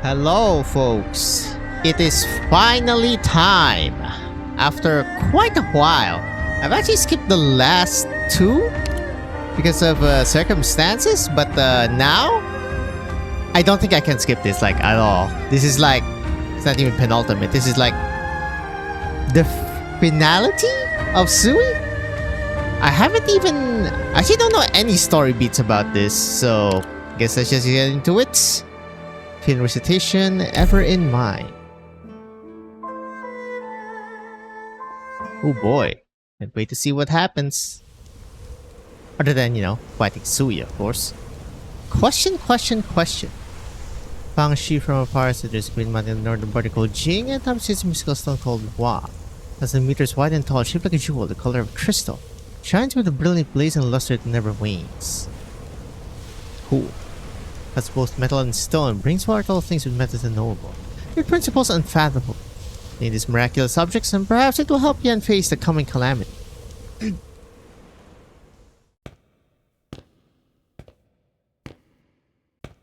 Hello, folks. It is finally time. After quite a while, I've actually skipped the last two because of circumstances, but now I don't think I can skip this like at all. This is like it's not even penultimate. This is like the finality of Sui. I haven't even actually don't know any story beats about this, so guess let's just get into it. Film recitation ever in mind. Oh boy. Can't wait to see what happens. Other than, fighting Sui, of course. Question. Fang Shi from afar said there's a green mountain in the northern border called Jing, and Tom sees a mystical stone called Hua. 1,000 meters wide and tall, shaped like a jewel, the color of crystal. Shines with a brilliant blaze and luster that never wanes. Cool. Has both metal and stone, brings water to all things with methods unknowable. Your principles unfathomable. Need these miraculous objects, and perhaps it will help Yan face the coming calamity.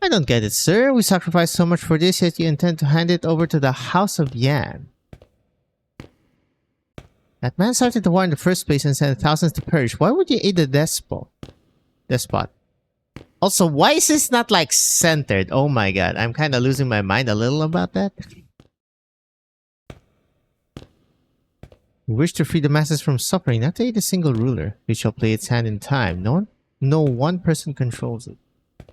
I don't get it, sir. We sacrificed so much for this, yet you intend to hand it over to the House of Yan. That man started the war in the first place and sent thousands to perish. Why would you aid the despot? Also, why is this not like centered? Oh my god, I'm kind of losing my mind a little about that. We wish to free the masses from suffering, not to aid a single ruler. We shall play its hand in time. No one person controls it.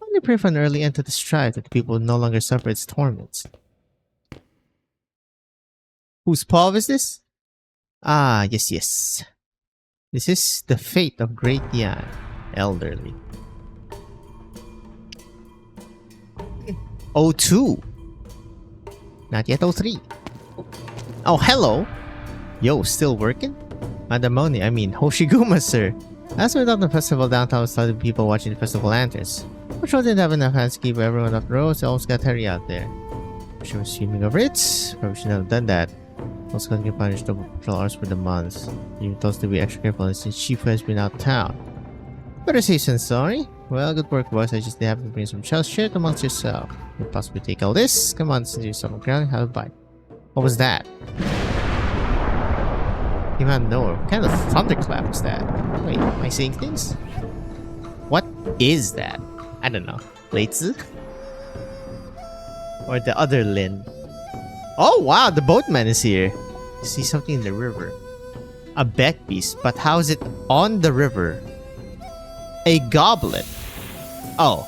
Only pray for an early end to the strife that the people will no longer suffer its torments. Whose paw is this? Ah, yes. This is the fate of Great Yan, elderly. 02. Not yet 03. Oh, hello. Yo, still working? Madamoni, I mean Hoshiguma, sir. As we went the festival downtown, we saw the people watching the festival lanterns. I'm sure they didn't have enough hands to keep everyone off the road, so I almost got Terry out there. She was streaming over it. Probably shouldn't have done that. Also gonna get punished double patrol hours for the months. You're supposed to be extra careful since Shifu has been out of town. Better safe than sorry. Well, good work, boys. I just happened to bring some shells. Share it amongst yourself. You possibly take all this. Come on, sit yourself on the ground and have a bite. What was that? Came out of nowhere. What kind of thunderclap was that? Wait, am I seeing things? What is that? I don't know. Leizi? Or the other Lin? Oh wow, the boatman is here. You see something in the river. A beck beast, but how is it on the river? A goblet. Oh.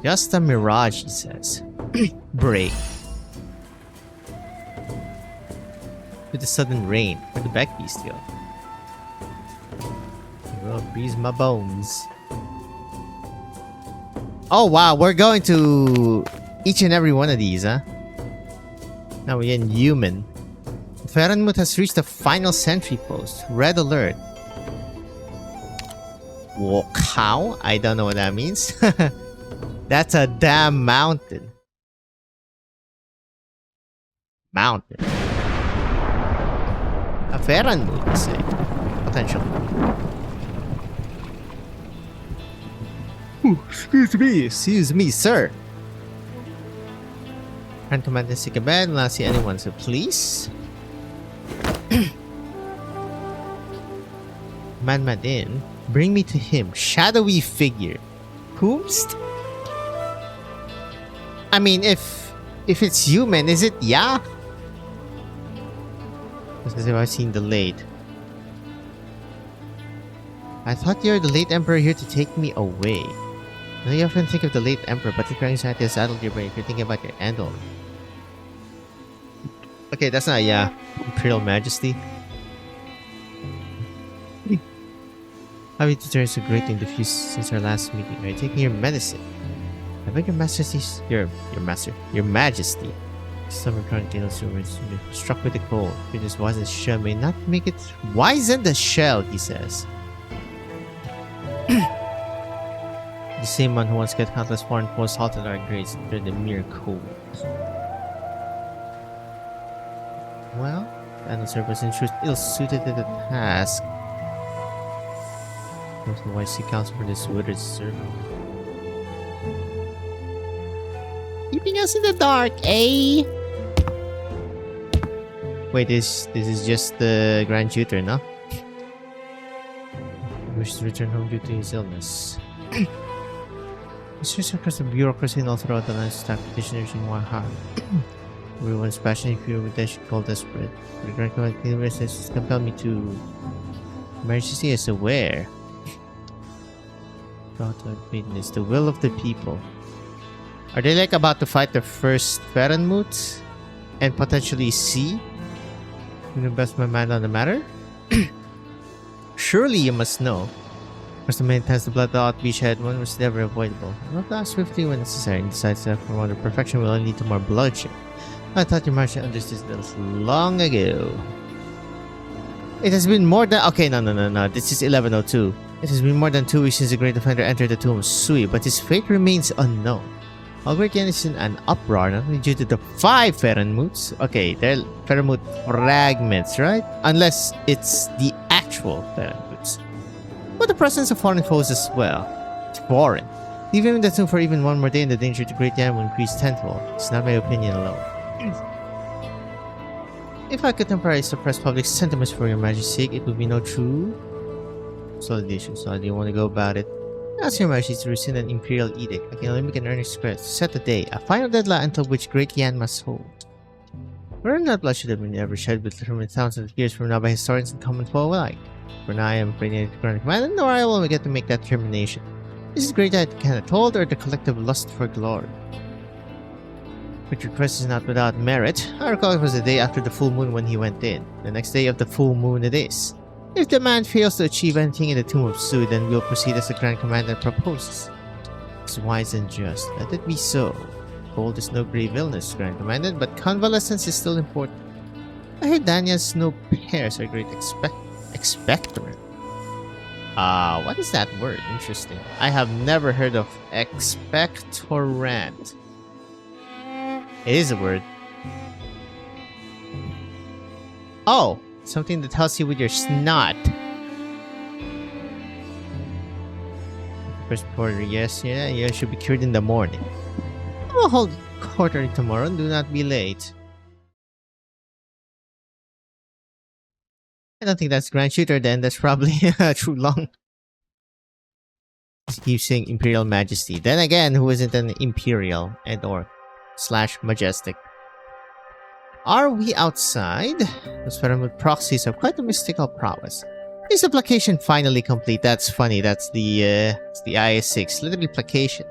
Just a mirage, he says. Break. With the sudden rain, where'd the beck beast go? It will freeze my bones. Oh wow, we're going to each and every one of these, huh? Now we're getting human. Ferranmut has reached the final sentry post. Red alert. Cow? I don't know what that means. That's a damn mountain. Mountain. A Ferranmut, you say. Potential. Excuse me, sir. Trying to manage to bed, not see anyone, so please. Man in, bring me to him. Shadowy figure. Whomst? I mean, if it's human, is it Ya? Because I've seen the late. I thought you were the late emperor here to take me away. Now you often think of the late emperor, but the crying anxiety has saddled your brain if you're thinking about your end only. Okay, that's not Imperial Majesty. How have you determined so great thing diffused since our last meeting? Are you taking your medicine? I beg your majesty, your majesty. Some current dealers who were struck with the cold. Goodness, wizened shell may not make it. Wizen the shell, he says. The same one who once got countless foreign foes halted our grades during the mere cold. Well, the announcer was in truth ill-suited to the task. There's no why she counts for this withered servant. Keeping us in the dark, eh? Wait, this is just the Grand Tutor, no? He wishes to return home due to his illness. It's across the bureaucracy and all throughout the land staff petitioners in one heart. Everyone's passionate fear with that called desperate. The Grand Command University has compelled me to... Emergency is aware. God it's the will of the people. Are they like about to fight the first Ferenmut? And potentially see? You invest my mind on the matter? Surely you must know. First the main times the blood ought to be shed, one was never avoidable. Not that swiftly when necessary, and decides that for more perfection will only lead to more bloodshed. I thought your Martian understood this long ago. It has been more than... Okay, no. This is 1102. It has been more than 2 weeks since the Great Defender entered the tomb of Sui, but his fate remains unknown. All Great Yan is in an uproar, not only due to the 5 Ferenmuts. Okay, they're Ferenmut fragments, right? Unless it's the actual Ferenmuts. But the presence of foreign foes as well. It's foreign. Leave him in the tomb for even one more day and the danger to Great Yan will increase tenfold. It's not my opinion alone. If I could temporarily suppress public sentiments for your majesty's sake, it would be no true solidation. So how do you want to go about it? Ask your majesty to rescind an imperial edict. I can only make an earnest request to set the day, a final deadline until which Great Yan must hold. Whether or not blood should have been ever shed will determine thousands of years from now by historians and common folk alike. For now I am afraid to grant command, nor I will get to make that determination. This is Great Yan cannot hold, or the collective lust for glory. Which request is not without merit. I recall it was the day after the full moon when he went in. The next day of the full moon it is. If the man fails to achieve anything in the tomb of Sui, then we'll proceed as the Grand Commander proposes. It's wise and just. Let it be so. Cold is no grave illness, Grand Commander, but convalescence is still important. I heard Danya's no pears are great expectorant. What is that word? Interesting. I have never heard of expectorant. It is a word. Oh! Something that helps you with your snot. First reporter, yes, you should be cured in the morning. We'll hold court early tomorrow and do not be late. I don't think that's Grand Shooter then, that's probably too long. Keep saying Imperial Majesty. Then again, who isn't an Imperial and or / Majestic? Are we outside? Those Ferenmut proxies have quite a mystical prowess. Is the placation finally complete? That's funny. That's the IS-6. Literally placation.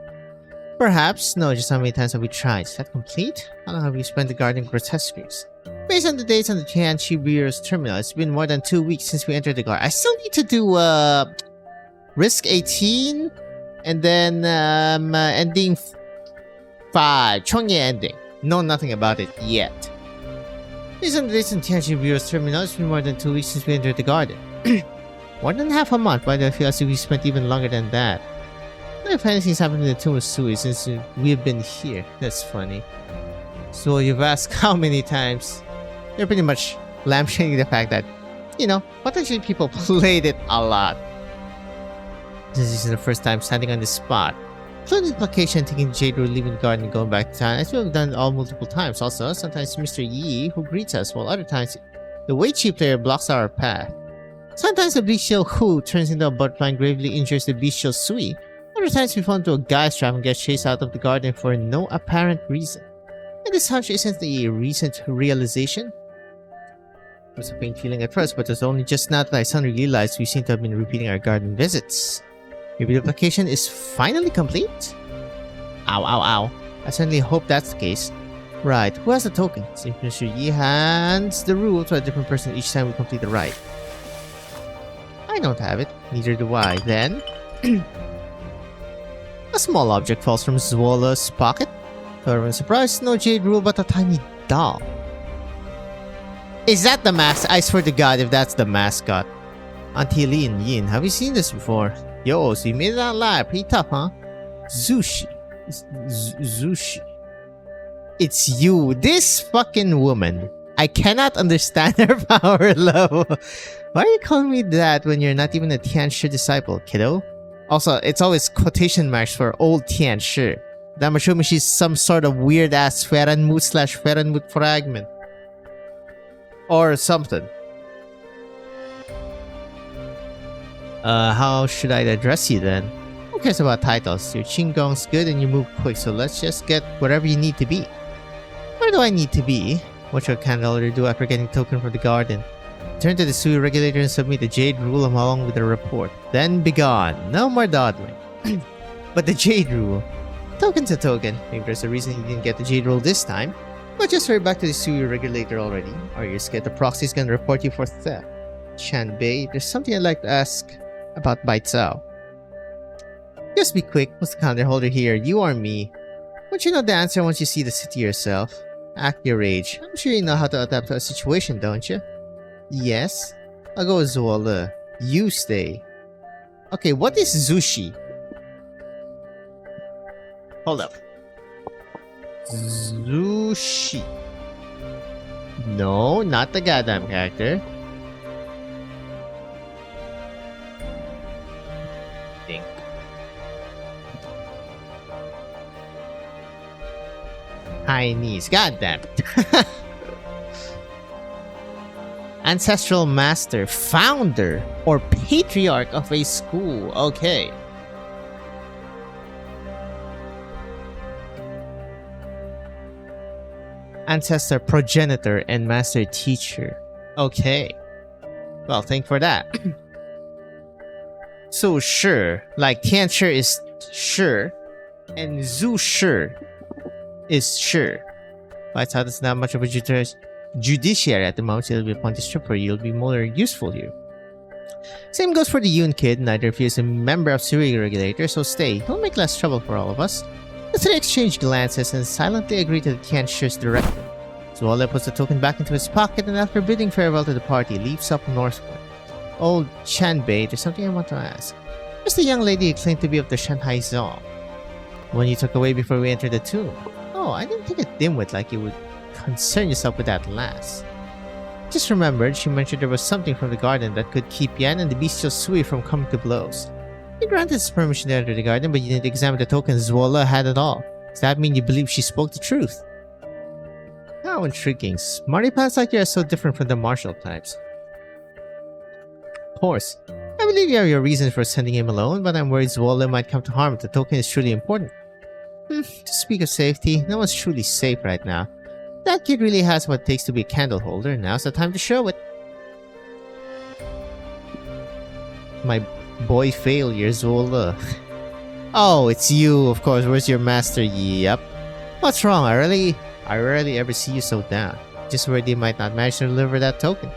Perhaps. No, just how many times have we tried? Is that complete? How long have we spent guarding grotesques? Based on the dates on the Tianchi Bureau's terminal, it's been more than 2 weeks since we entered the guard. I still need to do Risk 18 and then ending 5. Chongye ending. Know nothing about it yet. Based on the dates on Tianchi Bureau's terminal, it's been more than 2 weeks since we entered the garden. More than half a month. Why do I feel as if we spent even longer than that? Not if anything's happened in the tomb of Sui since we've been here. That's funny. So you've asked how many times? You're pretty much lampshading the fact that, you know, potentially people played it a lot. This is the first time standing on this spot. Including the placation, taking Jade Road, leaving the garden and going back to town. As we've done all multiple times. Also, sometimes Mr. Yi who greets us, while other times the Weiqi player blocks our path. Sometimes the Bestial Hu turns into a butterfly and gravely injures the Bestial Sui. Other times we fall into a guy's trap and get chased out of the garden for no apparent reason. And this hunch isn't a recent realization. It was a faint feeling at first, but it was only just now that I suddenly realized we seem to have been repeating our garden visits. Maybe the application is finally complete? Ow, ow, ow. I certainly hope that's the case. Right, who has the token? See if Mr. Yi hands the rule to a different person each time we complete the rite. I don't have it. Neither do I. Then... a small object falls from Zwola's pocket. To everyone's surprise, no jade rule but a tiny doll. Is that the mascot? I swear to God if that's the mascot. Auntie Lin Yin, have you seen this before? Yo, so you made it out live. Pretty tough, huh? Zushi. Zushi. It's you. This fucking woman. I cannot understand her power level. Why are you calling me that when you're not even a Tianshi disciple, kiddo? Also, it's always quotation marks for old Tianshi. I'm assuming she's some sort of weird ass Ferenmut slash Ferenmut fragment. Or something. How should I address you then? Who cares about titles? Your Qinggong's good and you move quick, so let's just get whatever you need to be. Where do I need to be? What shall Candleholder do after getting token from the garden? Turn to the Sui regulator and submit the Jade Rule along with the report. Then be gone. No more dawdling. But the Jade Rule. Token's a token. Maybe there's a reason you didn't get the Jade Rule this time. But just hurry back to the Sui regulator already. Or you're scared the proxy's gonna report you for theft. Chanbei, there's something I'd like to ask about Bai Cao. Just be quick. What's the calendar holder here? You or me? Won't you know the answer once you see the city yourself? Act your age. I'm sure you know how to adapt to a situation, don't you? Yes. I'll go with Zuola. You stay. Okay, what is Zushi? Hold up. Zushi. No, not the goddamn character. Think. Chinese. Goddamn it. Ancestral master, founder, or patriarch of a school. Okay. Ancestor, progenitor, and master teacher. Okay. Well, thank for that. So sure, like Tian Shi is sure, and Zhu Shi is sure. But how there's not much of a judiciary at the moment, so it'll be upon this trip for you. It'll be more useful here. Same goes for the Yoon kid. Neither of you is a member of Suri Regulator, so stay. Don't make less trouble for all of us. The three exchange glances and silently agree to the Tian Shi's directive. Zuola puts the token back into his pocket and after bidding farewell to the party, leaps up northward. Old Chanbei, there's something I want to ask. Where's the young lady who claimed to be of the Shanghai Zone? One you took away before we entered the tomb. Oh, I didn't think a dimwit like you would concern yourself with that last. Just remembered, she mentioned there was something from the garden that could keep Yan and the bestial Sui from coming to blows. You granted us permission to enter the garden, but you didn't examine the token Zuola had at all. Does that mean you believe she spoke the truth? How intriguing. Smarty pants like you are so different from the martial types. Of course. I believe you have your reasons for sending him alone, but I'm worried Zuola might come to harm if the token is truly important. To speak of safety, no one's truly safe right now. That kid really has what it takes to be a candle holder, now's the time to show it. My boy failure, Zuola. Oh, it's you, of course. Where's your master? Yep. What's wrong? I rarely ever see you so down. Just worried they might not manage to deliver that token.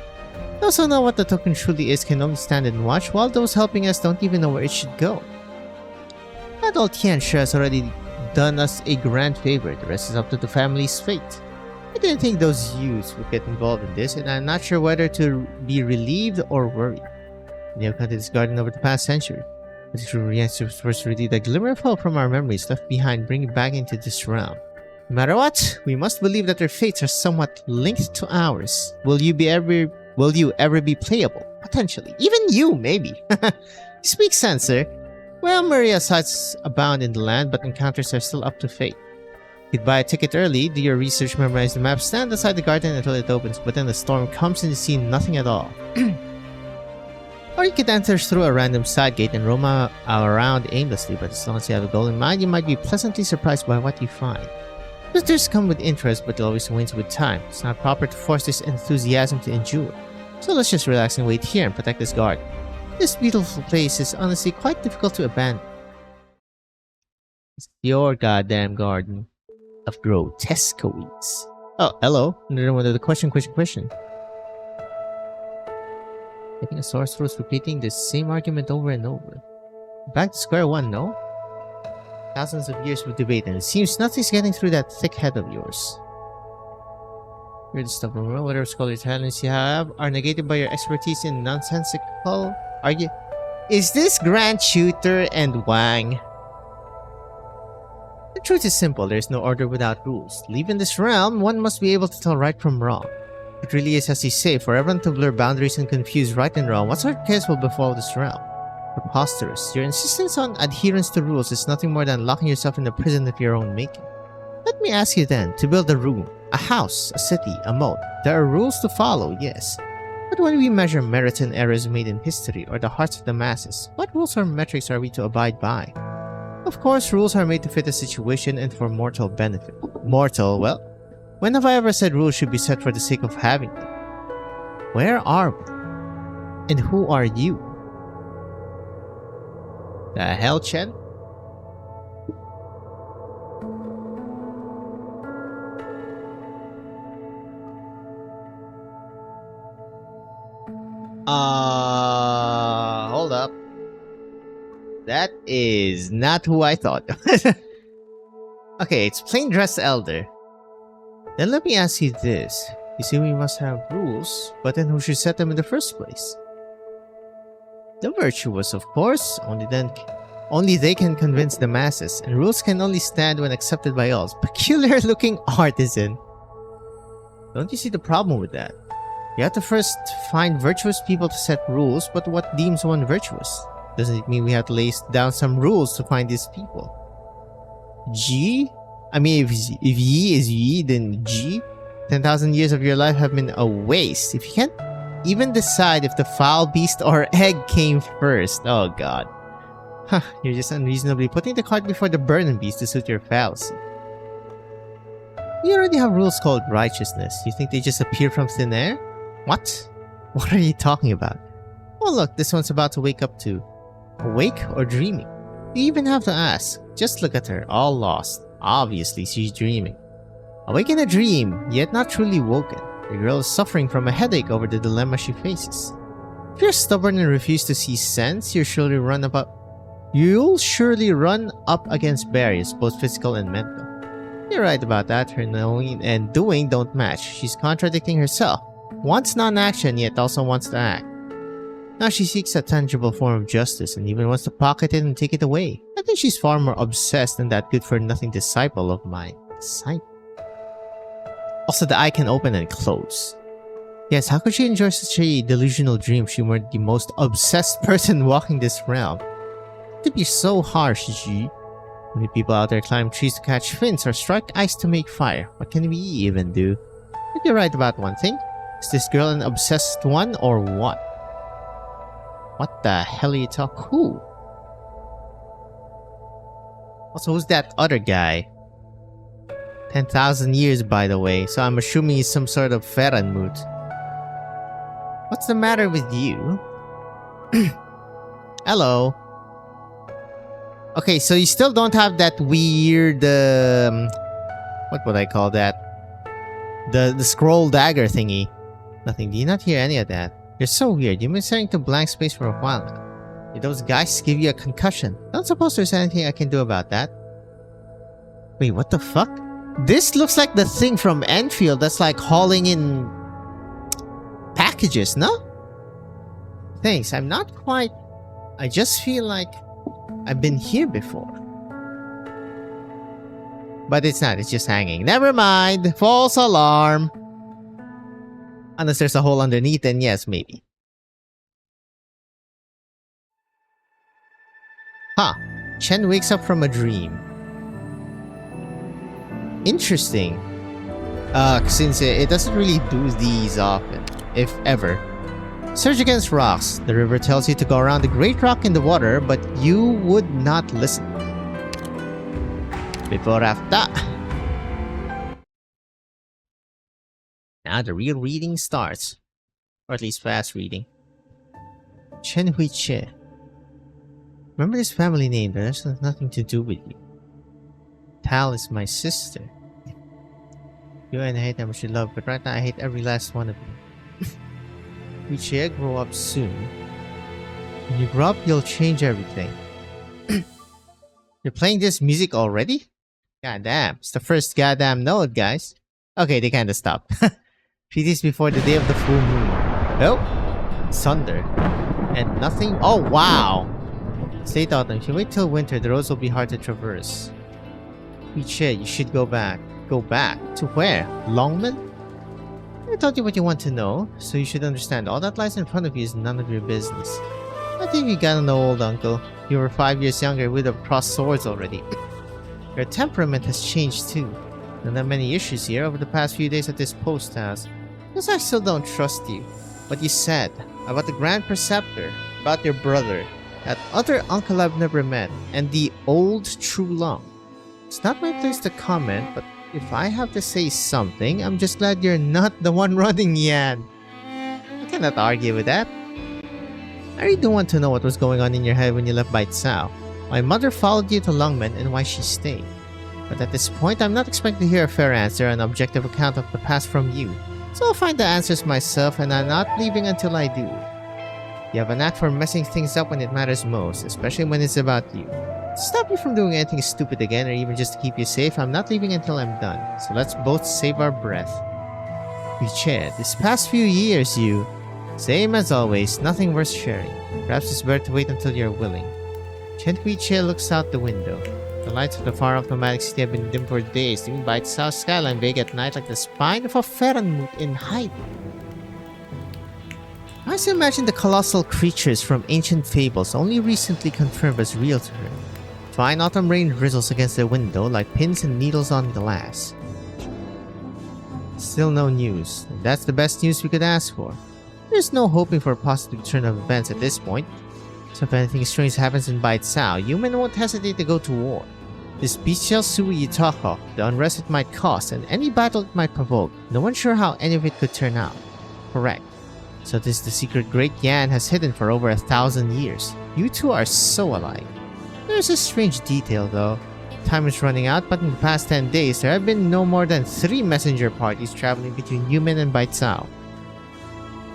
Those who know what the token truly is can only stand and watch, while those helping us don't even know where it should go. That old Tian Shi has already done us a grand favor. The rest is up to the family's fate. I didn't think those youths would get involved in this, and I'm not sure whether to be relieved or worried. They have come to this garden over the past century. But the true answers was really the glimmer of hope from our memories left behind, bringing back into this realm. No matter what, we must believe that their fates are somewhat linked to ours. Will you ever be playable? Potentially. Even you, maybe. Speak sense, sir. Well, Maria sights abound in the land, but encounters are still up to fate. You could buy a ticket early, do your research, memorize the map, stand outside the garden until it opens, but then the storm comes and you see nothing at all. Or you could enter through a random side gate and roam around aimlessly, but as long as you have a goal in mind, you might be pleasantly surprised by what you find. Visitors come with interest, but it always wanes with time. It's not proper to force this enthusiasm to endure. So let's just relax and wait here and protect this garden. This beautiful place is honestly quite difficult to abandon. It's your goddamn garden of grotesqueries. Oh, hello. Another one of the question. I think a source was repeating the same argument over and over. Back to square one, no? Thousands of years of debate, and it seems nothing's getting through that thick head of yours. You're the stubborn world. Whatever scholarly talents you have are negated by your expertise in nonsensical argue. Is this Grand Tutor and Wang? The truth is simple. There is no order without rules. Leaving this realm, one must be able to tell right from wrong. It really is as you say, for everyone to blur boundaries and confuse right and wrong, what sort of chaos will befall this realm? Preposterous. Your insistence on adherence to rules is nothing more than locking yourself in a prison of your own making. Let me ask you then, to build a room, a house, a city, a moat, there are rules to follow, yes. But when we measure merit and errors made in history or the hearts of the masses, what rules or metrics are we to abide by? Of course, rules are made to fit the situation and for mortal benefit. Mortal, well, when have I ever said rules should be set for the sake of having them? Where are we? And who are you? The hell, Chen? Hold up. That is not who I thought. Okay, it's plain dress elder. Then let me ask you this. You see, we must have rules, but then who should set them in the first place? The virtuous, of course. Only they can convince the masses, and rules can only stand when accepted by all. Peculiar-looking artisan. Don't you see the problem with that? You have to first find virtuous people to set rules, but what deems one virtuous? Doesn't it mean we have to lay down some rules to find these people? G? I mean, if ye is ye, then G? 10,000 years of your life have been a waste. If you can't even decide if the foul beast or egg came first. Oh god. Huh, you're just unreasonably putting the cart before the burning beast to suit your fallacy. You already have rules called righteousness. You think they just appear from thin air? What? What are you talking about? Oh look, this one's about to wake up too. Awake or dreaming? You even have to ask. Just look at her, all lost. Obviously, she's dreaming. Awake in a dream, yet not truly woken. The girl is suffering from a headache over the dilemma she faces. If you're stubborn and refuse to see sense, you'll surely run up against barriers, both physical and mental. You're right about that. Her knowing and doing don't match. She's contradicting herself. Wants non-action, yet also wants to act. Now she seeks a tangible form of justice and even wants to pocket it and take it away. I think she's far more obsessed than that good-for-nothing disciple of mine. Disciple? Also, the eye can open and close. Yes, how could she enjoy such a delusional dream if she weren't the most obsessed person walking this realm? To be so harsh, G. Many people out there climb trees to catch fins or strike ice to make fire. What can we even do? But you're right about one thing. Is this girl an obsessed one or what? What the hell are you talking? Who? Also, who's that other guy? 10,000 years, by the way, so I'm assuming he's some sort of Ferranmut. What's the matter with you? Hello. Okay, so you still don't have that weird, what would I call that? The scroll dagger thingy. Nothing, do you not hear any of that? You're so weird, you've been staring to blank space for a while now. Did those guys give you a concussion? Don't suppose there's anything I can do about that. Wait, what the fuck? This looks like the thing from Endfield that's like hauling in packages, no? Thanks, I'm not quite... I just feel like I've been here before. But it's not, it's just hanging. Never mind, false alarm. Unless there's a hole underneath, then yes, maybe. Huh, Chen wakes up from a dream. Interesting. Since it doesn't really do these often, if ever. Surge against rocks. The river tells you to go around the great rock in the water, but you would not listen. Before after. Now the real reading starts. Or at least fast reading. Chen Hui Che. Remember this family name, that has nothing to do with you. Tal is my sister. You and I hate how much you love, but right now I hate every last one of you. Hui grow up soon. When you grow up, you'll change everything. You're playing this music already? Goddamn, it's the first goddamn note, guys. Okay, they kinda stopped. 3 days before the day of the full moon. Oh! Thunder. And nothing. Oh, wow! It's late autumn. If you wait till winter, the roads will be hard to traverse. Hui, you should go back. Go back? To where? Longman? I told you what you want to know, so you should understand all that lies in front of you is none of your business. I think you gotten old, Uncle. You were 5 years younger, we'd have crossed swords already. Your temperament has changed too. There are many issues here over the past few days at this post house. Because I still don't trust you. What you said about the Grand Preceptor, about your brother, that other uncle I've never met, and the old True Long. It's not my place to comment, but if I have to say something, I'm just glad you're not the one running Yan. I cannot argue with that. I really do want to know what was going on in your head when you left Baitsao. My mother followed you to Longmen and why she stayed. But at this point, I'm not expecting to hear a fair answer or an objective account of the past from you. So I'll find the answers myself and I'm not leaving until I do. You have a knack for messing things up when it matters most, especially when it's about you. To stop you from doing anything stupid again or even just to keep you safe, I'm not leaving until I'm done. So let's both save our breath. Richard, this past few years you... Same as always, nothing worth sharing. Perhaps it's better to wait until you're willing. Chen Huiche looks out the window. The lights of the far-off nomadic city have been dim for days, leaving by its south skyline vague at night like the spine of a Ferrenmut in height. I also imagine the colossal creatures from ancient fables only recently confirmed as real to her. Fine autumn rain drizzles against the window like pins and needles on glass. Still no news. That's the best news we could ask for. There's no hoping for a positive turn of events at this point. So if anything strange happens in Baitsao, human won't hesitate to go to war. This bestial sui you talk of, the unrest it might cause, and any battle it might provoke, no one's sure how any of it could turn out. Correct. So this is the secret Great Yan has hidden for over 1,000 years. You two are so alike. There's a strange detail though. Time is running out, but in the past 10 days, there have been no more than 3 messenger parties traveling between Yumen and Baitsao.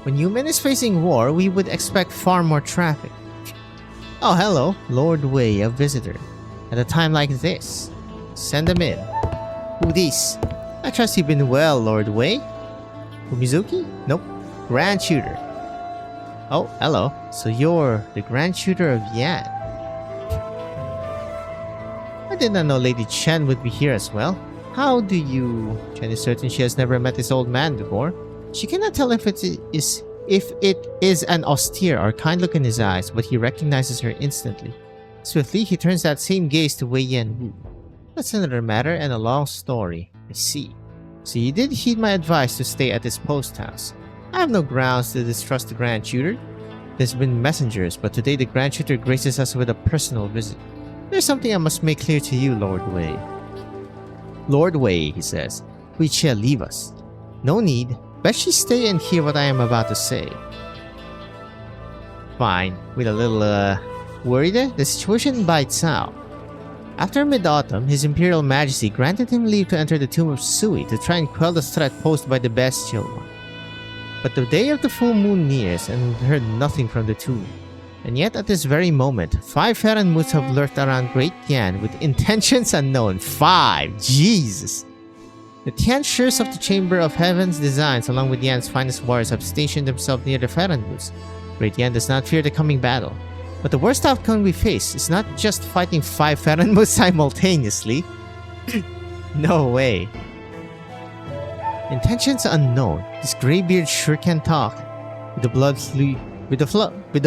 When Yumen is facing war, we would expect far more traffic. Oh, hello, Lord Wei, a visitor. At a time like this, send him in. Who this? I trust you've been well, Lord Wei. Umizuki? Nope. Grand Shooter. Oh, hello. So you're the Grand Shooter of Yan. I did not know Lady Chen would be here as well. How do you... Chen is certain she has never met this old man before. She cannot tell if it is an austere or kind look in his eyes, but he recognizes her instantly. Swiftly, he turns that same gaze to Wei Yanwu. That's another matter and a long story. I see. So you did heed my advice to stay at this post house. I have no grounds to distrust the Grand Shooter. There's been messengers, but today the Grand Shooter graces us with a personal visit. There's something I must make clear to you, Lord Wei. Lord Wei, he says, we shall leave us. No need. Best she stay and hear what I am about to say. Fine. With a little, worried, the situation in Baitsao. After mid-autumn, His Imperial Majesty granted him leave to enter the tomb of Sui to try and quell the threat posed by the Bestial one. But the day of the full moon nears and we've heard nothing from the tomb. And yet at this very moment, 5 Ferrenmuts have lurked around Great Yan with intentions unknown. 5! Jesus! The Tianshires of the Chamber of Heaven's designs along with Yan's finest warriors have stationed themselves near the Ferrenmuts. Great Yan does not fear the coming battle. But the worst outcome we face is not just fighting 5 Ferrenmuts simultaneously. No way. Intentions unknown. This graybeard sure can talk. With the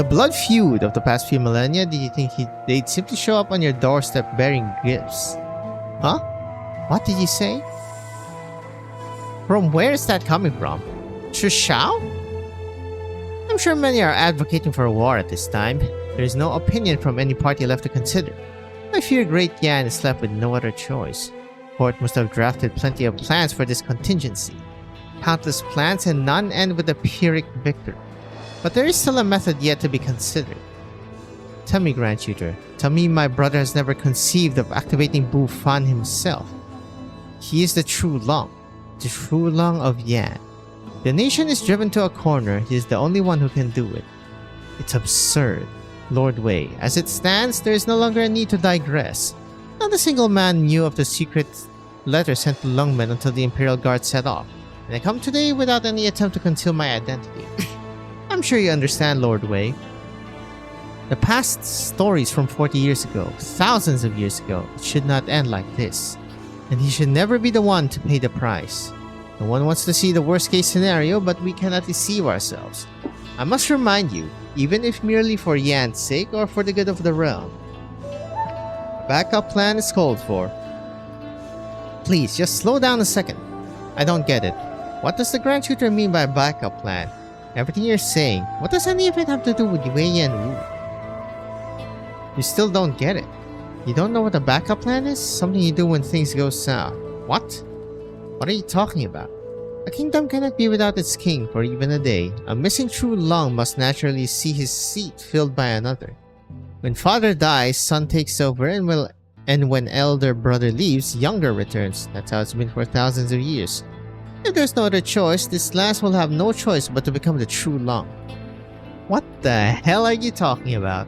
blood feud of the past few millennia, did you think they'd simply show up on your doorstep bearing gifts? Huh? What did you say? From where is that coming from? Trishao? I'm sure many are advocating for a war at this time. There is no opinion from any party left to consider. I fear Great Yan is left with no other choice. Court must have drafted plenty of plans for this contingency. Countless plans and none end with a Pyrrhic victory. But there is still a method yet to be considered. Tell me, Grand Shooter, tell me my brother has never conceived of activating Bu Fan himself. He is the True Long of Yan. The nation is driven to a corner, he is the only one who can do it. It's absurd. Lord Wei, as it stands, there is no longer a need to digress. Not a single man knew of the secret letter sent to Longmen until the Imperial Guard set off, and I come today without any attempt to conceal my identity. I'm sure you understand, Lord Wei. The past stories from 40 years ago, thousands of years ago, should not end like this. And he should never be the one to pay the price. No one wants to see the worst case scenario, but we cannot deceive ourselves. I must remind you, even if merely for Yan's sake or for the good of the realm, a backup plan is called for. Please, just slow down a second. I don't get it. What does the Grand Tutor mean by a backup plan? Everything you're saying, what does any of it have to do with Wei and Wu? You still don't get it. You don't know what a backup plan is? Something you do when things go south. What? What are you talking about? A kingdom cannot be without its king for even a day. A missing true long must naturally see his seat filled by another. When father dies, son takes over, and when elder brother leaves, younger returns. That's how it's been for thousands of years. If there's no other choice, this last will have no choice but to become the true long. What the hell are you talking about?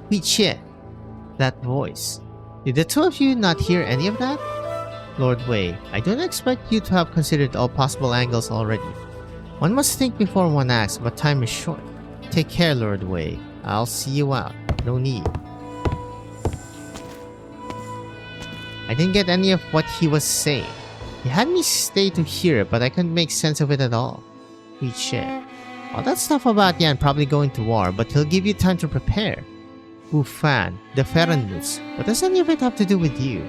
Hui-Che, that voice. Did the two of you not hear any of that? Lord Wei, I don't expect you to have considered all possible angles already. One must think before one acts, but time is short. Take care, Lord Wei. I'll see you out. No need. I didn't get any of what he was saying. He had me stay to hear it, but I couldn't make sense of it at all. Hui-Che. All that stuff about Yan probably going to war, but he'll give you time to prepare. Wu Fan, the Ferenmuts. What does any of it have to do with you?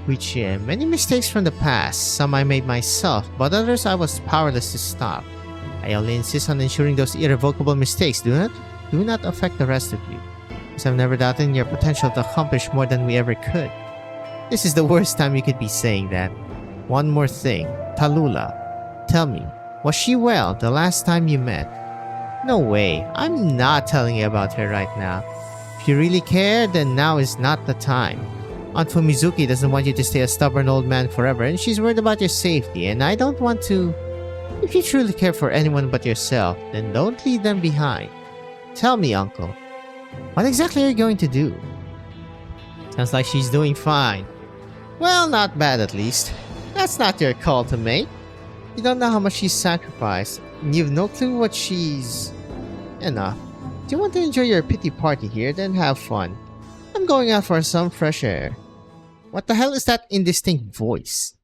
Hui-Che, many mistakes from the past. Some I made myself, but others I was powerless to stop. I only insist on ensuring those irrevocable mistakes do not affect the rest of you. Because I've never doubted in your potential to accomplish more than we ever could. This is the worst time you could be saying that. One more thing. Tallulah. Tell me, was she well the last time you met? No way. I'm not telling you about her right now. If you really care, then now is not the time. Aunt Fumizuki doesn't want you to stay a stubborn old man forever, and she's worried about your safety, and I don't want to... If you truly care for anyone but yourself, then don't leave them behind. Tell me, Uncle. What exactly are you going to do? Sounds like she's doing fine. Well, not bad at least. That's not your call to make. You don't know how much she's sacrificed, and you've no clue what she's... Enough. Do you want to enjoy your pity party here? Then have fun. I'm going out for some fresh air. What the hell is that indistinct voice?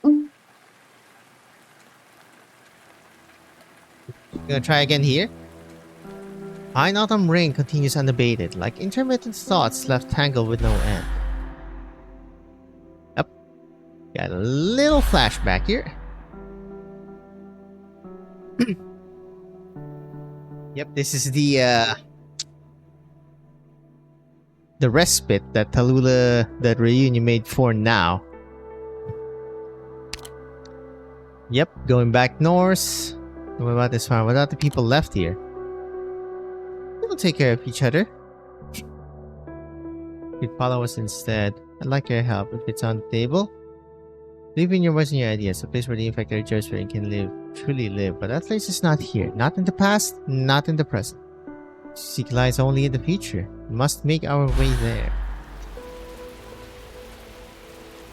Gonna try again here? Fine autumn rain continues unabated, like intermittent thoughts left tangled with no end. Yep. Got a little flashback here. Yep, this is the respite that Tallulah, that reunion made for now. Yep, going back north. What about this farm? What about the people left here? We'll take care of each other. You'd follow us instead. I'd like your help if it's on the table. Believe in your words and your ideas. A place where the infected rejoice where you can live, truly live. But that place is not here. Not in the past, not in the present. Seek lies only in the future. We must make our way there.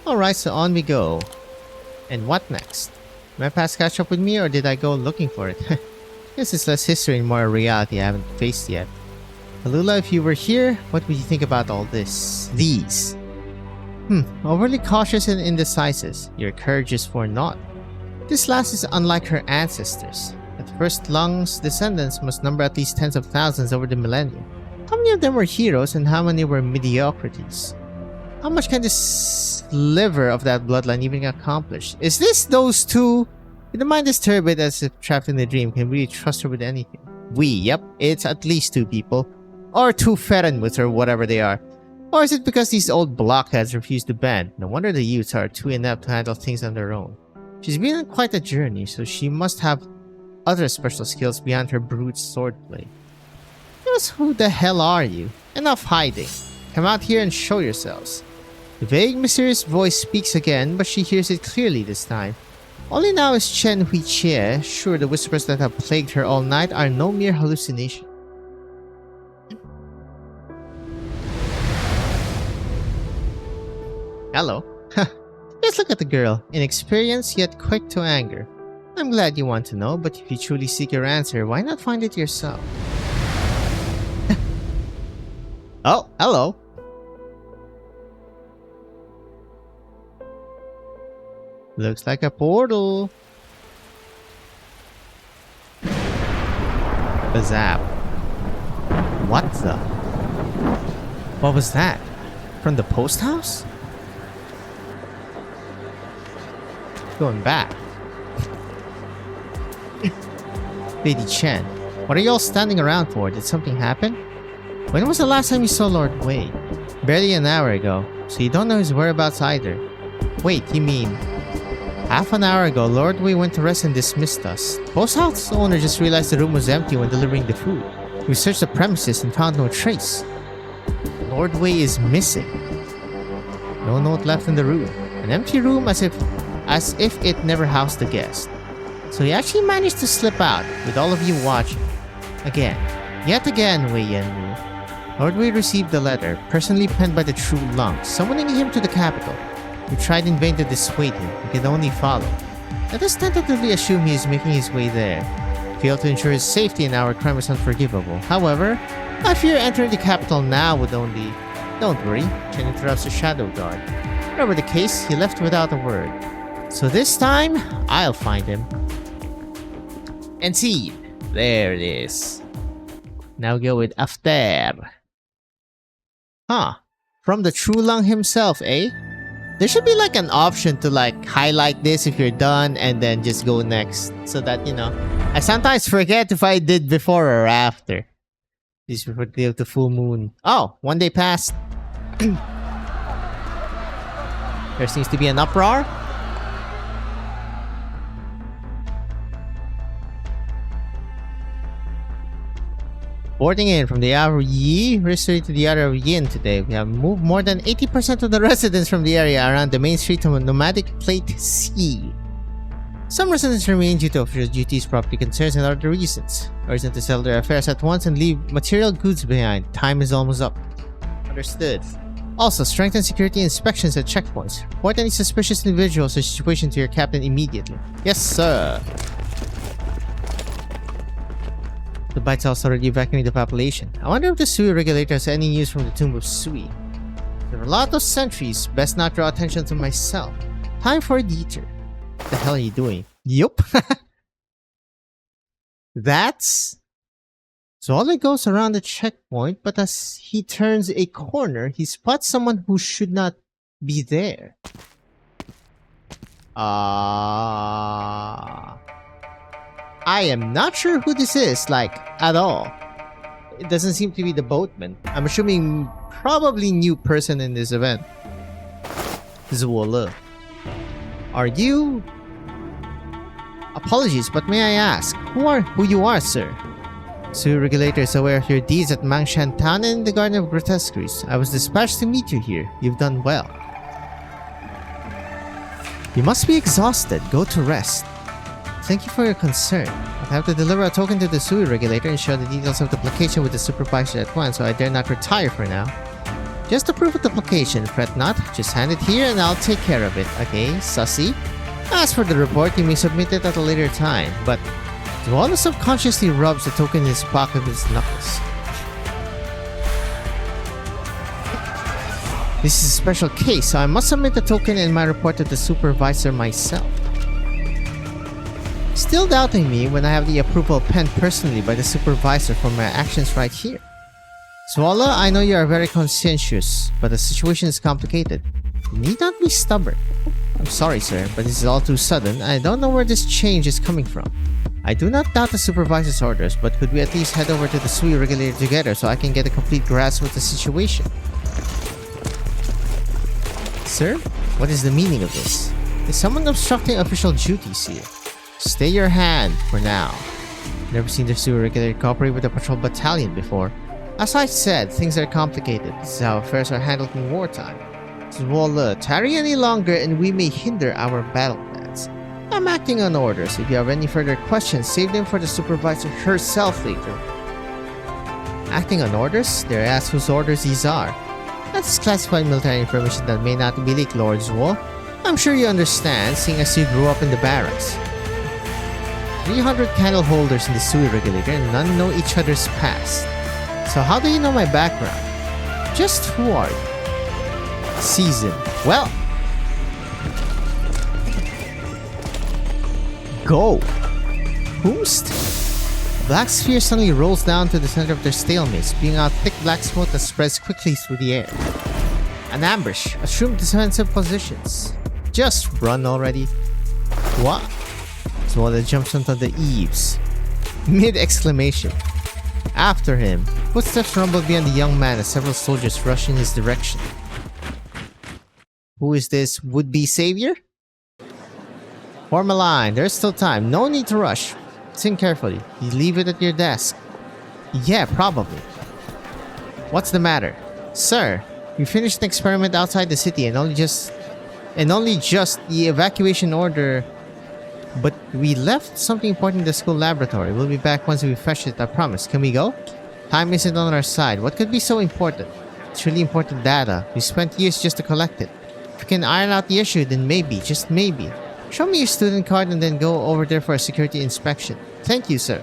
Alright, so on we go. And what next? Did my past catch up with me, or did I go looking for it? Guess it's less history and more a reality I haven't faced yet. Tallulah, if you were here, what would you think about all this? These. Overly cautious and indecisive. Your courage is for naught. This last is unlike her ancestors. At first, Lung's descendants must number at least tens of thousands over the millennia. How many of them were heroes and how many were mediocrities? How much can this sliver of that bloodline even accomplish? Is this those two? With the mind as turbid as if trapped in a dream, can really trust her with anything? Yep, it's at least two people. Or two Ferenmuts or whatever they are. Or is it because these old blockheads refuse to bend? No wonder the youths are too inept to handle things on their own. She's been on quite a journey, so she must have other special skills beyond her brute swordplay. Just who the hell are you? Enough hiding. Come out here and show yourselves. The vague, mysterious voice speaks again, but she hears it clearly this time. Only now is Chen Hui-Che sure the whispers that have plagued her all night are no mere hallucination. Hello. Just look at the girl, inexperienced yet quick to anger. I'm glad you want to know, but if you truly seek your answer, why not find it yourself? Oh, hello. Looks like a portal. Bazap. What the? What was that? From the post house? Going back. Lady Chen, what are y'all standing around for? Did something happen? When was the last time you saw Lord Wei? Barely an hour ago, so you don't know his whereabouts either. Wait, you mean... Half an hour ago, Lord Wei went to rest and dismissed us. Post house owner just realized the room was empty when delivering the food. We searched the premises and found no trace. Lord Wei is missing. No note left in the room. An empty room as if it never housed a guest. So he actually managed to slip out, with all of you watching. Again. Yet again, Wei Yanwu. Lord Wei received the letter, personally penned by the True Lung, summoning him to the capital. We tried in vain to dissuade him, he could only follow. Let us tentatively assume he is making his way there. Failed to ensure his safety and our crime is unforgivable. However, I fear entering the capital now would only... Don't worry, Chen interrupts the Shadow Guard. Whatever the case, he left without a word. So this time, I'll find him. And see, there it is. Now go with after. Huh. From the True Lung himself, eh? There should be like an option to like highlight this if you're done and then just go next. So that, you know, I sometimes forget if I did before or after. This before the full moon. Oh, 1 day passed. There seems to be an uproar. Boarding in from the hour of Yi, restricted to the hour of Yin today. We have moved more than 80% of the residents from the area around the main street to Nomadic Plate C. Some residents remain due to official duties, property concerns, and other reasons. Urgent to settle their affairs at once and leave material goods behind. Time is almost up. Understood. Also, strengthen security inspections at checkpoints. Report any suspicious individuals or situation to your captain immediately. Yes, sir. The Bites also already evacuating the population. I wonder if the Sui regulator has any news from the Tomb of Sui. There are a lot of sentries, best not draw attention to myself. Time for a detour. What the hell are you doing? Yup. That's... So all it goes around the checkpoint, but as he turns a corner, he spots someone who should not be there. I am not sure who this is, like, at all. It doesn't seem to be the boatman. I'm assuming probably new person in this event. Zuola. Are you... Apologies, but may I ask, who you are, sir? Sui Regulator is aware of your deeds at Mangshan Town and in the Garden of Grotesqueries. I was dispatched to meet you here. You've done well. You must be exhausted. Go to rest. Thank you for your concern. I have to deliver a token to the Sui Regulator and share the details of the application with the supervisor at once, so I dare not retire for now. Just a proof of the application, fret not. Just hand it here and I'll take care of it, okay, sussy? As for the report, you may submit it at a later time, but Zuala subconsciously rubs the token in his pocket with his knuckles. This is a special case, so I must submit the token and my report to the supervisor myself. Still doubting me when I have the approval penned personally by the supervisor for my actions right here. Zuala, I know you are very conscientious, but the situation is complicated. You need not be stubborn. I'm sorry, sir, but this is all too sudden. I don't know where this change is coming from. I do not doubt the supervisor's orders, but could we at least head over to the Sui Regulator together so I can get a complete grasp of the situation? Sir, what is the meaning of this? Is someone obstructing official duties here? Stay your hand for now. Never seen the Sui Regulator cooperate with a patrol battalion before. As I said, things are complicated. This is how affairs are handled in wartime. Zuola, tarry any longer and we may hinder our battle plans. I'm acting on orders. If you have any further questions, save them for the supervisor herself later. Acting on orders? Dare I ask whose orders these are? That's classified military information that may not be leaked, Lord Zuo. I'm sure you understand, seeing as you grew up in the barracks. 300 candle holders in the Sui Regulator and none know each other's past. So how do you know my background? Just who are you? Season. Well. Go. Boost. Black sphere suddenly rolls down to the center of their stalemate, spewing out thick black smoke that spreads quickly through the air. An ambush. Assume defensive positions. Just run already. What? Swallow jumps onto the eaves. Mid-exclamation. After him, footsteps rumble behind the young man as several soldiers rush in his direction. Who is this would-be savior? Form a line. There's still time. No need to rush. Think carefully. You leave it at your desk. Yeah, probably. What's the matter? Sir, we finished an experiment outside the city and only just the evacuation order. But we left something important in the school laboratory. We'll be back once we fetch it, I promise. Can we go? Time isn't on our side. What could be so important? It's really important data. We spent years just to collect it. If we can iron out the issue, then maybe, just maybe. Show me your student card and then go over there for a security inspection. Thank you, sir.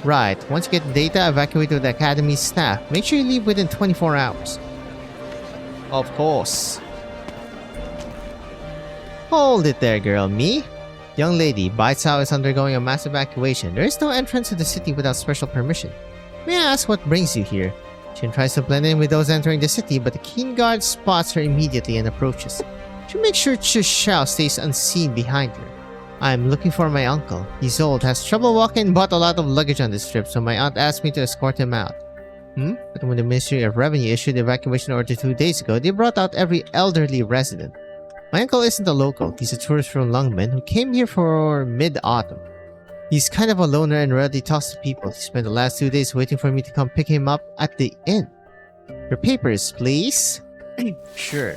Right. Once you get the data, evacuate with the academy's staff. Make sure you leave within 24 hours. Of course. Hold it there, girl. Me? Young lady, Baitsao is undergoing a mass evacuation. There is no entrance to the city without special permission. May I ask what brings you here? She tries to blend in with those entering the city, but the keen guard spots her immediately and approaches. She makes sure Chu Xiao stays unseen behind her. I'm looking for my uncle. He's old, has trouble walking, and bought a lot of luggage on this trip, so my aunt asked me to escort him out. But when the Ministry of Revenue issued the evacuation order 2 days ago, they brought out every elderly resident. My uncle isn't a local. He's a tourist from Lungmen who came here for mid-autumn. He's kind of a loner and rarely talks to people. He spent the last 2 days waiting for me to come pick him up at the inn. Your papers, please. Sure.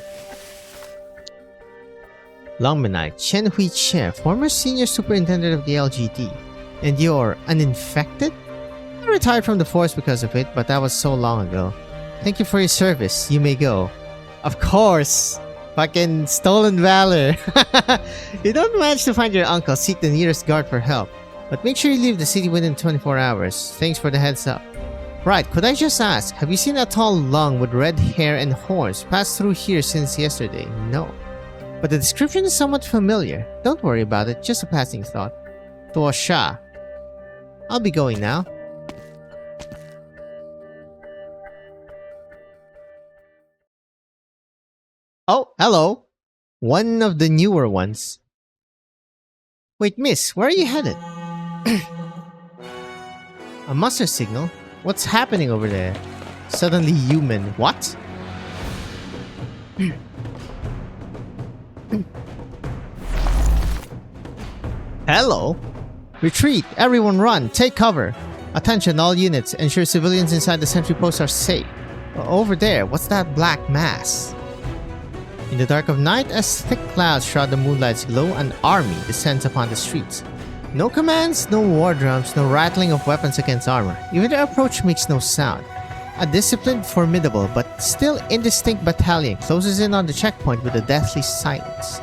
Longmanite, Chen Hui-che, former senior superintendent of the LGD. And you're uninfected? I retired from the force because of it, but that was so long ago. Thank you for your service. You may go. Of course! Fucking stolen valor. You don't manage to find your uncle, seek the nearest guard for help. But make sure you leave the city within 24 hours. Thanks for the heads up. Right, could I just ask, have you seen a tall lung with red hair and horns pass through here since yesterday? No. But the description is somewhat familiar. Don't worry about it, just a passing thought. Tuo Sha. I'll be going now. Oh, hello. One of the newer ones. Wait, miss, where are you headed? A muster signal? What's happening over there? Suddenly human. What? Hello? Retreat! Everyone run! Take cover! Attention all units, ensure civilians inside the sentry post are safe. Over there, what's that black mass? In the dark of night, as thick clouds shroud the moonlight's glow, an army descends upon the streets. No commands, no war drums, no rattling of weapons against armor. Even their approach makes no sound. A disciplined, formidable, but still indistinct battalion closes in on the checkpoint with a deathly silence.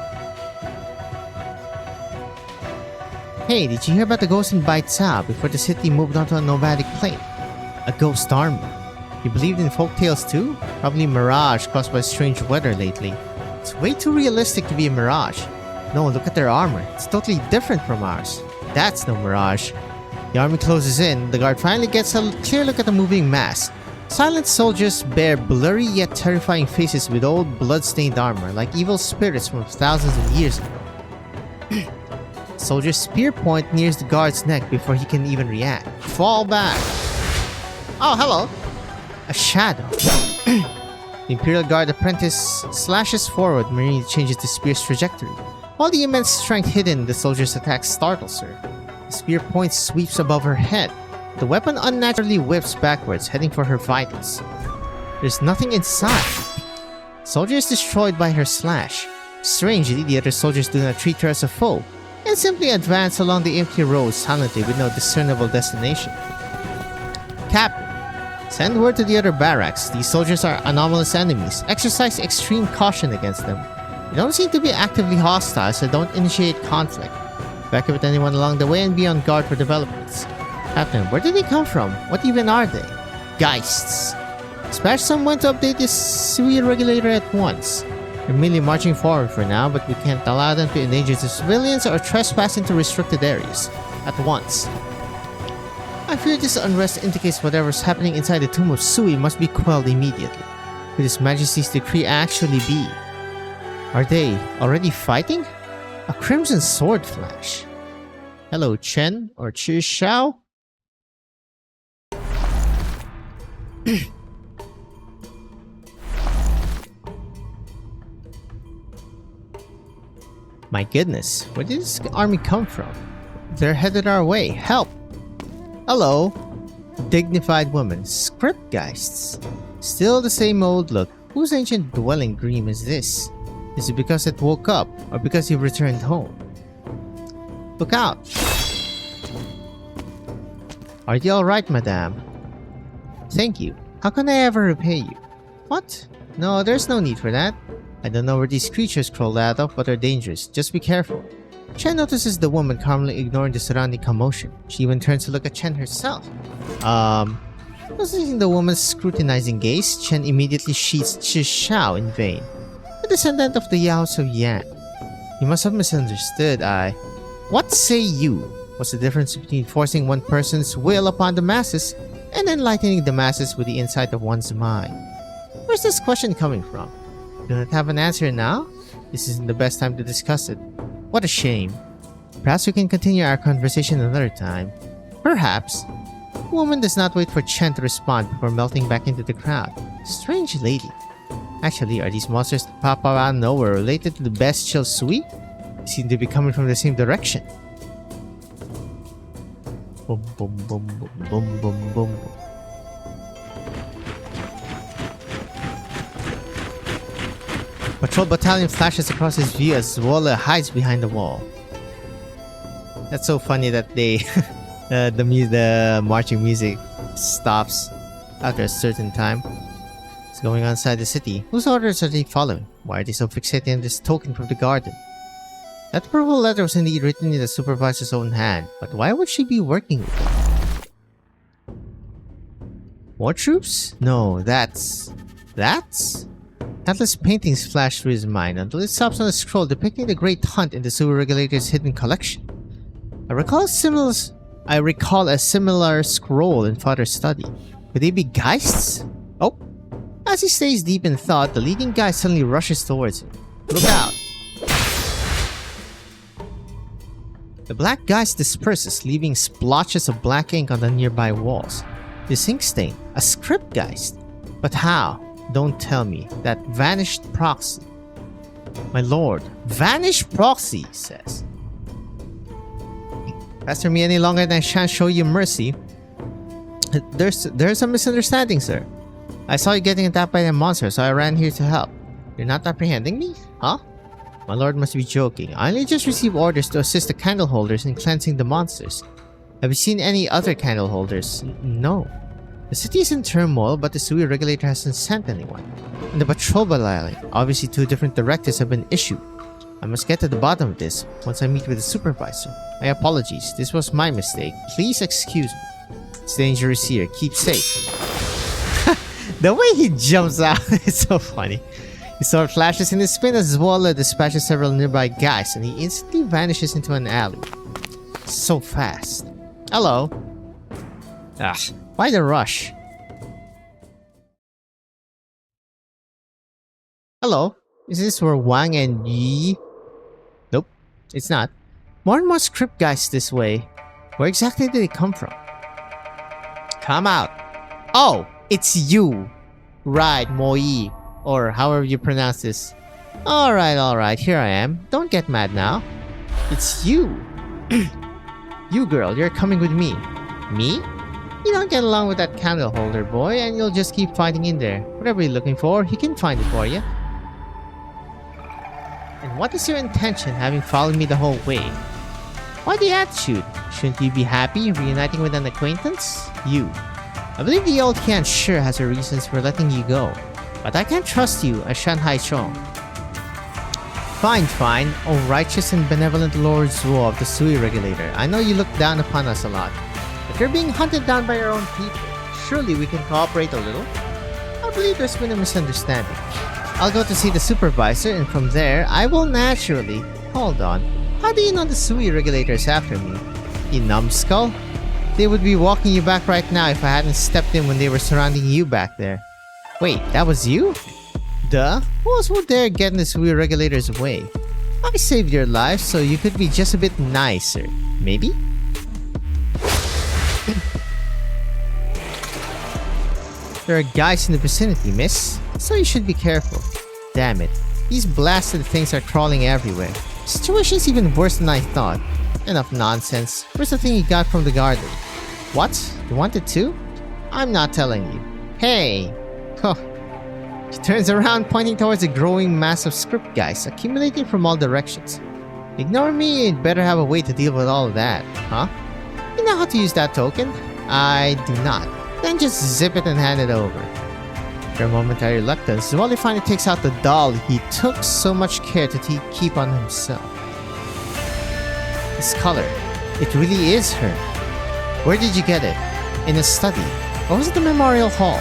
Hey, did you hear about the ghost in Baitsao before the city moved onto a nomadic plane? A ghost army. You believed in folktales too? Probably mirage caused by strange weather lately. It's way too realistic to be a mirage. No, look at their armor. It's totally different from ours. That's no mirage. The army closes in. The guard finally gets a clear look at the moving mass. Silent soldiers bear blurry yet terrifying faces with old blood-stained armor, like evil spirits from thousands of years ago. Soldier's spear point nears the guard's neck before he can even react. Fall back! Oh, hello! A shadow. The Imperial Guard apprentice slashes forward, merely changes the spear's trajectory. While the immense strength hidden in the soldier's attack startles her, the spear point sweeps above her head. The weapon unnaturally whips backwards, heading for her vitals. There's nothing inside. The soldier is destroyed by her slash. Strangely, the other soldiers do not treat her as a foe, and simply advance along the empty road silently with no discernible destination. Captain, send word to the other barracks. These soldiers are anomalous enemies. Exercise extreme caution against them. They don't seem to be actively hostile, so don't initiate conflict. Evacuate anyone along the way and be on guard for developments. Captain, where did they come from? What even are they? Geists. Dispatch someone to update this SUI regulator at once. They're merely marching forward for now, but we can't allow them to endanger the civilians or trespass into restricted areas. At once. I fear this unrest indicates whatever's happening inside the tomb of Sui must be quelled immediately. Could His Majesty's decree actually be? Are they already fighting? A crimson sword flash. Hello, Chen or Chi Shao? My goodness, where did this army come from? They're headed our way. Help! Hello. Dignified woman. Scriptgeists. Still the same old look. Whose ancient dwelling dream is this? Is it because it woke up, or because you returned home? Look out! Are you alright, madame? Thank you. How can I ever repay you? What? No, there's no need for that. I don't know where these creatures crawled out of, but they're dangerous. Just be careful. Chen notices the woman calmly ignoring the surrounding commotion. She even turns to look at Chen herself. Noticing the woman's scrutinizing gaze, Chen immediately sheets Chi Shao in vain. A descendant of the Yaos of Yan. You must have misunderstood, What say you? What's the difference between forcing one person's will upon the masses and enlightening the masses with the insight of one's mind? Where's this question coming from? Do not have an answer now? This isn't the best time to discuss it. What a shame. Perhaps we can continue our conversation another time. Perhaps. The woman does not wait for Chen to respond before melting back into the crowd. Strange lady. Actually, are these monsters that pop out of nowhere related to the Bestial Sui? They seem to be coming from the same direction. Boom, boom, boom, boom, boom, boom, boom. Patrol battalion flashes across his view as Wola hides behind the wall. That's so funny that they the marching music stops after a certain time. What's going on inside the city? Whose orders are they following? Why are they so fixated on this token from the garden? That purple letter was indeed written in the supervisor's own hand, but why would she be working with them? More troops? No, that's... Countless paintings flash through his mind until it stops on a scroll depicting the great hunt in the sewer regulator's hidden collection. I recall a similar scroll in Father's study. Could they be Geists? Oh! As he stays deep in thought, the leading guy suddenly rushes towards him. Look out! The black Geist disperses, leaving splotches of black ink on the nearby walls. This ink stain, a script Geist. But how? Don't tell me. That vanished proxy. My lord, vanished proxy, he says. Pester me any longer and I shan't show you mercy. There's a misunderstanding, sir. I saw you getting attacked by the monster, so I ran here to help. You're not apprehending me? Huh? My lord must be joking. I only just received orders to assist the candle holders in cleansing the monsters. Have you seen any other candle holders? No. The city is in turmoil, but the Sui regulator hasn't sent anyone. In the patrol battalion, obviously 2 different directives have been issued. I must get to the bottom of this once I meet with the supervisor. My apologies, this was my mistake. Please excuse me. It's dangerous here. Keep safe. The way he jumps out is so funny. His sword flashes in his spin as Zwalla dispatches several nearby guys and he instantly vanishes into an alley. So fast. Hello. Why the rush? Hello? Is this where Wang and Yi? Nope, it's not. More and more script guys this way. Where exactly did they come from? Come out. Oh, it's you. Right, Moi. Or however you pronounce this. Alright, here I am. Don't get mad now. It's you. You girl, you're coming with me. Me? You don't get along with that candle holder boy and you'll just keep fighting in there. Whatever you're looking for, he can find it for you. And what is your intention having followed me the whole way? Why the attitude? Shouldn't you be happy reuniting with an acquaintance? You. I believe the old Qian sure has her reasons for letting you go. But I can't trust you as Shanhai Chong. Fine, O righteous and benevolent Lord Zuo of the Sui Regulator. I know you look down upon us a lot. But you're being hunted down by your own people. Surely we can cooperate a little? I believe there's been a misunderstanding. I'll go to see the supervisor and from there, I will naturally... Hold on. How do you know the Sui Regulator is after me? You numbskull? They would be walking you back right now if I hadn't stepped in when they were surrounding you back there. Wait, that was you? Duh. Who else would dare get in this weird regulator's way? I saved your life, so you could be just a bit nicer. Maybe? There are guys in the vicinity, miss. So you should be careful. Damn it. These blasted things are crawling everywhere. Situation's even worse than I thought. Enough nonsense. Where's the thing you got from the garden? What? You want it too? I'm not telling you. Hey! Huh. She turns around, pointing towards a growing mass of script guys accumulating from all directions. Ignore me, you'd better have a way to deal with all of that, huh? You know how to use that token? I do not. Then just zip it and hand it over. After a momentary reluctance, Wally finally takes out the doll he took so much care to keep on himself. This color. It really is her. Where did you get it? In a study. Or was it the memorial hall?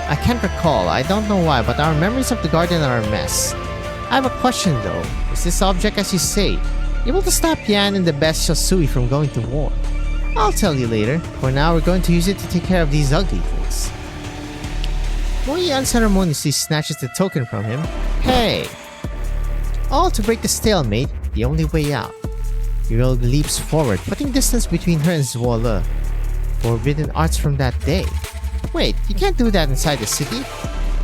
I can't recall. I don't know why, but our memories of the garden are a mess. I have a question though. Is this object, as you say, able to stop Yan and the Bestial Sui from going to war? I'll tell you later. For now, we're going to use it to take care of these ugly things. Moi unceremoniously snatches the token from him. Hey! All to break the stalemate, the only way out. Yuril leaps forward, putting distance between her and Zwala. Forbidden arts from that day. Wait, you can't do that inside the city?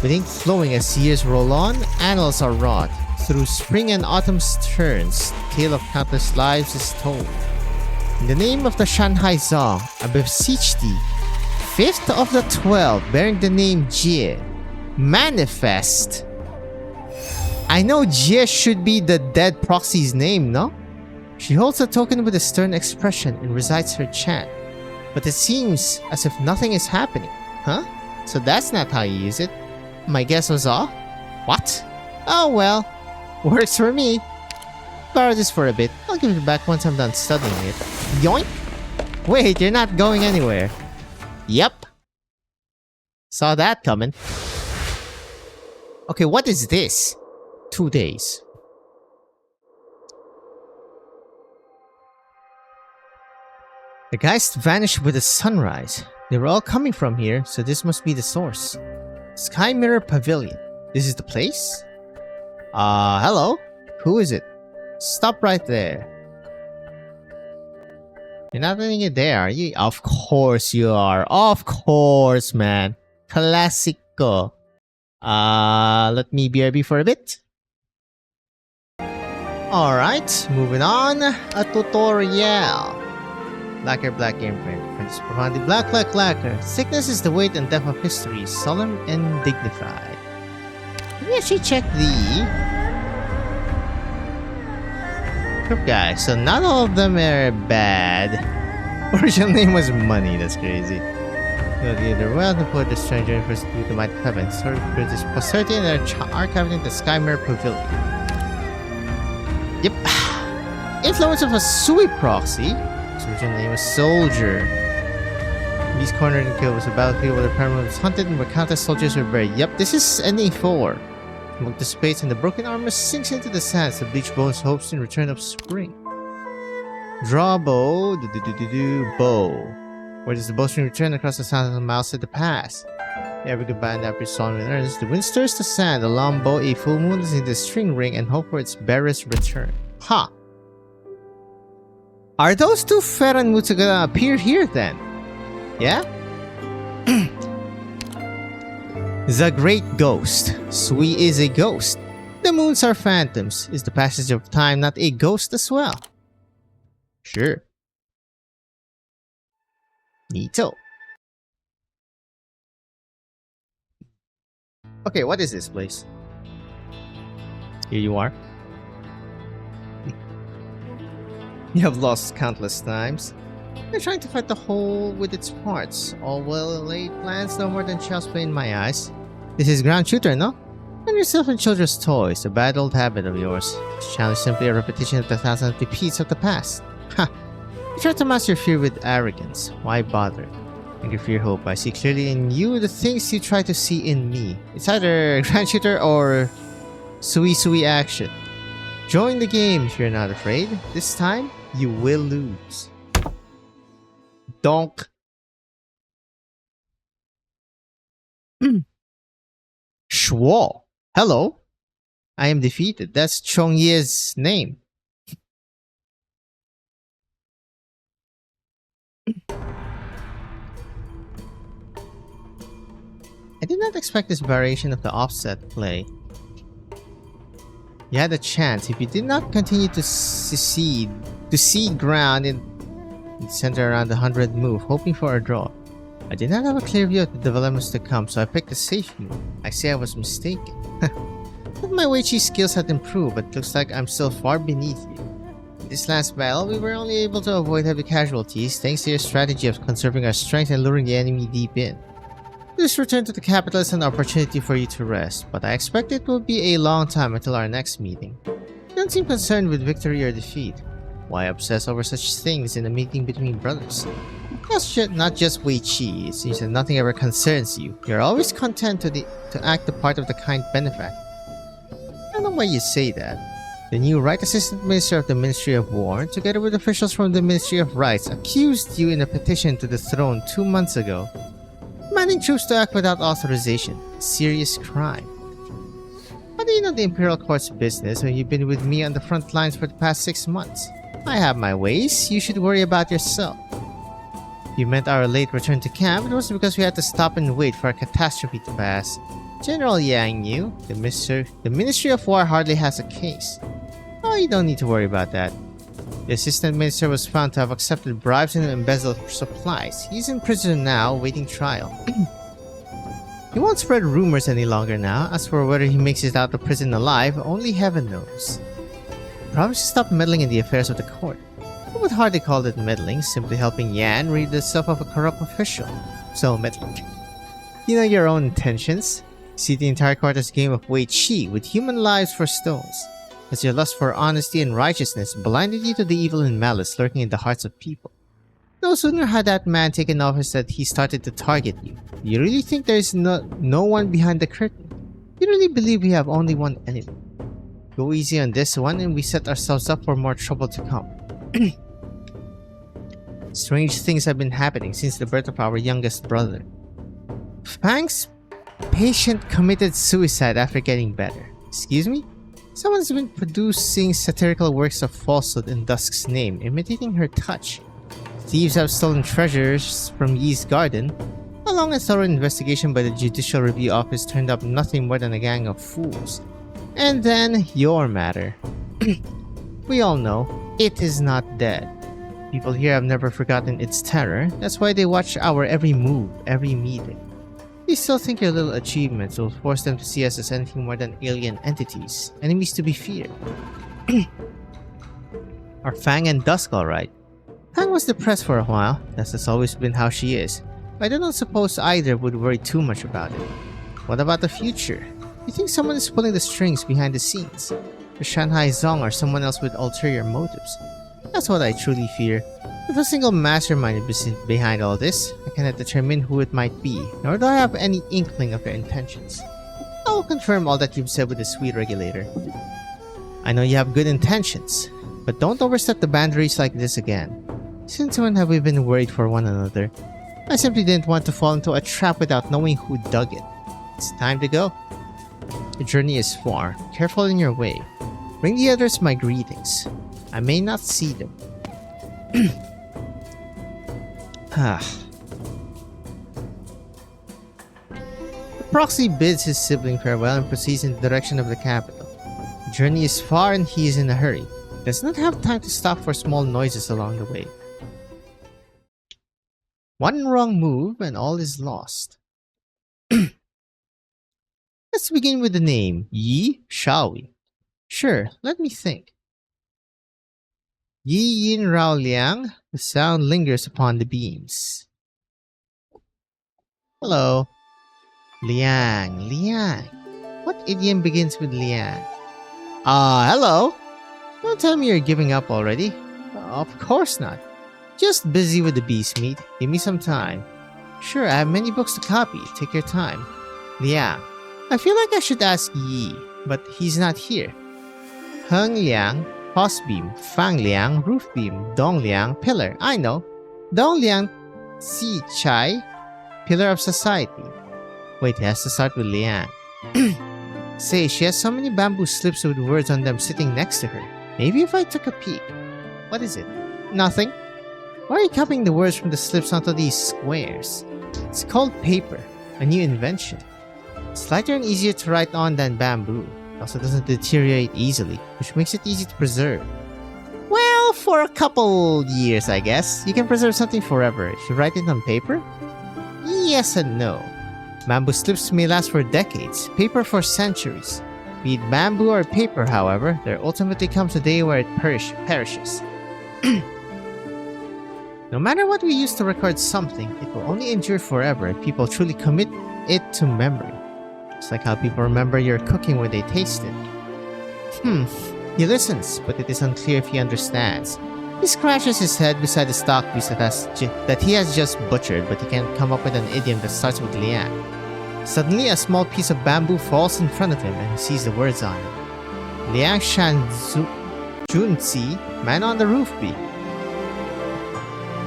With ink flowing as years roll on, annals are wrought. Through spring and autumn's turns, the tale of countless lives is told. In the name of the Shanghai Zong, I beseech thee, 5th of the 12, bearing the name Jie, manifest. I know Jie should be the dead proxy's name, no? She holds the token with a stern expression and recites her chant. But it seems as if nothing is happening. Huh? So that's not how you use it. My guess was off? What? Oh well. Works for me. Borrow this for a bit. I'll give it back once I'm done studying it. Yoink! Wait, you're not going anywhere. Yep. Saw that coming. Okay, what is this? 2 days. The guys vanished with the sunrise. They were all coming from here, so this must be the source. Sky Mirror Pavilion. This is the place? Hello? Who is it? Stop right there. You're not letting it there, are you? Of course you are. Of course, man. Classico. Let me BRB for a bit. Alright, moving on. A tutorial. Lacquer black game print. Prints profoundly black like lacquer. Sickness is the weight and depth of history, solemn and dignified. Let me actually check the group guys. So not all of them are bad. Original name was Money, that's crazy. They're well to put the stranger in first to the mighty heaven. Story for this posterity and they're archived in the Sky Mirror Pavilion. Yep. Influence of a Sui proxy. His original name was Soldier. He's cornered and killed was a battlefield where the pyramid was hunted and where countless soldiers were buried. Yep, this is NA4. Look the space and the broken armor sinks into the sands. The bleached bones hopes in return of spring. Draw bow, bow. Where does the bowstring return across the sound of the miles of the past? Every goodbye and after song returns. The wind stirs the sand, a long bow, a full moon is in the string ring, and hope for its bearer's return. Ha! Huh. Are those two Ferranmuts gonna appear here then? Yeah? The Great Ghost. Sui is a ghost. The moons are phantoms. Is the passage of time not a ghost as well? Sure. Neato. Okay, what is this place? Here you are. You have lost countless times. You're trying to fight the whole with its parts. All well-laid plans, no more than child's play in my eyes. This is ground shooter, no? And yourself and children's toys, a bad old habit of yours. This challenge is simply a repetition of the thousand repeats of the past. Ha! You try to mask your fear with arrogance. Why bother? And if your hope, I see clearly in you the things you try to see in me. It's either ground shooter or Sui action. Join the game if you're not afraid. This time, you will lose. Donk. Shuo. Hello. I am defeated. That's Chongye's name. I did not expect this variation of the offset play. You had a chance if you did not continue to seed ground in the center around the 100 move, hoping for a draw. I did not have a clear view of the developments to come, so I picked a safe move. I say I was mistaken. But my Wei Chi skills had improved, but looks like I'm still far beneath you. In this last battle, we were only able to avoid heavy casualties thanks to your strategy of conserving our strength and luring the enemy deep in. This return to the capital is an opportunity for you to rest, but I expect it will be a long time until our next meeting. You don't seem concerned with victory or defeat. Why obsess over such things in a meeting between brothers? Not just Wei Chi, it seems that nothing ever concerns you. You're always content to act the part of the kind benefactor. I don't know why you say that. The new Right Assistant Minister of the Ministry of War, together with officials from the Ministry of Rights, accused you in a petition to the throne 2 months ago. Demanding troops to act without authorization. A serious crime. How do you know the Imperial Court's business when you've been with me on the front lines for the past 6 months? I have my ways. You should worry about yourself. If you meant our late return to camp, it was because we had to stop and wait for a catastrophe to pass. General Yang knew. The Ministry of War hardly has a case. Oh, you don't need to worry about that. The assistant minister was found to have accepted bribes and embezzled supplies. He's in prison now, waiting trial. He won't spread rumors any longer now. As for whether he makes it out of prison alive, only heaven knows. Probably should stop meddling in the affairs of the court. I would hardly call it meddling, simply helping Yan rid himself of a corrupt official. So meddling. You know your own intentions. See the entire court as a game of Wei Chi with human lives for stones. As your lust for honesty and righteousness blinded you to the evil and malice lurking in the hearts of people. No sooner had that man taken office that he started to target you. You really think there is no one behind the curtain? You really believe we have only one enemy? Go easy on this one and we set ourselves up for more trouble to come. Strange things have been happening since the birth of our youngest brother. Fang's patient committed suicide after getting better. Excuse me? Someone's been producing satirical works of falsehood in Dusk's name, imitating her touch. Thieves have stolen treasures from Yi's garden. A long and thorough investigation by the Judicial Review Office turned up nothing more than a gang of fools. And then, your matter. We all know, it is not dead. People here have never forgotten its terror. That's why they watch our every move, every meeting. They still think your little achievements will force them to see us as anything more than alien entities, enemies to be feared. Are Fang and Dusk alright? Fang was depressed for a while. That's always been how she is. But I do not suppose either would worry too much about it. What about the future? You think someone is pulling the strings behind the scenes? The Shanghai Zong or someone else with ulterior motives? That's what I truly fear. If a single mastermind is behind all this, I cannot determine who it might be, nor do I have any inkling of their intentions. I will confirm all that you've said with the sweet regulator. I know you have good intentions, but don't overstep the boundaries like this again. Since when have we been worried for one another? I simply didn't want to fall into a trap without knowing who dug it. It's time to go. The journey is far. Careful in your way. Bring the others my greetings. I may not see them. The proxy bids his sibling farewell and proceeds in the direction of the capital. The journey is far and he is in a hurry. He does not have time to stop for small noises along the way. One wrong move and all is lost. Let's begin with the name, Yi, shall we? Sure, let me think. Yi Yin Rao Liang, the sound lingers upon the beams. Hello. Liang. What idiom begins with Liang? Hello. Don't tell me you're giving up already. Of course not. Just busy with the beast meat. Give me some time. Sure, I have many books to copy. Take your time. Liang. I feel like I should ask Yi, but he's not here. Heng Liang, crossbeam, Fang Liang, roof beam, Dong Liang, pillar. I know. Dong Liang Si Chai, pillar of society. Wait, it has to start with Liang. Say, she has so many bamboo slips with words on them sitting next to her. Maybe if I took a peek. What is it? Nothing. Why are you copying the words from the slips onto these squares? It's called paper, a new invention. It's lighter and easier to write on than bamboo. It also doesn't deteriorate easily, which makes it easy to preserve. Well, for a couple years, I guess. You can preserve something forever if you write it on paper? Yes and no. Bamboo slips may last for decades, paper for centuries. Be it bamboo or paper, however, there ultimately comes a day where it perishes. No matter what we use to record something, it will only endure forever if people truly commit it to memory. It's like how people remember your cooking when they taste it. He listens, but it is unclear if he understands. He scratches his head beside the stock piece that he has just butchered, but he can't come up with an idiom that starts with Liang. Suddenly, a small piece of bamboo falls in front of him and he sees the words on it. Liang Shan Junzi, man on the roof be.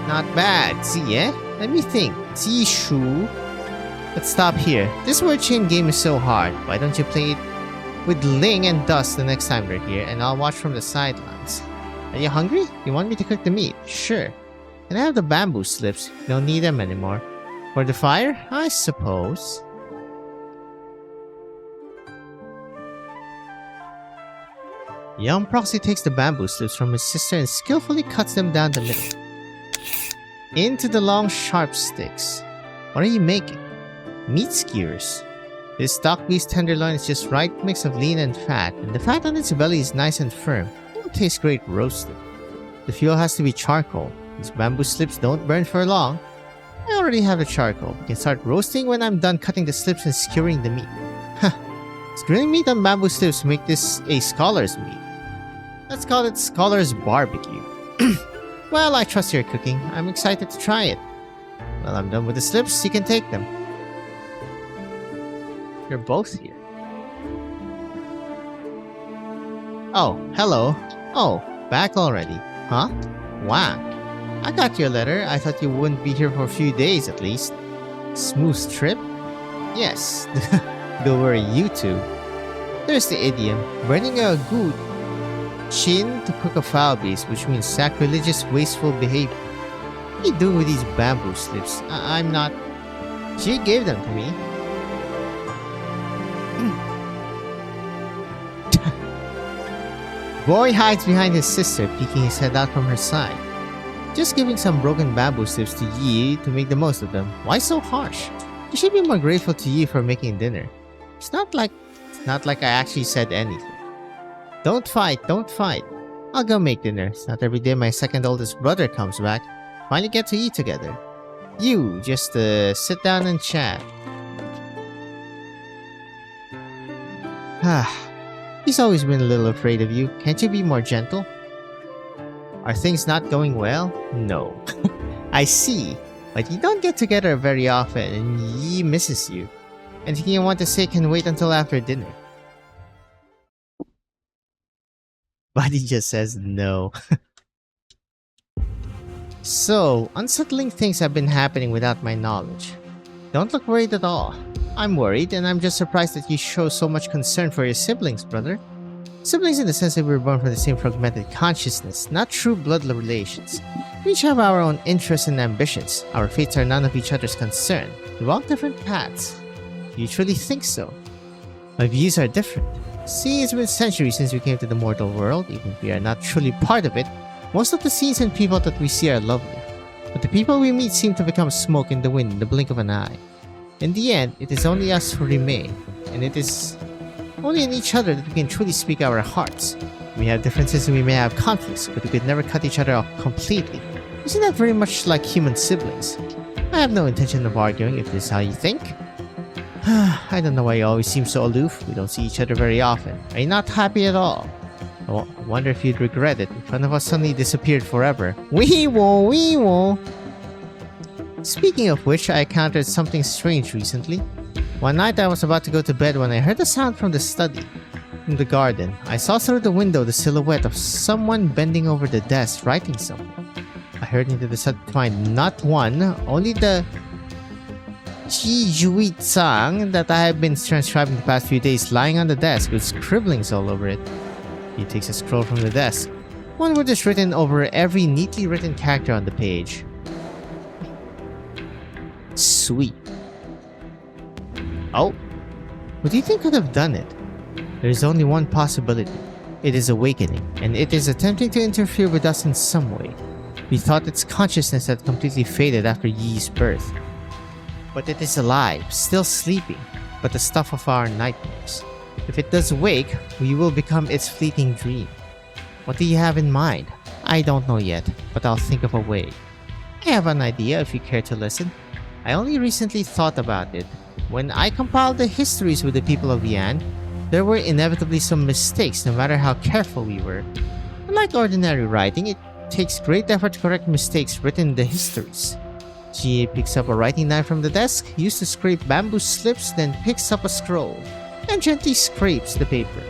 Not bad, Zi, eh? Let me think. Zi Shu. Let's stop here. This word chain game is so hard. Why don't you play it with Ling and Dust the next time they're here, and I'll watch from the sidelines. Are you hungry? You want me to cook the meat? Sure. Can I have the bamboo slips? You don't need them anymore. For the fire? I suppose. Young Proxy takes the bamboo slips from his sister and skillfully cuts them down the middle. Into the long, sharp sticks. What are you making? Meat skewers. This stock beast tenderloin is just right mix of lean and fat, and the fat on its belly is nice and firm. It will taste great roasted. The fuel has to be charcoal. These bamboo slips don't burn for long. I already have the charcoal. We can start roasting when I'm done cutting the slips and skewering the meat. Huh. It's grilling meat on bamboo slips to make this a scholar's meat. Let's call it Scholar's Barbecue. Well, I trust your cooking. I'm excited to try it. Well, I'm done with the slips. You can take them. You're both here. Oh, hello. Oh, back already. Huh? Wow. I got your letter. I thought you wouldn't be here for a few days at least. Smooth trip? Yes. Don't worry, you two. There's the idiom. Burning a good chin to cook a foul beast, which means sacrilegious, wasteful behavior. What are you doing with these bamboo slips? I'm not... She gave them to me. Boy hides behind his sister, peeking his head out from her side. Just giving some broken bamboo slips to Yi to make the most of them. Why so harsh? You should be more grateful to Yi for making dinner. It's not like I actually said anything. Don't fight, don't fight. I'll go make dinner. It's not every day my second oldest brother comes back. Finally get to eat together. You, just sit down and chat. He's always been a little afraid of you. Can't you be more gentle? Are things not going well? No. I see. But you don't get together very often and Yi misses you. Anything you want to say can wait until after dinner. Buddy just says no. So, unsettling things have been happening without my knowledge. Don't look worried at all. I'm worried, and I'm just surprised that you show so much concern for your siblings, brother. Siblings in the sense that we were born from the same fragmented consciousness, not true blood relations. We each have our own interests and ambitions. Our fates are none of each other's concern. We walk different paths. Do you truly think so? My views are different. See, it's been centuries since we came to the mortal world. Even if we are not truly part of it, most of the scenes and people that we see are lovely. But the people we meet seem to become smoke in the wind in the blink of an eye. In the end, it is only us who remain, and it is only in each other that we can truly speak our hearts. We have differences and we may have conflicts, but we could never cut each other off completely. Isn't that very much like human siblings? I have no intention of arguing if this is how you think. I don't know why you always seem so aloof. We don't see each other very often. Are you not happy at all? I wonder if you'd regret it if one of us suddenly disappeared forever. Wee woo. Speaking of which, I encountered something strange recently. One night I was about to go to bed when I heard a sound from the study. From the garden, I saw through the window the silhouette of someone bending over the desk writing something. I heard into the set to find not one, only the Jijuitsang that I have been transcribing the past few days lying on the desk with scribblings all over it. He takes a scroll from the desk. One word is written over every neatly written character on the page. Sweet. Oh, what do you think could have done it? There is only one possibility. It is awakening, and it is attempting to interfere with us in some way. We thought its consciousness had completely faded after Yi's birth. But it is alive, still sleeping, but the stuff of our nightmares. If it does wake, we will become its fleeting dream. What do you have in mind? I don't know yet, but I'll think of a way. I have an idea if you care to listen. I only recently thought about it. When I compiled the histories with the people of Yan, there were inevitably some mistakes no matter how careful we were. Unlike ordinary writing, it takes great effort to correct mistakes written in the histories. Jie picks up a writing knife from the desk, used to scrape bamboo slips, then picks up a scroll, and gently scrapes the paper.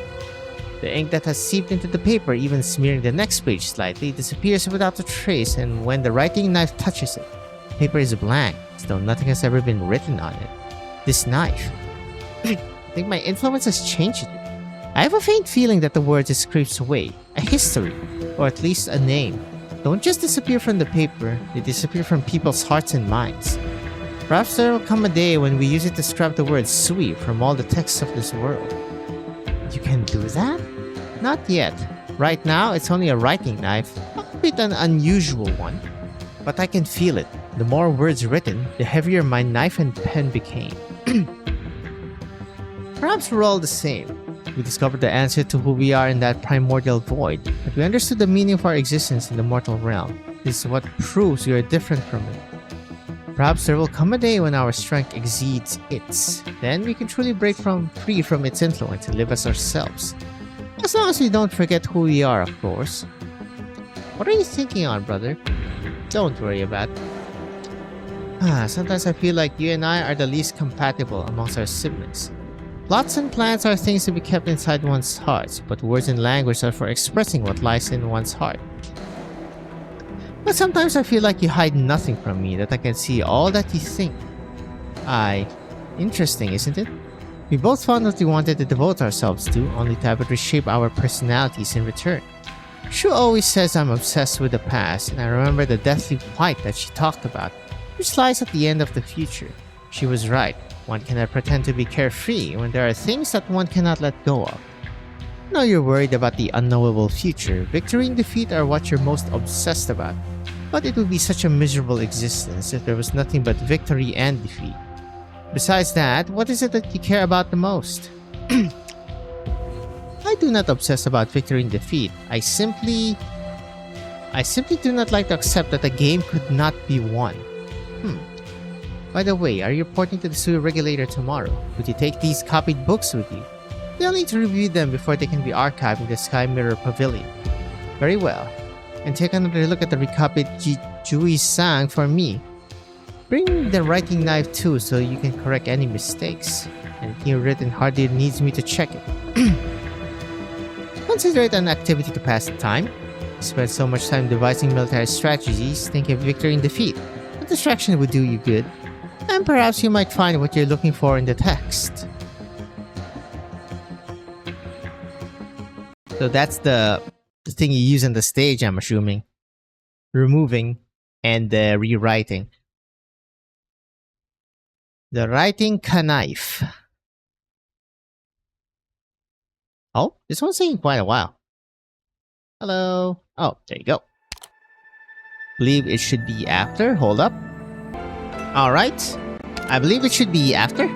The ink that has seeped into the paper, even smearing the next page slightly, disappears without a trace, and when the writing knife touches it, the paper is blank, as though nothing has ever been written on it. This knife. I think my influence has changed it. I have a faint feeling that the words it scrapes away, a history, or at least a name, don't just disappear from the paper, they disappear from people's hearts and minds. Perhaps there will come a day when we use it to scrap the word sui from all the texts of this world. You can do that? Not yet. Right now, it's only a writing knife, a bit an unusual one. But I can feel it. The more words written, the heavier my knife and pen became. Perhaps we're all the same. We discovered the answer to who we are in that primordial void, but we understood the meaning of our existence in the mortal realm. This is what proves we are different from it. Perhaps there will come a day when our strength exceeds its. Then we can truly break free from its influence and live as ourselves. As long as we don't forget who we are, of course. What are you thinking on, brother? Don't worry about it. Sometimes I feel like you and I are the least compatible amongst our siblings. Plots and plans are things to be kept inside one's heart, but words and language are for expressing what lies in one's heart. But sometimes I feel like you hide nothing from me, that I can see all that you think. Interesting, isn't it? We both found what we wanted to devote ourselves to, only to have it reshape our personalities in return. Shu always says I'm obsessed with the past, and I remember the deathly plight that she talked about, which lies at the end of the future. She was right. One cannot pretend to be carefree when there are things that one cannot let go of. I know you're worried about the unknowable future. Victory and defeat are what you're most obsessed about. But it would be such a miserable existence if there was nothing but victory and defeat. Besides that, what is it that you care about the most? I do not obsess about victory and defeat. I simply do not like to accept that a game could not be won. By the way, are you reporting to the sewer regulator tomorrow? Would you take these copied books with you? They'll need to review them before they can be archived in the Sky Mirror Pavilion. Very well. And take another look at the recopied Jui-sang for me. Bring the writing knife too so you can correct any mistakes. Anything written hardly needs me to check it. Consider it an activity to pass the time. You spend so much time devising military strategies, thinking of victory and defeat. A distraction would do you good. And perhaps you might find what you're looking for in the text. So that's the thing you use on the stage, I'm assuming. Removing and rewriting. The writing knife. Oh, this one's taking quite a while. Hello. Oh, there you go. Believe it should be after. Hold up. Alright. I believe it should be after.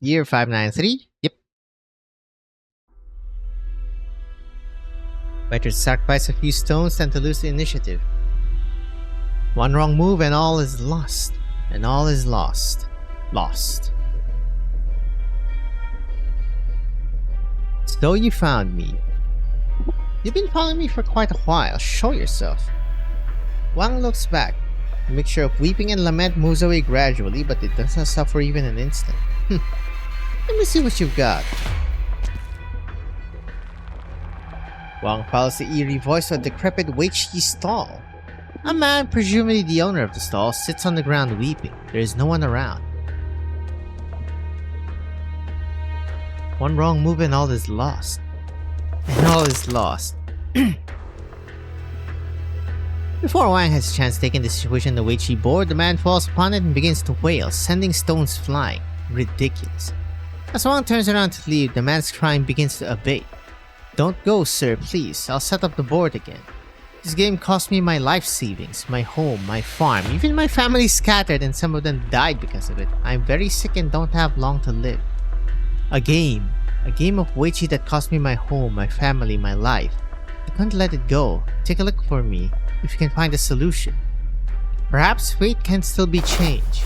Year 593. Yep. Better to sacrifice a few stones than to lose the initiative. One wrong move and all is lost. And all is lost. Lost. So you found me. You've been following me for quite a while. Show yourself. Wang looks back. A mixture of weeping and lament moves away gradually, but it does not stop for even an instant. Let me see what you've got. Wang follows the eerie voice of a decrepit Weiqi stall. A man, presumably the owner of the stall, sits on the ground weeping. There is no one around. One wrong move and all is lost. Before Wang has a chance to take in the situation on the Weiqi board, the man falls upon it and begins to wail, sending stones flying. Ridiculous. As Wang turns around to leave, the man's crying begins to abate. Don't go, sir, please. I'll set up the board again. This game cost me my life savings, my home, my farm, even my family scattered and some of them died because of it. I'm very sick and don't have long to live. A game of Weiqi that cost me my home, my family, my life. I couldn't let it go. Take a look for me, if you can find a solution. Perhaps fate can still be changed.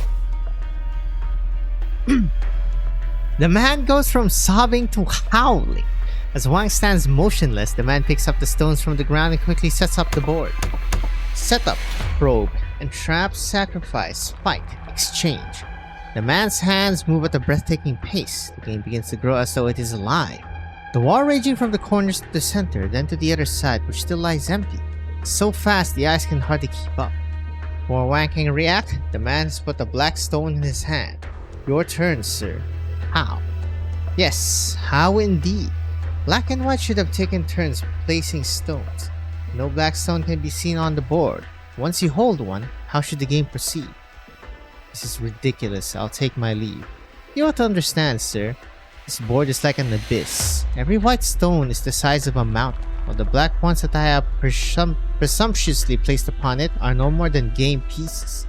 The man goes from sobbing to howling. As Wang stands motionless, the man picks up the stones from the ground and quickly sets up the board. Setup, probe, entrap, sacrifice, fight, exchange. The man's hands move at a breathtaking pace. The game begins to grow as though it is alive. The war raging from the corners to the center, then to the other side, which still lies empty. So fast the eyes can hardly keep up. Before Wang can react, the man has put a black stone in his hand. Your turn, sir. How? Yes, how indeed. Black and white should have taken turns placing stones. No black stone can be seen on the board. Once you hold one, how should the game proceed? This is ridiculous. I'll take my leave. You ought to understand, sir. This board is like an abyss. Every white stone is the size of a mountain, while the black ones that I have presumptuously placed upon it are no more than game pieces.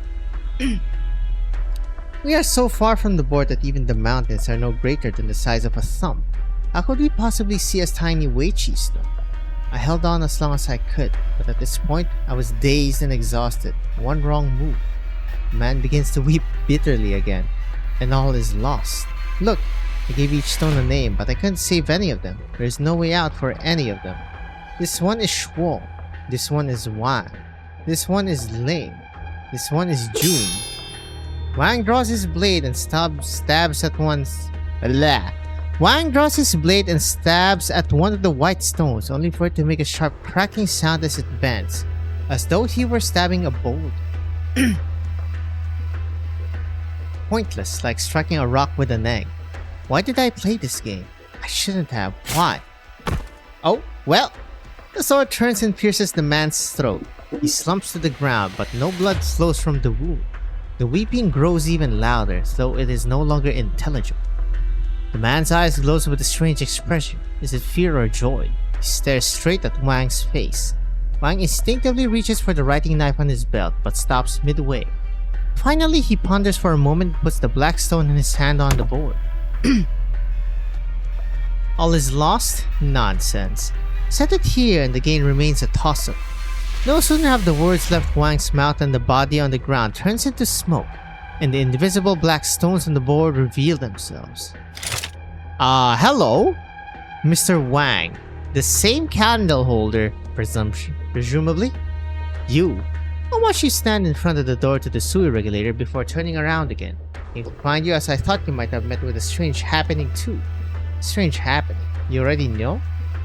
We are so far from the board that even the mountains are no greater than the size of a thumb. How could we possibly see a tiny Weiqi stone? I held on as long as I could, but at this point, I was dazed and exhausted. One wrong move. The man begins to weep bitterly again, and all is lost. Look, I gave each stone a name, but I couldn't save any of them. There is no way out for any of them. This one is Shuo. This one is Wang. This one is Ling. This one is Jun. Wang draws his blade and stabs at one's... Wang draws his blade and stabs at one of the white stones, only for it to make a sharp cracking sound as it bends, as though he were stabbing a boulder. Pointless, like striking a rock with an egg. Why did I play this game? I shouldn't have. Why? Oh, well. The sword turns and pierces the man's throat. He slumps to the ground, but no blood flows from the wound. The weeping grows even louder, though it is no longer intelligible. The man's eyes glows with a strange expression. Is it fear or joy? He stares straight at Wang's face. Wang instinctively reaches for the writing knife on his belt, but stops midway. Finally, he ponders for a moment and puts the black stone in his hand on the board. All is lost? Nonsense. Set it here and the game remains a toss-up. No sooner have the words left Wang's mouth than the body on the ground turns into smoke, and the indivisible black stones on the board reveal themselves. Hello? Mr. Wang, the same candle holder, presumably? You. I watched you stand in front of the door to the sewer regulator before turning around again. Came to find you as I thought you might have met with a strange happening too. Strange happening? You already know?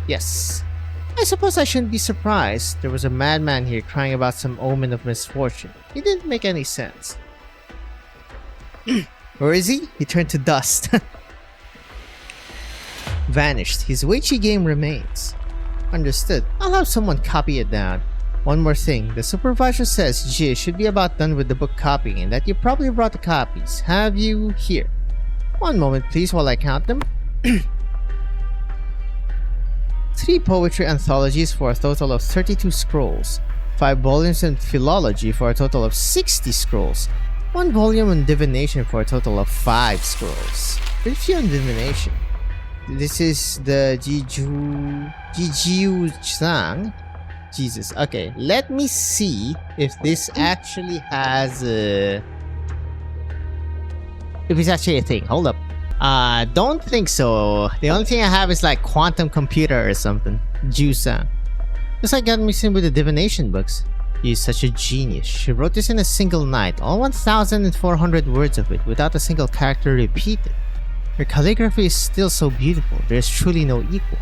Yes. I suppose I shouldn't be surprised. There was a madman here crying about some omen of misfortune. It didn't make any sense. Where is he? He turned to dust. Vanished. His Weiqi game remains. Understood. I'll have someone copy it down. One more thing. The supervisor says Jie should be about done with the book copying and that you probably brought the copies. Have you here? One moment please while I count them. 3 poetry anthologies for a total of 32 scrolls. 5 volumes in philology for a total of 60 scrolls. 1 volume on divination for a total of 5 scrolls. Pretty few on divination. This is the Jijiu-Zhang. Jesus. Okay, let me see if this actually has if it's actually a thing. Hold up. Don't think so. The only thing I have is like quantum computer or something. Jiu-Zhang. Looks like got mixed in with the divination books. She's such a genius. She wrote this in a single night, all 1,400 words of it, without a single character repeated. Her calligraphy is still so beautiful, there is truly no equal.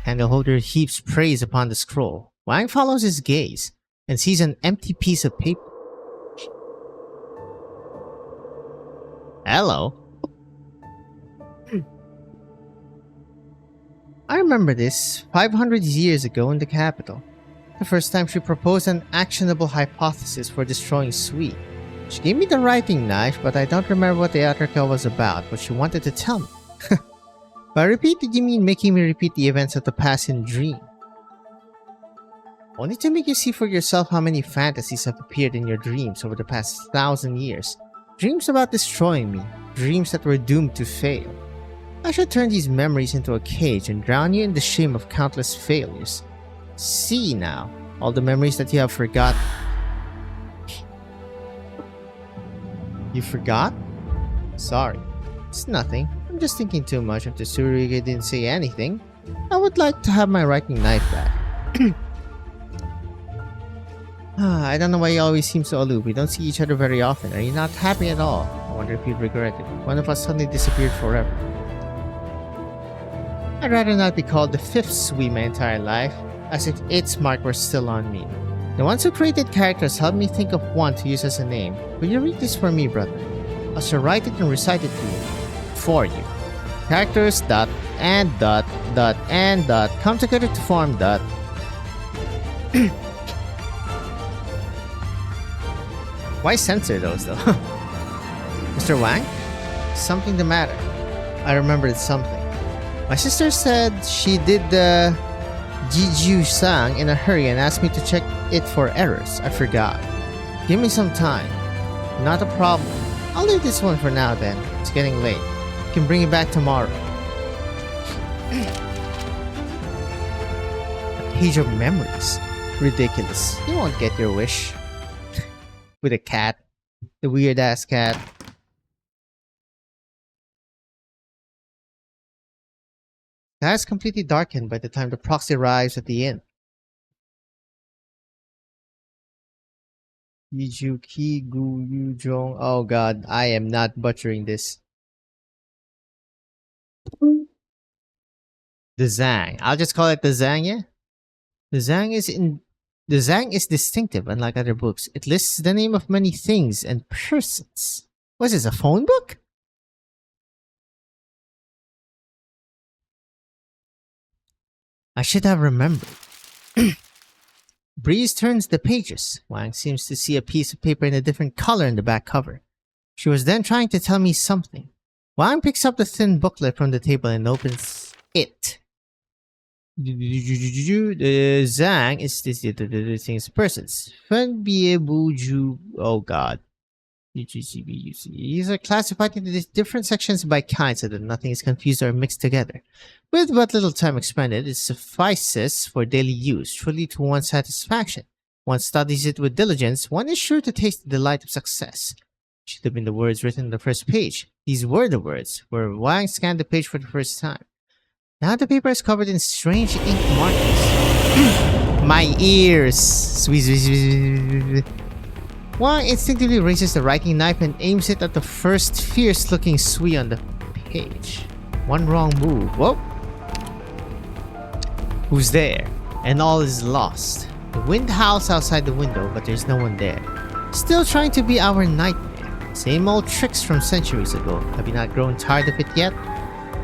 Candle holder heaps praise upon the scroll. Wang follows his gaze and sees an empty piece of paper. Hello. I remember this 500 years ago in the capital. The first time she proposed an actionable hypothesis for destroying Sui. She gave me the writing knife, but I don't remember what the article was about, what she wanted to tell me. By repeat, did you mean making me repeat the events of the past in dream? Only to make you see for yourself how many fantasies have appeared in your dreams over the past 1,000 years. Dreams about destroying me, dreams that were doomed to fail. I should turn these memories into a cage and drown you in the shame of countless failures. See now, all the memories that you have forgot. You forgot? Sorry. It's nothing. I'm just thinking too much. If the Surige didn't say anything, I would like to have my writing knife back. I don't know why you always seem so aloof. We don't see each other very often. Are you not happy at all? I wonder if you'd regret it. One of us suddenly disappeared forever. I'd rather not be called the fifth Sui my entire life, as if its mark were still on me. The ones who created characters helped me think of one to use as a name. Will you read this for me, brother? I shall write it and recite it to you. For you. Characters dot and dot dot and dot come together to form dot. Why censor those though? Mr. Wang? Something the matter. I remembered something. My sister said she did the Jiju-sang in a hurry and asked me to check it for errors. I forgot. Give me some time. Not a problem. I'll leave this one for now then. It's getting late. You can bring it back tomorrow. A page of memories. Ridiculous. You won't get your wish. With a cat. The weird ass cat. The eye is completely darkened by the time the proxy arrives at the inn. Yijuki Gu Yujong. Oh god, I am not butchering this. The Zhang. I'll just call it the Zhang, yeah? The Zhang is distinctive, unlike other books. It lists the name of many things and persons. Was this a phone book? I should have remembered. Breeze turns the pages. Wang seems to see a piece of paper in a different color in the back cover. She was then trying to tell me something. Wang picks up the thin booklet from the table and opens it. The Zhang is the things persons. Oh god. These are classified into different sections by kind so that nothing is confused or mixed together. With but little time expended, it suffices for daily use, truly to one's satisfaction. One studies it with diligence, one is sure to taste the delight of success. Should have been the words written on the first page. These were the words, where Wang scanned the page for the first time. Now the paper is covered in strange ink markings. My ears! Wang instinctively raises the writing knife and aims it at the first fierce-looking Sui on the page. One wrong move. Whoa! Who's there? And all is lost. The wind howls outside the window, but there's no one there. Still trying to be our nightmare. Same old tricks from centuries ago. Have you not grown tired of it yet?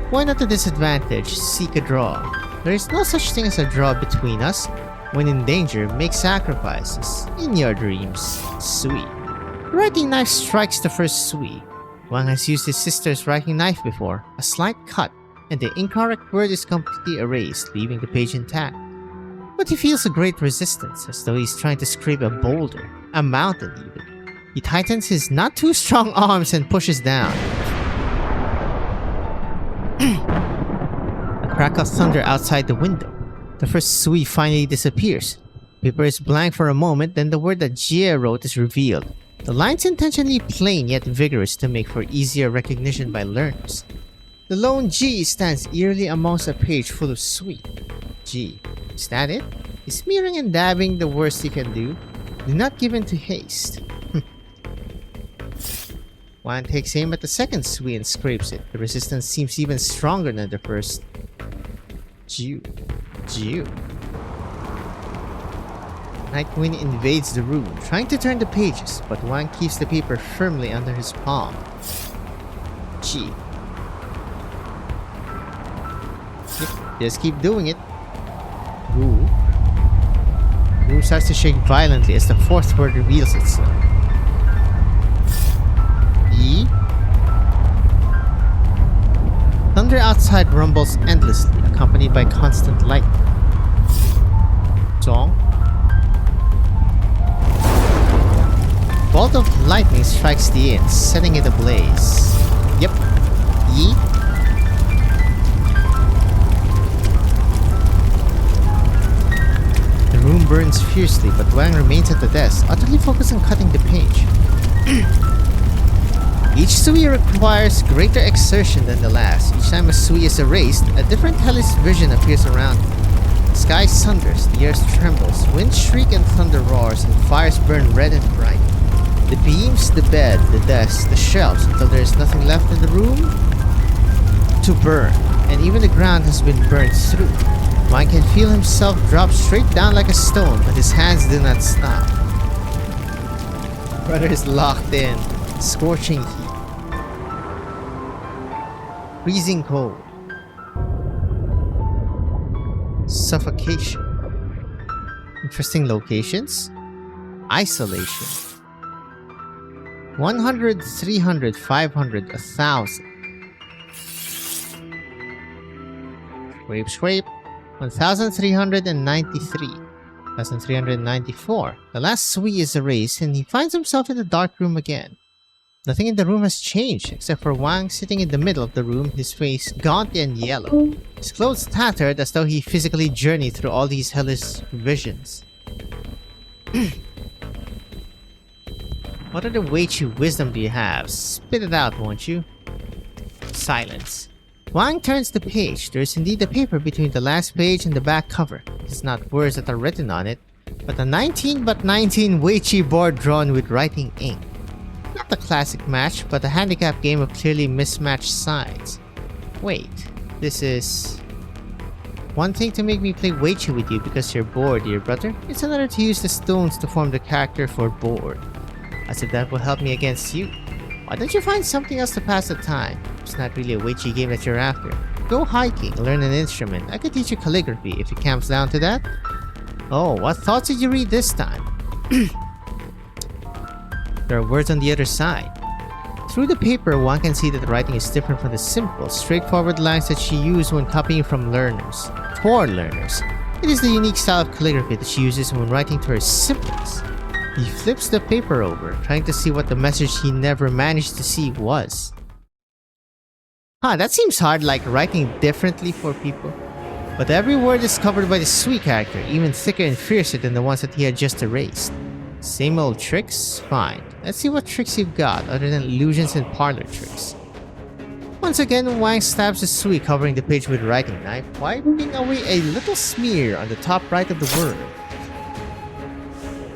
Why not the disadvantage? Seek a draw. There is no such thing as a draw between us. When in danger, make sacrifices. In your dreams, Sui. The writing knife strikes the first Sui. Wang has used his sister's writing knife before. A slight cut, and the incorrect word is completely erased, leaving the page intact. But he feels a great resistance, as though he's trying to scrape a boulder, a mountain even. He tightens his not too strong arms and pushes down. A crack of thunder outside the window. The first Sui finally disappears. Paper is blank for a moment, then the word that Jie wrote is revealed. The lines intentionally plain yet vigorous to make for easier recognition by learners. The lone G stands eerily amongst a page full of Sui. G. Is that it? Is smearing and dabbing the worst you can do? Do not give in to haste. Wan takes aim at the second Sui and scrapes it. The resistance seems even stronger than the first. Jew. Jew. Nightwing invades the room, trying to turn the pages, but Wang keeps the paper firmly under his palm. Gee. Yep, just keep doing it. Ooh. The room starts to shake violently as the fourth word reveals itself. E. Thunder outside rumbles endlessly, accompanied by constant lightning. Song. Bolt of lightning strikes the inn, setting it ablaze. Yep. Yi. The room burns fiercely, but Wang remains at the desk, utterly focused on cutting the page. Each sui requires greater exertion than the last. Each time a sui is erased, a different hellish vision appears around him. The sky sunders, the earth trembles, winds shriek and thunder roars, and fires burn red and bright. The beams, the bed, the desk, the shelves, until there is nothing left in the room to burn, and even the ground has been burned through. One can feel himself drop straight down like a stone, but his hands do not stop. Brother is locked in, scorching heat. Freezing cold. Suffocation. Interesting locations. Isolation. 100, 300, 500, 1,000. Scrape, scrape. 1,393. 1,394. The last sui is erased and he finds himself in the dark room again. Nothing in the room has changed, except for Wang sitting in the middle of the room, his face gaunt and yellow. His clothes tattered as though he physically journeyed through all these hellish visions. What other Weiqi wisdom do you have? Spit it out, won't you? Silence. Wang turns the page. There is indeed a paper between the last page and the back cover. It is not words that are written on it, but a 19 but 19 Weiqi board drawn with writing ink. Not the classic match, but a handicap game of clearly mismatched sides. Wait, this is... One thing to make me play Weiqi with you because you're bored, dear brother. It's another to use the stones to form the character for bored. As if that will help me against you. Why don't you find something else to pass the time? It's not really a Weiqi game that you're after. Go hiking, learn an instrument. I could teach you calligraphy if it comes down to that. Oh, what thoughts did you read this time? There are words on the other side. Through the paper, one can see that the writing is different from the simple, straightforward lines that she used when copying from learners. For learners. It is the unique style of calligraphy that she uses when writing to her siblings. He flips the paper over, trying to see what the message he never managed to see was. Huh, that seems hard, like writing differently for people. But every word is covered by the sui character, even thicker and fiercer than the ones that he had just erased. Same old tricks? Fine. Let's see what tricks you've got, other than illusions and parlor tricks. Once again, Wang stabs the sui covering the page with a writing knife, wiping away a little smear on the top right of the word.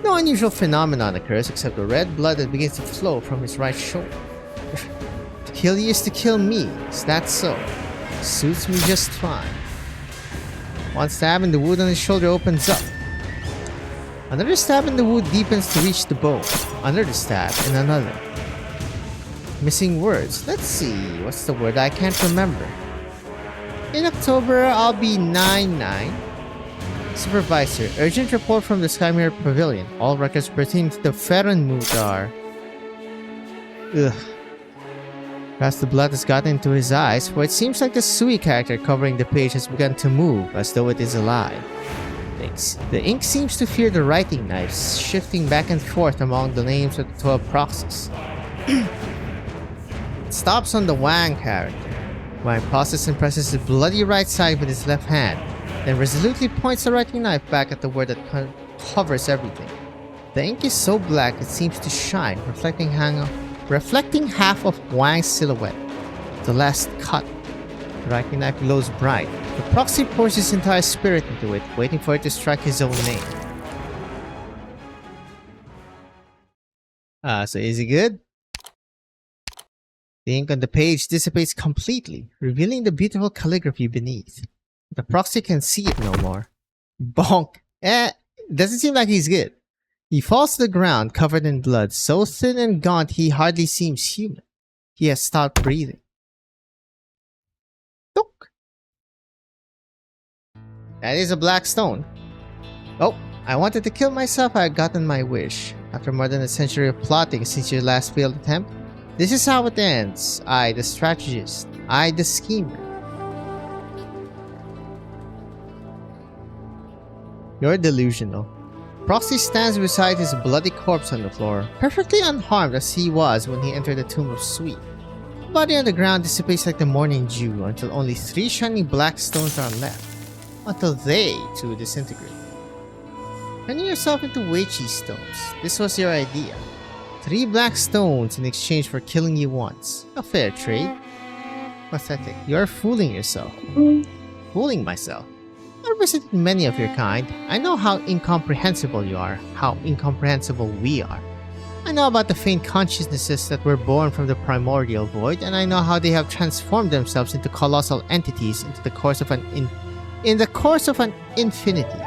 No unusual phenomenon occurs except the red blood that begins to flow from his right shoulder. To kill you is to kill me, is that so? Suits me just fine. One stab and the wound on his shoulder opens up. Another stab and the wound deepens to reach the bone. Another stab and another. Missing words. Let's see, what's the word I can't remember? In October, I'll be 9-9. Supervisor, urgent report from the Skymirror Pavilion. All records pertaining to the Ferren Moot are... Ugh. Perhaps the blood has gotten into his eyes, for it seems like the sui character covering the page has begun to move, as though it is alive. The ink seems to fear the writing knives, shifting back and forth among the names of the 12 proxies. It stops on the Wang character. Wang pauses and presses his bloody right side with his left hand, then resolutely points the writing knife back at the word that covers everything. The ink is so black it seems to shine, reflecting half of Wang's silhouette. The last cut. The writing knife glows bright. The proxy pours his entire spirit into it, waiting for it to strike his own name. So is it good? The ink on the page dissipates completely, revealing the beautiful calligraphy beneath. The proxy can see it no more. Bonk. Doesn't seem like he's good. He falls to the ground covered in blood, so thin and gaunt he hardly seems human. He has stopped breathing. Tok. That is a black stone. Oh, I wanted to kill myself. I had gotten my wish. After more than a century of plotting since your last failed attempt, this is how it ends. I, the strategist. I, the schemer. You're delusional. Proxy stands beside his bloody corpse on the floor, perfectly unharmed as he was when he entered the tomb of Sui. The body on the ground dissipates like the morning dew until only 3 shiny black stones are left, until they too disintegrate. Turning yourself into Weichi stones. This was your idea. 3 black stones in exchange for killing you once. A fair trade. Pathetic. You're fooling yourself. Fooling myself. I've visited many of your kind. I know how incomprehensible you are, how incomprehensible we are. I know about the faint consciousnesses that were born from the primordial void, and I know how they have transformed themselves into colossal entities in the course of an infinity.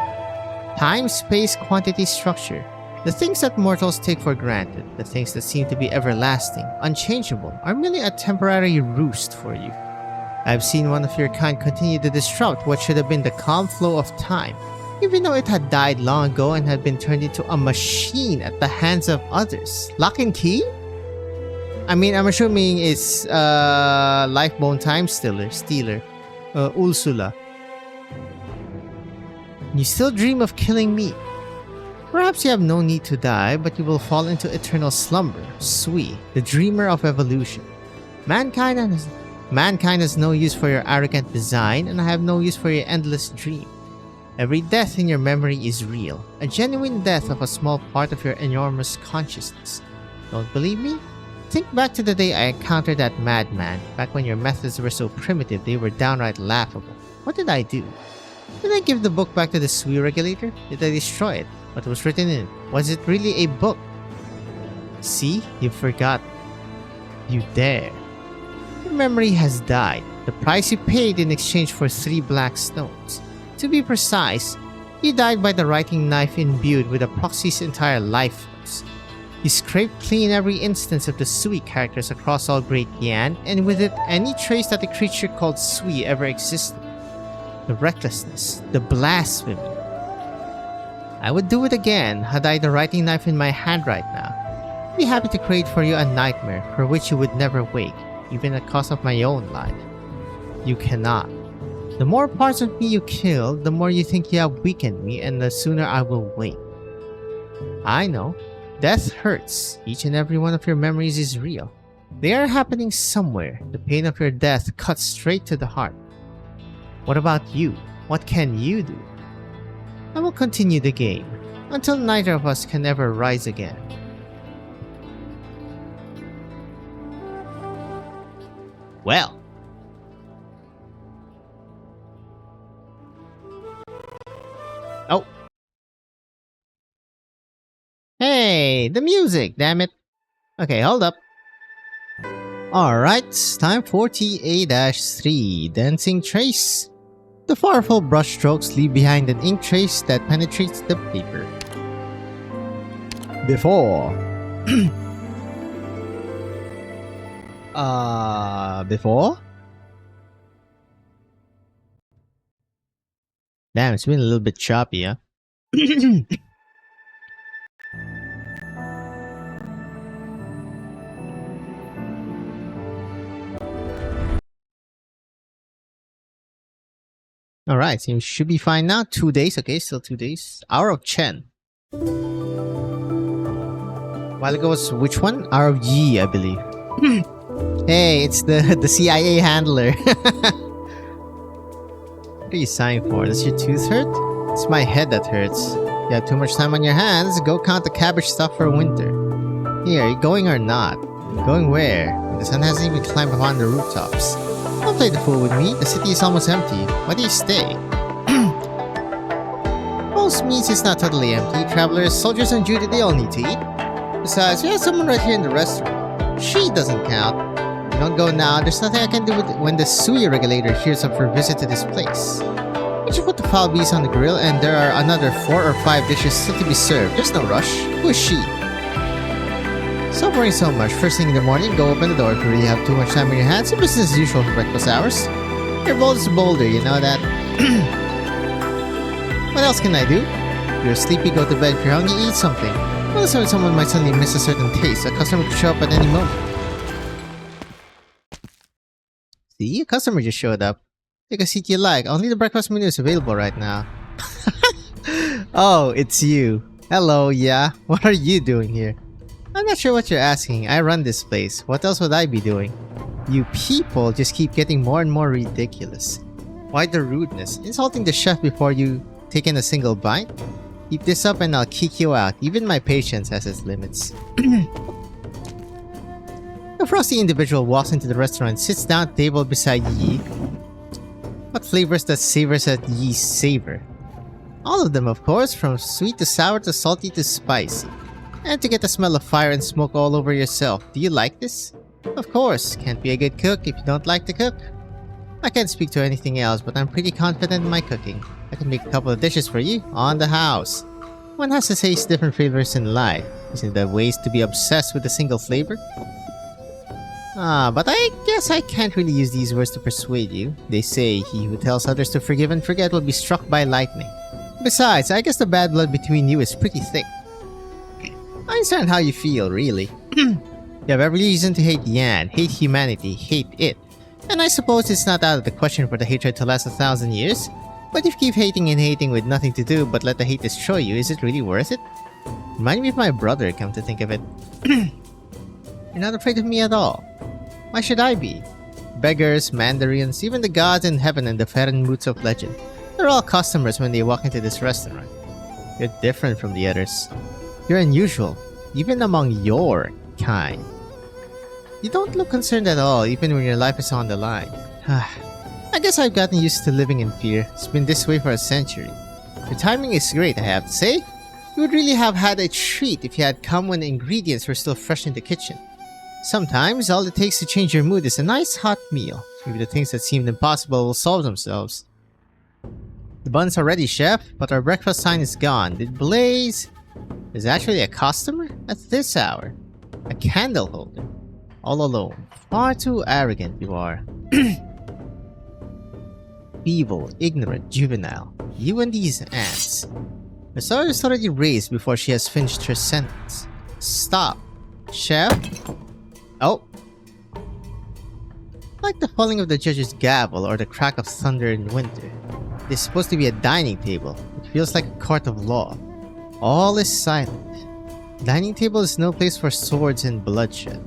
Time, space, quantity, structure. The things that mortals take for granted, the things that seem to be everlasting, unchangeable, are merely a temporary roost for you. I've seen one of your kind continue to disrupt what should have been the calm flow of time, even though it had died long ago and had been turned into a machine at the hands of others. Lock and key? I mean, I'm assuming it's Lifebone Time Stealer, Ursula. You still dream of killing me. Perhaps you have no need to die, but you will fall into eternal slumber, Sui, the dreamer of evolution. Mankind has no use for your arrogant design, and I have no use for your endless dream. Every death in your memory is real, a genuine death of a small part of your enormous consciousness. Don't believe me? Think back to the day I encountered that madman, back when your methods were so primitive they were downright laughable. What did I do? Did I give the book back to the Sui regulator? Did I destroy it? What was written in it? Was it really a book? See? You've forgotten. You dare. Your memory has died. The price you paid in exchange for 3 black stones. To be precise, you died by the writing knife imbued with a proxy's entire life force. You scraped clean every instance of the Sui characters across all Great Yan, and with it any trace that the creature called Sui ever existed. The recklessness, the blasphemy. I would do it again had I the writing knife in my hand right now. I'd be happy to create for you a nightmare for which you would never wake, even at cost of my own life. You cannot. The more parts of me you kill, the more you think you have weakened me, and the sooner I will wake. I know. Death hurts. Each and every one of your memories is real. They are happening somewhere. The pain of your death cuts straight to the heart. What about you? What can you do? I will continue the game, until neither of us can ever rise again. Well. Oh. Hey, the music, damn it. Okay, hold up. Alright, time for TA-3, Dancing Trace. The powerful brushstrokes leave behind an ink trace that penetrates the paper. Before. Before? Damn, it's been a little bit choppy, huh? Alright, seems should be fine now. 2 days, okay, still 2 days. Hour of Chen. While ago was which one? Hour of Yi, I believe. Hey, it's the CIA handler. What are you sighing for? Does your tooth hurt? It's my head that hurts. You have too much time on your hands. Go count the cabbage stuff for winter. Here, are you going or not? Going where? The sun hasn't even climbed upon the rooftops. Don't play the fool with me. The city is almost empty. Why do you stay? Most means it's not totally empty. Travelers, soldiers on duty, they all need to eat. Besides, we have someone right here in the restaurant. She doesn't count. If you don't go now, there's nothing I can do with it when the Sui regulator hears of her visit to this place. I just put the foul beast on the grill and there are another 4 or 5 dishes still to be served. There's no rush. Who is she? Stop worrying so much. First thing in the morning, go open the door if you really have too much time on your hands. It's business as usual for breakfast hours. You're bold as a boulder, you know that? What else can I do? If you're sleepy, go to bed. If you're hungry, eat something. Well, so someone might suddenly miss a certain taste. A customer could show up at any moment. See? A customer just showed up. Take a seat you like. Only the breakfast menu is available right now. Oh, it's you. Hello, yeah. What are you doing here? I'm not sure what you're asking. I run this place. What else would I be doing? You people just keep getting more and more ridiculous. Why the rudeness? Insulting the chef before you take in a single bite? Keep this up and I'll kick you out. Even my patience has its limits. A frosty individual walks into the restaurant and sits down at the table beside Yi. What flavors does savors at Yi savor? All of them, of course, from sweet to sour to salty to spicy. And to get the smell of fire and smoke all over yourself. Do you like this? Of course, can't be a good cook if you don't like to cook. I can't speak to anything else, but I'm pretty confident in my cooking. I can make a couple of dishes for you, on the house. One has to taste different flavors in life. Isn't there ways to be obsessed with a single flavor? But I guess I can't really use these words to persuade you. They say, he who tells others to forgive and forget will be struck by lightning. Besides, I guess the bad blood between you is pretty thick. I understand how you feel, really. You have every reason to hate Yan, hate humanity, hate it. And I suppose it's not out of the question for the hatred to last 1,000 years. But if you keep hating and hating with nothing to do but let the hate destroy you, is it really worth it? Remind me of my brother, come to think of it. You're not afraid of me at all. Why should I be? Beggars, mandarins, even the gods in heaven and the Ferenmuts of legend. They're all customers when they walk into this restaurant. You're different from the others. You're unusual, even among your kind. You don't look concerned at all, even when your life is on the line. I guess I've gotten used to living in fear. It's been this way for a century. Your timing is great, I have to say. You would really have had a treat if you had come when the ingredients were still fresh in the kitchen. Sometimes, all it takes to change your mood is a nice hot meal. Maybe the things that seemed impossible will solve themselves. The bun's are ready, chef, but our breakfast sign is gone. Did Blaze... There's actually a customer? At this hour. A candle holder. All alone. Far too arrogant you are. Evil, ignorant, juvenile. You and these ants. The sword is already raised before she has finished her sentence. Stop. Chef? Oh. Like the falling of the judge's gavel or the crack of thunder in winter. This is supposed to be a dining table. It feels like a court of law. All is silent. Dining table is no place for swords and bloodshed.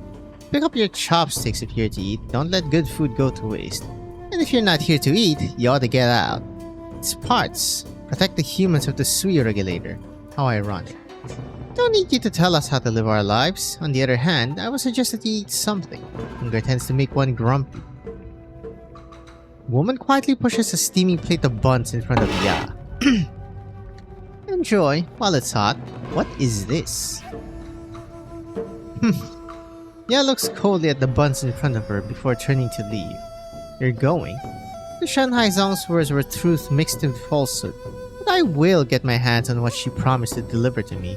Pick up your chopsticks if you're here to eat. Don't let good food go to waste. And if you're not here to eat, you ought to get out. It's parts. Protect the humans of the Sui regulator. How ironic. Don't need you to tell us how to live our lives. On the other hand, I would suggest that you eat something. Hunger tends to make one grumpy. Woman quietly pushes a steaming plate of buns in front of Ya. Enjoy while it's hot. What is this? Ya looks coldly at the buns in front of her before turning to leave. You're going? The Shanghai Zong's words were truth mixed with falsehood, but I will get my hands on what she promised to deliver to me.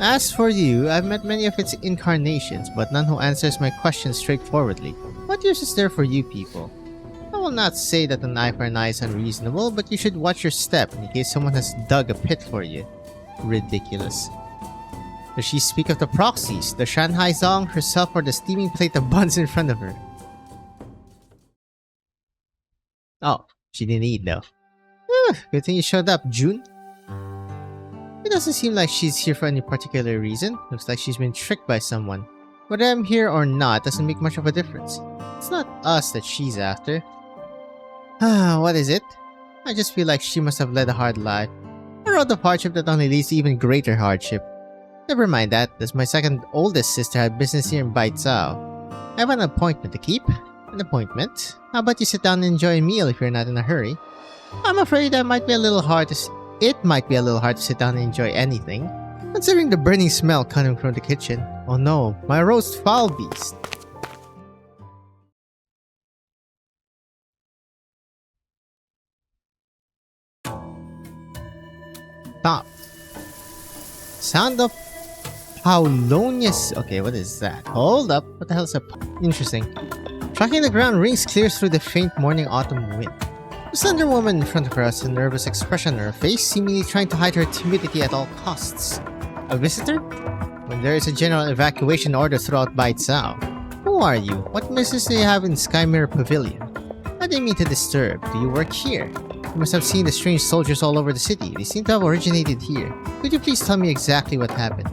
As for you, I've met many of its incarnations, but none who answers my questions straightforwardly. What use is there for you people? I will not say that an eye for an eye is unreasonable, but you should watch your step in case someone has dug a pit for you. Ridiculous. Does she speak of the proxies, the Shanghai Zong herself, or the steaming plate of buns in front of her? Oh, she didn't eat though. Good thing you showed up, June. It doesn't seem like she's here for any particular reason. Looks like she's been tricked by someone. Whether I'm here or not doesn't make much of a difference. It's not us that she's after. What is it? I just feel like she must have led a hard life. A road of hardship that only leads to even greater hardship. Never mind that, as my second oldest sister had business here in Baizhao. I have an appointment to keep. An appointment? How about you sit down and enjoy a meal if you're not in a hurry? I'm afraid it might be a little hard to sit down and enjoy anything, considering the burning smell coming from the kitchen. Oh no, my roast fowl beast. Stop. Sound of Paulonius. Okay, what is that? Hold up. What the hell is a... Interesting. Tracking the ground, rings clear through the faint morning autumn wind. The slender woman in front of her has a nervous expression on her face, seemingly trying to hide her timidity at all costs. A visitor? When there is a general evacuation order throughout Baizhou. Who are you? What business do you have in Skymere Pavilion? I didn't mean to disturb. Do you work here? You must have seen the strange soldiers all over the city. They seem to have originated here. Could you please tell me exactly what happened?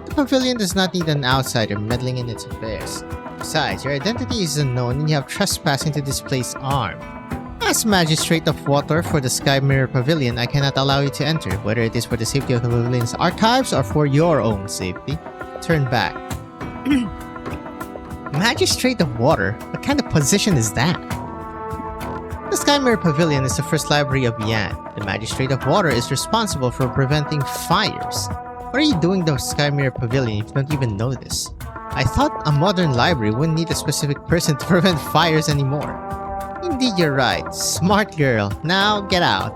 The pavilion does not need an outsider meddling in its affairs. Besides, your identity is unknown and you have trespassed into this place armed. As Magistrate of Water for the Skymere Pavilion, I cannot allow you to enter, whether it is for the safety of the pavilion's archives or for your own safety. Turn back. Magistrate of Water? What kind of position is that? The Skymere Pavilion is the first library of Yan. The Magistrate of Water is responsible for preventing fires. What are you doing in the Skymere Pavilion if you don't even know this? I thought a modern library wouldn't need a specific person to prevent fires anymore. Indeed, you're right. Smart girl. Now, get out.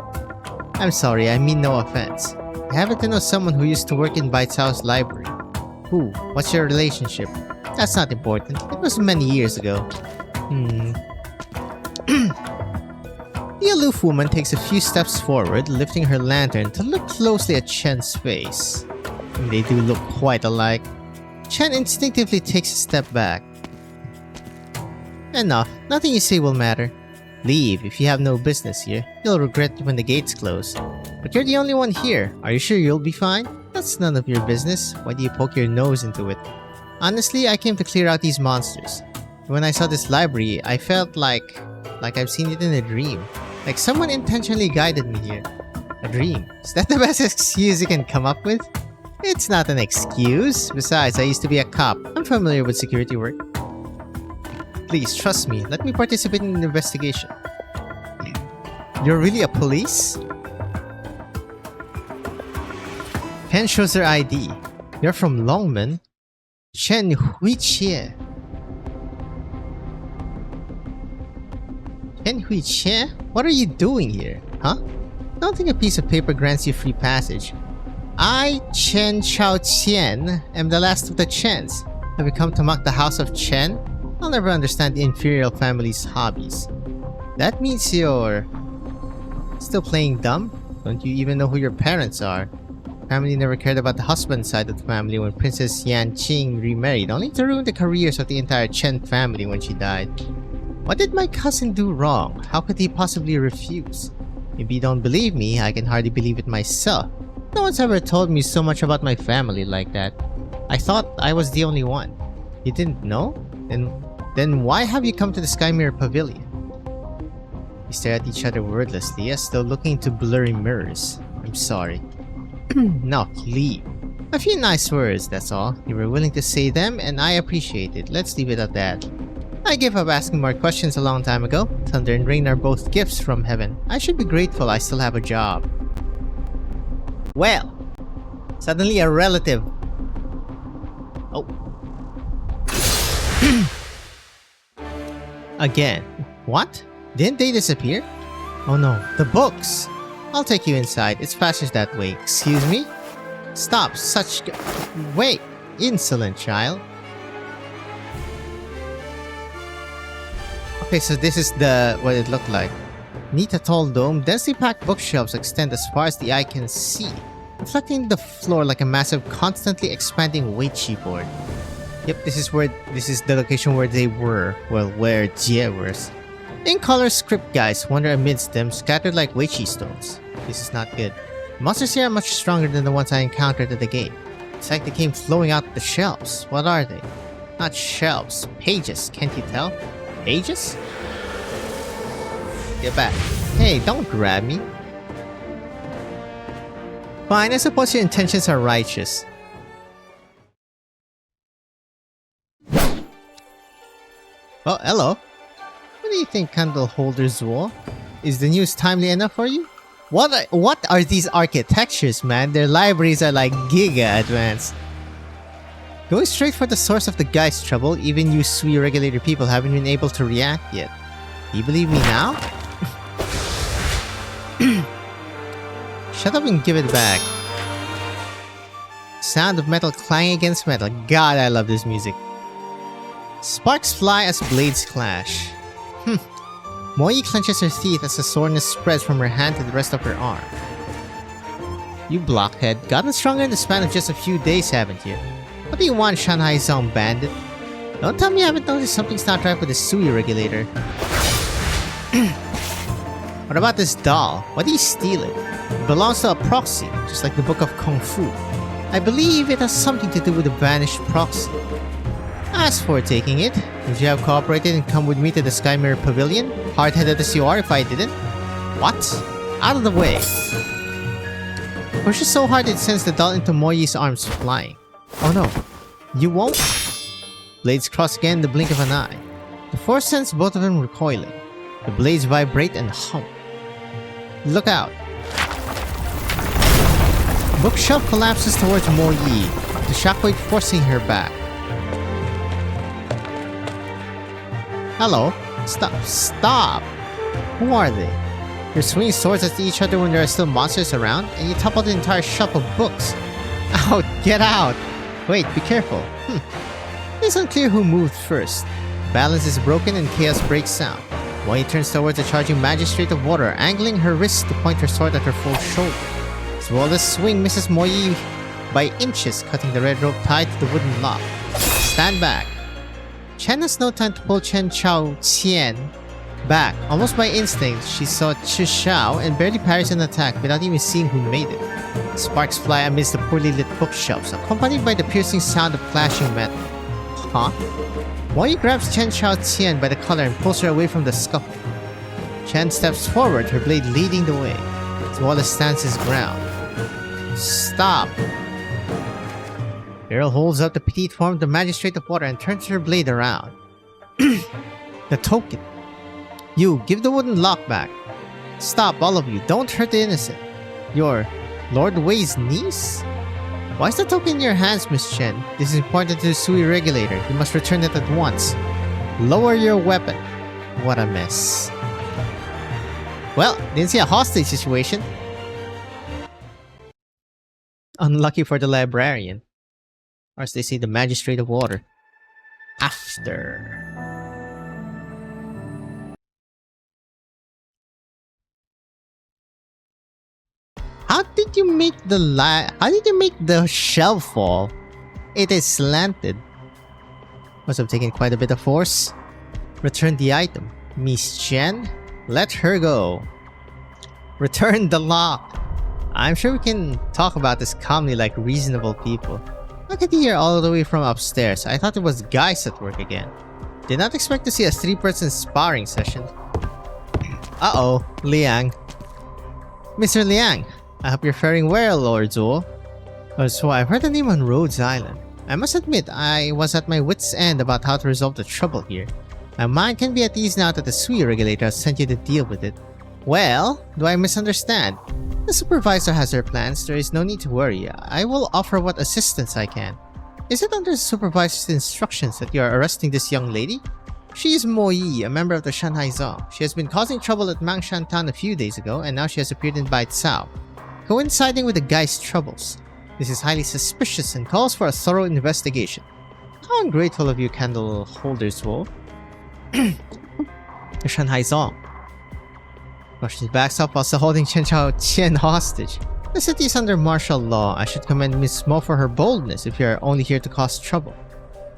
I'm sorry, I mean no offense. I happen to know someone who used to work in Baizhou's library. Who? What's your relationship? That's not important. It was many years ago. The aloof woman takes a few steps forward, lifting her lantern to look closely at Chen's face. They do look quite alike. Chen instinctively takes a step back. Enough. Nothing you say will matter. Leave if you have no business here. You'll regret it when the gates close. But you're the only one here. Are you sure you'll be fine? That's none of your business. Why do you poke your nose into it? Honestly, I came to clear out these monsters. When I saw this library, I felt like I've seen it in a dream. Like someone intentionally guided me here. A dream? Is that the best excuse you can come up with? It's not an excuse. Besides, I used to be a cop. I'm familiar with security work. Please, trust me. Let me participate in an investigation. You're really a police? Pen shows her ID. You're from Longmen? Chen Huichie. Chen Huichie? What are you doing here? Huh? Don't think a piece of paper grants you free passage. I, Chen Chao Qian, am the last of the Chens. Have you come to mock the house of Chen? I'll never understand the inferior family's hobbies. That means you're... still playing dumb? Don't you even know who your parents are? Family never cared about the husband side of the family when Princess Yan Qing remarried, only to ruin the careers of the entire Chen family when she died. What did my cousin do wrong? How could he possibly refuse? If you don't believe me, I can hardly believe it myself. No one's ever told me so much about my family like that. I thought I was the only one. You didn't know? Then why have you come to the Skymere Pavilion? We stare at each other wordlessly as though looking into blurry mirrors. I'm sorry. Now, leave. A few nice words, that's all. You were willing to say them, and I appreciate it. Let's leave it at that. I gave up asking more questions a long time ago. Thunder and rain are both gifts from heaven. I should be grateful I still have a job. Well, suddenly a relative. Oh. Again. What? Didn't they disappear? Oh no, the books! I'll take you inside. It's faster that way. Excuse me? Stop, Wait! Insolent child. Okay, so this is what it looked like. Neat, a tall dome, densely packed bookshelves extend as far as the eye can see, reflecting the floor like a massive, constantly expanding weiqi board. Yep, this is the location where they were. Well, where Jie was. In color script guys wander amidst them, scattered like weiqi stones. This is not good. The monsters here are much stronger than the ones I encountered at the gate. It's like they came flowing out the shelves. What are they? Not shelves, pages, can't you tell? Pages? Get back. Hey, don't grab me. Fine, I suppose your intentions are righteous. Well, hello. What do you think, candle holder Zuo? Is the news timely enough for you? What are these architectures, man? Their libraries are like giga advanced. Going straight for the source of the guy's trouble, even you Sui regulator people haven't been able to react yet. Do you believe me now? Shut up and give it back. Sound of metal clanging against metal. God, I love this music. Sparks fly as blades clash. Moi clenches her teeth as the soreness spreads from her hand to the rest of her arm. You blockhead, gotten stronger in the span of just a few days, haven't you? What do you want, Shanghai Zong bandit? Don't tell me you haven't noticed something's not right with the Sui regulator. What about this doll? Why do you steal it? It belongs to a proxy, just like the book of Kung Fu. I believe it has something to do with the vanished proxy. As for taking it, would you have cooperated and come with me to the Sky Mirror Pavilion? Hard-headed as you are if I didn't? What? Out of the way! Pushes so hard it sends the doll into Moyi's arms flying. Oh no. You won't? Blades cross again in the blink of an eye. The force sends both of them recoiling. The blades vibrate and hum. Look out. Bookshelf collapses towards Moyi, the shockwave forcing her back. Hello? Stop! Who are they? You're swinging swords at each other when there are still monsters around, and you toppled the entire shelf of books. Out! Get out! Wait, be careful. It's unclear who moved first. Balance is broken and chaos breaks out. Moi turns towards the charging magistrate of water, angling her wrist to point her sword at her full shoulder. Zwola's swing misses Moi by inches, cutting the red rope tied to the wooden lock. Stand back. Chen has no time to pull Chen Chao Qian back. Almost by instinct, she saw Chi Xiao and barely parries an attack without even seeing who made it. Sparks fly amidst the poorly lit bookshelves, accompanied by the piercing sound of clashing metal. Huh? Moi grabs Chen Chao Qian by the collar and pulls her away from the scuffle. Chen steps forward, her blade leading the way. Zwola stands his ground. Stop! Beryl holds up the petite form of the magistrate of water and turns her blade around. The token. You, give the wooden lock back. Stop, all of you. Don't hurt the innocent. You're Lord Wei's niece? Why is the token in your hands, Miss Chen? This is important to the Sui regulator. You must return it at once. Lower your weapon. What a mess. Well, didn't see a hostage situation. Unlucky for the librarian. Or as they say, the magistrate of water. After. How did you make the shelf fall? It is slanted. Must have taken quite a bit of force. Return the item. Miss Chen, let her go. Return the lock. I'm sure we can talk about this calmly like reasonable people. I could hear all the way from upstairs. I thought it was guys at work again. Did not expect to see a 3-person sparring session. Uh-oh, Liang. Mr. Liang, I hope you're faring well, Lord Zhuo. So I've heard the name on Rhodes Island. I must admit, I was at my wit's end about how to resolve the trouble here. My mind can be at ease now that the Sui regulator has sent you to deal with it. Well, do I misunderstand? The supervisor has her plans. There is no need to worry. I will offer what assistance I can. Is it under the supervisor's instructions that you are arresting this young lady? She is Mo Yi, a member of the Shanghai Zong. She has been causing trouble at Mangshan Town a few days ago, and now she has appeared in Bai Cao, coinciding with the guy's troubles. This is highly suspicious and calls for a thorough investigation. How ungrateful of you, candle holders, Zhuo. The Shanghai Zong. She backs up while still holding Chen Chao Qian hostage. The city is under martial law. I should commend Miss Mo for her boldness if you are only here to cause trouble.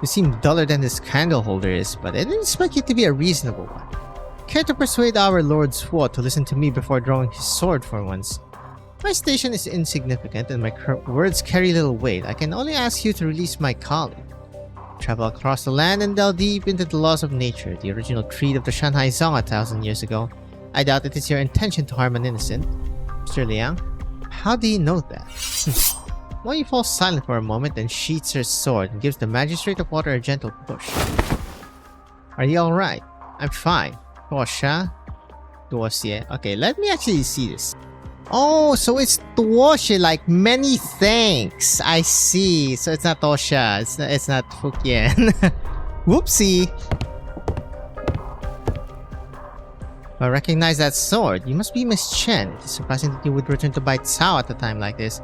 You seem duller than this candle holder is, but I didn't expect you to be a reasonable one. Care to persuade our Lord Zhuo to listen to me before drawing his sword for once? My station is insignificant and my words carry little weight. I can only ask you to release my colleague. Travel across the land and delve deep into the laws of nature, the original creed of the Shanghai Zong 1,000 years ago. I doubt it is your intention to harm an innocent. Mr. Liang, how do you know that? Moi falls silent for a moment, then sheaths her sword and gives the magistrate of water a gentle push. Are you alright? I'm fine. Tuosha? Tuosie. Okay, let me actually see this. Oh, so it's Tuoshe, like many thanks. I see. So it's not Tosha. It's not Fukian. Whoopsie. I recognize that sword. You must be Miss Chen. It is surprising that you would return to Bai Cao at a time like this.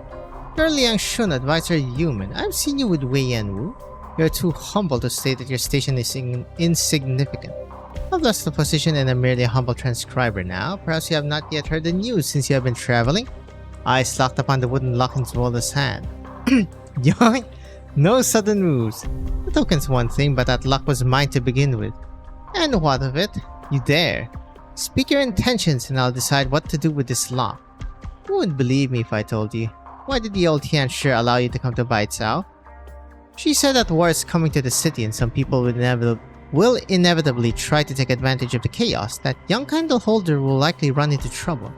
You're Liang Shun, advisor human. I've seen you with Wei Yanwu. You're too humble to say that your station is insignificant. I've lost the position and am merely a humble transcriber now. Perhaps you have not yet heard the news since you have been traveling. Eyes locked upon the wooden lock in Zwola's hand. Yoink! No sudden moves. The token's one thing, but that lock was mine to begin with. And what of it? You dare. Speak your intentions and I'll decide what to do with this lock. You wouldn't believe me if I told you. Why did the old Tianshi allow you to come to Baicao? She said that war is coming to the city and some people will inevitably try to take advantage of the chaos. That young candle holder will likely run into trouble.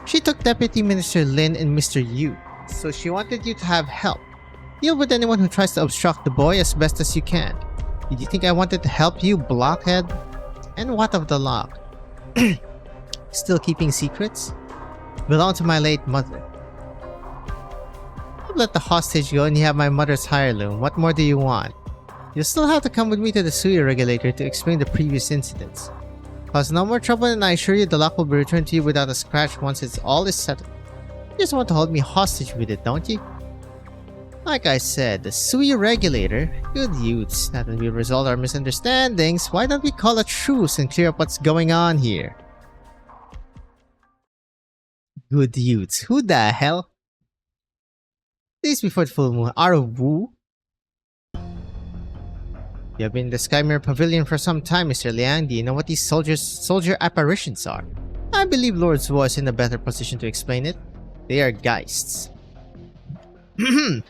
She took Deputy Minister Lin and Mr. Yu, so she wanted you to have help. Deal with anyone who tries to obstruct the boy as best as you can. Did you think I wanted to help you, blockhead? And what of the lock? Still keeping secrets? Belonged to my late mother. I've let the hostage go and you have my mother's heirloom. What more do you want? You'll still have to come with me to the Sui regulator to explain the previous incidents. Cause no more trouble and I assure you the lock will be returned to you without a scratch once it's all is settled. You just want to hold me hostage with it, don't you? Like I said, the Sui regulator, good youths. Now that we've resolved our misunderstandings, why don't we call a truce and clear up what's going on here? Good youths, who the hell? Days before the full moon, Wu? You have been in the Skymere Pavilion for some time, Mr. Liang. Do you know what these soldier apparitions are? I believe Lord Zuo is in a better position to explain it. They are geists. The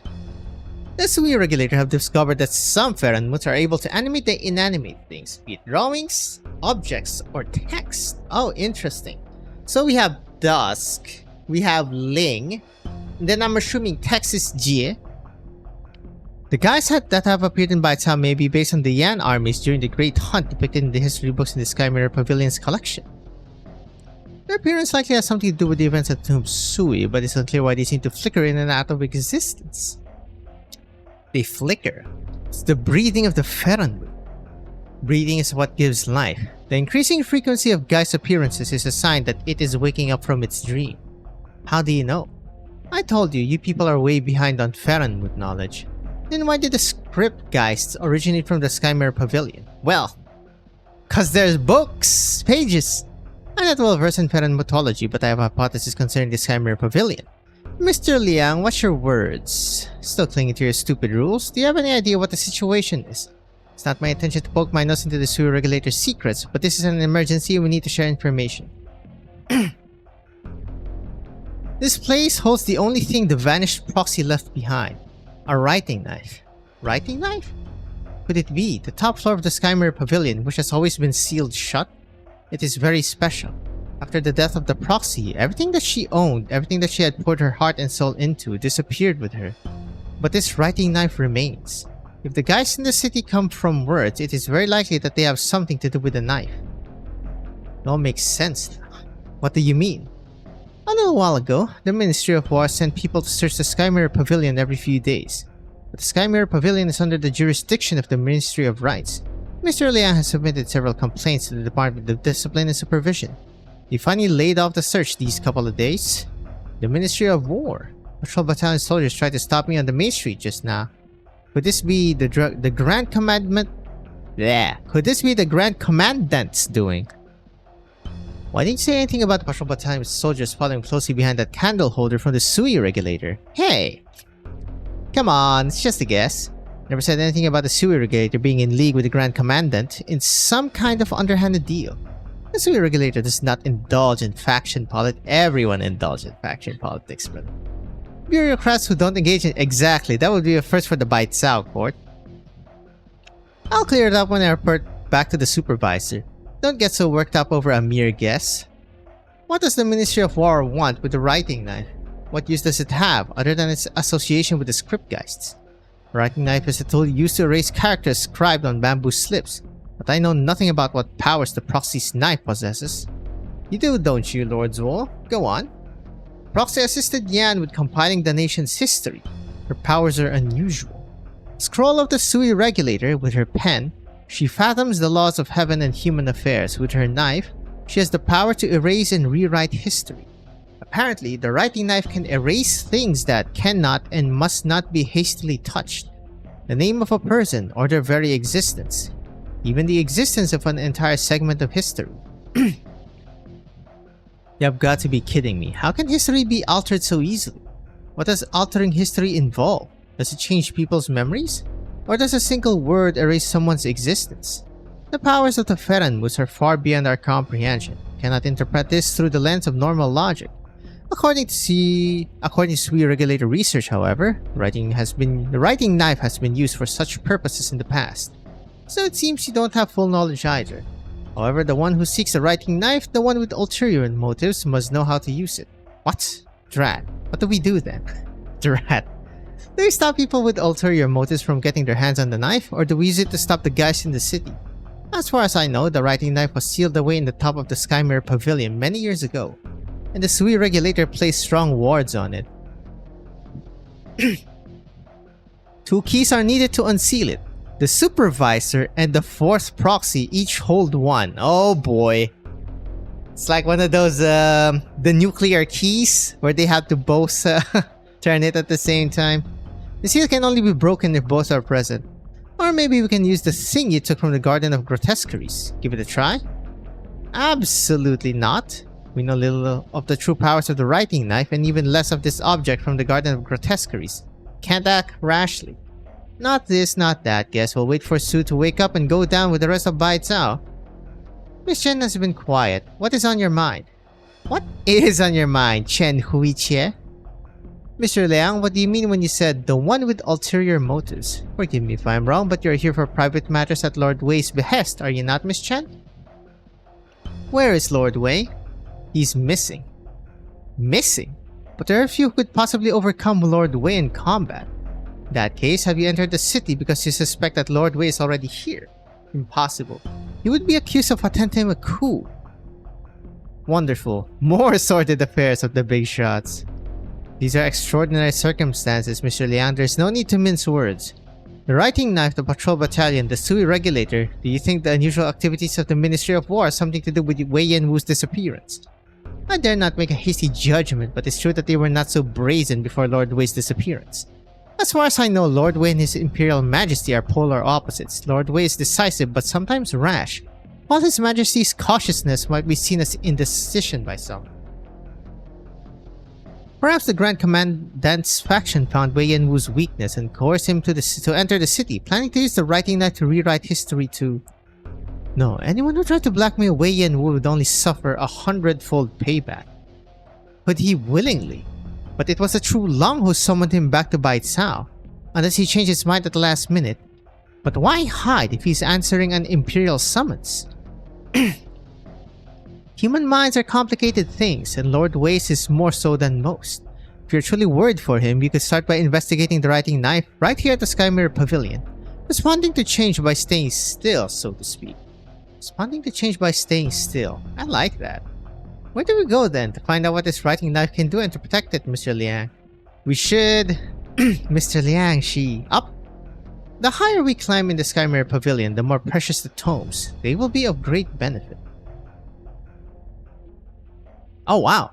Sui regulator have discovered that some Ferenmuts are able to animate the inanimate things, be it drawings, objects, or text. Oh, interesting. So we have Dusk, we have Ling, and then I'm assuming text is Jie. The guys that have appeared in Baicao may be based on the Yan armies during the Great Hunt depicted in the history books in the Skymere Pavilion's collection. Their appearance likely has something to do with the events at Tomb Sui, but it's unclear why they seem to flicker in and out of existence. They flicker. It's the breathing of the Ferenmut. Breathing is what gives life. The increasing frequency of Gai's appearances is a sign that it is waking up from its dream. How do you know? I told you, you people are way behind on Ferenmut knowledge. Then why did the script geists originate from the Skymere Pavilion? Well, cause there's books, pages. I'm not well versed in Ferenmutology, but I have a hypothesis concerning the Skymere Pavilion. Mr. Liang, what's your words? Still clinging to your stupid rules? Do you have any idea what the situation is? It's not my intention to poke my nose into the Sui regulator's secrets, but this is an emergency and we need to share information. This place holds the only thing the vanished proxy left behind. A writing knife. Writing knife? Could it be the top floor of the Skymere Pavilion, which has always been sealed shut? It is very special. After the death of the proxy, everything that she owned, everything that she had poured her heart and soul into, disappeared with her. But this writing knife remains. If the guys in the city come from words, it is very likely that they have something to do with the knife. It all makes sense now. What do you mean? A little while ago, the Ministry of War sent people to search the Skymere Pavilion every few days. But the Skymere Pavilion is under the jurisdiction of the Ministry of Rights. Mr. Liang has submitted several complaints to the Department of Discipline and Supervision. They finally laid off the search these couple of days. The Ministry of War. Patrol Battalion soldiers tried to stop me on the main street just now. Could this be the Grand Commandment? Yeah. Could this be the Grand Commandant's doing? Why didn't you say anything about the Patrol Battalion soldiers following closely behind that candle holder from the Sui regulator? Hey! Come on, it's just a guess. Never said anything about the Sui regulator being in league with the Grand Commandant in some kind of underhanded deal. The Sui regulator does not indulge in faction politics. Everyone indulges in faction politics, brother. Bureaucrats who don't engage in— exactly, that would be a first for the Baicao court. I'll clear it up when I report back to the supervisor. Don't get so worked up over a mere guess. What does the Ministry of War want with the writing knife? What use does it have other than its association with the script geists? The writing knife is a tool used to erase characters scribed on bamboo slips, but I know nothing about what powers the proxy's knife possesses. You do, don't you, Lord Zuo? Go on. Proxy assisted Yan with compiling the nation's history. Her powers are unusual. Scroll of the Sui regulator with her pen. She fathoms the laws of heaven and human affairs. With her knife, she has the power to erase and rewrite history. Apparently, the writing knife can erase things that cannot and must not be hastily touched. The name of a person or their very existence. Even the existence of an entire segment of history. You've got to be kidding me. How can history be altered so easily? What does altering history involve? Does it change people's memories? Or does a single word erase someone's existence? The powers of the Ferenmus are far beyond our comprehension. Cannot interpret this through the lens of normal logic. According to SWE regulator research, however, the writing knife has been used for such purposes in the past. So it seems you don't have full knowledge either. However, the one who seeks the writing knife, the one with ulterior motives, must know how to use it. What? Drat. What do we do then? Drat. Do we stop people with ulterior motives from getting their hands on the knife, or do we use it to stop the guys in the city? As far as I know, the writing knife was sealed away in the top of the Skymere Pavilion many years ago, and the SWE regulator placed strong wards on it. 2 keys are needed to unseal it. The supervisor and the 4th proxy each hold 1. Oh boy. It's like one of those, the nuclear keys, where they have to both turn it at the same time. The seal can only be broken if both are present. Or maybe we can use the thing you took from the Garden of Grotesqueries. Give it a try? Absolutely not. We know little of the true powers of the writing knife and even less of this object from the Garden of Grotesqueries. Can't act rashly. Not this, not that. Guess we'll wait for Sue to wake up and go down with the rest of Bai Cao. Miss Chen has been quiet. What is on your mind? What is on your mind, Chen Huichie? Mr. Liang, what do you mean when you said the one with ulterior motives? Forgive me if I'm wrong, but you're here for private matters at Lord Wei's behest, are you not, Miss Chen? Where is Lord Wei? He's missing. Missing? But there are few who could possibly overcome Lord Wei in combat. In that case, have you entered the city because you suspect that Lord Wei is already here? Impossible. You would be accused of attempting a coup. Wonderful. More sordid affairs of the big shots. These are extraordinary circumstances, Mr. Liang. There's no need to mince words. The writing knife, the patrol battalion, the SWE regulator. Do you think the unusual activities of the Ministry of War have something to do with Wei Yanwu's disappearance? I dare not make a hasty judgment, but it's true that they were not so brazen before Lord Wei's disappearance. As far as I know, Lord Wei and His Imperial Majesty are polar opposites. Lord Wei is decisive but sometimes rash, while His Majesty's cautiousness might be seen as indecision by some. Perhaps the Grand Commandant's faction found Wei Yanwu's weakness and coerced him to enter the city, planning to use the writing knife to rewrite history to... No, anyone who tried to blackmail Wei Yanwu would only suffer 100-fold payback. Would he willingly? But it was a true Long who summoned him back to Bai Cao, unless he changed his mind at the last minute. But why hide if he's answering an Imperial summons? Human minds are complicated things, and Lord Wei's is more so than most. If you're truly worried for him, you could start by investigating the writing knife right here at the Skymere Pavilion, responding to change by staying still, so to speak. Responding to change by staying still. I like that. Where do we go then to find out what this writing knife can do and to protect it, Mr. Liang? We should... Mr. Liang, up. The higher we climb in the Skymere Pavilion, the more precious the tomes. They will be of great benefit. Oh wow.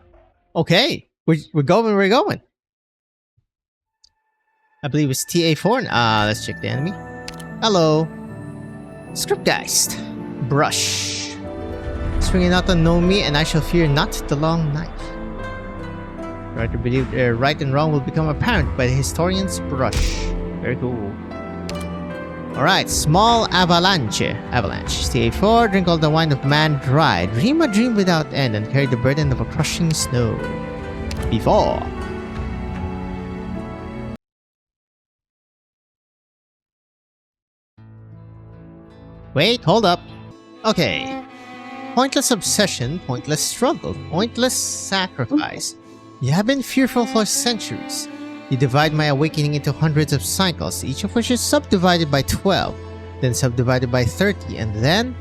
Okay. We're going. I believe it's TA4. Let's check the enemy. Hello. Scriptgeist. Brush. Swinging out on know me, and I shall fear not the long knife. Right to believe right and wrong will become apparent by the historian's brush. Very cool. Alright, small avalanche. TA4, drink all the wine of man dry. Dream a dream without end and carry the burden of a crushing snow. Before. Wait, hold up. Okay. Pointless obsession, pointless struggle, pointless sacrifice. You have been fearful for centuries. You divide my awakening into hundreds of cycles, each of which is subdivided by 12, then subdivided by 30, and then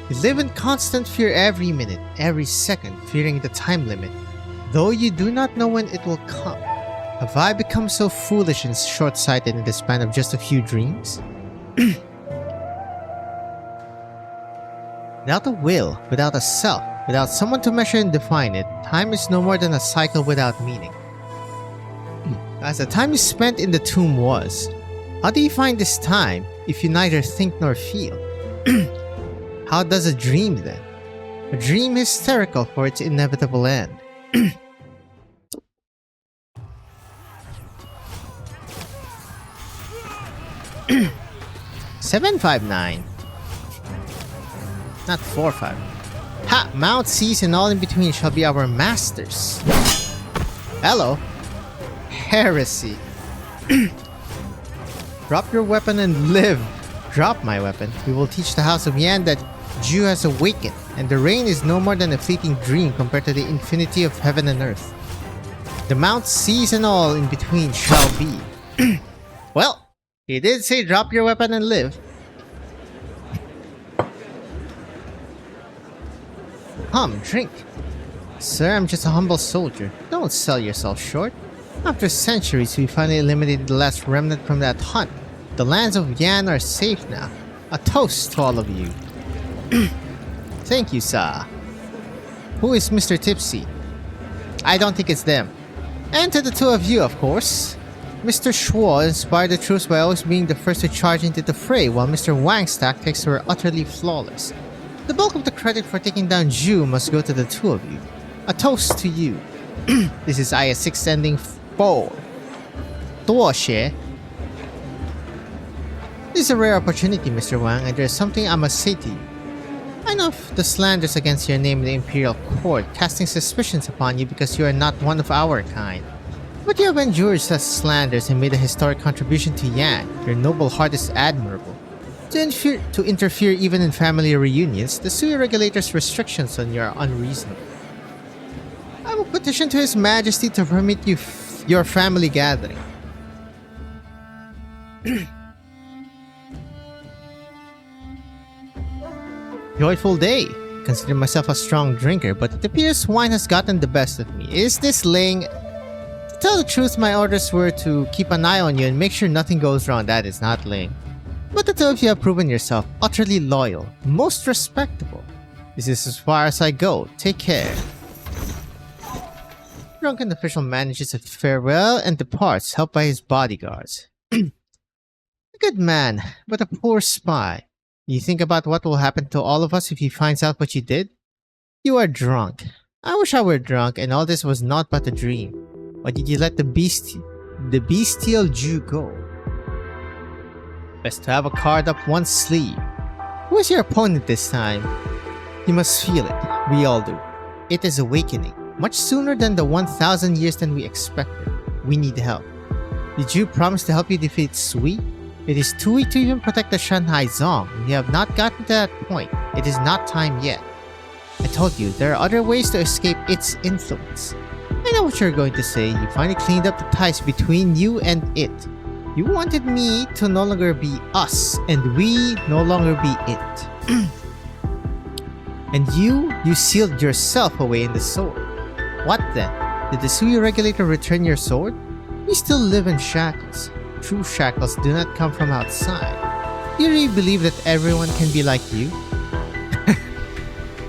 you live in constant fear every minute, every second, fearing the time limit, though you do not know when it will come. Have I become so foolish and short-sighted in the span of just a few dreams? Without a will, without a self, Without someone to measure and define it, time is no more than a cycle without meaning. As the time you spent in the tomb was, how do you find this time if you neither think nor feel? How does a dream then? A dream is hysterical for its inevitable end. 759. Not 45. Ha! Mount, seas, and all in between shall be our masters. Hello. Heresy. Drop your weapon and live. Drop my weapon. We will teach the house of Yan that Ju has awakened, and the reign is no more than a fleeting dream compared to the infinity of heaven and earth. The Mount, seas, and all in between shall be. Well, he did say drop your weapon and live. Come, drink. Sir, I'm just a humble soldier. Don't sell yourself short. After centuries, we finally eliminated the last remnant from that hunt. The lands of Yan are safe now. A toast to all of you. Thank you, sir. Who is Mr. Tipsy? I don't think it's them. And to the two of you, of course. Mr. Shuo inspired the troops by always being the first to charge into the fray, while Mr. Wang's tactics were utterly flawless. The bulk of the credit for taking down Ju must go to the two of you. A toast to you. This is IS-6 ending 4. 多谢. This is a rare opportunity, Mr. Wang, and there's something I must say to you. I know of the slanders against your name in the Imperial Court, casting suspicions upon you because you are not one of our kind. But you have endured such slanders and made a historic contribution to Yan. Your noble heart is admirable. To interfere even in family reunions, the Sui regulator's restrictions on you are unreasonable. I will petition to His Majesty to permit you your family gathering. Joyful day. I consider myself a strong drinker, but it appears wine has gotten the best of me. Is this laying... To tell the truth, my orders were to keep an eye on you and make sure nothing goes wrong. That is not laying. But the two of you have proven yourself utterly loyal, most respectable. This is as far as I go. Take care. Drunken official manages a farewell and departs, helped by his bodyguards. A good man, but a poor spy. You think about what will happen to all of us if he finds out what you did? You are drunk. I wish I were drunk and all this was not but a dream. Why did you let the bestial Jew go? Best to have a card up one's sleeve. Who is your opponent this time? You must feel it. We all do. It is awakening. Much sooner than the 1,000 years than we expected. We need help. Did you promise to help you defeat Sui? It is too weak to even protect the Shanghai Zong. We have not gotten to that point. It is not time yet. I told you, there are other ways to escape its influence. I know what you're going to say. You finally cleaned up the ties between you and it. You wanted me to no longer be us, and we no longer be it. And you sealed yourself away in the sword. What then? Did the Sui regulator return your sword? We still live in shackles. True shackles do not come from outside. You really believe that everyone can be like you?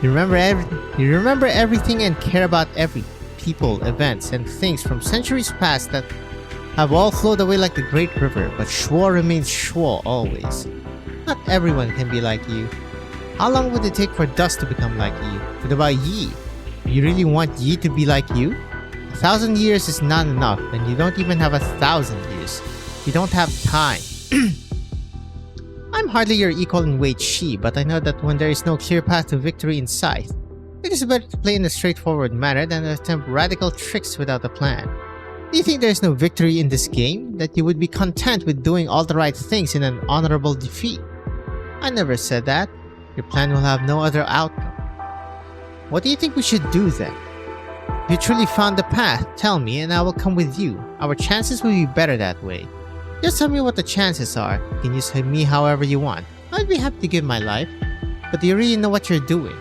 You remember everything and care about every people, events, and things from centuries past that have all flowed away like the great river, but Shuo remains Shuo always. Not everyone can be like you. How long would it take for dust to become like you? What about Yi? Do you really want Yi to be like you? 1,000 years is not enough, and you don't even have 1,000 years. You don't have time. I'm hardly your equal in Wei Qi, but I know that when there is no clear path to victory in sight, it is better to play in a straightforward manner than to attempt radical tricks without a plan. Do you think there is no victory in this game? That you would be content with doing all the right things in an honorable defeat? I never said that. Your plan will have no other outcome. What do you think we should do then? If you truly found the path, tell me and I will come with you. Our chances will be better that way. Just tell me what the chances are. You can use me however you want. I'd be happy to give my life. But do you really know what you're doing?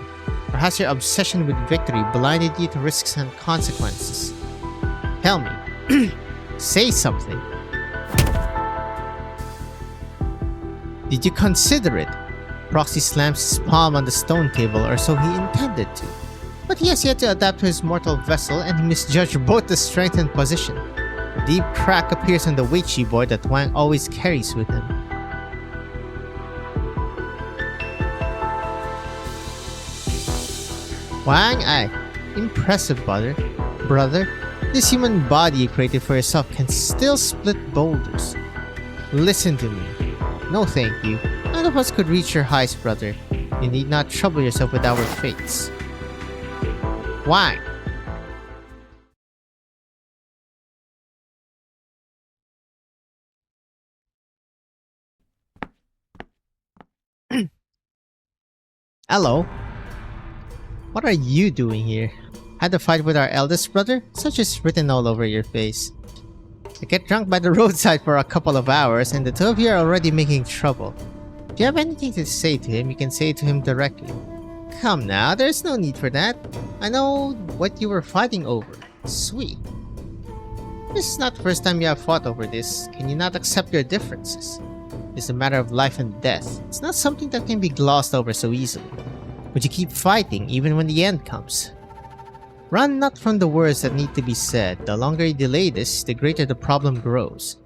Or has your obsession with victory blinded you to risks and consequences? Tell me. Say something. Did you consider it? Proxy slams his palm on the stone table, or so he intended to. But he has yet to adapt to his mortal vessel and he misjudged both the strength and position. A deep crack appears on the weighty board that Wang always carries with him. Wang Ai, impressive brother. This human body you created for yourself can still split boulders. Listen to me. No thank you. None of us could reach your heights, brother. You need not trouble yourself with our fates. Wang! Hello. What are you doing here? Had a fight with our eldest brother? Such is written all over your face. I get drunk by the roadside for a couple of hours and the two of you are already making trouble. If you have anything to say to him, you can say it to him directly. Come now, there's no need for that. I know what you were fighting over. Sweet. This is not the first time you have fought over this. Can you not accept your differences? It's a matter of life and death. It's not something that can be glossed over so easily. But you keep fighting even when the end comes. Run not from the words that need to be said. The longer you delay this, the greater the problem grows.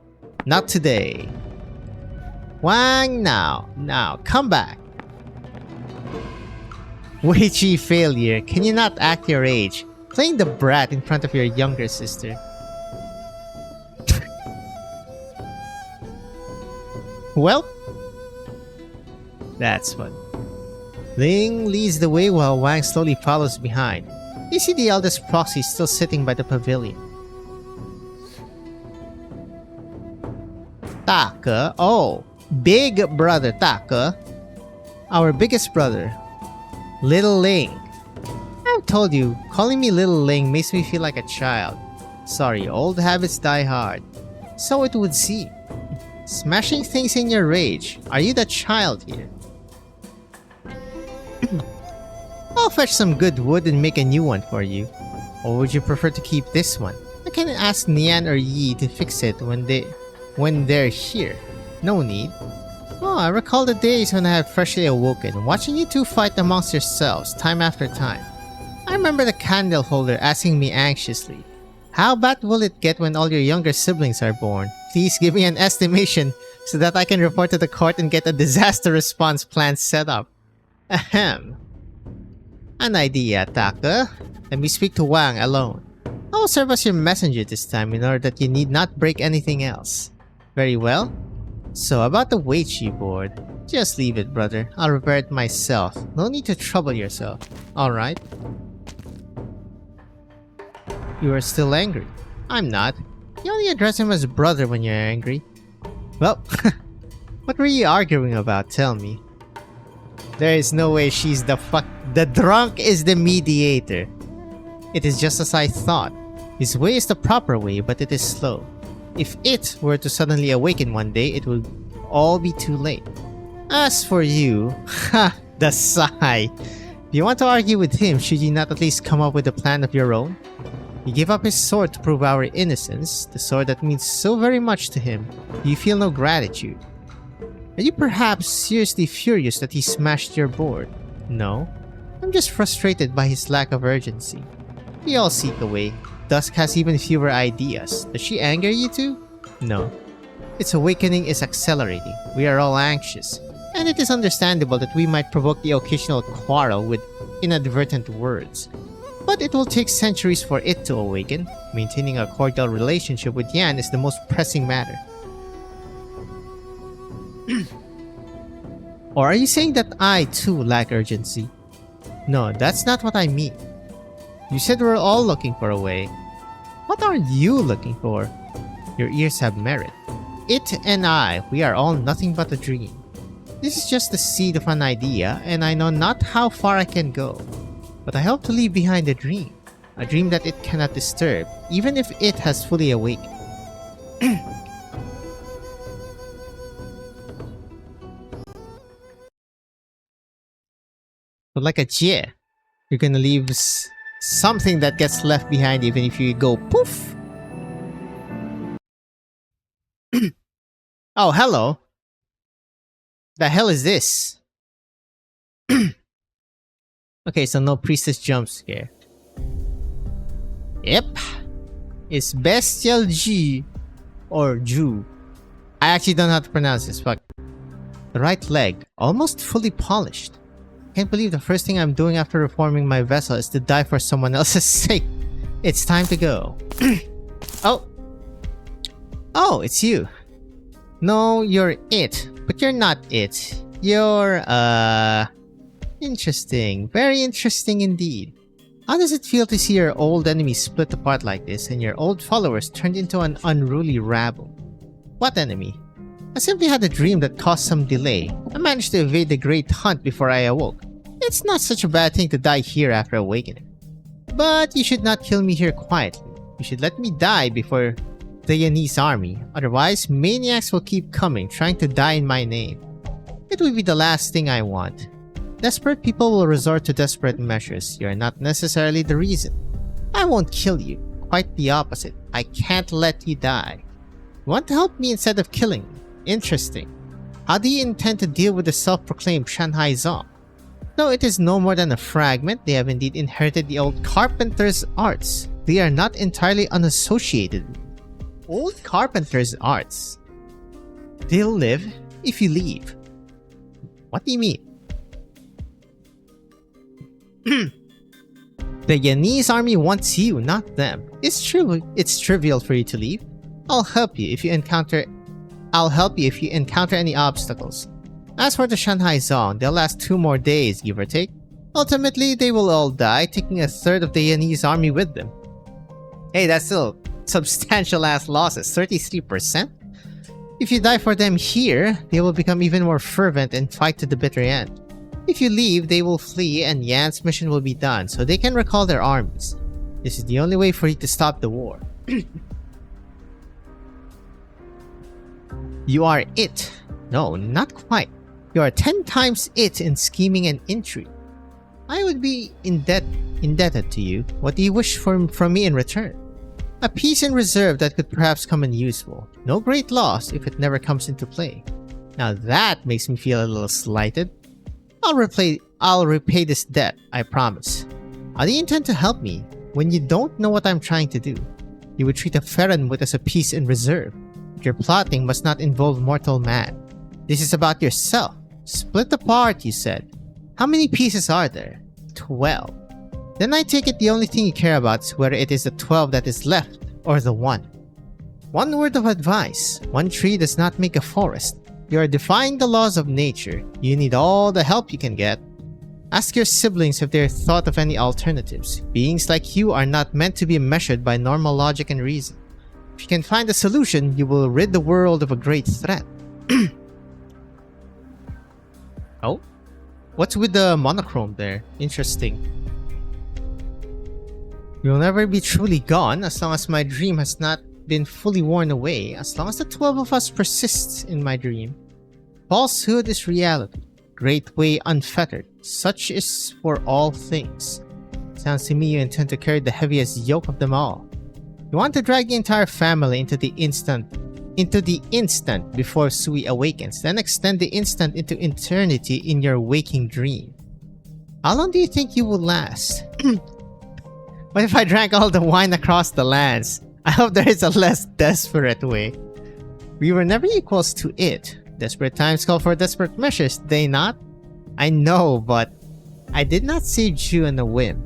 Not today. Wang now. Now, come back. Weichi failure. Can you not act your age? Playing the brat in front of your younger sister. Well, that's fun. Ling leads the way while Wang slowly follows behind. You see the eldest proxy still sitting by the pavilion. Taka, oh, big brother Taka. Our biggest brother. Little Ling. I've told you, calling me Little Ling makes me feel like a child. Sorry, old habits die hard. So it would seem. Smashing things in your rage. Are you the child here? I'll fetch some good wood and make a new one for you. Or would you prefer to keep this one? I can ask Nian or Yi to fix it when they're here. No need. Oh, I recall the days when I had freshly awoken, watching you two fight amongst yourselves time after time. I remember the candle holder asking me anxiously, how bad will it get when all your younger siblings are born? Please give me an estimation so that I can report to the court and get a disaster response plan set up. Ahem. An idea, Taka. Let me speak to Wang alone. I will serve as your messenger this time in order that you need not break anything else. Very well. So about the Weichi board, just leave it, brother. I'll repair it myself. No need to trouble yourself. Alright. You are still angry. I'm not. You only address him as brother when you're angry. Well, what were you arguing about? Tell me. There is no way she's the drunk is the mediator. It is just as I thought. His way is the proper way, but it is slow. If it were to suddenly awaken one day, it would all be too late. As for you, ha, the sigh. If you want to argue with him, should you not at least come up with a plan of your own? You gave up his sword to prove our innocence, the sword that means so very much to him. You feel no gratitude. Are you perhaps seriously furious that he smashed your board? No. I'm just frustrated by his lack of urgency. We all seek a way. Dusk has even fewer ideas. Does she anger you too? No. Its awakening is accelerating. We are all anxious. And it is understandable that we might provoke the occasional quarrel with inadvertent words. But it will take centuries for it to awaken. Maintaining a cordial relationship with Yan is the most pressing matter. Or are you saying that I too lack urgency? No, that's not what I mean. You said we're all looking for a way. What are you looking for? Your ears have merit. It and I, we are all nothing but a dream. This is just the seed of an idea, and I know not how far I can go. But I hope to leave behind a dream that it cannot disturb, even if it has fully awakened. But like a jie, you're gonna leave something that gets left behind even if you go poof. Oh, hello. The hell is this? Okay, so no priestess jump scare. Yep. It's Bestial G or Ju. I actually don't know how to pronounce this, fuck. The right leg, almost fully polished. Can't believe the first thing I'm doing after reforming my vessel is to die for someone else's sake. It's time to go. Oh. Oh, it's you. No, you're it. But you're not it. You're, interesting. Very interesting indeed. How does it feel to see your old enemies split apart like this and your old followers turned into an unruly rabble? What enemy? I simply had a dream that caused some delay. I managed to evade the great hunt before I awoke. It's not such a bad thing to die here after awakening. But you should not kill me here quietly. You should let me die before the Yanese army. Otherwise, maniacs will keep coming, trying to die in my name. It will be the last thing I want. Desperate people will resort to desperate measures. You are not necessarily the reason. I won't kill you. Quite the opposite. I can't let you die. You want to help me instead of killing me? Interesting. How do you intend to deal with the self-proclaimed Shanghai Zong? Though it is no more than a fragment, they have indeed inherited the old carpenter's arts. They are not entirely unassociated. Old carpenter's arts? They'll live if you leave. What do you mean? The Yanese army wants you, not them. It's true. It's trivial for you to leave. I'll help you if you encounter any obstacles. As for the Shanghai Zong, they'll last 2 more days, give or take. Ultimately, they will all die, taking a third of the Yanese army with them. Hey, that's still substantial ass losses, 33%? If you die for them here, they will become even more fervent and fight to the bitter end. If you leave, they will flee and Yan's mission will be done, so they can recall their armies. This is the only way for you to stop the war. You are it. No, not quite. You are 10 times it in scheming and intrigue. I would be indebted to you. What do you wish from me in return? A piece in reserve that could perhaps come in useful. No great loss if it never comes into play. Now that makes me feel a little slighted. I'll repay this debt, I promise. How do you intend to help me when you don't know what I'm trying to do? You would treat a Ferenmut as a piece in reserve. Your plotting must not involve mortal man. This is about yourself. Split apart, you said. How many pieces are there? 12. Then I take it the only thing you care about is whether it is the 12 that is left, or the 1. One word of advice. One tree does not make a forest. You are defying the laws of nature. You need all the help you can get. Ask your siblings if they have thought of any alternatives. Beings like you are not meant to be measured by normal logic and reason. If you can find a solution, you will rid the world of a great threat. Oh? What's with the monochrome there? Interesting. You'll never be truly gone as long as my dream has not been fully worn away, as long as the 12 of us persists in my dream. Falsehood is reality. Great way unfettered. Such is for all things. Sounds to me you intend to carry the heaviest yoke of them all. You want to drag the entire family into the instant before Sui awakens, then extend the instant into eternity in your waking dream. How long do you think you will last? What if I drank all the wine across the lands? I hope there is a less desperate way. We were never equals to it. Desperate times call for desperate measures, they not? I know, but I did not save you on a whim.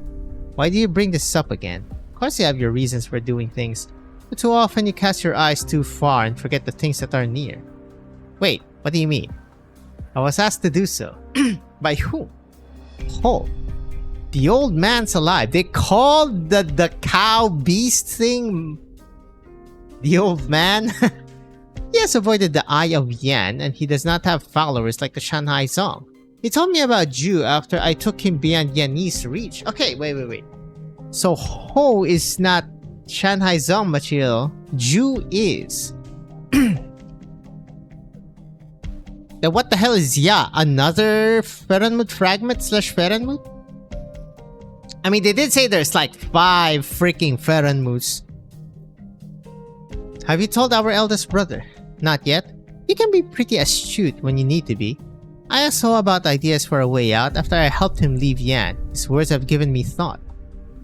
Why do you bring this up again? Of course you have your reasons for doing things, but too often you cast your eyes too far and forget the things that are near. Wait, what do you mean? I was asked to do so. By whom? Oh, the old man's alive. They called the cow beast thing the old man? He has avoided the eye of Yan, and he does not have followers like the Shanghai Zong. He told me about Ju after I took him beyond Yanese reach. Okay, wait. So Ho is not Shanghai Zong material. Ju is. Then what the hell is Ya? Another Ferenmut fragment / Ferenmut? I mean, they did say there's like 5 freaking Ferenmuts. Have you told our eldest brother? Not yet. You can be pretty astute when you need to be. I asked Ho about ideas for a way out after I helped him leave Yan. His words have given me thought.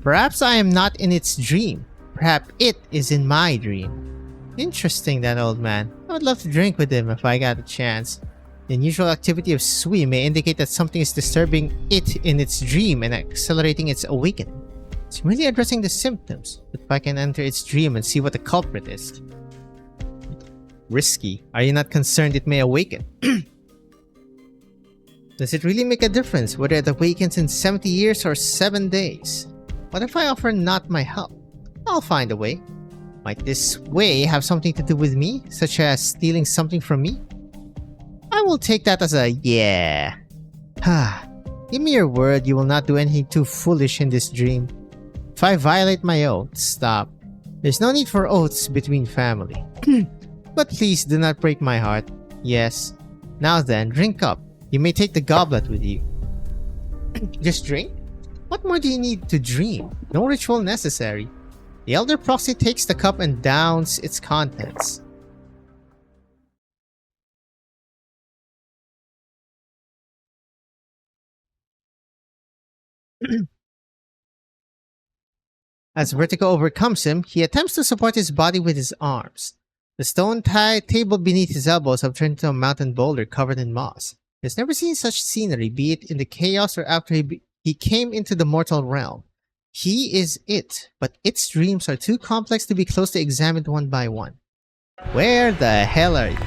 Perhaps I am not in its dream. Perhaps it is in my dream. Interesting, that old man. I would love to drink with him if I got a chance. The unusual activity of Sui may indicate that something is disturbing it in its dream and accelerating its awakening. It's merely addressing the symptoms, but if I can enter its dream and see what the culprit is. Risky. Are you not concerned it may awaken? Does it really make a difference whether it awakens in 70 years or 7 days? What if I offer not my help? I'll find a way. Might this way have something to do with me, such as stealing something from me? I will take that as a yeah. Give me your word you will not do anything too foolish in this dream. If I violate my oath, stop. There's no need for oaths between family. But please do not break my heart. Yes. Now then, drink up. You may take the goblet with you. Just drink? What more do you need to dream? No ritual necessary. The elder proxy takes the cup and downs its contents. As vertigo overcomes him, he attempts to support his body with his arms. The stone table beneath his elbows have turned into a mountain boulder covered in moss. He has never seen such scenery, be it in the chaos or after he came into the mortal realm. He is it, but its dreams are too complex to be closely examined one by one. Where the hell are you?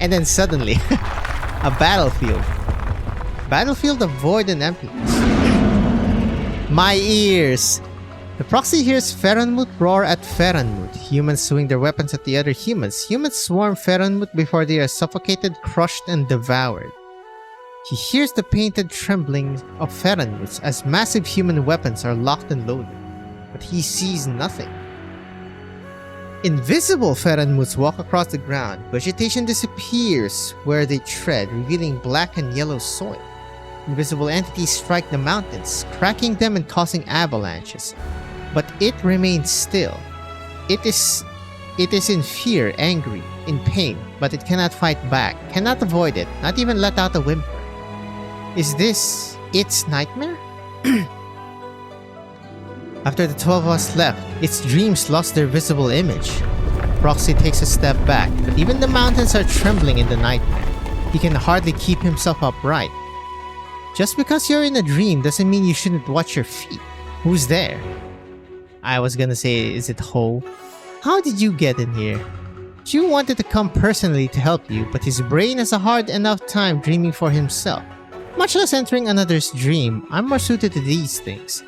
And then suddenly, a battlefield. Battlefield of void and emptiness. My ears! The proxy hears Feronmut roar at Feronmut, humans swing their weapons at the other humans. Humans swarm Feronmut before they are suffocated, crushed, and devoured. He hears the painted trembling of Feronmuts as massive human weapons are locked and loaded, but he sees nothing. Invisible Feronmuts walk across the ground. Vegetation disappears where they tread, revealing black and yellow soil. Invisible entities strike the mountains, cracking them and causing avalanches. But it remains still. It is in fear, angry, in pain, but it cannot fight back, cannot avoid it, not even let out a whimper. Is this its nightmare? After the 12 of us left, its dreams lost their visible image. Proxy takes a step back, but even the mountains are trembling in the nightmare. He can hardly keep himself upright. Just because you're in a dream doesn't mean you shouldn't watch your feet. Who's there? I was gonna say, is it Ho? How did you get in here? Chu wanted to come personally to help you, but his brain has a hard enough time dreaming for himself. Much less entering another's dream. I'm more suited to these things.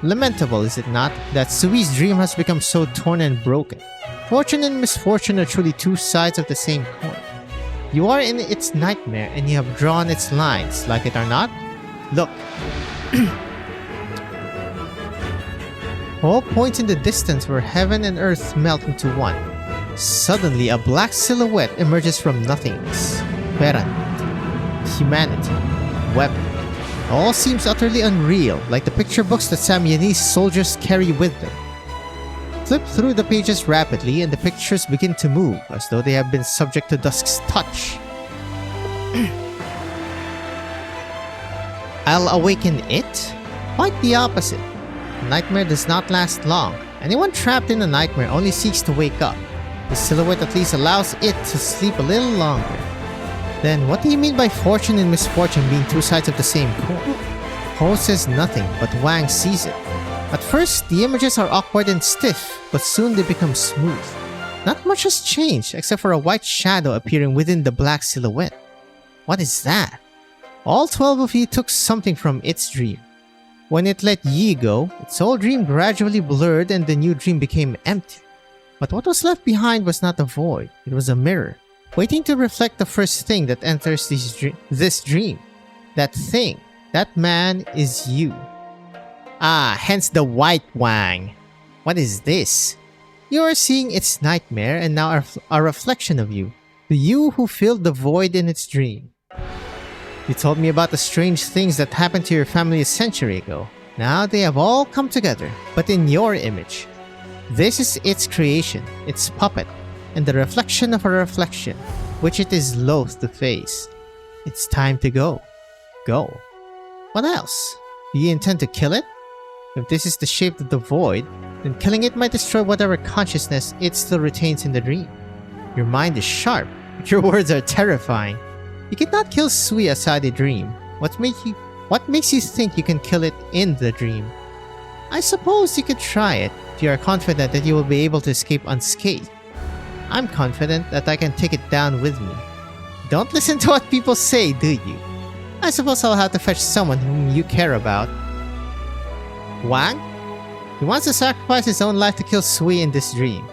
Lamentable, is it not, that Sui's dream has become so torn and broken. Fortune and misfortune are truly two sides of the same coin. You are in its nightmare and you have drawn its lines, like it or not. Look. All points in the distance where heaven and earth melt into one. Suddenly, a black silhouette emerges from nothingness. Peran. Humanity. Weapon. All seems utterly unreal, like the picture books that Samyanese soldiers carry with them. Flip through the pages rapidly and the pictures begin to move, as though they have been subject to Dusk's touch. I'll awaken it? Quite the opposite. A nightmare does not last long. Anyone trapped in a nightmare only seeks to wake up. The silhouette at least allows it to sleep a little longer. Then what do you mean by fortune and misfortune being two sides of the same coin? Ho says nothing, but Wang sees it. At first, the images are awkward and stiff, but soon they become smooth. Not much has changed except for a white shadow appearing within the black silhouette. What is that? All 12 of you took something from its dream. When it let Yi go, its old dream gradually blurred and the new dream became empty. But what was left behind was not a void, it was a mirror, waiting to reflect the first thing that enters this dream. That thing, that man is you. Ah, hence the white Wang. What is this? You are seeing its nightmare and now a reflection of you. The you who filled the void in its dream. You told me about the strange things that happened to your family a century ago. Now they have all come together, but in your image. This is its creation, its puppet, and the reflection of a reflection, which it is loath to face. It's time to go. Go. What else? Do you intend to kill it? If this is the shape of the void, then killing it might destroy whatever consciousness it still retains in the dream. Your mind is sharp, but your words are terrifying. You cannot kill Sui outside the dream. What makes you think you can kill it in the dream? I suppose you could try it if you are confident that you will be able to escape unscathed. I'm confident that I can take it down with me. Don't listen to what people say, do you? I suppose I'll have to fetch someone whom you care about. Wang? He wants to sacrifice his own life to kill Sui in this dream.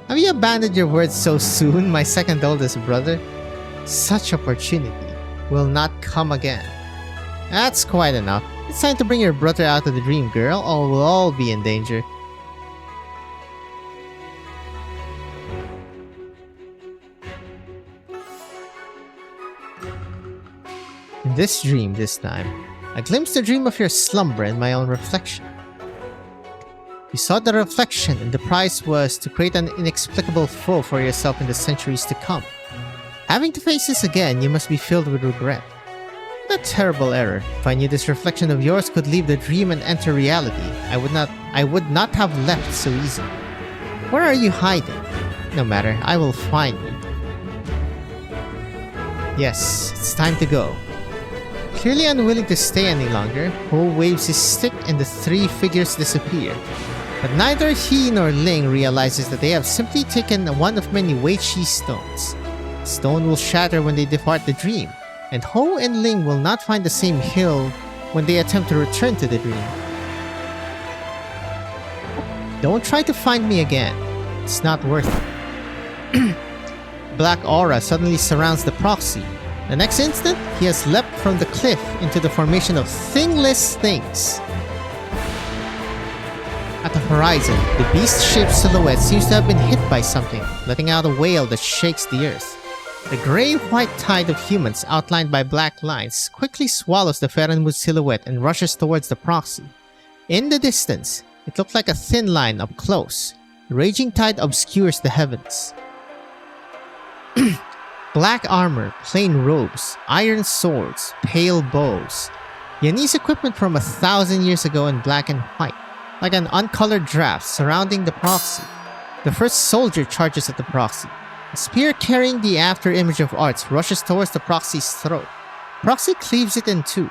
Have you abandoned your words so soon, my second oldest brother? Such opportunity will not come again. That's quite enough. It's time to bring your brother out of the dream, girl, or we'll all be in danger. In this dream this time, I glimpsed the dream of your slumber and my own reflection. You saw the reflection, and the prize was to create an inexplicable foe for yourself in the centuries to come. Having to face this again, you must be filled with regret. What a terrible error. If I knew this reflection of yours could leave the dream and enter reality, I would not have left so easily. Where are you hiding? No matter, I will find you. Yes, it's time to go. Clearly unwilling to stay any longer, Ho waves his stick and the three figures disappear. But neither he nor Ling realizes that they have simply taken one of many Weiqi stones. The stone will shatter when they depart the dream, and Ho and Ling will not find the same hill when they attempt to return to the dream. Don't try to find me again. It's not worth it. Black aura suddenly surrounds the proxy. The next instant, he has leapt from the cliff into the formation of thingless things. At the horizon, the beast-shaped silhouette seems to have been hit by something, letting out a wail that shakes the earth. The grey-white tide of humans outlined by black lines quickly swallows the Ferenwood silhouette and rushes towards the proxy. In the distance, it looked like a thin line up close. The raging tide obscures the heavens. Black armor, plain robes, iron swords, pale bows. Yanni's equipment from 1,000 years ago in black and white, like an uncolored draft surrounding the proxy. The first soldier charges at the proxy. A spear carrying the after-image of arts rushes towards the proxy's throat. Proxy cleaves it in two.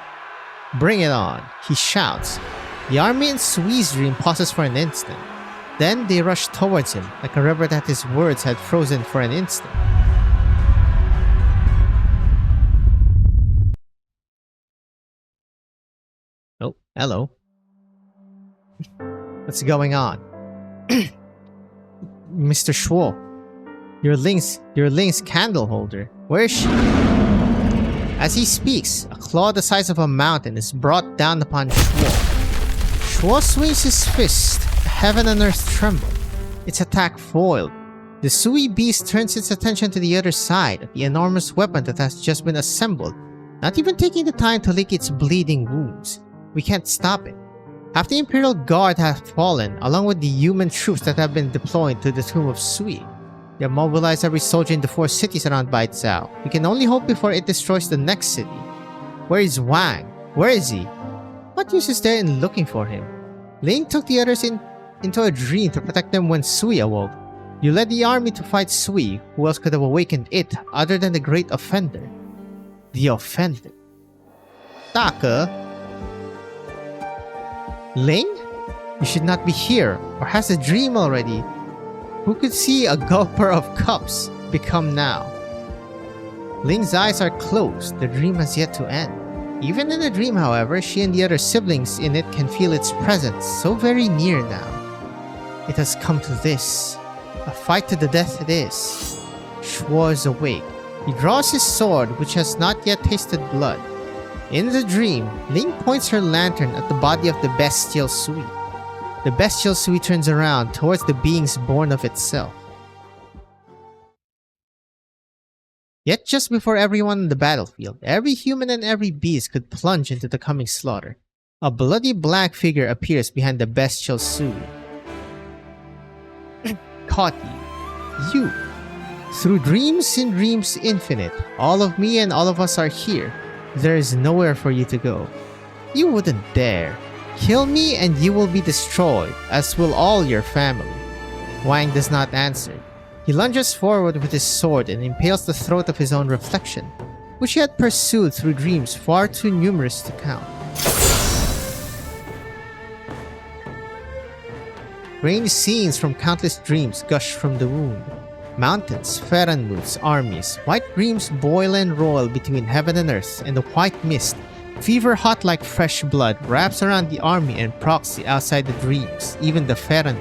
Bring it on, he shouts. The army in Sui's dream pauses for an instant. Then they rush towards him, like a river that his words had frozen for an instant. Oh, hello. What's going on? Mr. Shuo, your Ling's candle holder. Where is she? As he speaks, a claw the size of a mountain is brought down upon Shuo. Shuo swings his fist. Heaven and earth tremble. Its attack foiled. The Sui beast turns its attention to the other side of the enormous weapon that has just been assembled, not even taking the time to lick its bleeding wounds. We can't stop it. Half the Imperial Guard have fallen, along with the human troops that have been deployed to the tomb of Sui. They have mobilized every soldier in the 4 cities around Baizhao. We can only hope before it destroys the next city. Where is Wang? Where is he? What use is there in looking for him? Ling took the others into a dream to protect them when Sui awoke. You led the army to fight Sui. Who else could have awakened it other than the great offender? The offender. Taka? Ling? You should not be here, or has a dream already. Who could see a gulper of cups become now? Ling's eyes are closed. The dream has yet to end. Even in the dream, however, she and the other siblings in it can feel its presence, so very near now. It has come to this. A fight to the death it is. Shuo is awake. He draws his sword, which has not yet tasted blood. In the dream, Ling points her lantern at the body of the Bestial Sui. The Bestial Sui turns around towards the beings born of itself. Yet just before everyone on the battlefield, every human and every beast could plunge into the coming slaughter. A bloody black figure appears behind the Bestial Sui. Caught you. Through dreams and dreams infinite, all of me and all of us are here. There is nowhere for you to go. You wouldn't dare. Kill me and you will be destroyed, as will all your family. Wang does not answer. He lunges forward with his sword and impales the throat of his own reflection, which he had pursued through dreams far too numerous to count. Rainy scenes from countless dreams gush from the wound. Mountains, Ferenmuth's armies, white dreams boil and roil between heaven and earth, and the white mist, fever hot like fresh blood, wraps around the army and proxy outside the dreams, even the Ferenmuth.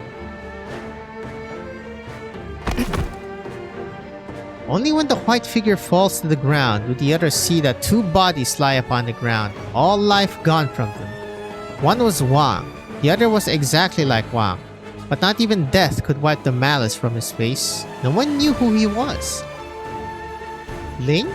Only when the white figure falls to the ground do the others see that two bodies lie upon the ground, all life gone from them. One was Wang, the other was exactly like Wang, but not even death could wipe the malice from his face. No one knew who he was. Ling?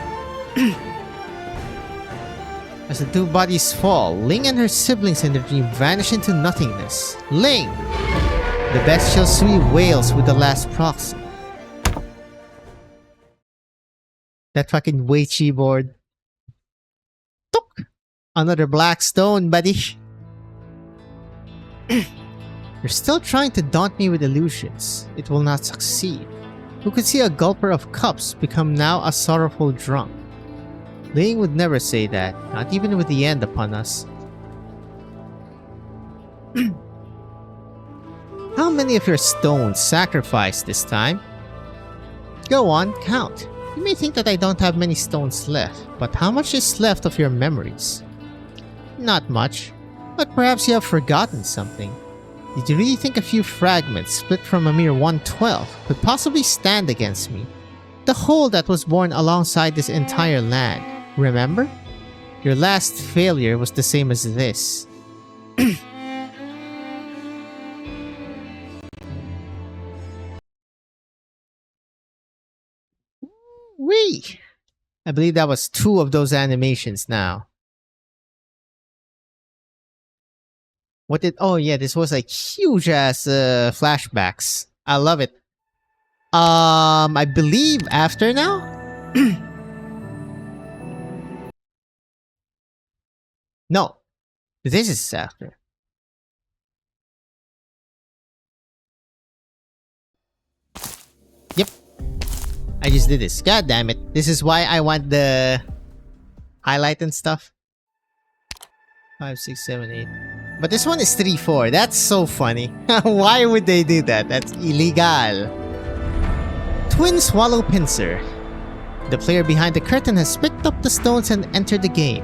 As the two bodies fall, Ling and her siblings in the dream vanish into nothingness. Ling! The Bestial Sui wails with the last proxy. That fucking Weiqi board. Tok! Another black stone, buddy. You're still trying to daunt me with illusions. It will not succeed. Who could see a gulper of cups become now a sorrowful drunk? Ling would never say that, not even with the end upon us. How many of your stones sacrificed this time? Go on, count. You may think that I don't have many stones left, but how much is left of your memories? Not much, but perhaps you have forgotten something. Did you really think a few fragments split from a mere 1/12 could possibly stand against me? The whole that was born alongside this entire land, remember? Your last failure was the same as this. Wee! I believe that was 2 of those animations now. What did... Oh yeah, this was like huge ass flashbacks. I love it. I believe after now? No. This is after. Yep. I just did this. God damn it. This is why I want the highlight and stuff. 5, 6, 7, 8. But this one is 3, 4. That's so funny. Why would they do that? That's illegal. Twin Swallow Pincer. The player behind the curtain has picked up the stones and entered the game.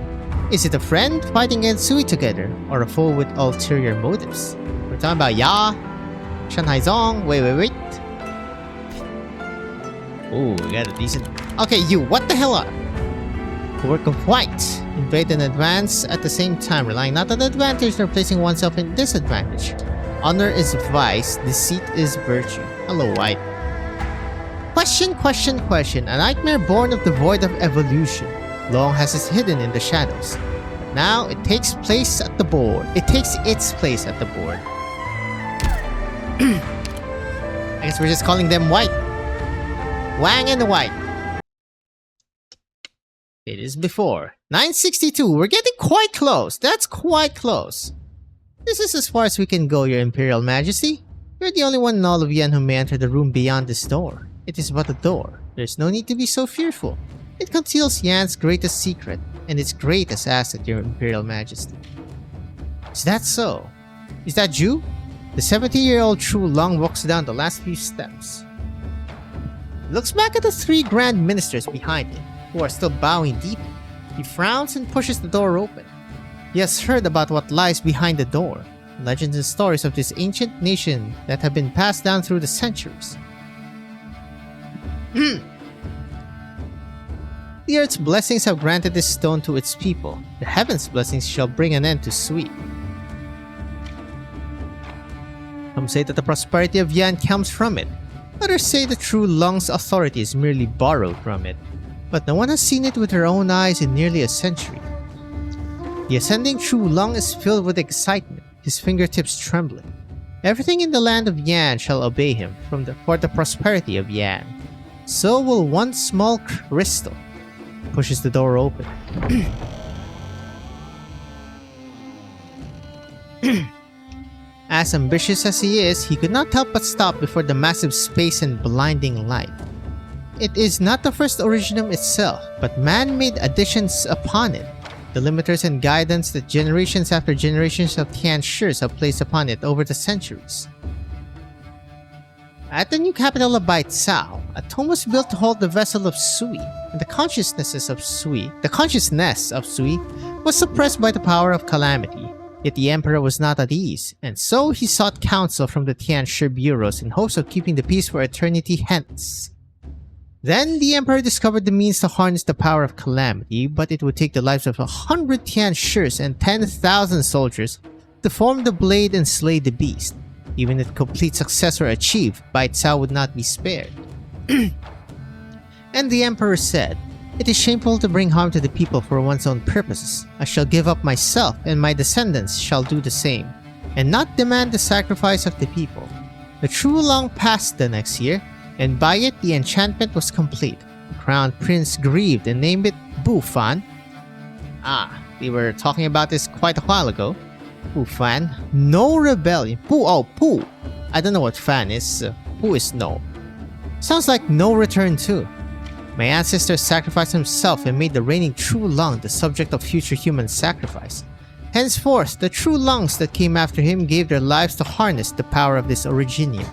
Is it a friend fighting against Sui together, or a foe with ulterior motives? We're talking about Ya, Shanghai Zong. Wait. Oh, we got a decent... Okay, you, what the hell are... The work of white. Invade and advance at the same time, relying not on advantage nor placing oneself in disadvantage. Honor is vice, deceit is virtue. Hello, white. Question. A nightmare born of the void of evolution. Long has it hidden in the shadows. But now it takes place at the board. It takes its place at the board. I guess we're just calling them white. Wang and the white. It is before. 962. We're getting quite close. That's quite close. This is as far as we can go, Your Imperial Majesty. You're the only one in all of Yan who may enter the room beyond this door. It is but a door. There's no need to be so fearful. It conceals Yan's greatest secret and its greatest asset, Your Imperial Majesty. Is that so? Is that you? The 70-year-old True Long walks down the last few steps. He looks back at the 3 Grand Ministers behind him, who are still bowing deeply. He frowns and pushes the door open. He has heard about what lies behind the door, legends and stories of this ancient nation that have been passed down through the centuries. The earth's blessings have granted this stone to its people. The heavens' blessings shall bring an end to Sui. Some say that the prosperity of Yan comes from it. Others say the True Long's authority is merely borrowed from it. But no one has seen it with her own eyes in nearly a century. The ascending True Long is filled with excitement, his fingertips trembling. Everything in the land of Yan shall obey him for the prosperity of Yan. So will one small crystal. Pushes the door open. As ambitious as he is, he could not help but stop before the massive space and blinding light. It is not the first originum itself, but man-made additions upon it. The limiters and guidance that generations after generations of Tianshis have placed upon it over the centuries. At the new capital of Baicao, a tomb was built to hold the vessel of Sui, and the consciousness of Sui was suppressed by the power of calamity. Yet the emperor was not at ease, and so he sought counsel from the Tianshi bureaus in hopes of keeping the peace for eternity hence. Then the emperor discovered the means to harness the power of calamity, but it would take the lives of 100 Tianshis and 10,000 soldiers to form the blade and slay the beast. Even if complete success were achieved, Baicao would not be spared. And the emperor said, "It is shameful to bring harm to the people for one's own purposes. I shall give up myself, and my descendants shall do the same, and not demand the sacrifice of the people." The true long passed the next year, and by it the enchantment was complete. The crown prince grieved and named it Bufan. We were talking about this quite a while ago. Bufan. No rebellion. Pu. I don't know what fan is. Pu is no. Sounds like no return too. My ancestor sacrificed himself and made the reigning true long the subject of future human sacrifice. Henceforth, the true longs that came after him gave their lives to harness the power of this originium.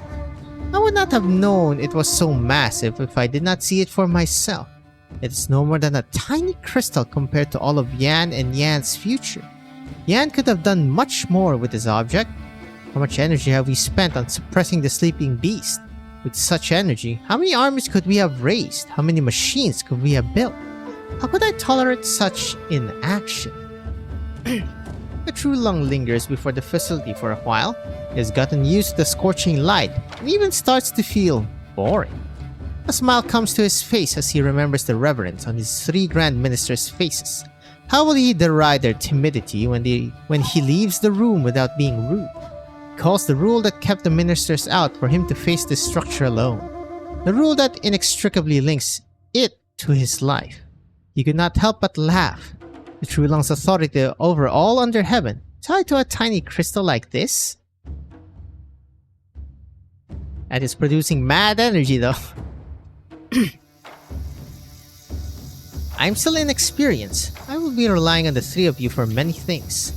I would not have known it was so massive if I did not see it for myself. It is no more than a tiny crystal compared to all of Yan and Yan's future. Yan could have done much more with his object. How much energy have we spent on suppressing the sleeping beast? With such energy, how many armies could we have raised? How many machines could we have built? How could I tolerate such inaction? The true long lingers before the facility for a while. He has gotten used to the scorching light and even starts to feel boring. A smile comes to his face as he remembers the reverence on his 3 grand ministers' faces. How will he deride their timidity when he leaves the room without being rude? He calls the rule that kept the ministers out for him to face this structure alone. The rule that inextricably links it to his life. He could not help but laugh. The True Long's authority over all under heaven, tied to a tiny crystal like this? That is producing mad energy though. I'm still inexperienced. I will be relying on the 3 of you for many things.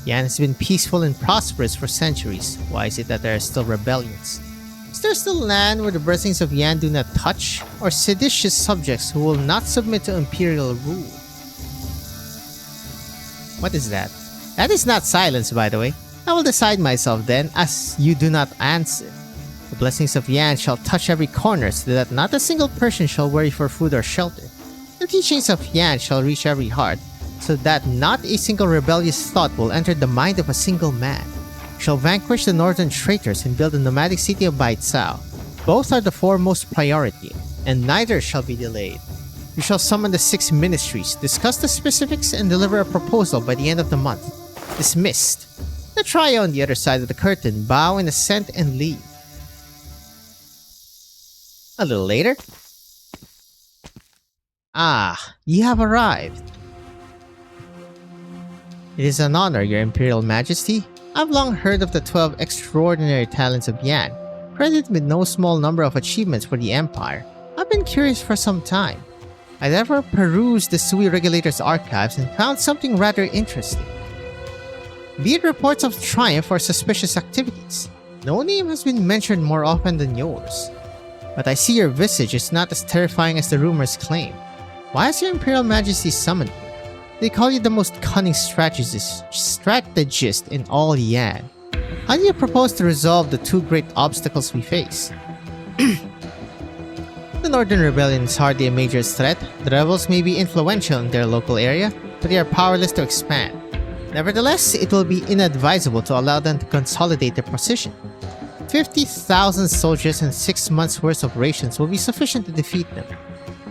Yan has been peaceful and prosperous for centuries. Why is it that there are still rebellions? Is there still land where the blessings of Yan do not touch? Or seditious subjects who will not submit to imperial rule? What is that? That is not silence, by the way. I will decide myself then, as you do not answer. The blessings of Yan shall touch every corner so that not a single person shall worry for food or shelter. The teachings of Yan shall reach every heart, so that not a single rebellious thought will enter the mind of a single man. We shall vanquish the northern traitors and build the nomadic city of Baicao. Both are the foremost priority, and neither shall be delayed. We shall summon the 6 ministries, discuss the specifics, and deliver a proposal by the end of the month. Dismissed. The trio on the other side of the curtain bow in assent and leave. A little later. You have arrived. It is an honor, Your Imperial Majesty. I've long heard of the 12 extraordinary talents of Yan, credited with no small number of achievements for the Empire. I've been curious for some time. I therefore perused the Sui Regulator's archives and found something rather interesting. Be it reports of triumph or suspicious activities, no name has been mentioned more often than yours. But I see your visage is not as terrifying as the rumors claim. Why has Your Imperial Majesty summoned me? They call you the most cunning strategist in all Yan. How do you propose to resolve the 2 great obstacles we face? The Northern Rebellion is hardly a major threat. The rebels may be influential in their local area, but they are powerless to expand. Nevertheless, it will be inadvisable to allow them to consolidate their position. 50,000 soldiers and 6 months' worth of rations will be sufficient to defeat them.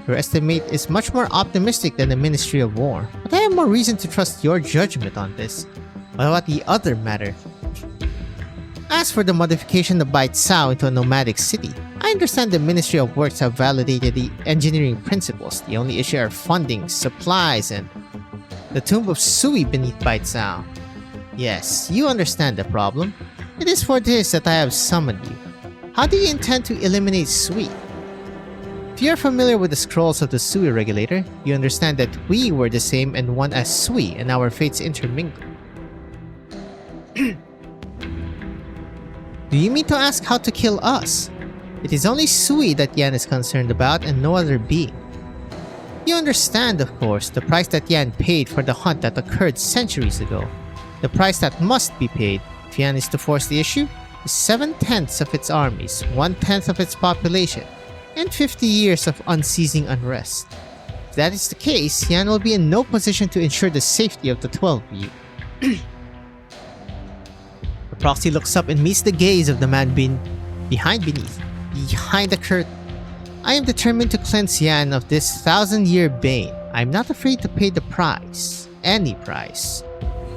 Your estimate is much more optimistic than the Ministry of War, but I have more reason to trust your judgment on this. What about the other matter? As for the modification of Baicao into a nomadic city, I understand the Ministry of Works have validated the engineering principles. The only issue are funding, supplies, and the tomb of Sui beneath Baizao. Yes, you understand the problem. It is for this that I have summoned you. How do you intend to eliminate Sui? If you are familiar with the scrolls of the Sui regulator, you understand that we were the same and one as Sui, and our fates intermingle. Do you mean to ask how to kill us? It is only Sui that Yan is concerned about and no other being. You understand, of course, the price that Yan paid for the hunt that occurred centuries ago. The price that must be paid, if Yan is to force the issue, is 7/10 of its armies, 1/10 of its population, and 50 years of unceasing unrest. If that is the case, Yan will be in no position to ensure the safety of the 12 of you. The proxy looks up and meets the gaze of the man behind the curtain. I am determined to cleanse Yan of this 1,000-year bane. I am not afraid to pay the price. Any price.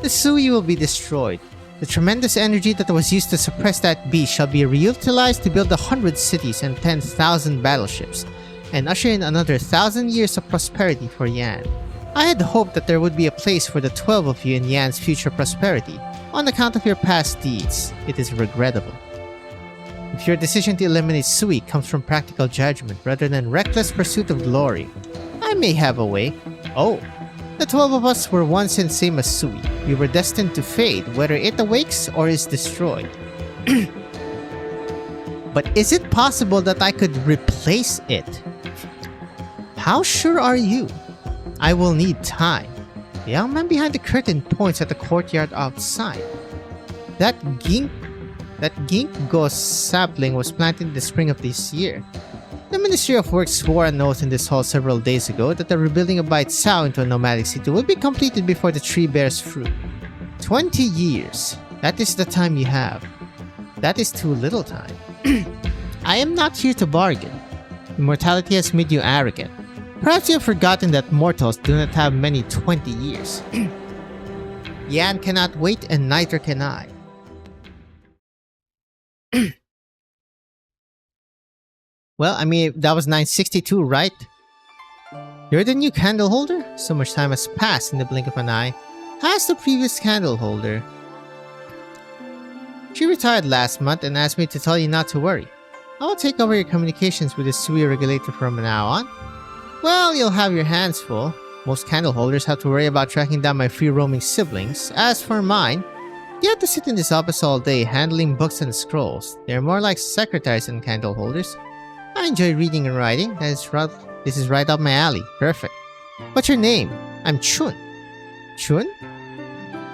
The Sui will be destroyed. The tremendous energy that was used to suppress that beast shall be reutilized to build 100 cities and 10,000 battleships, and usher in another 1,000 years of prosperity for Yan. I had hoped that there would be a place for the 12 of you in Yan's future prosperity. On account of your past deeds, it is regrettable. If your decision to eliminate Sui comes from practical judgment rather than reckless pursuit of glory, I may have a way. Oh, the 12 of us were once and same as Sui. We were destined to fade, whether it awakes or is destroyed. But is it possible that I could replace it? How sure are you? I will need time. The young man behind the curtain points at the courtyard outside. That ginkgo sapling was planted in the spring of this year. The Ministry of Works swore an oath in this hall several days ago that the rebuilding of Baizao into a nomadic city will be completed before the tree bears fruit. 20 years. That is the time you have. That is too little time. I am not here to bargain. Immortality has made you arrogant. Perhaps you have forgotten that mortals do not have many 20 years. Yan cannot wait and neither can I. Well, I mean, that was 962, right? You're the new candle holder? So much time has passed in the blink of an eye. How's the previous candle holder? She retired last month and asked me to tell you not to worry. I will take over your communications with the Sui regulator from now on. Well, you'll have your hands full. Most candle holders have to worry about tracking down my free-roaming siblings. As for mine, you have to sit in this office all day handling books and scrolls. They're more like secretaries than candle holders. I enjoy reading and writing. This is right up my alley. Perfect. What's your name? I'm Chun. Chun?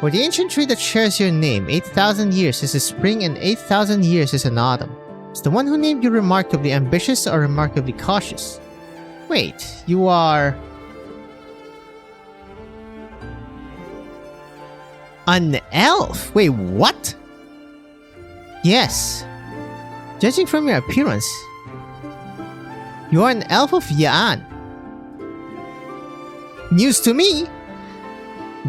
For the ancient tree that shares your name, 8,000 years is a spring and 8,000 years is an autumn. Is the one who named you remarkably ambitious or remarkably cautious? Wait, you are... an elf? Wait, what? Yes. Judging from your appearance, you are an elf of Ya'an. News to me!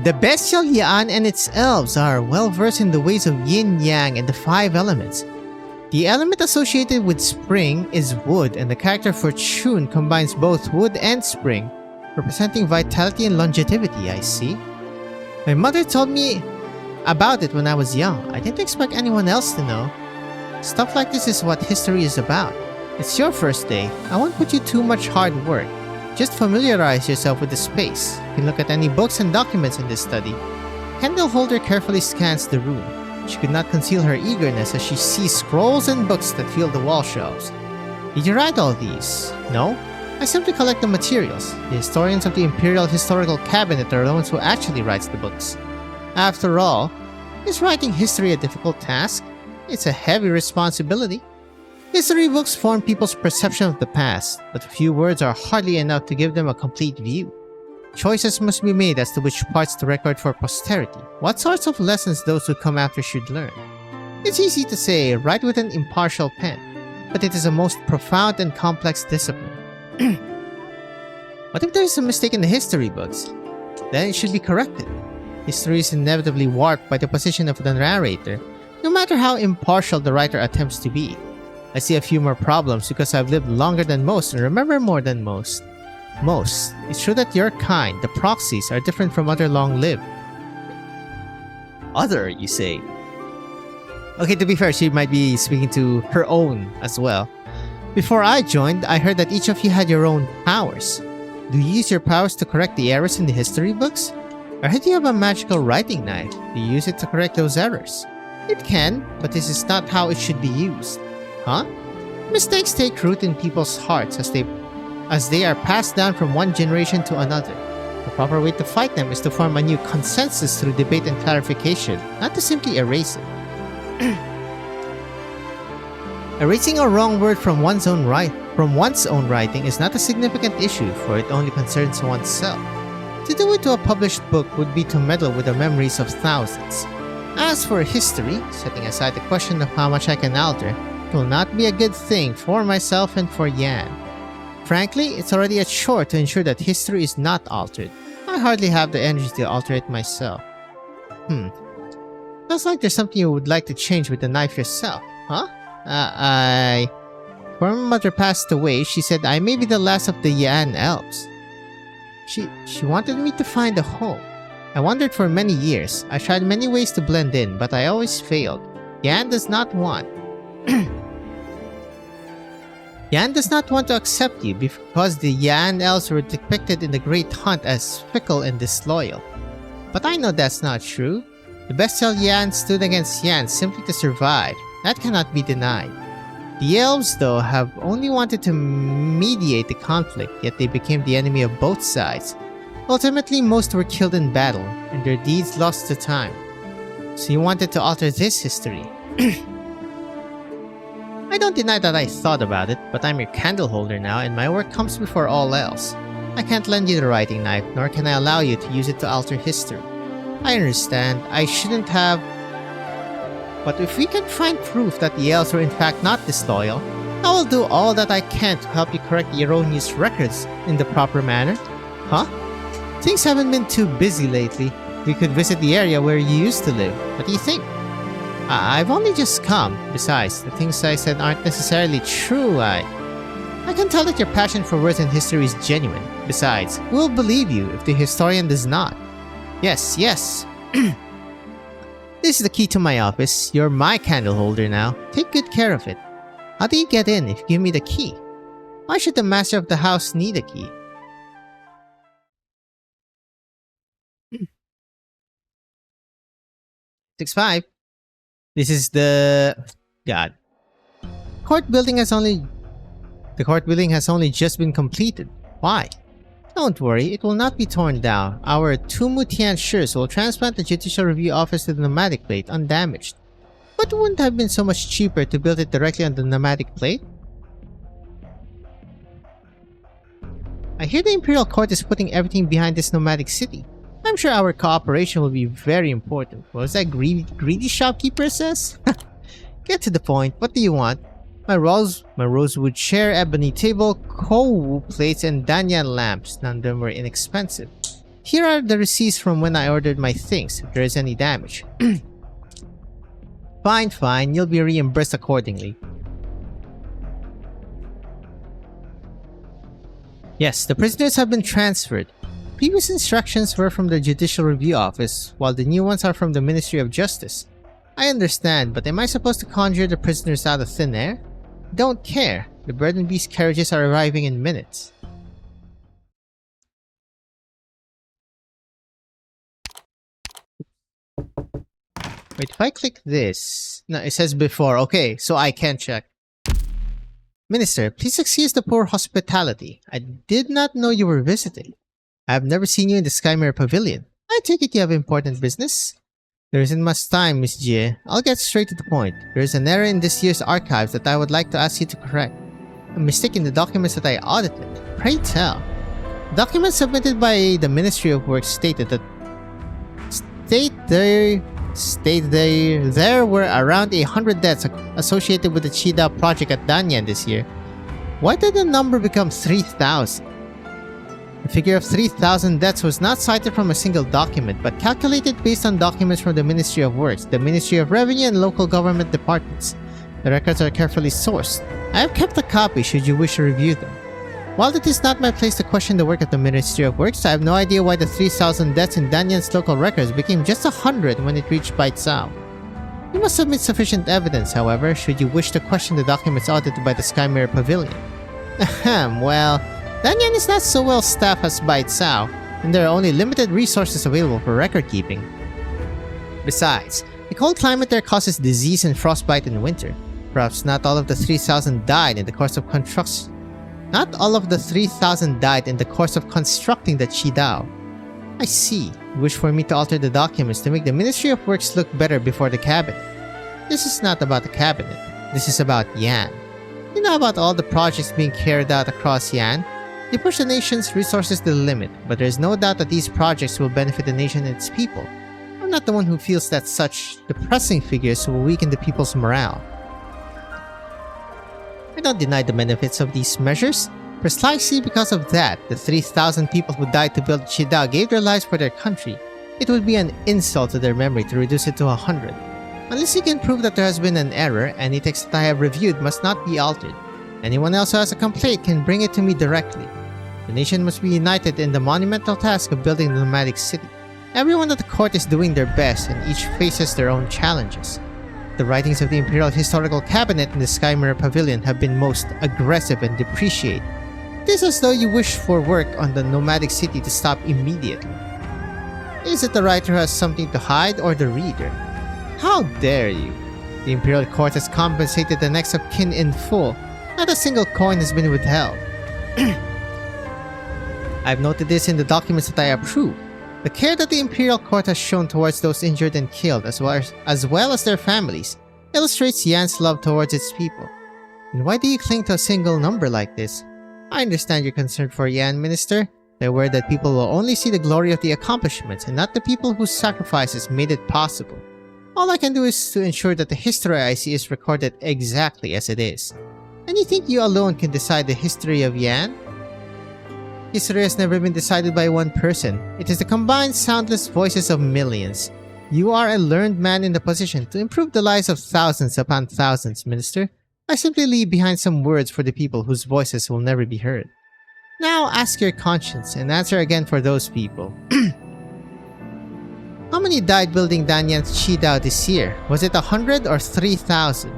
The Bestial Ya'an and its elves are well versed in the ways of yin-yang and the 5 elements. The element associated with spring is wood, and the character for Chun combines both wood and spring, representing vitality and longevity, I see. My mother told me about it when I was young. I didn't expect anyone else to know. Stuff like this is what history is about. It's your first day. I won't put you too much hard work. Just familiarize yourself with the space. You can look at any books and documents in this study. Candle holder carefully scans the room. She could not conceal her eagerness as she sees scrolls and books that fill the wall shelves. Did you write all these? No? I simply collect the materials. The historians of the Imperial Historical Cabinet are the ones who actually writes the books. After all, is writing history a difficult task? It's a heavy responsibility. History books form people's perception of the past, but a few words are hardly enough to give them a complete view. Choices must be made as to which parts to record for posterity, what sorts of lessons those who come after should learn. It's easy to say, write with an impartial pen, but it is a most profound and complex discipline. What if there is a mistake in the history books? Then it should be corrected. History is inevitably warped by the position of the narrator, no matter how impartial the writer attempts to be. I see a few more problems because I've lived longer than most and remember more than most. It's true that your kind, the proxies, are different from other long-lived. Other, you say? Okay, to be fair, she might be speaking to her own as well. Before I joined, I heard that each of you had your own powers. Do you use your powers to correct the errors in the history books? Or do you have a magical writing knife? Do you use it to correct those errors? It can, but this is not how it should be used. Huh? Mistakes take root in people's hearts as they are passed down from one generation to another. The proper way to fight them is to form a new consensus through debate and clarification, not to simply erase it. Erasing a wrong word from one's own writing is not a significant issue, for it only concerns oneself. To do it to a published book would be to meddle with the memories of thousands. As for history, setting aside the question of how much I can alter, it will not be a good thing for myself and for Yan. Frankly, it's already a chore to ensure that history is not altered. I hardly have the energy to alter it myself. Sounds like there's something you would like to change with the knife yourself, huh? Before my mother passed away, she said I may be the last of the Yan elves. She wanted me to find a home. I wondered for many years. I tried many ways to blend in, but I always failed. Yan does not want to accept you because the Yan elves were depicted in the Great Hunt as fickle and disloyal. But I know that's not true. The Bestial Yan stood against Yan simply to survive. That cannot be denied. The elves, though, have only wanted to mediate the conflict, yet they became the enemy of both sides. Ultimately, most were killed in battle, and their deeds lost to time. So you wanted to alter this history. I don't deny that I thought about it, but I'm your candle holder now, and my work comes before all else. I can't lend you the writing knife, nor can I allow you to use it to alter history. I understand, I shouldn't have... But if we can find proof that the elves were in fact not disloyal, I will do all that I can to help you correct the erroneous records in the proper manner. Huh? Things haven't been too busy lately. We could visit the area where you used to live. What do you think? I've only just come. Besides, the things I said aren't necessarily true. I can tell that your passion for words and history is genuine. Besides, who will believe you if the historian does not? Yes. This is the key to my office. You're my candle holder now. Take good care of it. How do you get in if you give me the key? Why should the master of the house need a key? 6-5. This is the... God. The court building has only just been completed. Why? Don't worry, it will not be torn down. Our Tumutian Shurs will transplant the Judicial Review Office to the pneumatic plate undamaged. But wouldn't it have been so much cheaper to build it directly on the pneumatic plate? I hear the Imperial Court is putting everything behind this nomadic city. I'm sure our cooperation will be very important. What was that greedy shopkeeper says? Get to the point. What do you want? My rosewood chair, ebony table, kowu plates, and danyan lamps. None of them were inexpensive. Here are the receipts from when I ordered my things, if there is any damage. Fine. You'll be reimbursed accordingly. Yes, the prisoners have been transferred. Previous instructions were from the Judicial Review Office, while the new ones are from the Ministry of Justice. I understand, but am I supposed to conjure the prisoners out of thin air? Don't care. The Bird and Beast carriages are arriving in minutes. Wait, if I click this... No, it says before. Okay, so I can check. Minister, please excuse the poor hospitality. I did not know you were visiting. I have never seen you in the Skymere Pavilion. I take it you have important business? There isn't much time, Miss Jie. I'll get straight to the point. There is an error in this year's archives that I would like to ask you to correct. A mistake in the documents that I audited. Pray tell. Documents submitted by the Ministry of Works stated that there were around 100 deaths associated with the Chida project at Danyan this year. Why did the number become 3,000? The figure of 3,000 deaths was not cited from a single document, but calculated based on documents from the Ministry of Works, the Ministry of Revenue, and local government departments. The records are carefully sourced. I have kept a copy should you wish to review them. While it is not my place to question the work of the Ministry of Works, I have no idea why the 3,000 deaths in Danyan's local records became just 100 when it reached Bestial. You must submit sufficient evidence, however, should you wish to question the documents audited by the Skymere Pavilion. Ahem, well, Danyan is not so well staffed as Bestial, and there are only limited resources available for record keeping. Besides, the cold climate there causes disease and frostbite in winter. Perhaps not all of the 3,000 died in the course of construction. Not all of the 3,000 died in the course of constructing the Qidao. I see. You wish for me to alter the documents to make the Ministry of Works look better before the cabinet. This is not about the cabinet. This is about Yan. You know about all the projects being carried out across Yan? They push the nation's resources to the limit, but there is no doubt that these projects will benefit the nation and its people. I'm not the one who feels that such depressing figures will weaken the people's morale. I don't deny the benefits of these measures. Precisely because of that, the 3,000 people who died to build Qidao gave their lives for their country. It would be an insult to their memory to reduce it to 100. Unless you can prove that there has been an error, any text that I have reviewed must not be altered. Anyone else who has a complaint can bring it to me directly. The nation must be united in the monumental task of building the nomadic city. Everyone at the court is doing their best, and each faces their own challenges. The writings of the Imperial Historical Cabinet in the Skymere Pavilion have been most aggressive and depreciate. It is as though you wish for work on the nomadic city to stop immediately. Is it the writer who has something to hide or the reader? How dare you? The Imperial Court has compensated the next of kin in full. Not a single coin has been withheld. I've noted this in the documents that I approve. The care that the Imperial Court has shown towards those injured and killed, as well as their families, illustrates Yan's love towards its people. And why do you cling to a single number like this? I understand your concern for Yan, Minister. They're worried that people will only see the glory of the accomplishments and not the people whose sacrifices made it possible. All I can do is to ensure that the history I see is recorded exactly as it is. And you think you alone can decide the history of Yan? History has never been decided by one person. It is the combined soundless voices of millions. You are a learned man in the position to improve the lives of thousands upon thousands, Minister. I simply leave behind some words for the people whose voices will never be heard. Now ask your conscience and answer again for those people. How many died building Danyan's Qidao this year? Was it 100 or 3,000?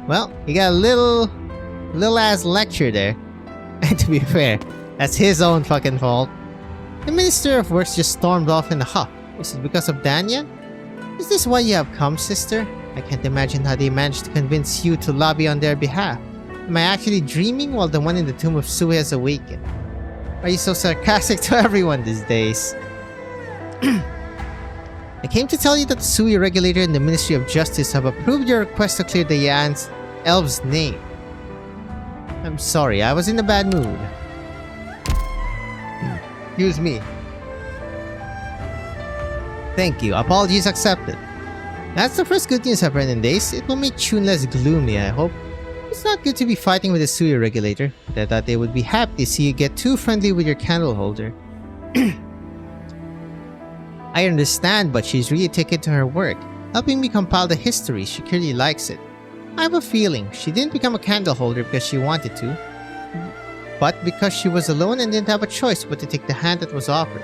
Well, you got a little ass lecture there. And to be fair, that's his own fucking fault. The Minister of Works just stormed off in a huff. Is it because of Danyan? Is this why you have come, sister? I can't imagine how they managed to convince you to lobby on their behalf. Am I actually dreaming while the one in the tomb of Sui has awakened? Are you so sarcastic to everyone these days? I came to tell you that the Sui regulator and the Ministry of Justice have approved your request to clear the Yan's elf's name. I'm sorry, I was in a bad mood. Excuse me. Thank you, apologies accepted. That's the first good news I've heard in days. It will make Chun less gloomy, I hope. It's not good to be fighting with the Sui regulator, but I thought they would be happy to see you get too friendly with your candle holder. I understand, but she's really taken to her work, helping me compile the history. She clearly likes it. I have a feeling she didn't become a candle holder because she wanted to, but because she was alone and didn't have a choice but to take the hand that was offered.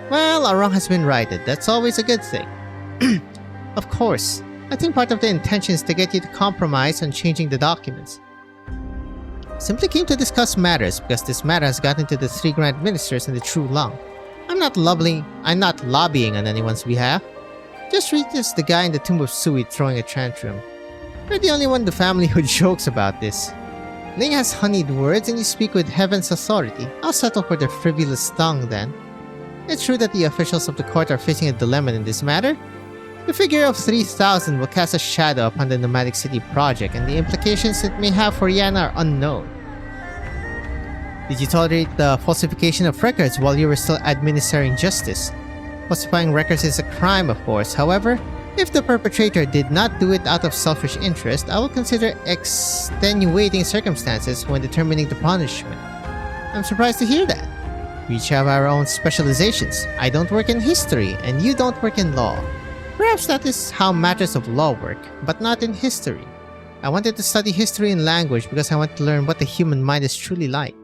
Well, a wrong has been righted. That's always a good thing. Of course, I think part of the intention is to get you to compromise on changing the documents. Simply came to discuss matters because this matter has gotten to the 3 Grand Ministers and the True Long. I'm not lobbying on anyone's behalf. Just read this, the guy in the tomb of Sui throwing a tantrum. You're the only one in the family who jokes about this. Ling has honeyed words and you speak with heaven's authority. I'll settle for their frivolous tongue then. It's true that the officials of the court are facing a dilemma in this matter. The figure of 3,000 will cast a shadow upon the nomadic city project and the implications it may have for Yan are unknown. Did you tolerate the falsification of records while you were still administering justice? Falsifying records is a crime, of course. However, if the perpetrator did not do it out of selfish interest, I will consider extenuating circumstances when determining the punishment. I'm surprised to hear that. We each have our own specializations. I don't work in history, and you don't work in law. Perhaps that is how matters of law work, but not in history. I wanted to study history and language because I want to learn what the human mind is truly like.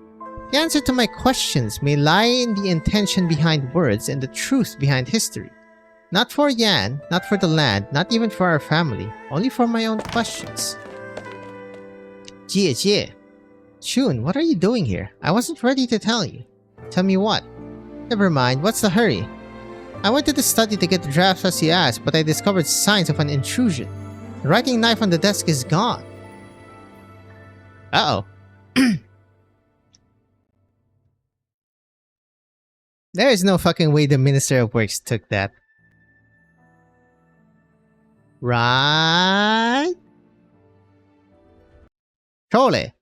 The answer to my questions may lie in the intention behind words and the truth behind history. Not for Yan, not for the land, not even for our family, only for my own questions. Jie. Shun, what are you doing here? I wasn't ready to tell you. Tell me what? Never mind, what's the hurry? I wanted to study to get the drafts as you asked, but I discovered signs of an intrusion. The writing knife on the desk is gone. Uh-oh. There is no fucking way the Minister of Works took that. Right? Trolley.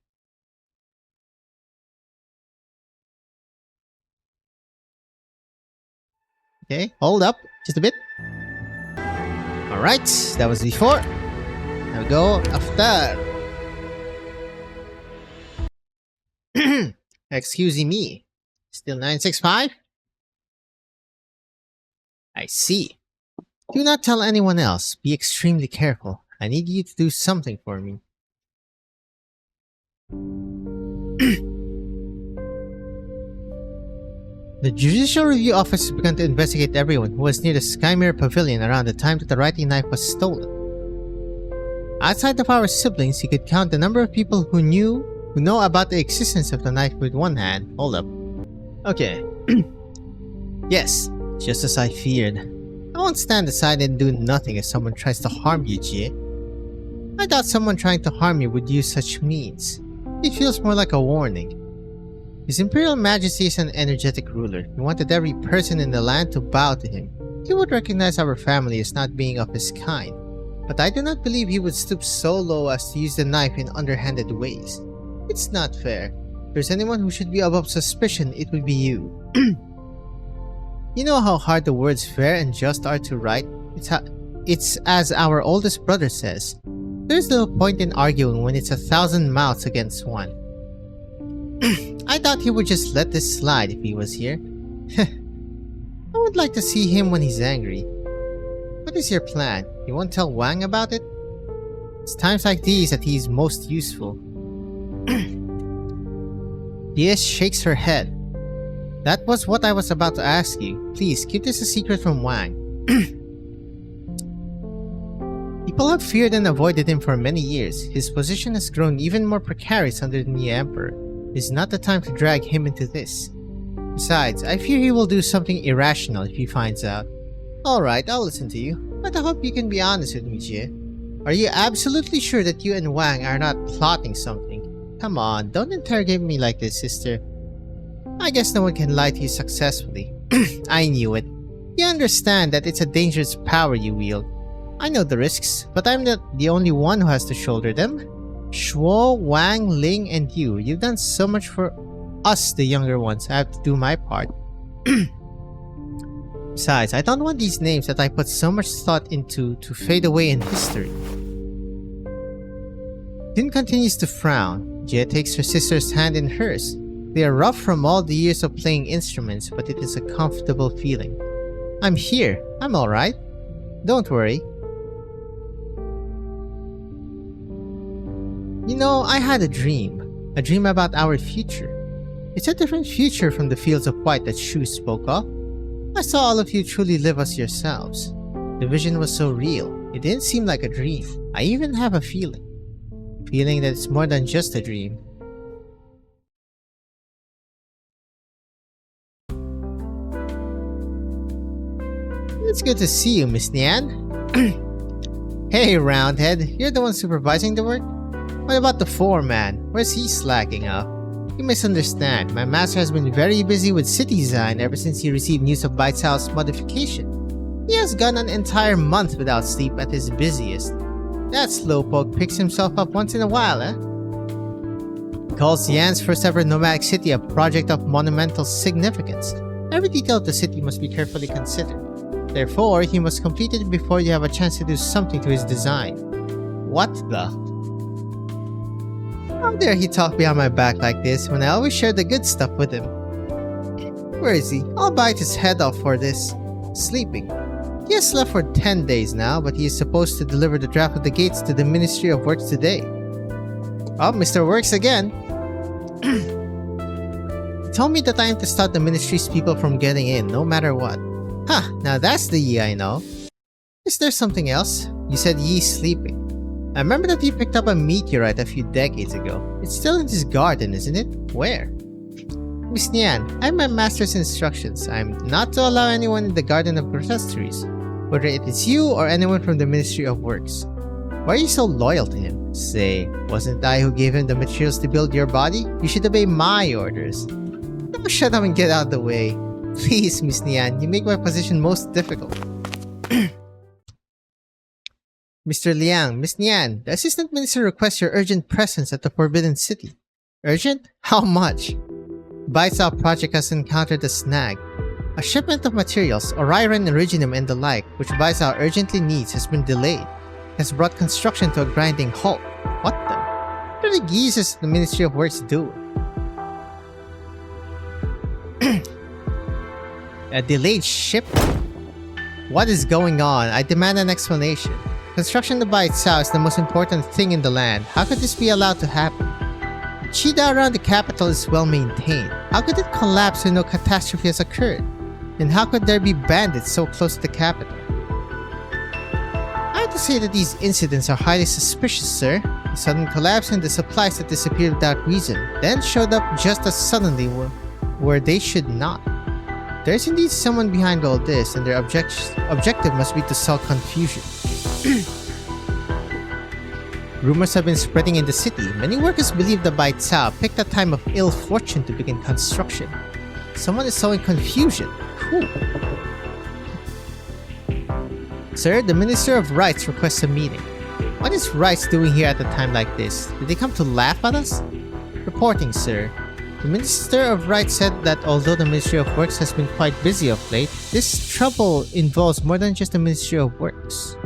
Okay, hold up. Just a bit. Alright, that was before. Now we go after. Excuse me. Still 965? I see. Do not tell anyone else. Be extremely careful. I need you to do something for me. The Judicial Review Office has begun to investigate everyone who was near the Skymere Pavilion around the time that the writing knife was stolen. Outside of our siblings, you could count the number of people who know about the existence of the knife with one hand. Hold up. Okay. Yes, just as I feared. I won't stand aside and do nothing if someone tries to harm you, Jie. I doubt someone trying to harm you would use such means. It feels more like a warning. His Imperial Majesty is an energetic ruler. He wanted every person in the land to bow to him. He would recognize our family as not being of his kind. But I do not believe he would stoop so low as to use the knife in underhanded ways. It's not fair. If there's anyone who should be above suspicion, it would be you. You know how hard the words fair and just are to write? It's as our oldest brother says. There's no point in arguing when it's 1,000 mouths against one. I thought he would just let this slide if he was here. I would like to see him when he's angry. What is your plan? You won't tell Wang about it? It's times like these that he's most useful. Yes, shakes her head. That was what I was about to ask you. Please, keep this a secret from Wang. People have feared and avoided him for many years. His position has grown even more precarious under the new Emperor. It is not the time to drag him into this. Besides, I fear he will do something irrational if he finds out. Alright, I'll listen to you. But I hope you can be honest with me, Jie. Are you absolutely sure that you and Wang are not plotting something? Come on, don't interrogate me like this, sister. I guess no one can lie to you successfully. I knew it. You understand that it's a dangerous power you wield. I know the risks, but I'm not the only one who has to shoulder them. Shuo, Wang, Ling, and you've done so much for us, the younger ones. I have to do my part. Besides, I don't want these names that I put so much thought into to fade away in history. Jin continues to frown. Jie takes her sister's hand in hers. They are rough from all the years of playing instruments, but it is a comfortable feeling. I'm here. I'm alright. Don't worry. You know, I had a dream about our future. It's a different future from the fields of white that Shu spoke of. I saw all of you truly live as yourselves. The vision was so real, it didn't seem like a dream. I even have a feeling that it's more than just a dream. It's good to see you, Miss Nian. Hey, Roundhead, you're the one supervising the work? What about the foreman? Where's he slacking off? You misunderstand. My master has been very busy with city design ever since he received news of Baicao's modification. He has gone an entire month without sleep at his busiest. That slowpoke picks himself up once in a while, eh? He calls Yan's first ever nomadic city a project of monumental significance. Every detail of the city must be carefully considered. Therefore, he must complete it before you have a chance to do something to his design. What the? How dare he talk behind my back like this when I always share the good stuff with him? Where is he? I'll bite his head off for this. Sleeping. He has left for 10 days now, but he is supposed to deliver the draft of the gates to the Ministry of Works today. Oh, Mr. Works again. He told me that I am to stop the Ministry's people from getting in, no matter what. Huh, now that's the Yi I know. Is there something else? You said Yi's sleeping. I remember that he picked up a meteorite a few decades ago. It's still in his garden, isn't it? Where? Miss Nian, I have my master's instructions. I am not to allow anyone in the Garden of Grotesqueries, whether it is you or anyone from the Ministry of Works. Why are you so loyal to him? Say, wasn't I who gave him the materials to build your body? You should obey my orders. Now shut up and get out of the way. Please, Miss Nian, you make my position most difficult. Mr. Liang, Miss Nian, the Assistant Minister requests your urgent presence at the Forbidden City. Urgent? How much? Bestial project has encountered a snag. A shipment of materials, Orion, Iridium, and the like, which Bestial urgently needs, has been delayed. Has brought construction to a grinding halt. What the? What are the geezers the Ministry of Works doing? A delayed shipment? What is going on? I demand an explanation. Construction by itself is the most important thing in the land. How could this be allowed to happen? The cheetah around the capital is well maintained. How could it collapse when no catastrophe has occurred? And how could there be bandits so close to the capital? I have to say that these incidents are highly suspicious, sir. The sudden collapse and the supplies that disappeared without reason, then showed up just as suddenly where they should not. There is indeed someone behind all this, and their objective must be to sow confusion. Rumors have been spreading in the city. Many workers believe that Bai Cao picked a time of ill fortune to begin construction. Someone is sowing confusion. Who? Sir, the Minister of Rights requests a meeting. What is Rights doing here at a time like this? Did they come to laugh at us? Reporting, sir. The Minister of Rights said that although the Ministry of Works has been quite busy of late, this trouble involves more than just the Ministry of Works.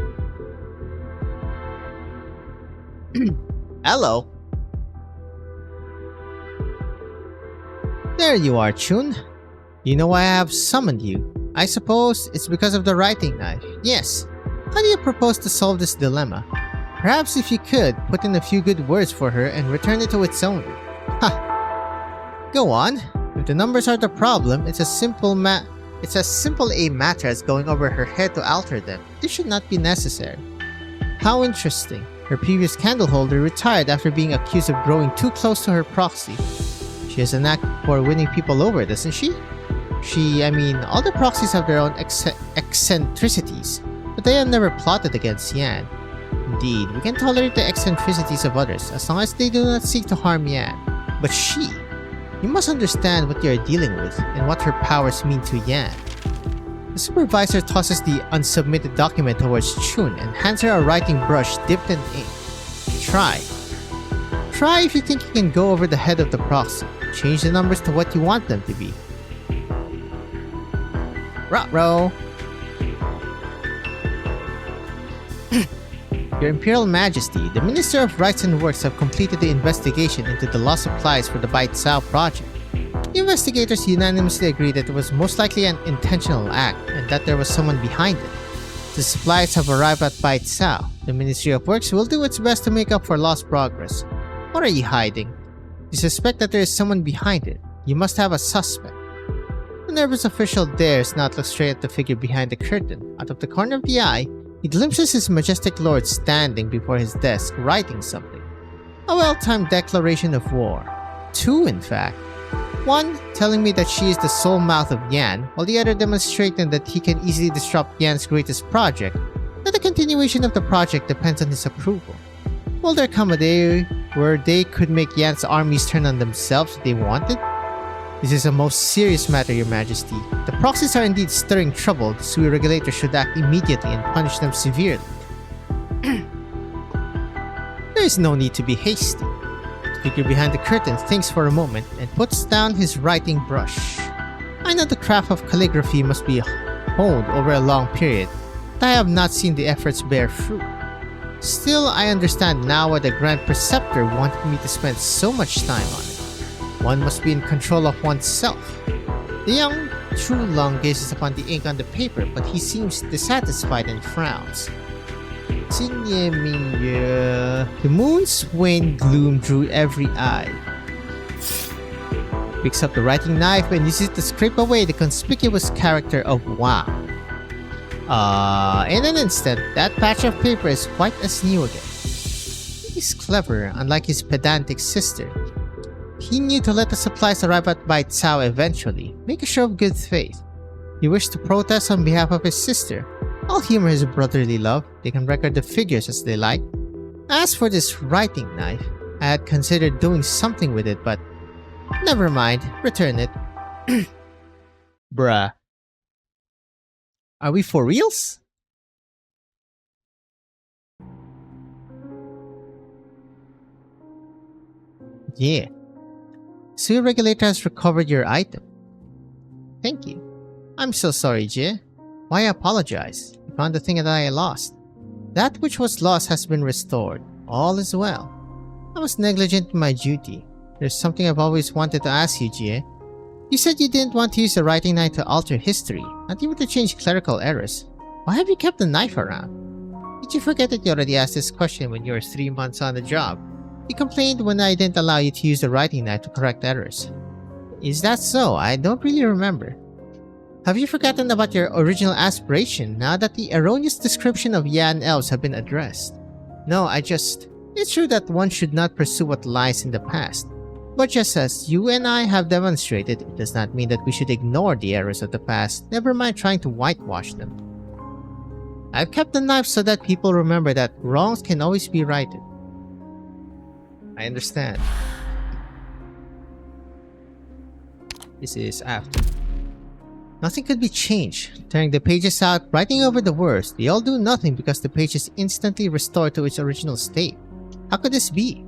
Hello. There you are, Chun. You know why I have summoned you. I suppose it's because of the writing knife. Yes. How do you propose to solve this dilemma? Perhaps if you could, put in a few good words for her and return it to its owner. Ha! Go on. If the numbers are the problem, it's as simple a matter as going over her head to alter them. This should not be necessary. How interesting. Her previous candle holder retired after being accused of growing too close to her proxy. She has a knack for winning people over, doesn't she? All the proxies have their own eccentricities, but they have never plotted against Yan. Indeed, we can tolerate the eccentricities of others as long as they do not seek to harm Yan. But she... You must understand what you are dealing with and what her powers mean to Yan. The supervisor tosses the unsubmitted document towards Chun and hands her a writing brush dipped in ink. Try. Try if you think you can go over the head of the proxy. Change the numbers to what you want them to be. Ruh-roh. Your Imperial Majesty, the Minister of Rights and Works have completed the investigation into the lost supplies for the Bai Cao project. The investigators unanimously agree that it was most likely an intentional act and that there was someone behind it. The supplies have arrived at Bai Cao. The Ministry of Works will do its best to make up for lost progress. What are you hiding? You suspect that there is someone behind it. You must have a suspect. The nervous official dares not look straight at the figure behind the curtain. Out of the corner of the eye, he glimpses his majestic lord standing before his desk, writing something. A well-timed declaration of war. Two, in fact. One, telling me that she is the sole mouth of Yan, while the other demonstrating that he can easily disrupt Yan's greatest project, that the continuation of the project depends on his approval. Will there come a day where they could make Yan's armies turn on themselves if they wanted? This is a most serious matter, Your Majesty. The proxies are indeed stirring trouble. The Sui regulator should act immediately and punish them severely. There is no need to be hasty. The figure behind the curtain thinks for a moment and puts down his writing brush. I know the craft of calligraphy must be honed over a long period, but I have not seen the efforts bear fruit. Still, I understand now why the Grand Preceptor wanted me to spend so much time on it. One must be in control of oneself. The young True Long gazes upon the ink on the paper, but he seems dissatisfied and frowns. Xinye Mingye. The moon's wan gloom drew every eye. Picks up the writing knife and uses it to scrape away the conspicuous character of Wang. In an instant, that patch of paper is white as new again. He's clever, unlike his pedantic sister. He knew to let the supplies arrive at Bai Cao eventually, make a show of good faith. He wished to protest on behalf of his sister. All humor is brotherly love, they can record the figures as they like. As for this writing knife, I had considered doing something with it, but never mind, return it. Bruh. Are we for reals? Yeah. Sewer Regulator has recovered your item. Thank you. I'm so sorry, Jie. Why apologize? You found the thing that I lost. That which was lost has been restored. All is well. I was negligent in my duty. There's something I've always wanted to ask you, Jie. You said you didn't want to use the writing knife to alter history, not even to change clerical errors. Why have you kept the knife around? Did you forget that you already asked this question when you were 3 months on the job? You complained when I didn't allow you to use the writing knife to correct errors. Is that so? I don't really remember. Have you forgotten about your original aspiration now that the erroneous description of Yan elves have been addressed? No, It's true that one should not pursue what lies in the past. But just as you and I have demonstrated, it does not mean that we should ignore the errors of the past, never mind trying to whitewash them. I've kept the knife so that people remember that wrongs can always be righted. I understand. This is after. Nothing could be changed. Tearing the pages out, writing over the words, they all do nothing because the page is instantly restored to its original state. How could this be?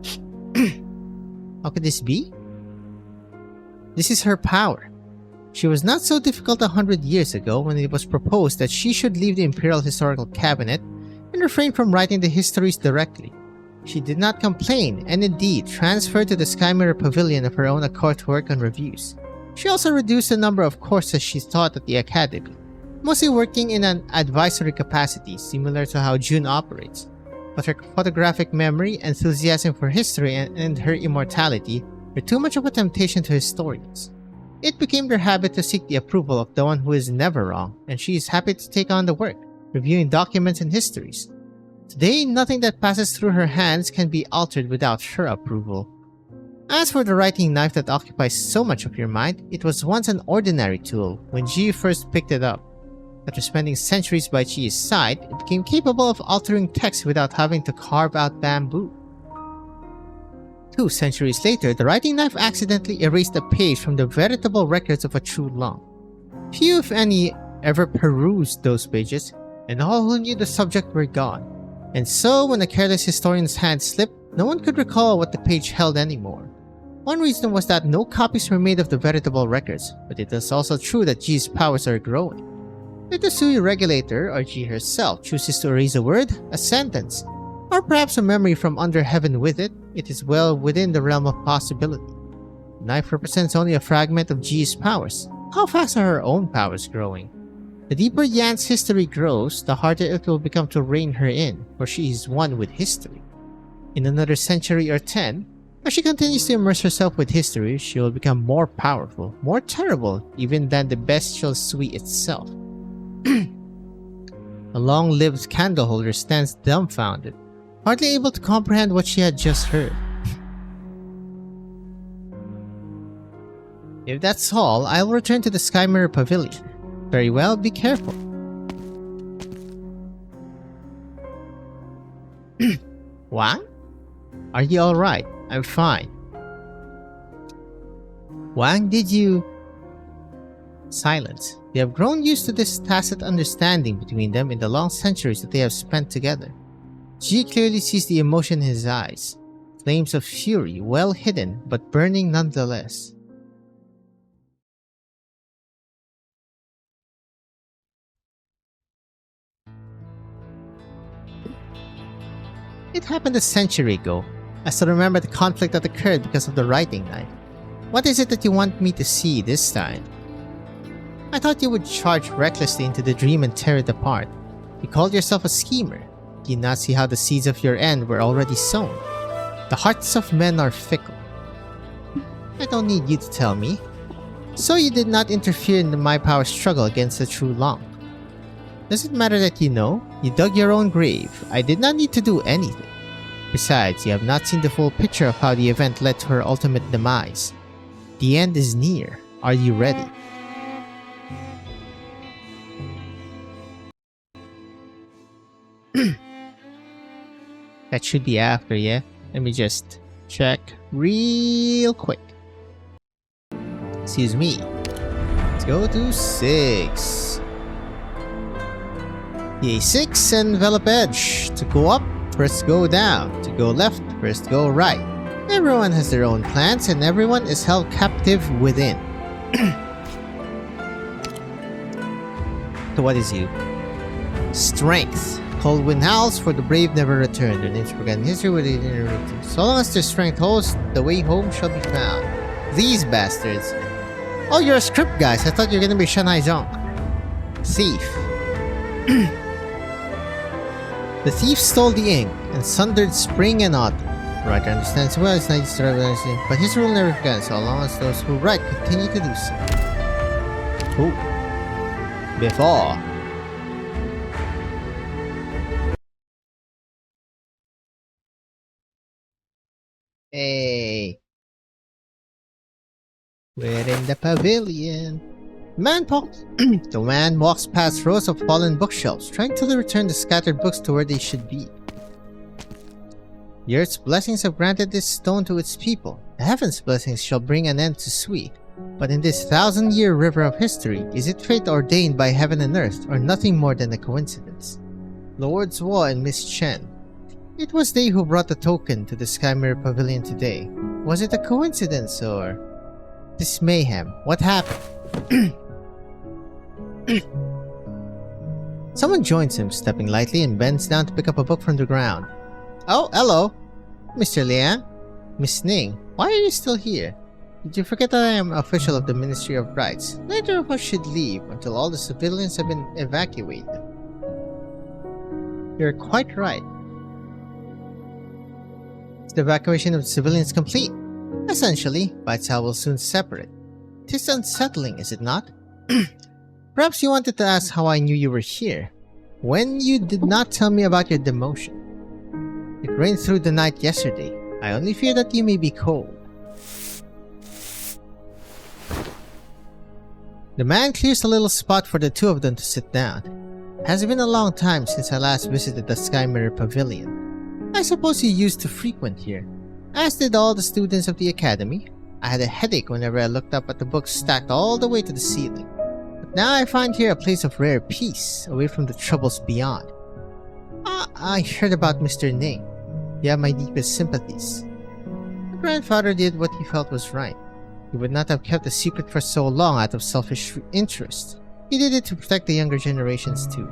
How could this be? This is her power. She was not so difficult 100 years ago when it was proposed that she should leave the Imperial Historical Cabinet and refrain from writing the histories directly. She did not complain and indeed transferred to the Sky Mirror Pavilion of her own accord to work on reviews. She also reduced the number of courses she taught at the Academy, mostly working in an advisory capacity similar to how June operates. But her photographic memory, enthusiasm for history, and her immortality were too much of a temptation to historians. It became their habit to seek the approval of the one who is never wrong, and she is happy to take on the work, reviewing documents and histories. Today, nothing that passes through her hands can be altered without her approval. As for the writing knife that occupies so much of your mind, it was once an ordinary tool when Ji first picked it up. After spending centuries by Ji's side, it became capable of altering text without having to carve out bamboo. 2 centuries later, the writing knife accidentally erased a page from the veritable records of a true long. Few, if any, ever perused those pages, and all who knew the subject were gone. And so, when a careless historian's hand slipped, no one could recall what the page held anymore. One reason was that no copies were made of the veritable records, but it is also true that Ji's powers are growing. If the Sui regulator, or Ji herself, chooses to erase a word, a sentence, or perhaps a memory from under heaven with it, it is well within the realm of possibility. The knife represents only a fragment of Ji's powers. How fast are her own powers growing? The deeper Yan's history grows, the harder it will become to rein her in, for she is one with history. In another century or 10, as she continues to immerse herself with history, she will become more powerful, more terrible even than the Bestial Sui itself. A long-lived candleholder stands dumbfounded, hardly able to comprehend what she had just heard. If that's all, I'll return to the Sky Mirror Pavilion. Very well, be careful. Wang? Are you alright? I'm fine. Wang, did you... Silence. They have grown used to this tacit understanding between them in the long centuries that they have spent together. Ji clearly sees the emotion in his eyes. Flames of fury, well hidden, but burning nonetheless. It happened a century ago. I still remember the conflict that occurred because of the writing knife. What is it that you want me to see this time? I thought you would charge recklessly into the dream and tear it apart. You called yourself a schemer. Do you not see how the seeds of your end were already sown? The hearts of men are fickle. I don't need you to tell me. So you did not interfere in my power struggle against the true long. Does it matter that you know? You dug your own grave. I did not need to do anything. Besides, you have not seen the full picture of how the event led to her ultimate demise. The end is near. Are you ready? That should be after, yeah? Let me just check real quick. Excuse me. Let's go to 6. The 6 envelop edge. To go up, first go down. To go left, first go right. Everyone has their own plans and everyone is held captive within. So what is you? Strength. Cold wind howls, for the brave never return. Their names forgotten in history where they didn't return. So long as their strength holds, the way home shall be found. These bastards. Oh, you're a script, guys. I thought you were gonna be Shanghai Zhong. Thief. The thief stole the ink and sundered spring and autumn. The writer understands well it's not easy to write without understanding, but his rule never forgotten, so long as those who write continue to do so. Who? Before. Hey. We're in the pavilion. The man walks past rows of fallen bookshelves, trying to return the scattered books to where they should be. The earth's blessings have granted this stone to its people. The heaven's blessings shall bring an end to sweet. But in this 1,000-year river of history, is it fate ordained by heaven and earth, or nothing more than a coincidence? Lords Wu and Miss Chen. It was they who brought the token to the Sky Mirror Pavilion today. Was it a coincidence, or... This mayhem, what happened? Someone joins him, stepping lightly and bends down to pick up a book from the ground. Oh, hello! Mr. Liang? Miss Ning, why are you still here? Did you forget that I am official of the Ministry of Rights? Neither of us should leave until all the civilians have been evacuated. You're quite right. Is the evacuation of the civilians complete? Essentially, Baicao will soon separate. 'Tis unsettling, is it not? Perhaps you wanted to ask how I knew you were here, when you did not tell me about your demotion. It rained through the night yesterday. I only fear that you may be cold. The man clears a little spot for the two of them to sit down. It has been a long time since I last visited the Sky Mirror Pavilion. I suppose you used to frequent here, as did all the students of the academy. I had a headache whenever I looked up at the books stacked all the way to the ceiling. But now I find here a place of rare peace, away from the troubles beyond. I heard about Mr. Ning. You have my deepest sympathies. My grandfather did what he felt was right. He would not have kept a secret for so long out of selfish interest. He did it to protect the younger generations too.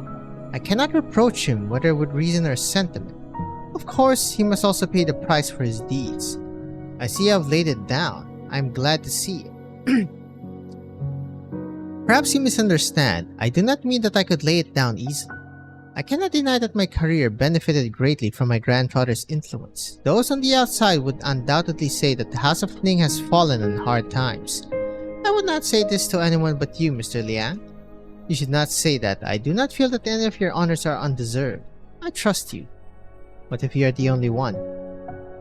I cannot reproach him, whether with reason or sentiment. Of course, he must also pay the price for his deeds. I see you have laid it down. I am glad to see it. Perhaps you misunderstand. I do not mean that I could lay it down easily. I cannot deny that my career benefited greatly from my grandfather's influence. Those on the outside would undoubtedly say that the House of Ning has fallen in hard times. I would not say this to anyone but you, Mr. Liang. You should not say that. I do not feel that any of your honors are undeserved. I trust you. What if you are the only one?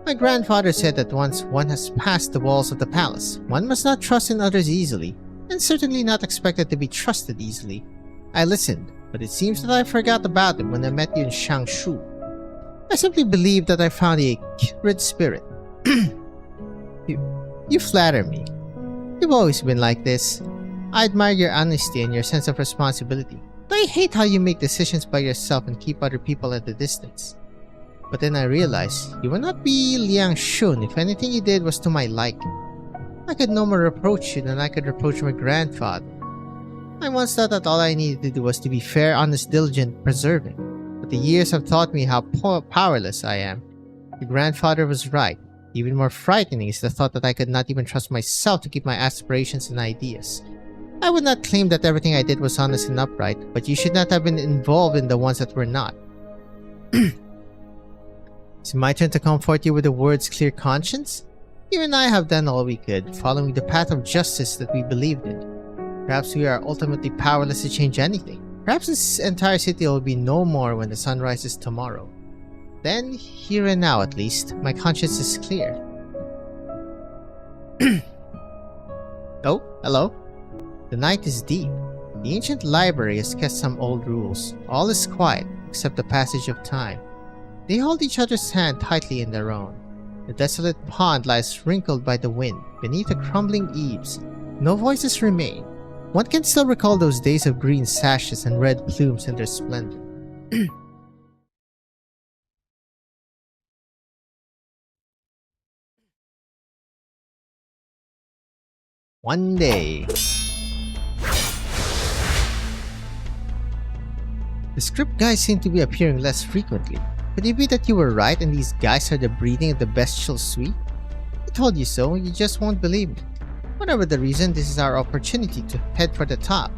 My grandfather said that once one has passed the walls of the palace, one must not trust in others easily, and certainly not expected to be trusted easily. I listened, but it seems that I forgot about it when I met you in Shangshu. I simply believed that I found a kindred spirit. You flatter me. You've always been like this. I admire your honesty and your sense of responsibility, but I hate how you make decisions by yourself and keep other people at a distance. But then I realized you would not be Liang Shun if anything you did was to my liking. I could no more reproach you than I could reproach my grandfather. I once thought that all I needed to do was to be fair, honest, diligent, preserving. But the years have taught me how powerless I am. Your grandfather was right. Even more frightening is the thought that I could not even trust myself to keep my aspirations and ideas. I would not claim that everything I did was honest and upright, but you should not have been involved in the ones that were not. It's my turn to comfort you with the words clear conscience? You and I have done all we could, following the path of justice that we believed in. Perhaps we are ultimately powerless to change anything. Perhaps this entire city will be no more when the sun rises tomorrow. Then, here and now at least, my conscience is clear. Oh, hello? The night is deep. The ancient library has kept some old rules. All is quiet, except the passage of time. They hold each other's hand tightly in their own. The desolate pond lies wrinkled by the wind, beneath the crumbling eaves. No voices remain. One can still recall those days of green sashes and red plumes in their splendor. One day. The script guys seem to be appearing less frequently. Could it be that you were right and these guys are the breeding of the Bestial suite? I told you so, you just won't believe me. Whatever the reason, this is our opportunity to head for the top.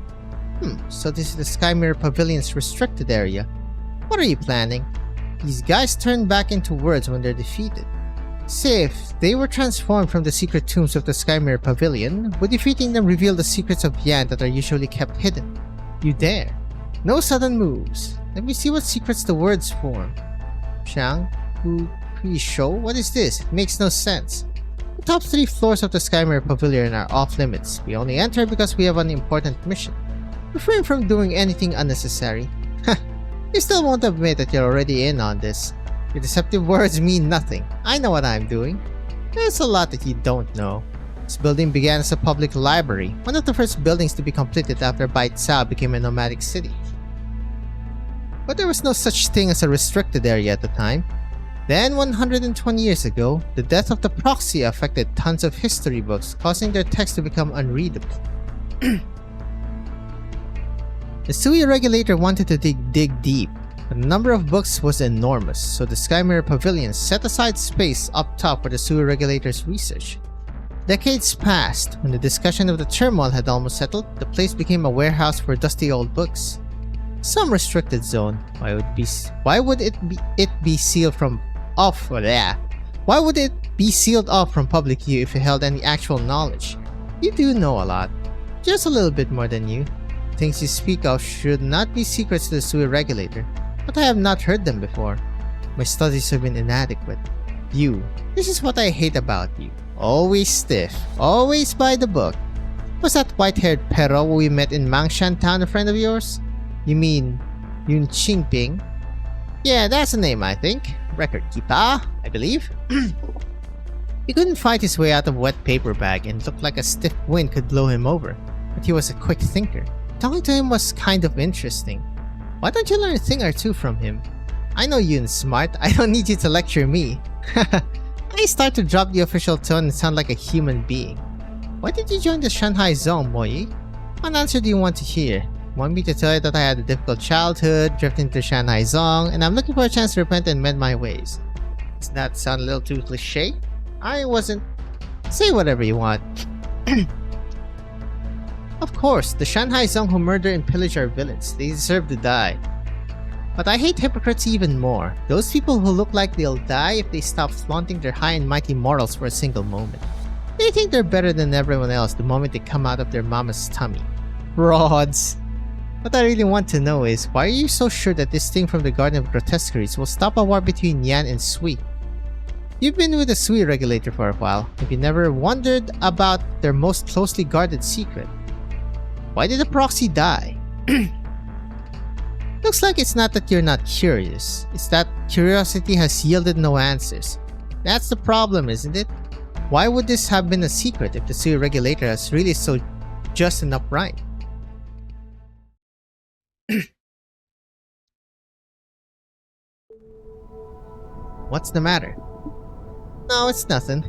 So this is the Sky Mirror Pavilion's restricted area. What are you planning? These guys turn back into words when they're defeated. Say if they were transformed from the secret tombs of the Sky Mirror Pavilion, would defeating them reveal the secrets of Yan that are usually kept hidden? You dare. No sudden moves. Let me see what secrets the words form. Shang? Show? What is this? It makes no sense. The top 3 floors of the Sky Mirror Pavilion are off limits. We only enter because we have an important mission. Refrain from doing anything unnecessary. You still won't admit that you're already in on this. Your deceptive words mean nothing. I know what I'm doing. There's a lot that you don't know. This building began as a public library, one of the first buildings to be completed after Bai Cao became a nomadic city. But there was no such thing as a restricted area at the time. Then, 120 years ago, the death of the proxy affected tons of history books, causing their text to become unreadable. The Sui regulator wanted to dig deep, but the number of books was enormous, so the Sky Mirror Pavilion set aside space up top for the Sui regulator's research. Decades passed. When the discussion of the turmoil had almost settled, the place became a warehouse for dusty old books. Some restricted zone. Why would it be sealed off from public view if it held any actual knowledge? You do know a lot. Just a little bit more than you. Things you speak of should not be secrets to the Sui regulator, but I have not heard them before. My studies have been inadequate. You. This is what I hate about you. Always stiff. Always by the book. Was that white-haired Pero we met in Mangshan town a friend of yours? You mean Yun Qingping? Yeah, that's the name, I think. Record keeper, I believe. He couldn't fight his way out of a wet paper bag and looked like a stiff wind could blow him over. But he was a quick thinker. Talking to him was kind of interesting. Why don't you learn a thing or two from him? I know Yun's smart. I don't need you to lecture me. I start to drop the official tone and sound like a human being. Why did you join the Shanghai Zone, Moyi? What answer do you want to hear? Want me to tell you that I had a difficult childhood, drifted into Shanghai Zone, and I'm looking for a chance to repent and mend my ways? Does that sound a little too cliche? I wasn't... Say whatever you want. Of course, the Shanghai Zone who murder and pillage are villains. They deserve to die. But I hate hypocrites even more. Those people who look like they'll die if they stop flaunting their high and mighty morals for a single moment. They think they're better than everyone else the moment they come out of their mama's tummy. Frauds! What I really want to know is, why are you so sure that this thing from the Garden of Grotesqueries will stop a war between Yan and Sui? You've been with the Sui regulator for a while. Have you never wondered about their most closely guarded secret? Why did the proxy die? Looks like it's not that you're not curious. It's that curiosity has yielded no answers. That's the problem, isn't it? Why would this have been a secret if the Sui regulator is really so just and upright? What's the matter? No, it's nothing.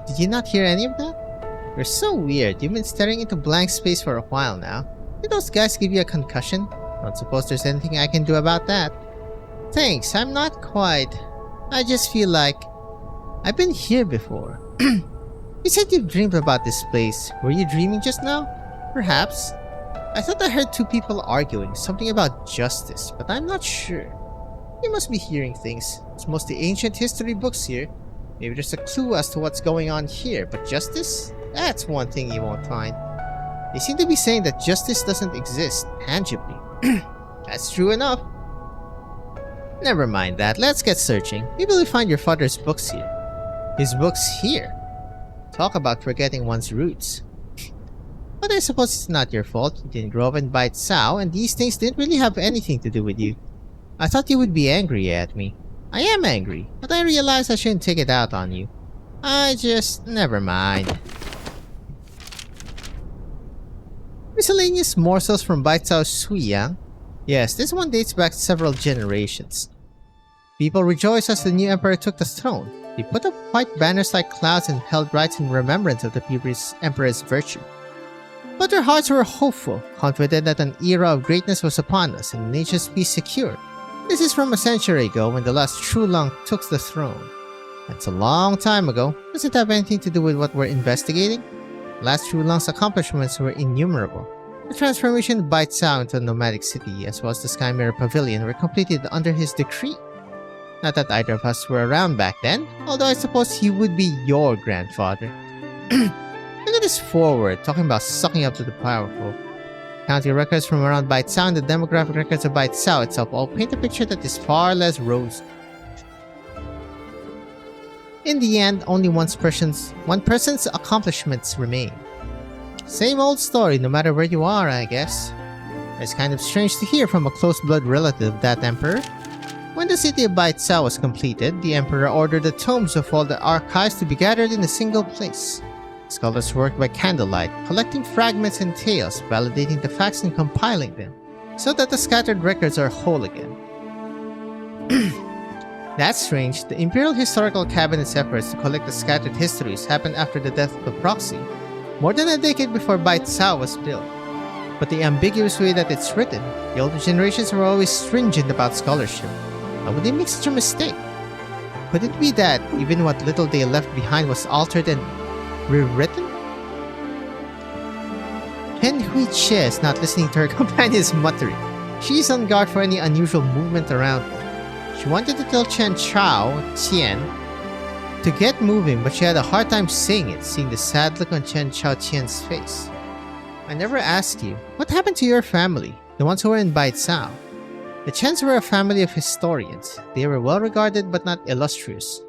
Did you not hear any of that? You're so weird. You've been staring into blank space for a while now. Did those guys give you a concussion? Don't suppose there's anything I can do about that. Thanks, I'm not quite. I just feel like I've been here before. You said you've dreamed about this place. Were you dreaming just now? Perhaps. I thought I heard two people arguing, something about justice, but I'm not sure. You must be hearing things. It's mostly ancient history books here. Maybe there's a clue as to what's going on here, but justice? That's one thing you won't find. They seem to be saying that justice doesn't exist, tangibly. That's true enough. Never mind that, let's get searching. Maybe we'll find your father's books here. His books here? Talk about forgetting one's roots. But I suppose it's not your fault. You didn't grow up in Bait Sao, and these things didn't really have anything to do with you. I thought you would be angry at me. I am angry, but I realized I shouldn't take it out on you. Never mind. Miscellaneous morsels from Bait Sao Suyang? Yes, this one dates back several generations. People rejoiced as the new emperor took the throne. They put up white banners like clouds and held rites in remembrance of the previous emperor's virtue. But their hearts were hopeful, confident that an era of greatness was upon us and the nation's peace secured. This is from a century ago when the last True Long took the throne. That's a long time ago. Does it have anything to do with what we're investigating? Last True Long's accomplishments were innumerable. The transformation of Bait Sao into a nomadic city, as well as the Sky Mirror Pavilion, were completed under his decree. Not that either of us were around back then, although I suppose he would be your grandfather. Look at this forward, talking about sucking up to the powerful. County records from around Bait Sao and the demographic records of Bait Sao itself all paint a picture that is far less rosy. In the end, only one person's accomplishments remain. Same old story no matter where you are, I guess. It's kind of strange to hear from a close blood relative of that emperor. When the city of Bait Sao was completed, the emperor ordered the tomes of all the archives to be gathered in a single place. Scholars worked by candlelight, collecting fragments and tales, validating the facts and compiling them, so that the scattered records are whole again. That's strange. The Imperial Historical Cabinet's efforts to collect the scattered histories happened after the death of the proxy, more than a decade before Bait Sao was built. But the ambiguous way that it's written, the older generations were always stringent about scholarship. How would they make such a mistake? Could it be that even what little they left behind was altered and rewritten? Hen Hui Che is not listening to her companion's muttering. She is on guard for any unusual movement around her. She wanted to tell Chen Chao, Tian, to get moving, but she had a hard time saying it, seeing the sad look on Chen Chao Tian's face. I never asked you, what happened to your family, the ones who were in Bait Sao? The Chens were a family of historians. They were well regarded but not illustrious.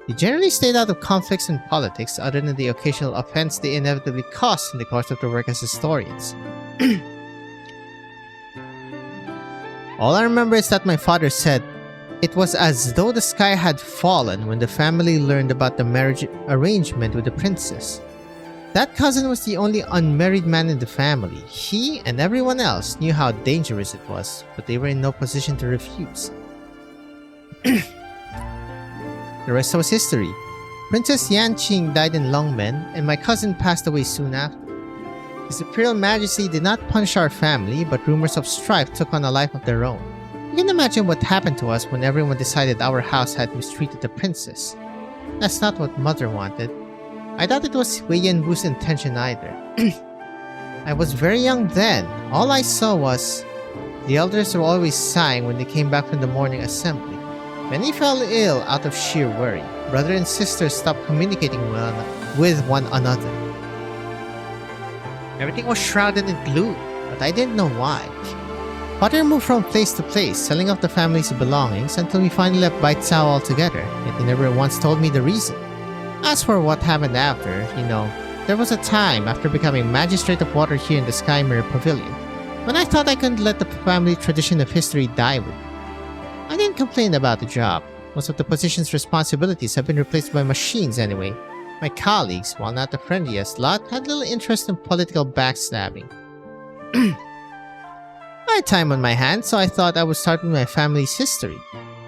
They generally stayed out of conflicts and politics other than the occasional offense they inevitably caused in the course of their work as historians. All I remember is that my father said, it was as though the sky had fallen when the family learned about the marriage arrangement with the princess. That cousin was the only unmarried man in the family. He and everyone else knew how dangerous it was, but they were in no position to refuse. The rest was history. Princess Yanqing died in Longmen, and my cousin passed away soon after. His Imperial Majesty did not punish our family, but rumors of strife took on a life of their own. You can imagine what happened to us when everyone decided our house had mistreated the princess. That's not what Mother wanted. I doubt it was Wei Yanwu's intention either. I was very young then. All I saw was the elders were always sighing when they came back from the morning assembly. Many fell ill out of sheer worry. Brother and sister stopped communicating with one another. Everything was shrouded in gloom, but I didn't know why. Father moved from place to place, selling off the family's belongings until we finally left Bait Sao altogether, yet he never once told me the reason. As for what happened after, there was a time after becoming Magistrate of Water here in the Sky Mirror Pavilion, when I thought I couldn't let the family tradition of history die with me. I didn't complain about the job. Most of the position's responsibilities have been replaced by machines anyway. My colleagues, while not the friendliest lot, had little interest in political backstabbing. I had time on my hands, so I thought I would start with my family's history.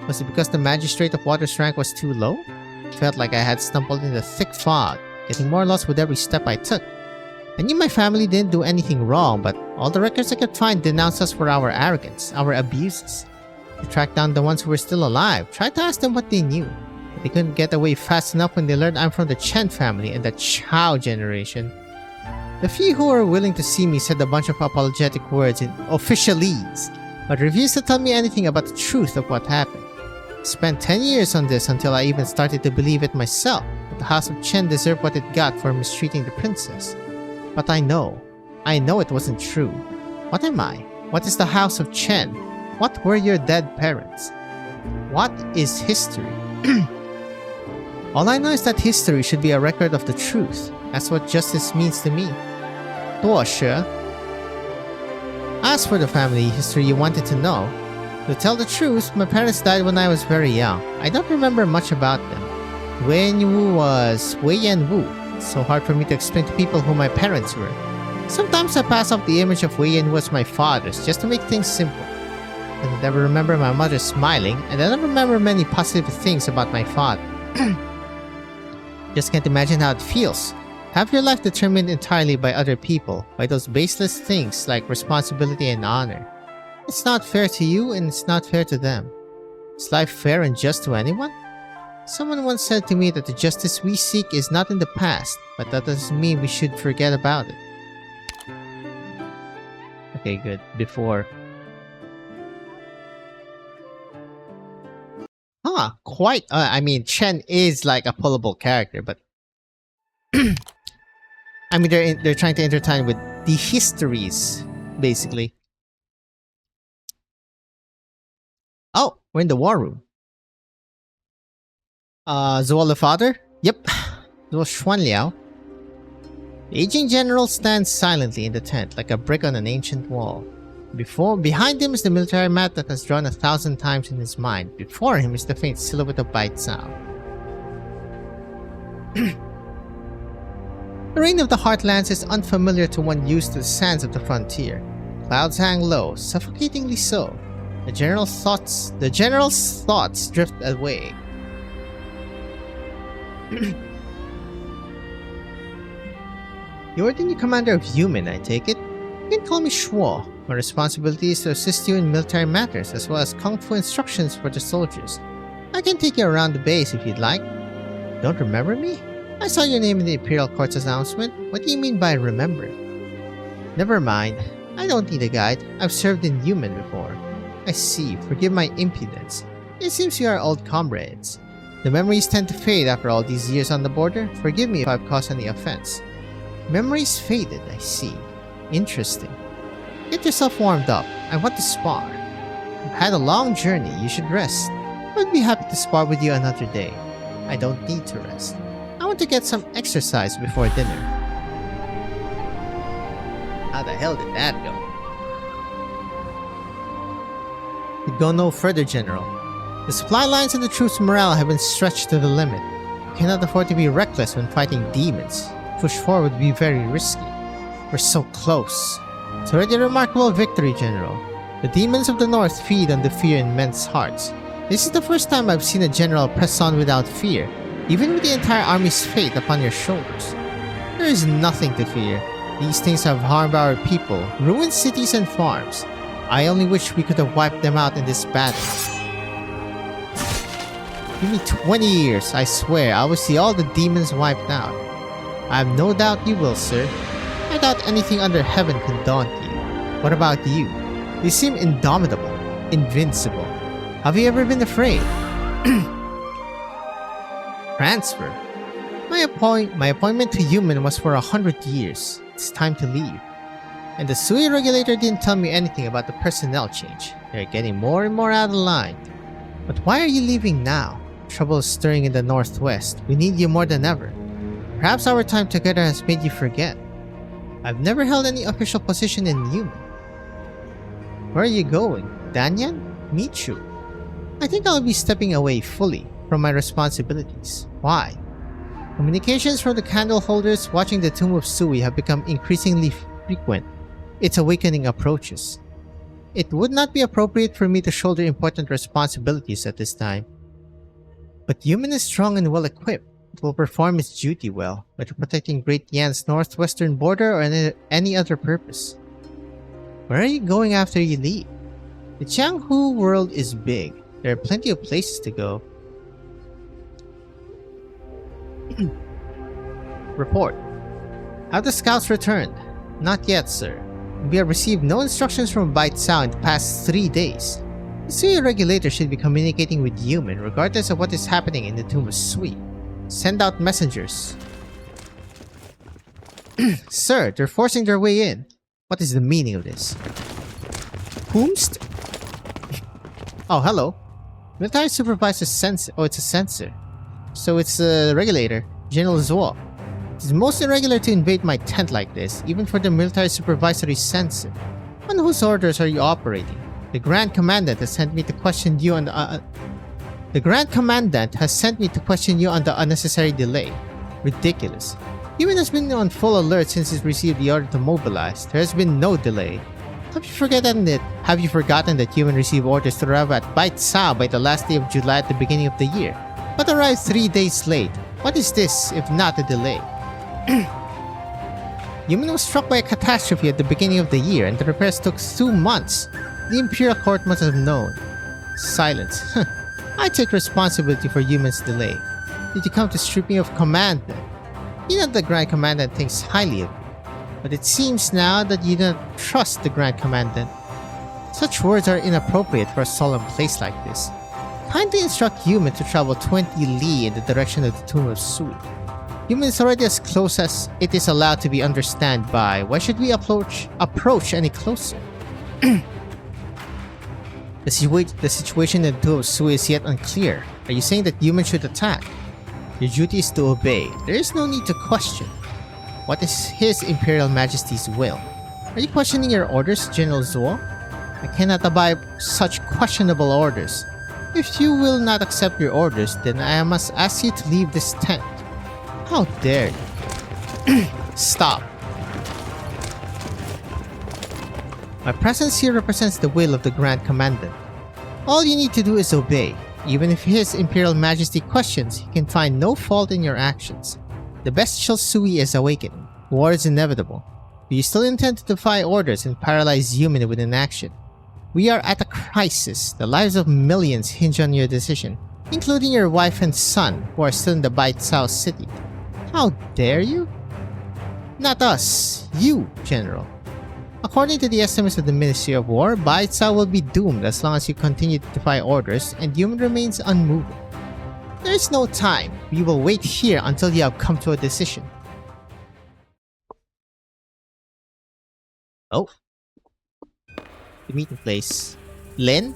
Was it because the Magistrate of Water's rank was too low? It felt like I had stumbled in the thick fog, getting more lost with every step I took. I knew my family didn't do anything wrong, but all the records I could find denounced us for our arrogance, our abuses. I tracked down the ones who were still alive, tried to ask them what they knew, but they couldn't get away fast enough when they learned I'm from the Chen family and the Chao generation. The few who were willing to see me said a bunch of apologetic words in officialese, but refused to tell me anything about the truth of what happened. I spent 10 years on this until I even started to believe it myself, that the House of Chen deserved what it got for mistreating the princess. But I know it wasn't true. What am I? What is the House of Chen? What were your dead parents? What is history? All I know is that history should be a record of the truth. That's what justice means to me. 多少? As for the family history you wanted to know, to tell the truth, my parents died when I was very young. I don't remember much about them. Wei Wu was Wei Yan Wu. It's so hard for me to explain to people who my parents were. Sometimes I pass off the image of Wei Yan Wu as my father's just to make things simple. I don't ever remember my mother smiling, and I don't remember many positive things about my father. Just can't imagine how it feels. Have your life determined entirely by other people, by those baseless things like responsibility and honor. It's not fair to you and it's not fair to them. Is life fair and just to anyone? Someone once said to me that the justice we seek is not in the past, but that doesn't mean we should forget about it. Okay, good. Before. Huh, quite. I mean, Chen is like a pullable character, but I mean, they're trying to entertain with the histories, basically. Oh, we're in the war room. Zuo the father? Yep, Zuo Xuanliao. The aging general stands silently in the tent, like a brick on an ancient wall. Behind him is the military mat that has drawn 1,000 times in his mind. Before him is the faint silhouette of Bai Cao. The rain of the Heartlands is unfamiliar to one used to the sands of the frontier. Clouds hang low, suffocatingly so. The general's thoughts drift away. You are the new commander of Human, I take it? You can call me Shuo. My responsibility is to assist you in military matters, as well as kung fu instructions for the soldiers. I can take you around the base if you'd like. Don't remember me? I saw your name in the Imperial Court's announcement. What do you mean by remembering? Never mind. I don't need a guide. I've served in Human before. I see. Forgive my impudence. It seems you are old comrades. The memories tend to fade after all these years on the border. Forgive me if I've caused any offense. Memories faded, I see. Interesting. Get yourself warmed up. I want to spar. You've had a long journey. You should rest. I'd be happy to spar with you another day. I don't need to rest. I want to get some exercise before dinner. How the hell did that go? You'd go no further, General. The supply lines and the troops' morale have been stretched to the limit. You cannot afford to be reckless when fighting demons. Push forward would be very risky. We're so close. It's already a remarkable victory, General. The demons of the north feed on the fear in men's hearts. This is the first time I've seen a general press on without fear, even with the entire army's fate upon your shoulders. There is nothing to fear. These things have harmed our people, ruined cities and farms. I only wish we could have wiped them out in this battle. Give me 20 years, I swear I will see all the demons wiped out. I have no doubt you will, sir. I doubt anything under heaven can daunt you. What about you? You seem indomitable, invincible. Have you ever been afraid? Transfer? My appointment to Human was for 100 years. It's time to leave. And the Sui regulator didn't tell me anything about the personnel change. They're getting more and more out of line. But why are you leaving now? Trouble is stirring in the northwest. We need you more than ever. Perhaps our time together has made you forget. I've never held any official position in Human. Where are you going? Danyan? Michu? I think I'll be stepping away fully from my responsibilities. Why? Communications from the candle holders watching the tomb of Sui have become increasingly frequent. Its awakening approaches. It would not be appropriate for me to shoulder important responsibilities at this time. But Human is strong and well equipped. It will perform its duty well, whether protecting Great Yan's northwestern border or any other purpose. Where are you going after you leave? The Jianghu world is big. There are plenty of places to go. Report. Have the scouts returned? Not yet, sir. We have received no instructions from Bestial in the past 3 days. The Sui regulator should be communicating with human regardless of what is happening in the Tomb of Sui. Send out messengers. Sir, they're forcing their way in. What is the meaning of this? Whomst? Oh, hello. Military supervisor sensor. Oh, it's a sensor. So it's a regulator. General Zuo. It is most irregular to invade my tent like this, even for the military supervisory sensor. On whose orders are you operating? The Grand Commandant has sent me to question you on the unnecessary delay. Ridiculous. Human has been on full alert since it received the order to mobilize. There has been no delay. Have you forgotten that Human received orders to arrive at Bestial by the last day of July at the beginning of the year, but arrived 3 days late? What is this if not a delay? Human was struck by a catastrophe at the beginning of the year, and the repairs took 2 months. The Imperial Court must have known. Silence. I take responsibility for Human's delay. Did you come to strip me of command then? You know the Grand Commandant thinks highly of you, but it seems now that you don't trust the Grand Commandant. Such words are inappropriate for a solemn place like this. Kindly instruct Human to travel 20 li in the direction of the Tomb of Sui. Human is already as close as it is allowed to be understood by. Why should we approach any closer? The situation in the Tomb of Sui is yet unclear. Are you saying that Human should attack? Your duty is to obey. There is no need to question. What is His Imperial Majesty's will? Are you questioning your orders, General Zuo? I cannot abide such questionable orders. If you will not accept your orders, then I must ask you to leave this tent. How dare you? Stop. My presence here represents the will of the Grand Commandant. All you need to do is obey. Even if His Imperial Majesty questions, he can find no fault in your actions. The Bestial Sui is awakening. War is inevitable. Do you still intend to defy orders and paralyze Human with inaction? We are at a crisis. The lives of millions hinge on your decision, including your wife and son, who are still in the Bestial City. How dare you? Not us. You, General. According to the estimates of the Ministry of War, Bestial will be doomed as long as you continue to defy orders and Human remains unmoving. There is no time. We will wait here until you have come to a decision. Oh. The meeting place. Lin?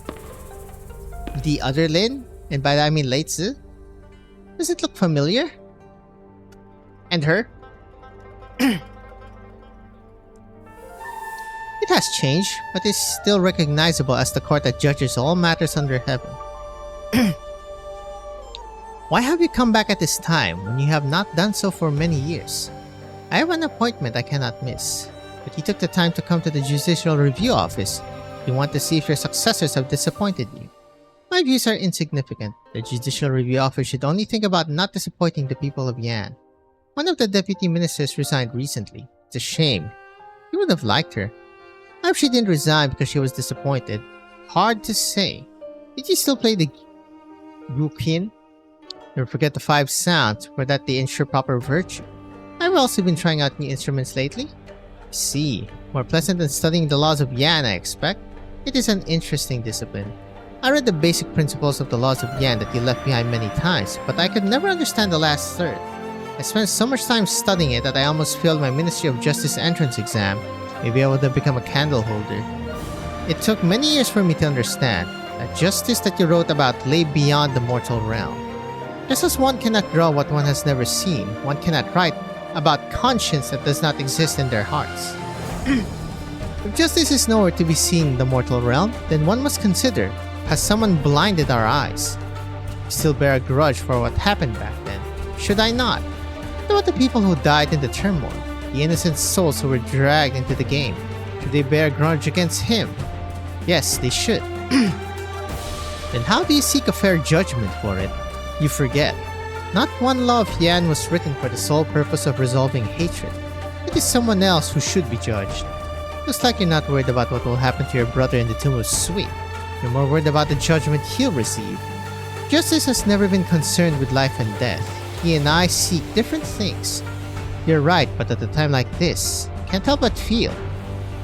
The other Lin? And by that I mean Leizi? Does it look familiar? And her? It has changed, but is still recognizable as the court that judges all matters under heaven. Why have you come back at this time when you have not done so for many years? I have an appointment I cannot miss, but you took the time to come to the Judicial Review Office. You want to see if your successors have disappointed you. My views are insignificant. The Judicial Review Office should only think about not disappointing the people of Yan. One of the deputy ministers resigned recently. It's a shame. You would have liked her. I hope she didn't resign because she was disappointed. Hard to say. Did you still play the Guqin? Never forget the 5 sounds, for that they ensure proper virtue. I've also been trying out new instruments lately. I see. More pleasant than studying the laws of Yan, I expect. It is an interesting discipline. I read the basic principles of the laws of Yan that you left behind many times, but I could never understand the last third. I spent so much time studying it that I almost failed my Ministry of Justice entrance exam. Maybe I would have become a candle holder. It took many years for me to understand that justice that you wrote about lay beyond the mortal realm. Just as one cannot draw what one has never seen, one cannot write about conscience that does not exist in their hearts. If justice is nowhere to be seen in the mortal realm, then one must consider, has someone blinded our eyes? I still bear a grudge for what happened back then. Should I not? What about the people who died in the turmoil? The innocent souls who were dragged into the game? Should they bear a grudge against him? Yes, they should. Then how do you seek a fair judgment for it? You forget. Not one law of Yan was written for the sole purpose of resolving hatred. It is someone else who should be judged. Looks like you're not worried about what will happen to your brother in the Tomb of Sui. You're more worried about the judgment he'll receive. Justice has never been concerned with life and death. He and I seek different things. You're right, but at a time like this, can't help but feel.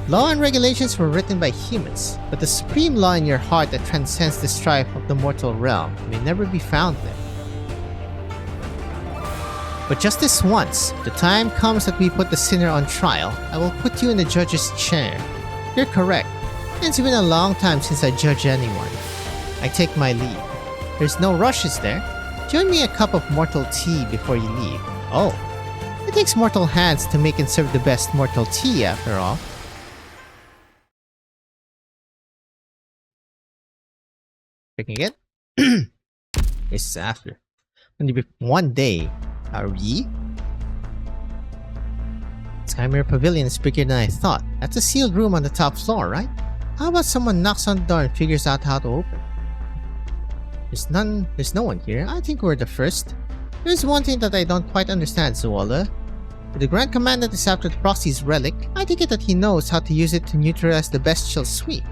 Law and regulations were written by humans, but the supreme law in your heart that transcends the strife of the mortal realm may never be found there. But just this once, the time comes that we put the sinner on trial, I will put you in the judge's chair. You're correct. It's been a long time since I judged anyone. I take my leave. There's no rush, is there? Join me a cup of mortal tea before you leave. Oh, it takes mortal hands to make and serve the best mortal tea, after all. Picking it? This is after. One day, are we? Skymere Pavilion is bigger than I thought. That's a sealed room on the top floor, right? How about someone knocks on the door and figures out how to open? There's no one here. I think we're the first. There's one thing that I don't quite understand, Zoala. If the Grand Commandant is after the Proxy's relic, I take it that he knows how to use it to neutralize the Bestial sweep.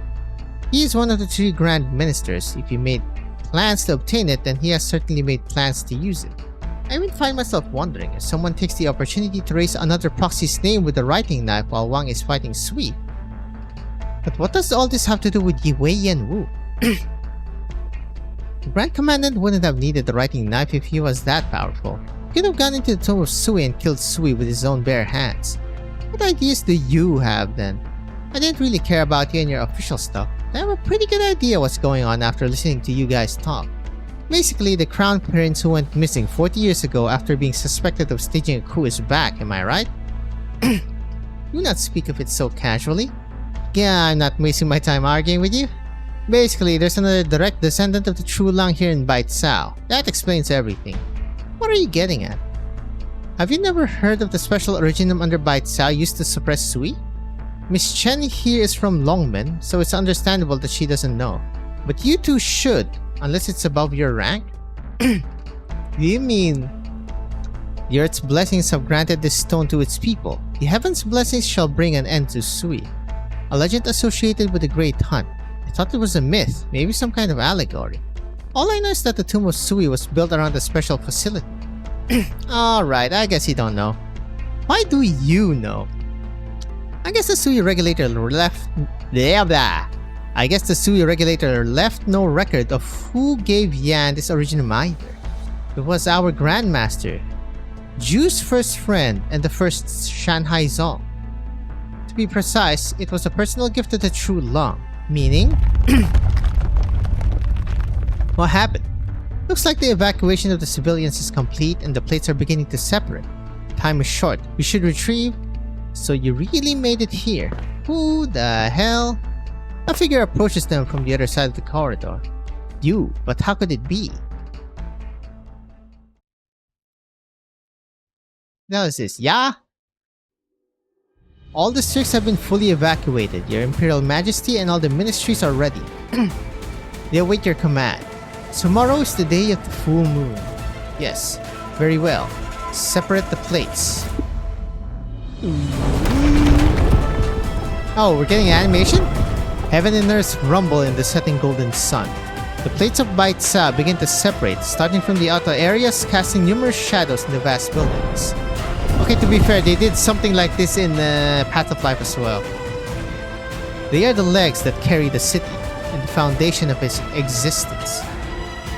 He is one of the 3 Grand Ministers. If he made plans to obtain it, then he has certainly made plans to use it. I even find myself wondering if someone takes the opportunity to raise another Proxy's name with a writing knife while Wang is fighting Sui. But what does all this have to do with Yi Wei and Wu? The Grand Commandant wouldn't have needed the writing knife if he was that powerful. He could have gone into the tomb of Sui and killed Sui with his own bare hands. What ideas do you have then? I didn't really care about you and your official stuff. I have a pretty good idea what's going on after listening to you guys talk. Basically, the Crown Prince who went missing 40 years ago after being suspected of staging a coup is back, am I right? Do not speak of it so casually. Yeah, I'm not wasting my time arguing with you. Basically, there's another direct descendant of the True Lang here in Bait Sao. That explains everything. What are you getting at? Have you never heard of the special originum under Bait Sao used to suppress Sui? Miss Chen here is from Longmen, so it's understandable that she doesn't know. But you two should, unless it's above your rank. Do you mean the Earth's blessings have granted this stone to its people? The Heaven's blessings shall bring an end to Sui. A legend associated with the Great Hunt. I thought it was a myth, maybe some kind of allegory. All I know is that the tomb of Sui was built around a special facility. Alright, I guess you don't know. Why do you know? I guess the Sui regulator left... I guess the Sui regulator left no record of who gave Yan this originum either. It was our Grandmaster, Ju's first friend and the first Shanghai Zong. To be precise, it was a personal gift to the True Long. Meaning? What happened? Looks like the evacuation of the civilians is complete and the plates are beginning to separate. Time is short. We should retrieve. So you really made it here. Who the hell? A figure approaches them from the other side of the corridor. You, but how could it be? Now is this, yeah? All districts have been fully evacuated. Your Imperial Majesty and all the ministries are ready. They await your command. Tomorrow is the day of the full moon. Yes, very well. Separate the plates. Oh, we're getting animation? Heaven and earth rumble in the setting golden sun. The plates of Bait Sa begin to separate, starting from the outer areas, casting numerous shadows in the vast buildings. Okay, to be fair, they did something like this in Path of Life as well. They are the legs that carry the city and the foundation of its existence.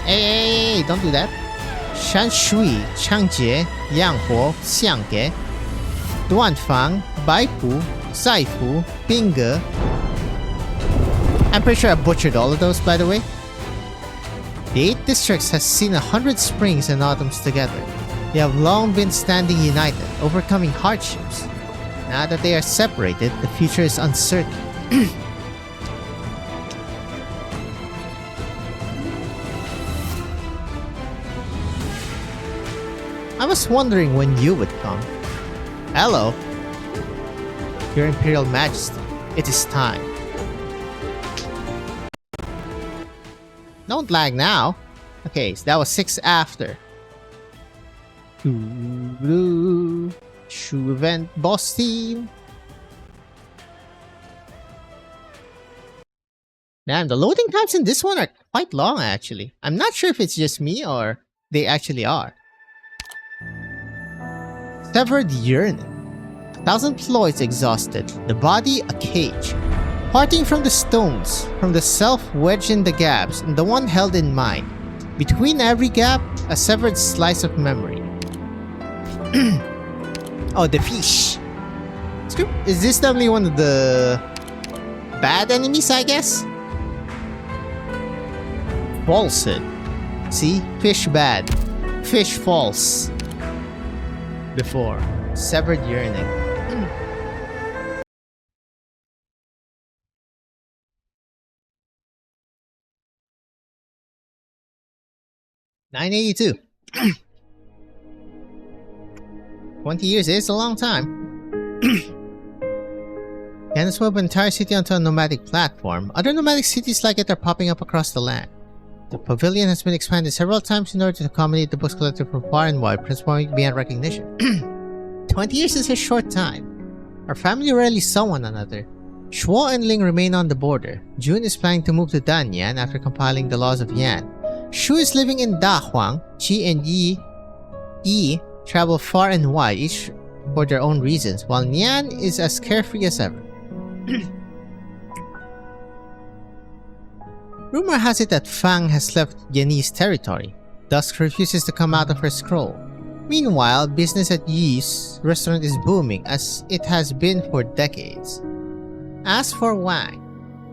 Hey, don't do that. Shanshui, Changjie, Yanghuo, Xiangge, Duanfang, Baipu, Zaifu, Binge. I'm pretty sure I butchered all of those, by the way. The 8 districts has seen 100 springs and autumns together. They have long been standing united, overcoming hardships. Now that they are separated, the future is uncertain. I was wondering when you would come. Hello. Your Imperial Majesty, it is time. Don't lag now. Okay, so that was 6 after. Shoe event boss team. Damn, the loading times in this one are quite long actually. I'm not sure if it's just me or they actually are. Severed yearning. 1,000 ploys exhausted, the body a cage. Parting from the stones, from the self wedged in the gaps, and the one held in mind. Between every gap, a severed slice of memory. Oh, the fish. Is this definitely one of the bad enemies, I guess? Falsehood. See? Fish bad. Fish false. Before. Severed yearning. 982. 20 years is a long time. Candace moved an entire city onto a nomadic platform. Other nomadic cities like it are popping up across the land. The pavilion has been expanded several times in order to accommodate the books collected from far and wide, transforming beyond recognition. 20 years is a short time. Our family rarely saw one another. Shuo and Ling remain on the border. Jun is planning to move to Danyan after compiling the laws of Yan. Shu is living in Dahuang. Qi and Yi travel far and wide, each for their own reasons, while Nian is as carefree as ever. Rumor has it that Fang has left Yanni's territory. Dusk refuses to come out of her scroll. Meanwhile, business at Yi's restaurant is booming, as it has been for decades. As for Wang,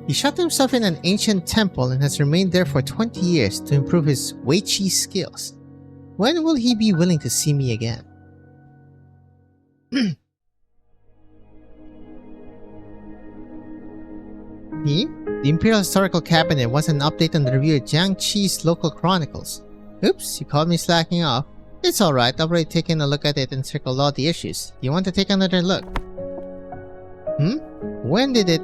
he shut himself in an ancient temple and has remained there for 20 years to improve his Weiqi skills. When will he be willing to see me again? The Imperial Historical Cabinet wants an update on the review of Jiangqi's local chronicles. Oops, you called me slacking off. It's alright, I've already taken a look at it and circled all the issues. You want to take another look? When did it?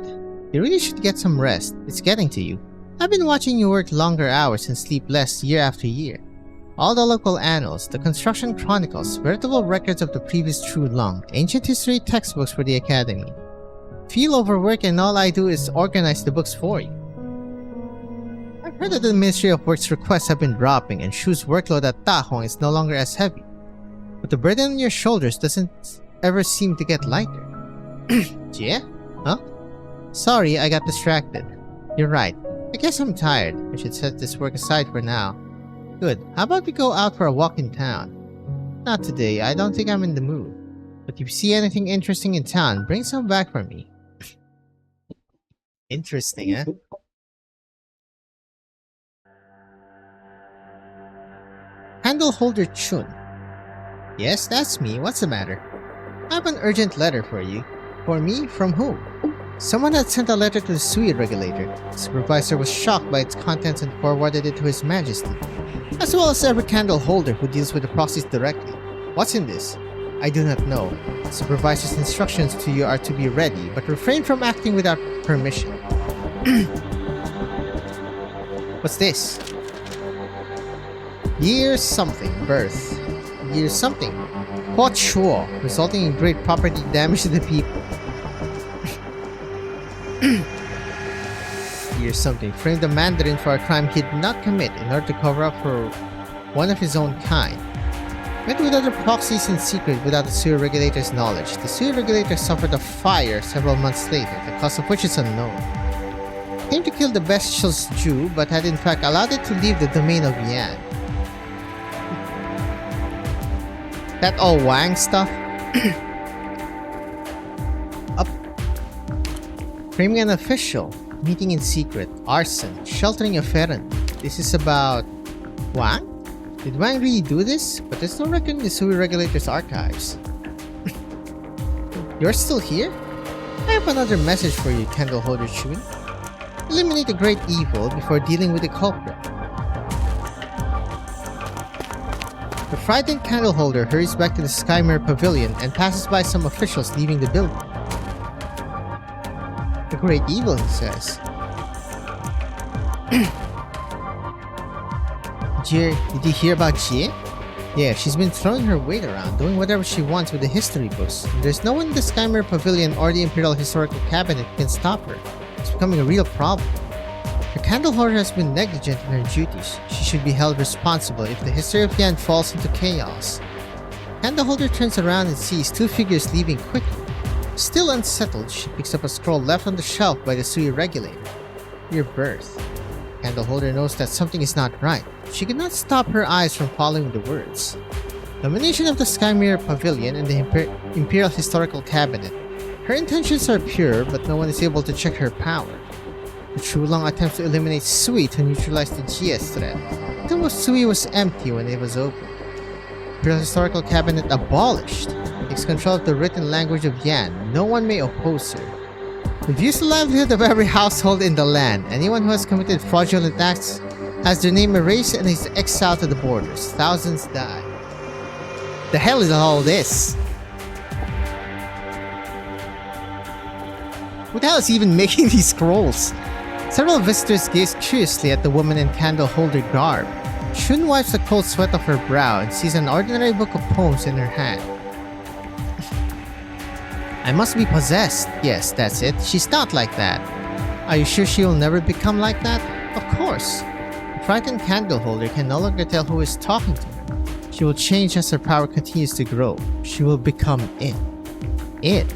You really should get some rest. It's getting to you. I've been watching you work longer hours and sleep less year after year. All the local annals, the construction chronicles, veritable records of the previous True Long, ancient history textbooks for the academy. Feel overworked and all I do is organize the books for you. I've heard that the Ministry of Work's requests have been dropping and Shu's workload at Dahong is no longer as heavy. But the burden on your shoulders doesn't ever seem to get lighter. Jie? Huh? Sorry, I got distracted. You're right. I guess I'm tired. I should set this work aside for now. Good. How about we go out for a walk in town? Not today. I don't think I'm in the mood. But if you see anything interesting in town, bring some back for me. Interesting, eh? Candle holder Chun. Yes, that's me. What's the matter? I have an urgent letter for you. For me? From whom? Someone had sent a letter to the Sui regulator. The supervisor was shocked by its contents and forwarded it to His Majesty, as well as every candle holder who deals with the proxies directly. What's in this? I do not know. The supervisor's instructions to you are to be ready, but refrain from acting without permission. What's this? Year something, birth. Year something. Quote Shuo, resulting in great property damage to the people. Year something. Framed the Mandarin for a crime he did not commit in order to cover up for one of his own kind. Met with other proxies in secret without the sewer regulator's knowledge. The sewer regulator suffered a fire several months later, the cause of which is unknown. Came to kill the Bestial's Jew, but had in fact allowed it to leave the domain of Yan. That all Wang stuff? Up. Framing an official. Meeting in secret. Arson. Sheltering a Ferran. This is about... Wang? Did Wang really do this? But there's no record in the Sui Regulator's archives. You're still here? I have another message for you, Candle Holder Chun. Eliminate a great evil before dealing with the culprit. The frightened candle holder hurries back to the Skymere Pavilion and passes by some officials leaving the building. The great evil, he says. Jie, did you hear about Jie? Yeah, she's been throwing her weight around, doing whatever she wants with the history books. There's no one in the Skymere Pavilion or the Imperial Historical Cabinet who can stop her. It's becoming a real problem. The candle holder has been negligent in her duties. She should be held responsible if the history of Yan falls into chaos. Candleholder turns around and sees two figures leaving quickly. Still unsettled, she picks up a scroll left on the shelf by the Sui regulator. Your birth. Candleholder knows that something is not right. She cannot stop her eyes from following the words. Domination of the Skymirror Pavilion and the Imperial Historical Cabinet. Her intentions are pure, but no one is able to check her power. The Trulang attempts to eliminate Sui to neutralize the GS threat. The tomb of Sui was empty when it was opened. Imperial Historical Cabinet abolished. Takes control of the written language of Yan. No one may oppose her. Reviews the livelihood of every household in the land. Anyone who has committed fraudulent acts has their name erased and is exiled to the borders. Thousands die. The hell is all this? Who the hell is even making these scrolls? Several visitors gaze curiously at the woman in candle-holder garb. Shun wipes the cold sweat off her brow and sees an ordinary book of poems in her hand. I must be possessed. Yes, that's it. She's not like that. Are you sure she will never become like that? Of course. The frightened candleholder can no longer tell who is talking to her. She will change as her power continues to grow. She will become it. It.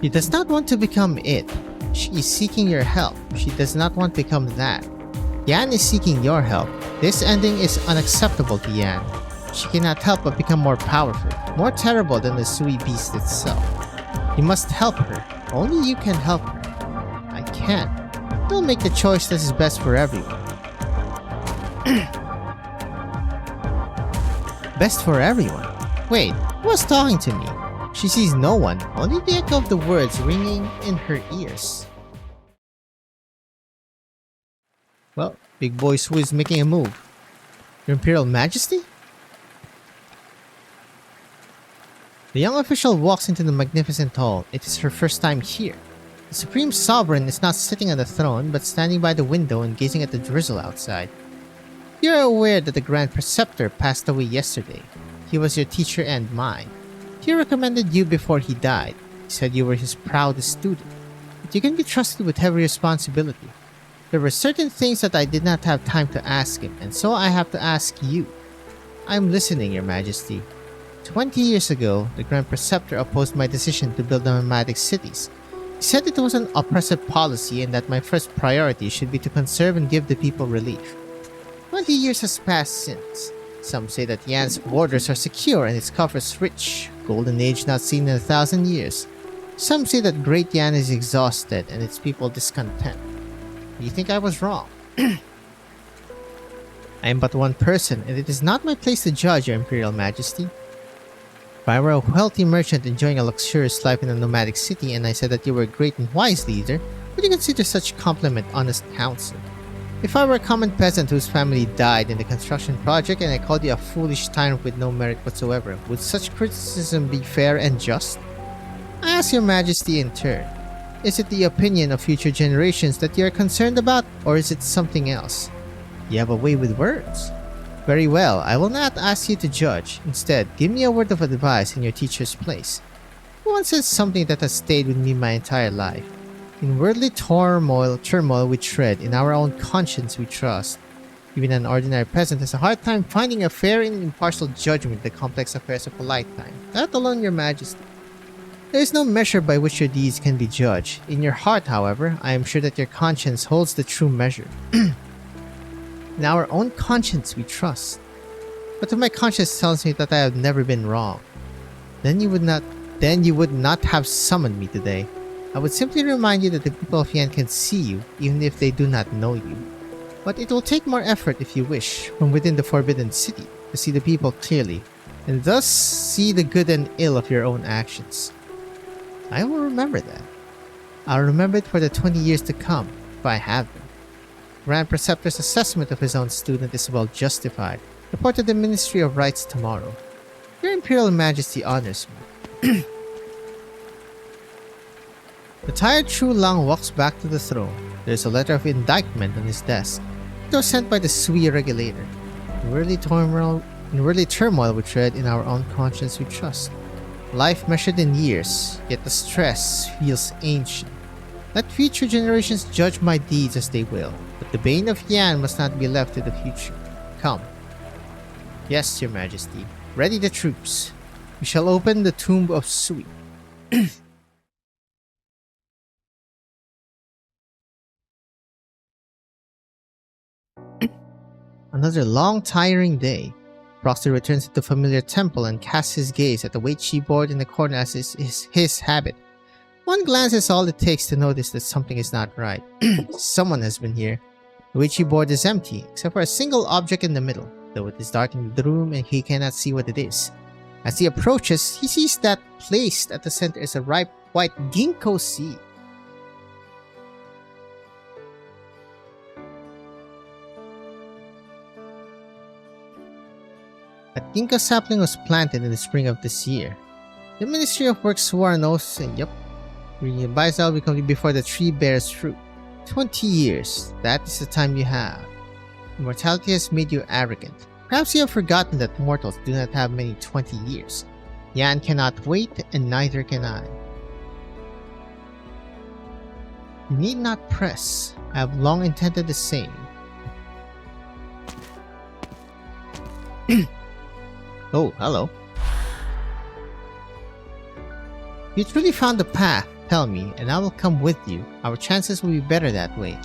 She does not want to become it. She is seeking your help. She does not want to become that. Yan is seeking your help. This ending is unacceptable to Yan. She cannot help but become more powerful, more terrible than the Sui beast itself. You must help her. Only you can help her. I can't. You'll make the choice that is best for everyone. Best for everyone? Wait, who was talking to me? She sees no one, only the echo of the words ringing in her ears. Well, Big Boy Sui is making a move. Your Imperial Majesty? The young official walks into the magnificent hall. It is her first time here. The Supreme Sovereign is not sitting on the throne, but standing by the window and gazing at the drizzle outside. You are aware that the Grand Preceptor passed away yesterday. He was your teacher and mine. He recommended you before he died. He said you were his proudest student. But you can be trusted with heavy responsibility. There were certain things that I did not have time to ask him, and so I have to ask you. I am listening, Your Majesty. 20 years ago, the Grand Preceptor opposed my decision to build the nomadic cities. He said it was an oppressive policy and that my first priority should be to conserve and give the people relief. 20 years has passed since. Some say that Yan's borders are secure and its coffers rich, golden age not seen in 1,000 years. Some say that Great Yan is exhausted and its people discontent. You think I was wrong? I am but one person, and it is not my place to judge, Your Imperial Majesty. If I were a wealthy merchant enjoying a luxurious life in a nomadic city and I said that you were a great and wise leader, would you consider such compliment honest counsel? If I were a common peasant whose family died in the construction project and I called you a foolish tyrant with no merit whatsoever, would such criticism be fair and just? I ask Your Majesty in turn, is it the opinion of future generations that you are concerned about, or is it something else? You have a way with words. Very well, I will not ask you to judge. Instead, give me a word of advice in your teacher's place. Who once said something that has stayed with me my entire life. In worldly turmoil we tread, in our own conscience we trust. Even an ordinary peasant has a hard time finding a fair and impartial judgment in the complex affairs of a lifetime. That alone, Your Majesty. There is no measure by which your deeds can be judged. In your heart, however, I am sure that your conscience holds the true measure. In our own conscience we trust. But if my conscience tells me that I have never been wrong, then you would not have summoned me today. I would simply remind you that the people of Yan can see you, even if they do not know you. But it will take more effort if you wish, from within the Forbidden City, to see the people clearly, and thus see the good and ill of your own actions. I will remember that. I'll remember it for the 20 years to come, if I have them. Grand Preceptor's assessment of his own student is well justified. Report to the Ministry of Rights tomorrow. Your Imperial Majesty honors me. The tired Chu Lang walks back to the throne. There is a letter of indictment on his desk. It was sent by the Sui regulator. In worldly turmoil we tread, in our own conscience we trust. Life measured in years, yet the stress feels ancient. Let future generations judge my deeds as they will, but the bane of Yan must not be left to the future. Come. Yes, your majesty. Ready the troops. We shall open the tomb of Sui. Another long, tiring day. Proxy returns to the familiar temple and casts his gaze at the Weiqi board in the corner as is his habit. One glance is all it takes to notice that something is not right. Someone has been here. The Weiqi board is empty, except for a single object in the middle, though it is dark in the room and he cannot see what it is. As he approaches, he sees that placed at the center is a ripe white ginkgo seed. A ginkgo sapling was planted in the spring of this year. The Ministry of Works swore an oath and Bestial will come before the tree bears fruit. 20 years, that is the time you have. Immortality has made you arrogant. Perhaps you have forgotten that mortals do not have many 20 years. Yan cannot wait, and neither can I. You need not press. I have long intended the same. Oh, hello. You truly found the path, tell me, and I will come with you. Our chances will be better that way.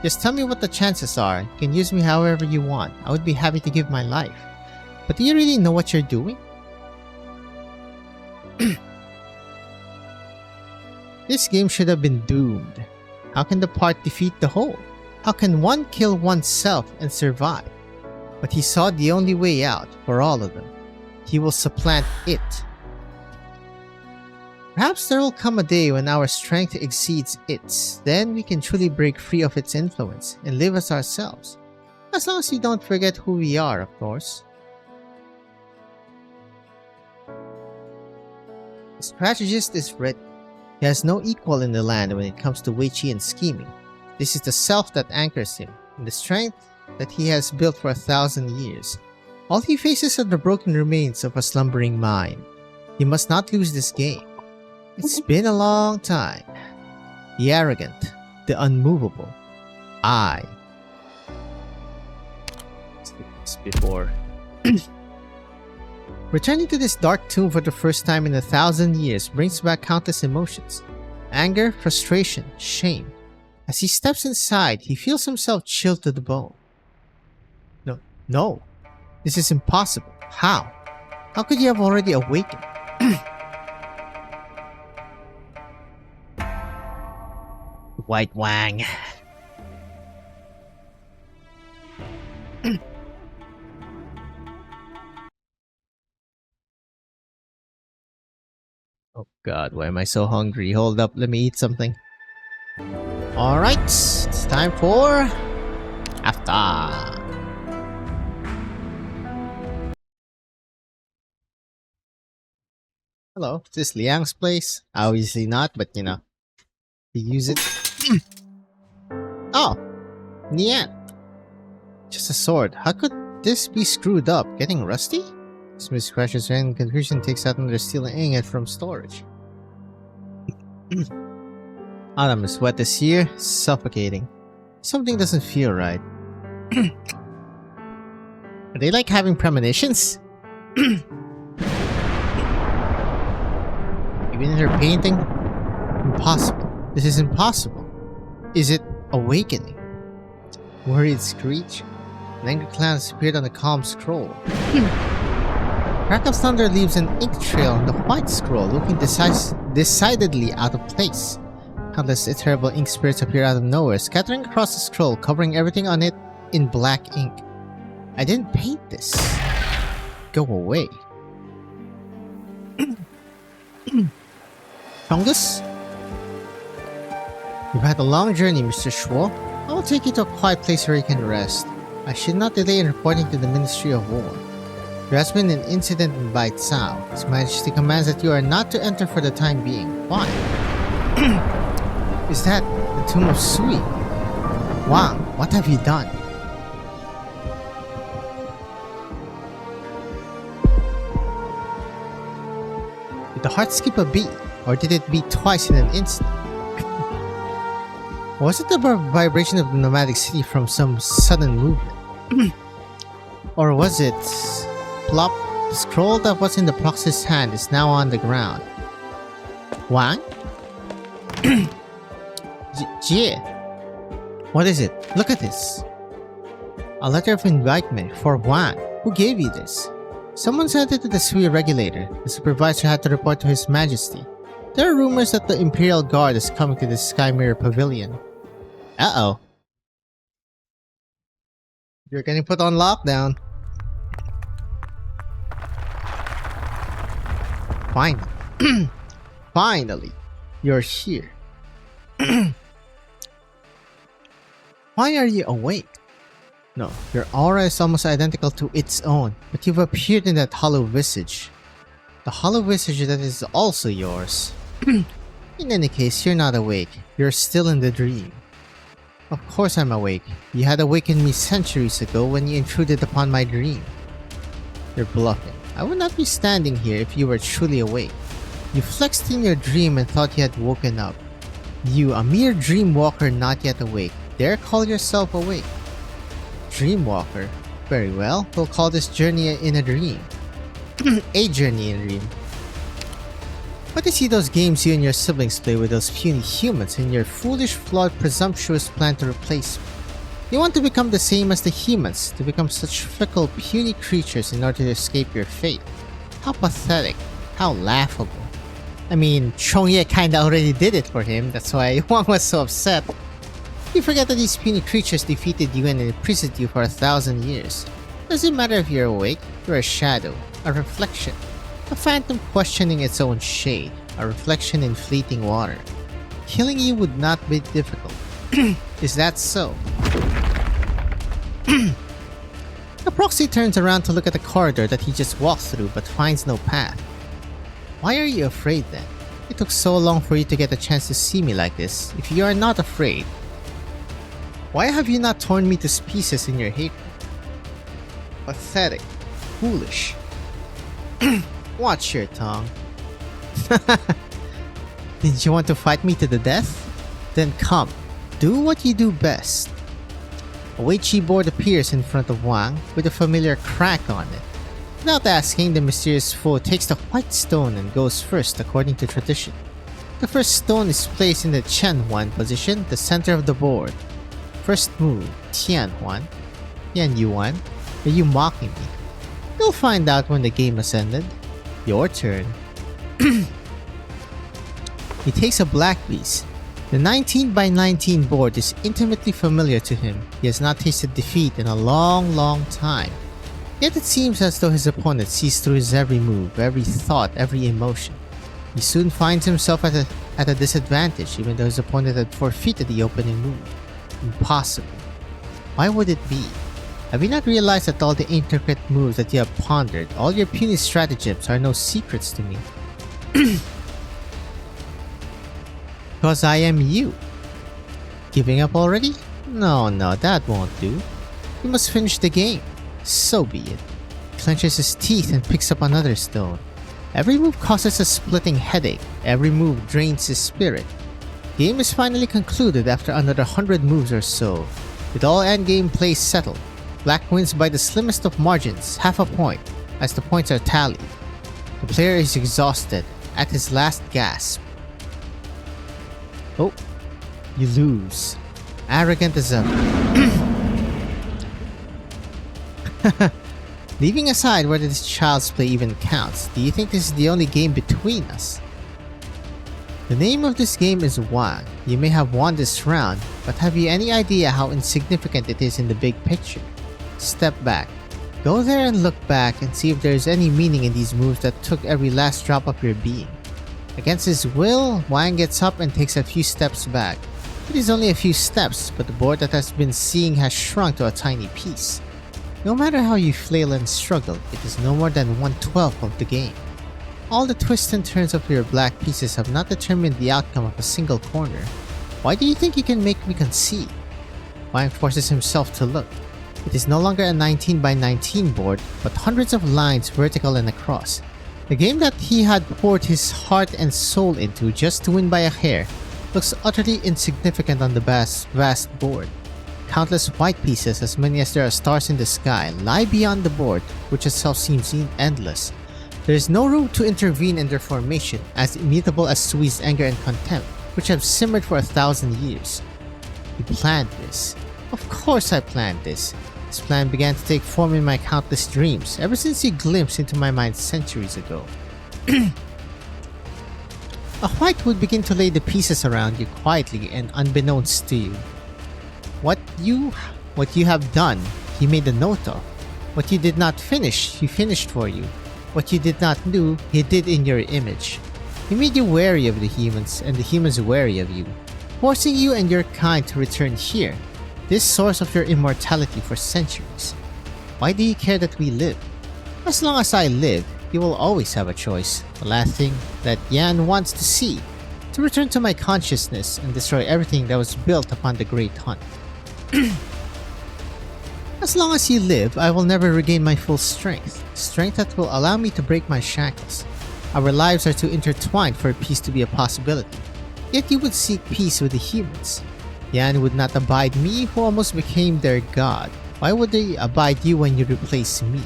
Just tell me what the chances are. You can use me however you want. I would be happy to give my life. But do you really know what you're doing? This game should have been doomed. How can the part defeat the whole? How can one kill oneself and survive? But he saw the only way out for all of them. He will supplant it. Perhaps there will come a day when our strength exceeds its. Then we can truly break free of its influence and live as ourselves. As long as we don't forget who we are, of course. The strategist is ready. He has no equal in the land when it comes to Weiqi and scheming. This is the self that anchors him, and the strength that he has built for 1,000 years. All he faces are the broken remains of a slumbering mind. He must not lose this game. It's been a long time. The arrogant, the unmovable. I. Before. Returning to this dark tomb for the first time in 1,000 years brings back countless emotions. Anger, frustration, shame. As he steps inside, he feels himself chilled to the bone. No. This is impossible. How? How could you have already awakened? White Wang. Oh god, why am I so hungry? Hold up, let me eat something. Alright, it's time for after. Hello, is this Liang's place? Obviously not, but you know, to use it. Oh, Nian. Just a sword. How could this be screwed up? Getting rusty? Smith scratches and confusion takes out another steel ingot from storage. Autumn is wet this year, suffocating. Something doesn't feel right. Are they like having premonitions? Even in her painting? Impossible. This is impossible. Is it awakening? Worried screech? An angry cloud appeared on the calm scroll. Crack of thunder leaves an ink trail on the white scroll, looking decidedly out of place. Countless terrible ink spirits appear out of nowhere, scattering across the scroll, covering everything on it in black ink. I didn't paint this. Go away. Fungus? You've had a long journey, Mr. Shuo. I will take you to a quiet place where you can rest. I should not delay in reporting to the Ministry of War. There has been an incident in Baicao. His Majesty commands that you are not to enter for the time being. Why? Is that the tomb of Sui? Wang, what have you done? Did the heart skip a beat? Or did it beat twice in an instant? Was it the vibration of the nomadic city from some sudden movement? Or was it Plop. The scroll that was in the proxy's hand is now on the ground. Wang? Jie. What is it? Look at this. A letter of indictment for Wang. Who gave you this? Someone sent it to the Sui regulator. The supervisor had to report to His Majesty. There are rumors that the Imperial Guard is coming to the Sky Mirror Pavilion. Uh-oh. You're getting put on lockdown. Finally. Finally. You're here. Why are you awake? No, your aura is almost identical to its own, but you've appeared in that hollow visage. The hollow visage that is also yours. In any case, you're not awake. You're still in the dream. Of course I'm awake. You had awakened me centuries ago when you intruded upon my dream. You're bluffing. I would not be standing here if you were truly awake. You flexed in your dream and thought you had woken up. You, a mere dream walker not yet awake, dare call yourself awake. Dreamwalker. Very well, we'll call this journey in a dream. A journey in a dream. But you see those games you and your siblings play with those puny humans and your foolish, flawed, presumptuous plan to replace me. You want to become the same as the humans, to become such fickle, puny creatures in order to escape your fate. How pathetic. How laughable. I mean, Chongye kinda already did it for him, that's why Wang was so upset. You forget that these puny creatures defeated you and imprisoned you for 1,000 years. Doesn't matter if you're awake, you're a shadow, a reflection, a phantom questioning its own shade, a reflection in fleeting water. Killing you would not be difficult. Is that so? The proxy turns around to look at the corridor that he just walked through but finds no path. Why are you afraid then? It took so long for you to get a chance to see me like this. If you are not afraid, why have you not torn me to pieces in your hatred? Pathetic. Foolish. Watch your tongue. Did you want to fight me to the death? Then come. Do what you do best. A Weiqi board appears in front of Wang with a familiar crack on it. Without asking, the mysterious foe takes the white stone and goes first according to tradition. The first stone is placed in the Qianhuan position, the center of the board. First move, Tianhuan. Tianyuan, are you mocking me? You'll find out when the game has ended. Your turn. He takes a black beast. The 19 by 19 board is intimately familiar to him. He has not tasted defeat in a long time. Yet it seems as though his opponent sees through his every move, every thought, every emotion. He soon finds himself at a disadvantage, even though his opponent had forfeited the opening move. Impossible. Why would it be? Have you not realized that all the intricate moves that you have pondered, all your puny stratagems are no secrets to me? Because I am you. Giving up already? No, that won't do. You must finish the game. So be it. He clenches his teeth and picks up another stone. Every move causes a splitting headache. Every move drains his spirit. The game is finally concluded after another 100 moves or so. With all endgame plays settled, Black wins by the slimmest of margins, half a point, as the points are tallied. The player is exhausted, at his last gasp. Oh, you lose. Arrogant as ever. Leaving aside whether this child's play even counts, do you think this is the only game between us? The name of this game is Wang. You may have won this round, but have you any idea how insignificant it is in the big picture? Step back. Go there and look back and see if there is any meaning in these moves that took every last drop of your being. Against his will, Wang gets up and takes a few steps back. It is only a few steps, but the board that has been seeing has shrunk to a tiny piece. No matter how you flail and struggle, it is no more than 1/12 of the game. All the twists and turns of your black pieces have not determined the outcome of a single corner. Why do you think you can make me concede? Wang forces himself to look. It is no longer a 19 by 19 board, but hundreds of lines vertical and across. The game that he had poured his heart and soul into just to win by a hair looks utterly insignificant on the vast board. Countless white pieces, as many as there are stars in the sky, lie beyond the board, which itself seems endless. There is no room to intervene in their formation, as immutable as Sui's anger and contempt, which have simmered for 1,000 years. You planned this. Of course I planned this. This plan began to take form in my countless dreams, ever since you glimpsed into my mind centuries ago. A white would begin to lay the pieces around you quietly and unbeknownst to you. What you have done, he made a note of. What you did not finish, he finished for you. What you did not do, he did in your image. He made you wary of the humans, and the humans wary of you, forcing you and your kind to return here, this source of your immortality for centuries. Why do you care that we live? As long as I live, you will always have a choice. The last thing that Yan wants to see, to return to my consciousness and destroy everything that was built upon the Great Hunt. As long as you live, I will never regain my full strength, strength that will allow me to break my shackles. Our lives are too intertwined for peace to be a possibility. Yet you would seek peace with the humans. Yan would not abide me, who almost became their god. Why would they abide you when you replace me?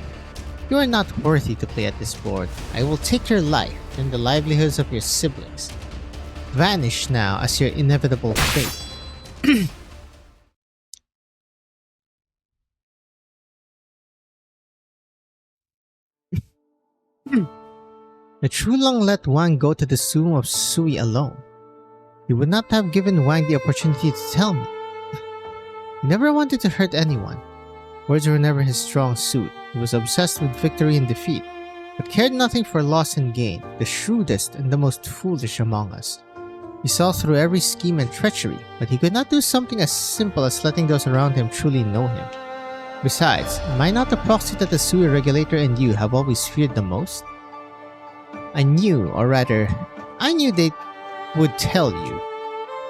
You are not worthy to play at this board. I will take your life and the livelihoods of your siblings. Vanish now as your inevitable fate. The True Long let Wang go to the tomb of Sui alone. He would not have given Wang the opportunity to tell me. He never wanted to hurt anyone. Words were never his strong suit. He was obsessed with victory and defeat, but cared nothing for loss and gain, the shrewdest and the most foolish among us. He saw through every scheme and treachery, but he could not do something as simple as letting those around him truly know him. Besides, am I not the proxy that the Sui regulator and you have always feared the most? I knew they would tell you.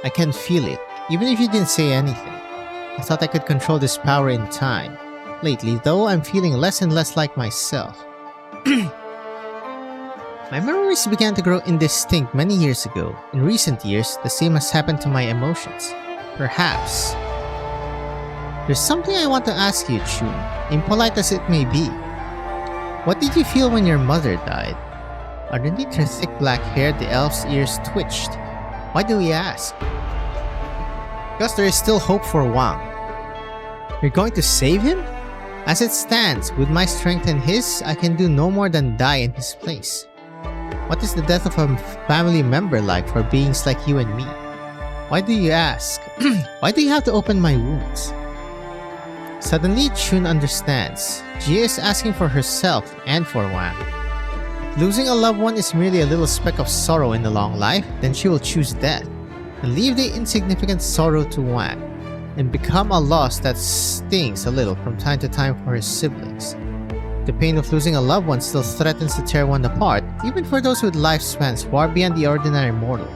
I can feel it, even if you didn't say anything. I thought I could control this power in time. Lately, though, I'm feeling less and less like myself. My memories began to grow indistinct many years ago. In recent years, the same has happened to my emotions. Perhaps. There's something I want to ask you, Chun, impolite as it may be. What did you feel when your mother died? Underneath her thick black hair, the elf's ears twitched. Why do we ask? Because there is still hope for Wang. You're going to save him? As it stands, with my strength and his, I can do no more than die in his place. What is the death of a family member like for beings like you and me? Why do you ask? Why do you have to open my wounds? Suddenly, Chun understands. Jie is asking for herself and for Wang. Losing a loved one is merely a little speck of sorrow in the long life, then she will choose death, and leave the insignificant sorrow to Wang, and become a loss that stings a little from time to time for his siblings. The pain of losing a loved one still threatens to tear one apart, even for those with lifespans far beyond the ordinary mortal.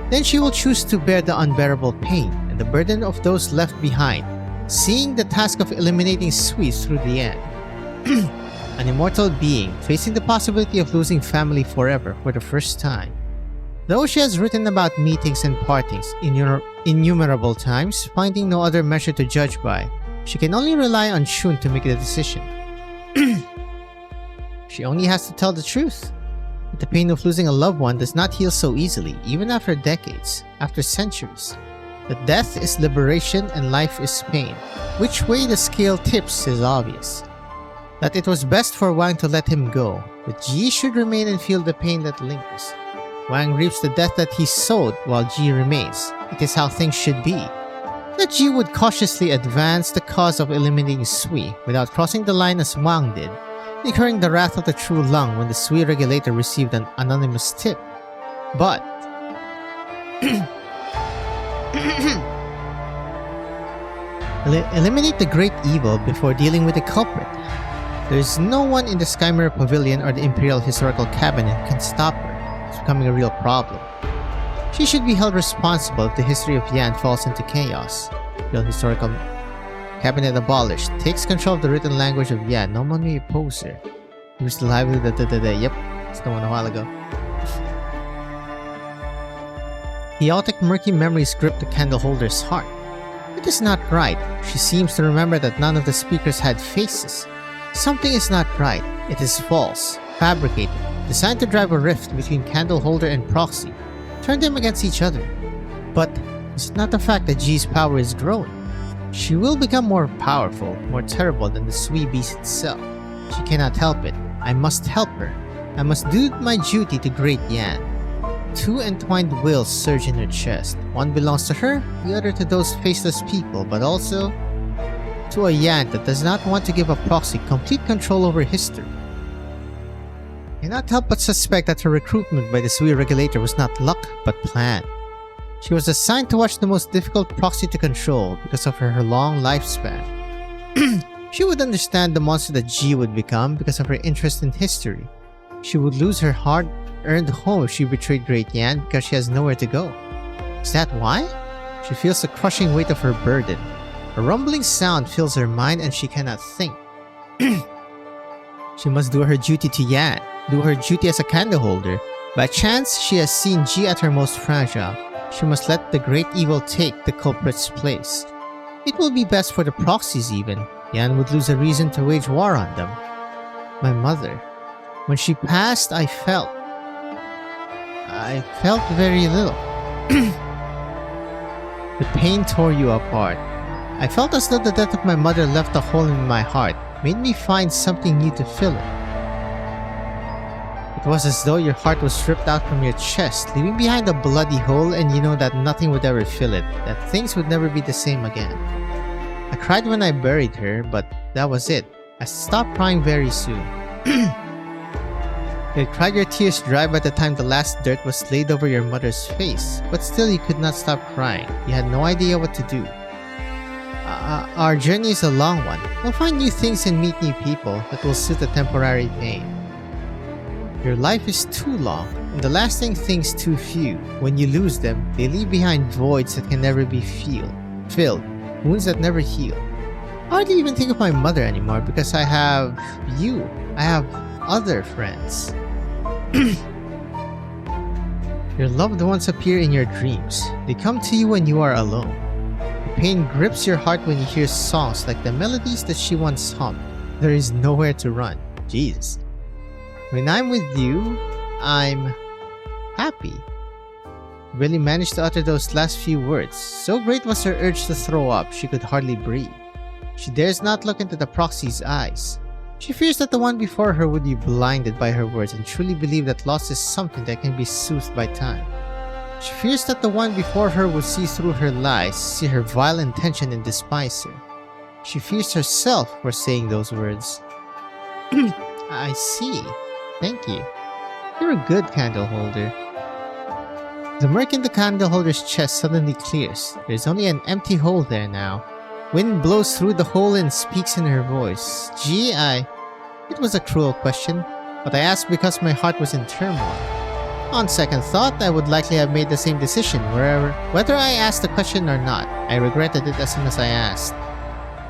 Then she will choose to bear the unbearable pain and the burden of those left behind, seeing the task of eliminating Sui through the end. An immortal being facing the possibility of losing family forever for the first time. Though she has written about meetings and partings innumerable times, finding no other measure to judge by, she can only rely on Chun to make the decision. She only has to tell the truth. But the pain of losing a loved one does not heal so easily, even after decades, after centuries. That death is liberation and life is pain. Which way the scale tips is obvious. That it was best for Wang to let him go, but Ji should remain and feel the pain that lingers. Wang reaps the death that he sowed while Ji remains. It is how things should be. That Ji would cautiously advance the cause of eliminating Sui without crossing the line as Wang did, incurring the wrath of the True Lung when the Sui regulator received an anonymous tip. But eliminate the great evil before dealing with the culprit. There is no one in the Skymere Pavilion or the Imperial Historical Cabinet who can stop her. It's becoming a real problem. She should be held responsible if the history of Yan falls into chaos. Imperial Historical Cabinet abolished. Takes control of the written language of Yan. No one may oppose her. He was alive with the yep, it's the one a while ago. Chaotic, murky memories grip the candleholder's heart. It is not right. She seems to remember that none of the speakers had faces. Something is not right. It is false, fabricated, designed to drive a rift between Candleholder and Proxy, turn them against each other. But it's not the fact that G's power is growing. She will become more powerful, more terrible than the Sui beast itself. She cannot help it. I must help her. I must do my duty to Great Yan. Two entwined wills surge in her chest. One belongs to her, the other to those faceless people, but also to a Yan that does not want to give a Proxy complete control over history. I cannot help but suspect that her recruitment by the Sui regulator was not luck, but planned. She was assigned to watch the most difficult Proxy to control because of her long lifespan. She would understand the monster that G would become because of her interest in history. She would lose her hard-earned home if she betrayed Great Yan because she has nowhere to go. Is that why? She feels the crushing weight of her burden. A rumbling sound fills her mind and she cannot think. She must do her duty to Yan, do her duty as a candleholder. By chance, she has seen G at her most fragile. She must let the great evil take the culprit's place. It will be best for the Proxies even. Yan would lose a reason to wage war on them. My mother. When she passed, I felt very little. The pain tore you apart. I felt as though the death of my mother left a hole in my heart, made me find something new to fill it. It was as though your heart was ripped out from your chest, leaving behind a bloody hole, and you know that nothing would ever fill it, that things would never be the same again. I cried when I buried her, but that was it. I stopped crying very soon. You had cried your tears dry by the time the last dirt was laid over your mother's face, but still you could not stop crying. You had no idea what to do. Our journey is a long one. We'll find new things and meet new people that will suit the temporary pain. Your life is too long, and the lasting things too few. When you lose them, they leave behind voids that can never be filled, wounds that never heal. I hardly even think of my mother anymore because I have you. I have other friends. Your loved ones appear in your dreams. They come to you when you are alone. The pain grips your heart when you hear songs like the melodies that she once hummed. There is nowhere to run. Jesus. When I'm with you, I'm happy. Really managed to utter those last few words. So great was her urge to throw up, she could hardly breathe. She dares not look into the Proxy's eyes. She fears that the one before her would be blinded by her words and truly believe that loss is something that can be soothed by time. She fears that the one before her will see through her lies, see her vile intention and despise her. She fears herself for saying those words. I see. Thank you. You're a good candleholder. The murk in the candleholder's chest suddenly clears. There's only an empty hole there now. Wind blows through the hole and speaks in her voice. Gee, It was a cruel question, but I asked because my heart was in turmoil. On second thought, I would likely have made the same decision whether I asked the question or not. I regretted it as soon as I asked.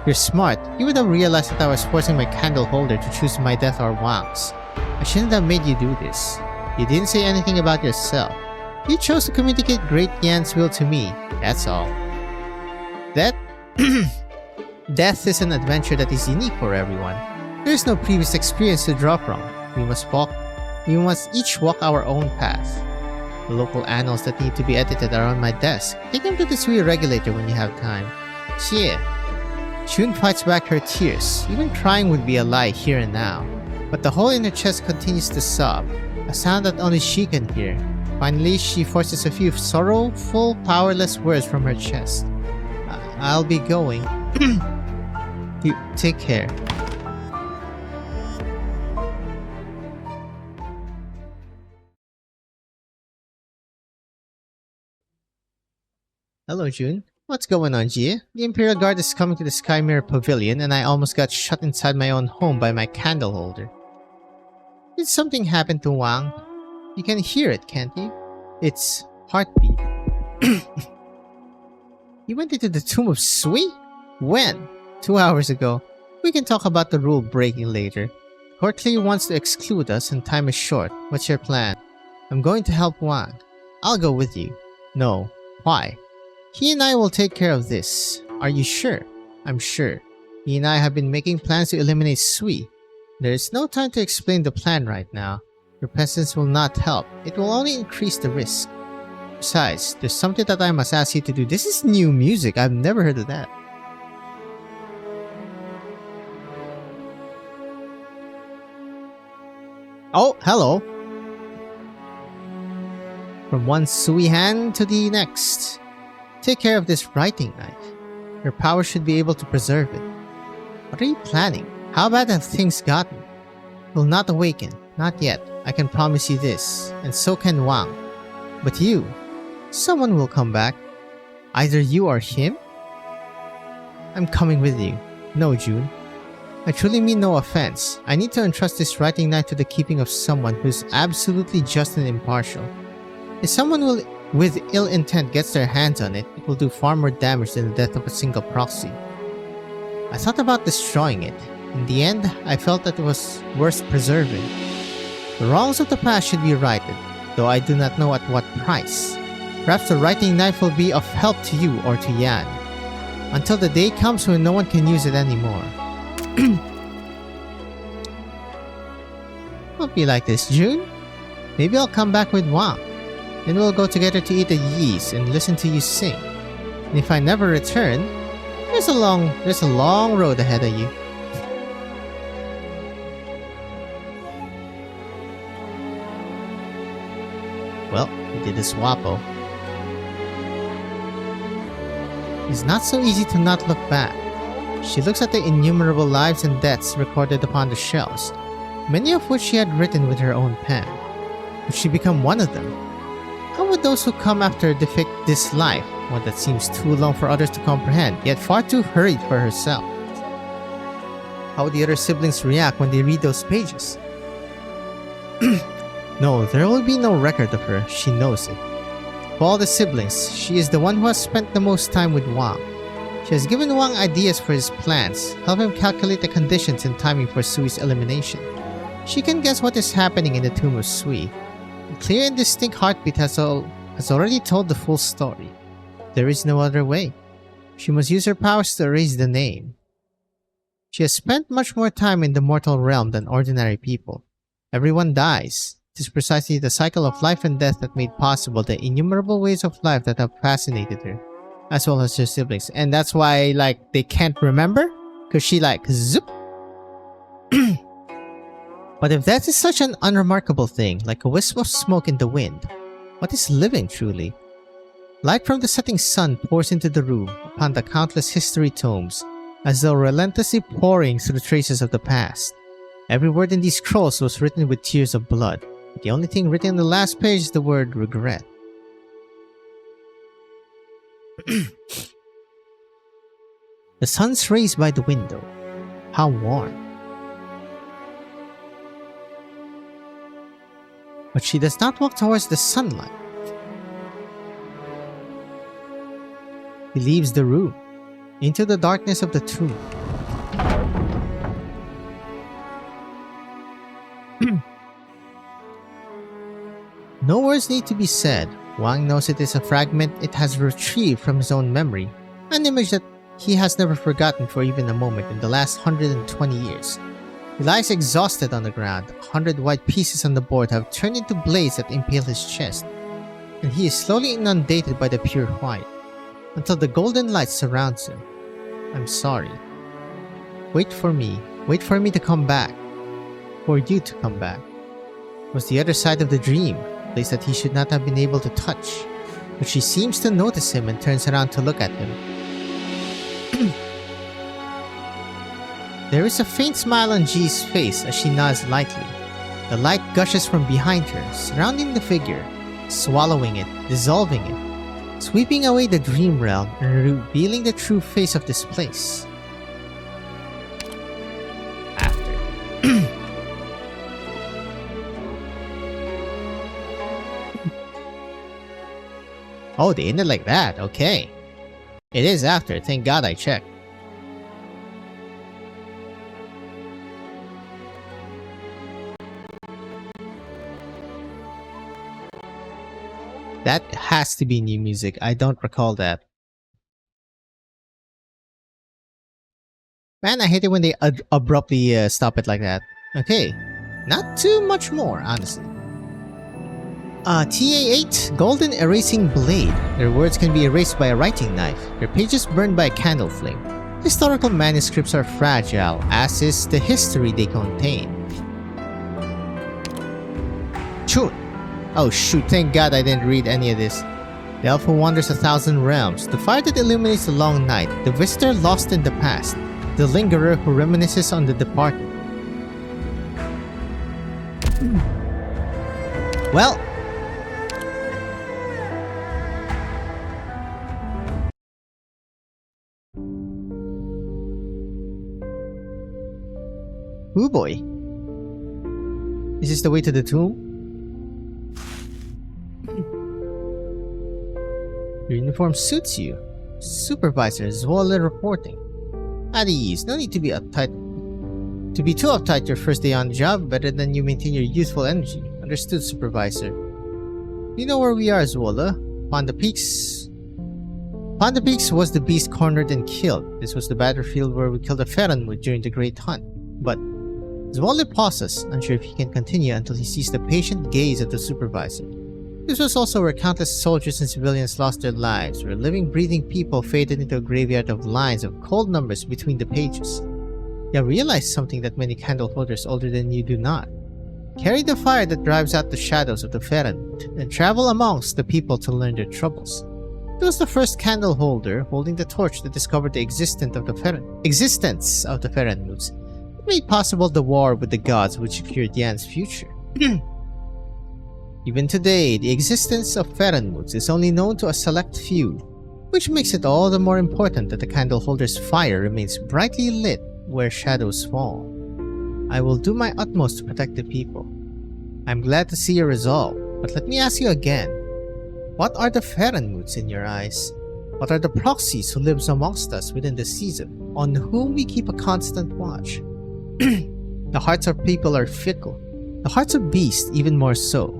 You're smart. You would have realized that I was forcing my candleholder to choose my death or Wang's. I shouldn't have made you do this. You didn't say anything about yourself. You chose to communicate Great Yan's will to me, that's all. Death is an adventure that is unique for everyone. There is no previous experience to draw from. We must each walk our own path. The local annals that need to be edited are on my desk. Take them to the Sui regulator when you have time. Xie. June fights back her tears. Even crying would be a lie here and now. But the hole in her chest continues to sob, a sound that only she can hear. Finally, she forces a few sorrowful, powerless words from her chest. I'll be going. You take care. Hello, June. What's going on, Jie? The Imperial Guard is coming to the Sky Mirror Pavilion and I almost got shut inside my own home by my candleholder. Did something happen to Wang? You can hear it, can't you? Its heartbeat. You went into the tomb of Sui? When? 2 hours ago. We can talk about the rule breaking later. Court clearly wants to exclude us and time is short. What's your plan? I'm going to help Wang. I'll go with you. No. Why? He and I will take care of this. Are you sure? I'm sure. He and I have been making plans to eliminate Sui. There is no time to explain the plan right now. Your presence will not help. It will only increase the risk. Besides, there's something that I must ask you to do. This is new music. I've never heard of that. Oh, hello. From one Sui hand to the next. Take care of this writing knife. Your power should be able to preserve it. What are you planning? How bad have things gotten? It will not awaken. Not yet. I can promise you this. And so can Wang. But you, someone will come back. Either you or him? I'm coming with you. No, June. I truly mean no offense. I need to entrust this writing knife to the keeping of someone who's absolutely just and impartial. If someone with ill intent gets their hands on it, it will do far more damage than the death of a single proxy. I thought about destroying it. In the end, I felt that it was worth preserving. The wrongs of the past should be righted, though I do not know at what price. Perhaps the writing knife will be of help to you or to Yan, until the day comes when no one can use it anymore. Don't be like this, June. Maybe I'll come back with Wang. Then we'll go together to eat at Yi's and listen to you sing. And if I never return, there's a long road ahead of you. Well, we did a swappo. It's not so easy to not look back. She looks at the innumerable lives and deaths recorded upon the shelves, many of which she had written with her own pen. Would she become one of them? How would those who come after depict this life, one that seems too long for others to comprehend, yet far too hurried for herself? How would the other siblings react when they read those pages? No, there will be no record of her, she knows it. Of all the siblings, she is the one who has spent the most time with Wang. She has given Wang ideas for his plans, helped him calculate the conditions and timing for Sui's elimination. She can guess what is happening in the tomb of Sui. A clear and distinct heartbeat has already told the full story. There is no other way. She must use her powers to erase the name. She has spent much more time in the mortal realm than ordinary people. Everyone dies. It is precisely the cycle of life and death that made possible the innumerable ways of life that have fascinated her, as well as her siblings. And that's why, like, they can't remember? Because she, like, zoop. But if that is such an unremarkable thing, like a wisp of smoke in the wind, what is living truly? Light from the setting sun pours into the room upon the countless history tomes, as though relentlessly pouring through traces of the past. Every word in these scrolls was written with tears of blood. The only thing written on the last page is the word regret. The sun's rays by the window. How warm. But she does not walk towards the sunlight. He leaves the room, into the darkness of the tomb. No words need to be said. Wang knows it is a fragment it has retrieved from his own memory, an image that he has never forgotten for even a moment in the last 120 years. He lies exhausted on the ground. 100 white pieces on the board have turned into blades that impale his chest, and he is slowly inundated by the pure white, until the golden light surrounds him. I'm sorry. Wait for me to come back. For you to come back. It was the other side of the dream, a place that he should not have been able to touch, but she seems to notice him and turns around to look at him. There is a faint smile on Ji's face as she nods lightly. The light gushes from behind her, surrounding the figure, swallowing it, dissolving it, sweeping away the dream realm and revealing the true face of this place. After. Oh, they ended like that, okay. It is after, thank God I checked. That has to be new music. I don't recall that. Man, I hate it when they abruptly stop it like that. Okay, not too much more, honestly. TA8, Golden Erasing Blade. Their words can be erased by a writing knife, their pages burned by a candle flame. Historical manuscripts are fragile, as is the history they contain. Chun! Oh shoot, thank god I didn't read any of this. The elf who wanders 1,000 realms, the fire that illuminates the long night, the visitor lost in the past, the lingerer who reminisces on the departed. Well, oh boy. Is this the way to the tomb? Your uniform suits you. Supervisor Zwolle reporting. At ease, no need to be uptight. To be too uptight your first day on the job, better than you maintain your youthful energy. Understood, Supervisor. You know where we are, Zwolle. Panda Peaks. Panda Peaks was the beast cornered and killed. This was the battlefield where we killed a Ferenwood during the Great Hunt. But Zwolle pauses, unsure if he can continue until he sees the patient gaze of the Supervisor. This was also where countless soldiers and civilians lost their lives, where living, breathing people faded into a graveyard of lines of cold numbers between the pages. You realize something that many candle holders older than you do not. Carry the fire that drives out the shadows of the Ferenwood, and travel amongst the people to learn their troubles. It was the first candle holder holding the torch that discovered the existence of the Ferenwoods. It made possible the war with the gods which secured Yan's future. Even today, the existence of Ferenwoods is only known to a select few, which makes it all the more important that the candle holder's fire remains brightly lit where shadows fall. I will do my utmost to protect the people. I'm glad to see your resolve, but let me ask you again. What are the Ferenwoods in your eyes? What are the proxies who lives amongst us within the season, on whom we keep a constant watch? The hearts of people are fickle, the hearts of beasts even more so.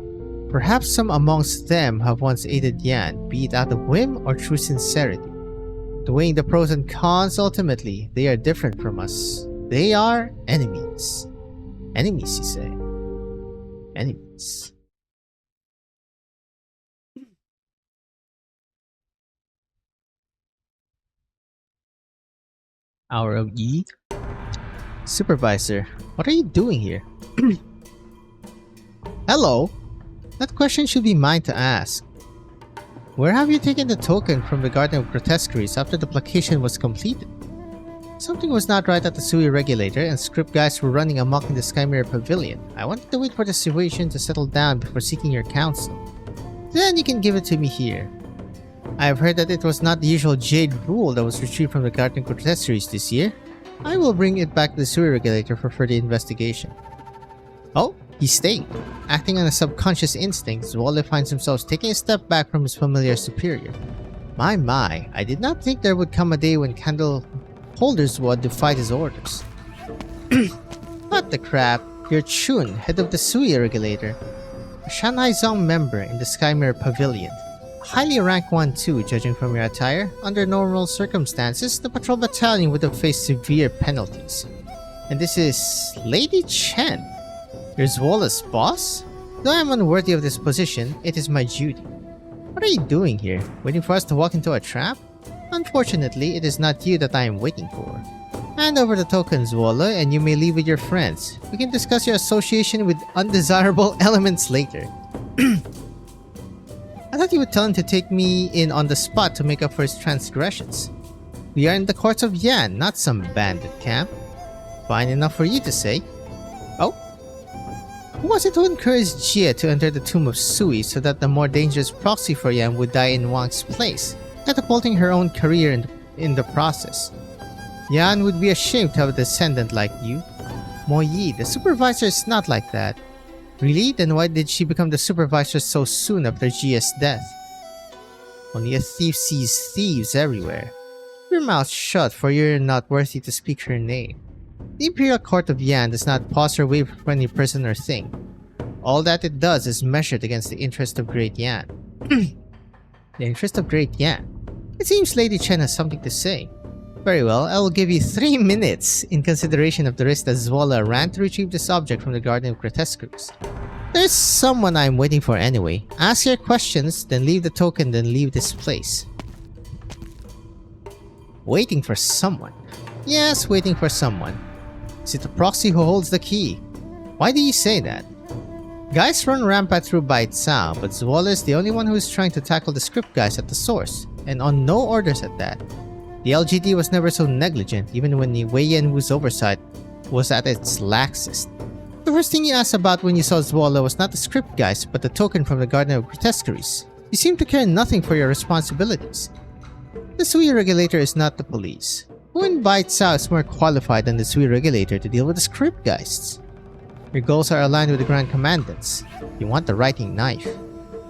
Perhaps some amongst them have once aided Yan, be it out of whim or true sincerity. To weighing the pros and cons, ultimately, they are different from us. They are enemies. Enemies, you say? Enemies. Hour of E? Supervisor, what are you doing here? Hello? That question should be mine to ask. Where have you taken the token from the Garden of Grotesqueries after the placation was completed? Something was not right at the Sui regulator, and script guys were running amok in the Skymere Pavilion. I wanted to wait for the situation to settle down before seeking your counsel. Then you can give it to me here. I have heard that it was not the usual Jade rule that was retrieved from the Garden of Grotesqueries this year. I will bring it back to the Sui regulator for further investigation. Oh? He stayed. Acting on a subconscious instinct, Zwolle finds himself taking a step back from his familiar superior. My, I did not think there would come a day when candle holders would defy his orders. What the crap? You're Chun, head of the Sui regulator. A Shanghai Zong member in the Skymere Pavilion. Highly rank 1 too, judging from your attire. Under normal circumstances, the patrol battalion would have faced severe penalties. And this is Lady Chen. You're Zwolle's boss? Though I'm unworthy of this position, it is my duty. What are you doing here? Waiting for us to walk into a trap? Unfortunately, it is not you that I am waiting for. Hand over the token, Zwolle, and you may leave with your friends. We can discuss your association with undesirable elements later. I thought you would tell him to take me in on the spot to make up for his transgressions. We are in the courts of Yan, not some bandit camp. Fine enough for you to say. Oh? Who was it who encouraged Jia to enter the tomb of Sui so that the more dangerous proxy for Yan would die in Wang's place, catapulting her own career in the process? Yan would be ashamed to have a descendant like you. Mo Yi, the supervisor is not like that. Really? Then why did she become the supervisor so soon after Jia's death? Only a thief sees thieves everywhere. Keep your mouth shut, for you're not worthy to speak her name. The Imperial Court of Yan does not pause or wait for any person or thing. All that it does is measured against the interest of Great Yan. The interest of Great Yan? It seems Lady Chen has something to say. Very well, I will give you 3 minutes in consideration of the risk that Zwolla ran to retrieve this object from the Garden of Grotescus. There's someone I'm waiting for anyway. Ask your questions, then leave the token, then leave this place. Waiting for someone? Yes, waiting for someone. Is it the proxy who holds the key? Why do you say that? Guys run rampant through Bestial, but Zwolla is the only one who is trying to tackle the script guys at the source, and on no orders at that. The LGD was never so negligent, even when Wei Yanwu's oversight was at its laxest. The first thing you asked about when you saw Zwolla was not the script guys, but the token from the Garden of Grotescus. You seem to care nothing for your responsibilities. The Sui Regulator is not the police. Who in Bestial is more qualified than the Sui Regulator to deal with the script geists? Your goals are aligned with the Grand Commandant's. You want the writing knife.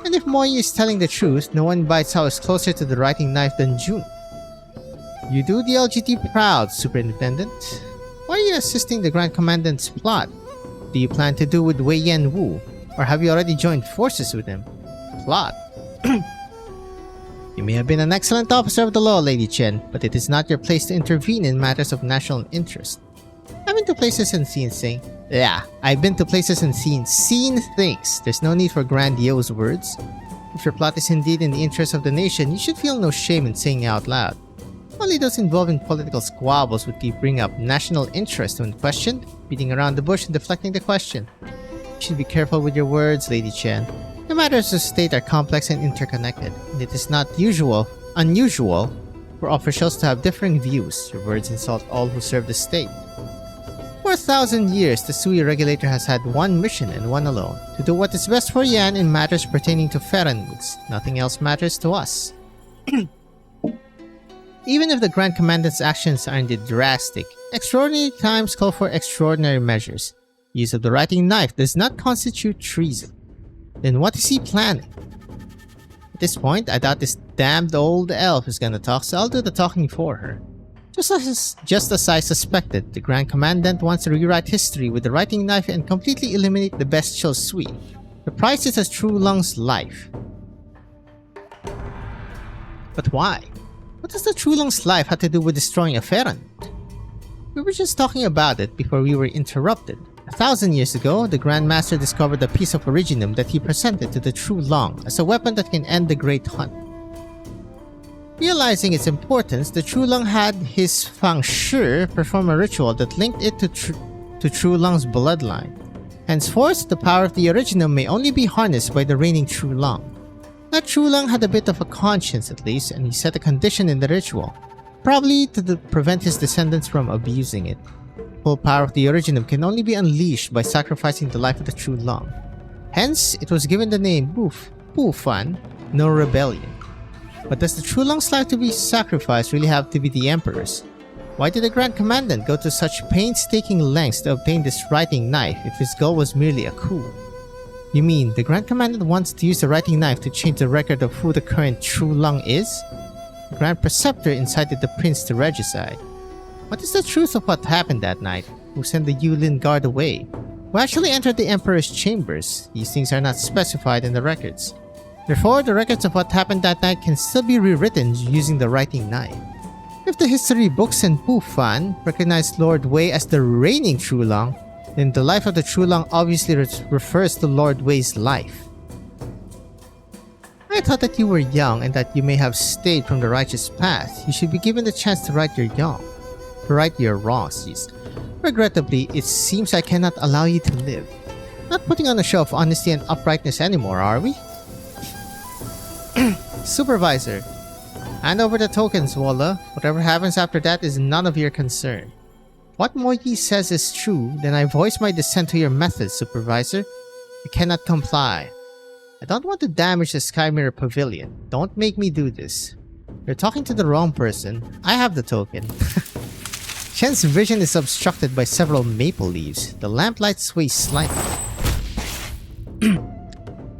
And if Moyi is telling the truth, no one in Bestial is closer to the writing knife than June. You do the LGT proud, Superintendent. Why are you assisting the Grand Commandant's plot? Do you plan to do with Wei Yanwu, or have you already joined forces with him? Plot. You may have been an excellent officer of the law, Lady Chen, but it is not your place to intervene in matters of national interest. I've been to places and seen things. Yeah, I've been to places and seen things. There's no need for grandiose words. If your plot is indeed in the interest of the nation, you should feel no shame in saying it out loud. Only those involved in political squabbles would bring up national interest when questioned, beating around the bush and deflecting the question. You should be careful with your words, Lady Chen. The matters of state are complex and interconnected, and it is not unusual for officials to have differing views. Your words insult all who serve the state. For 1,000 years, the Sui Regulator has had one mission and one alone, to do what is best for Yan in matters pertaining to Ferenwoods. Nothing else matters to us. Even if the Grand Commandant's actions are indeed drastic, extraordinary times call for extraordinary measures. Use of the writing knife does not constitute treason. Then what is he planning? At this point, I doubt this damned old elf is gonna talk, so I'll do the talking for her. Just as I suspected, the Grand Commandant wants to rewrite history with the writing knife and completely eliminate the Bestial Sui. The price is a true lung's life. But why? What does the True Lung's life have to do with destroying a Ferenwood? We were just talking about it before we were interrupted. 1,000 years ago, the Grand Master discovered a piece of Originum that he presented to the True Lung as a weapon that can end the Great Hunt. Realizing its importance, the True Lung had his Fang Shi perform a ritual that linked it to True Lung's bloodline. Henceforth, the power of the Originum may only be harnessed by the reigning True Lung. That True Lung had a bit of a conscience at least, and he set a condition in the ritual, probably to prevent his descendants from abusing it. Full power of the Originum can only be unleashed by sacrificing the life of the True Lung. Hence, it was given the name Bufan, no rebellion. But does the True Lung's life to be sacrificed really have to be the Emperor's? Why did the Grand Commandant go to such painstaking lengths to obtain this writing knife if his goal was merely a coup? You mean, the Grand Commandant wants to use the writing knife to change the record of who the current True Lung is? The Grand Preceptor incited the Prince to regicide. What is the truth of what happened that night? Who sent the Yulin Guard away? Who actually entered the Emperor's chambers? These things are not specified in the records. Therefore, the records of what happened that night can still be rewritten using the writing knife. If the history books and Bufan recognize Lord Wei as the reigning True Lung, then the life of the True Lung obviously refers to Lord Wei's life. I thought that you were young and that you may have stayed from the righteous path. You should be given the chance to right your wrongs. Regrettably, it seems I cannot allow you to live. Not putting on a show of honesty and uprightness anymore, are we? Supervisor, hand over the tokens, Zwolla. Whatever happens after that is none of your concern. What Moyi says is true, then I voice my dissent to your methods, Supervisor. I cannot comply. I don't want to damage the Skymirror Pavilion. Don't make me do this. You're talking to the wrong person. I have the token. Chen's vision is obstructed by several maple leaves. The lamplight sways slightly.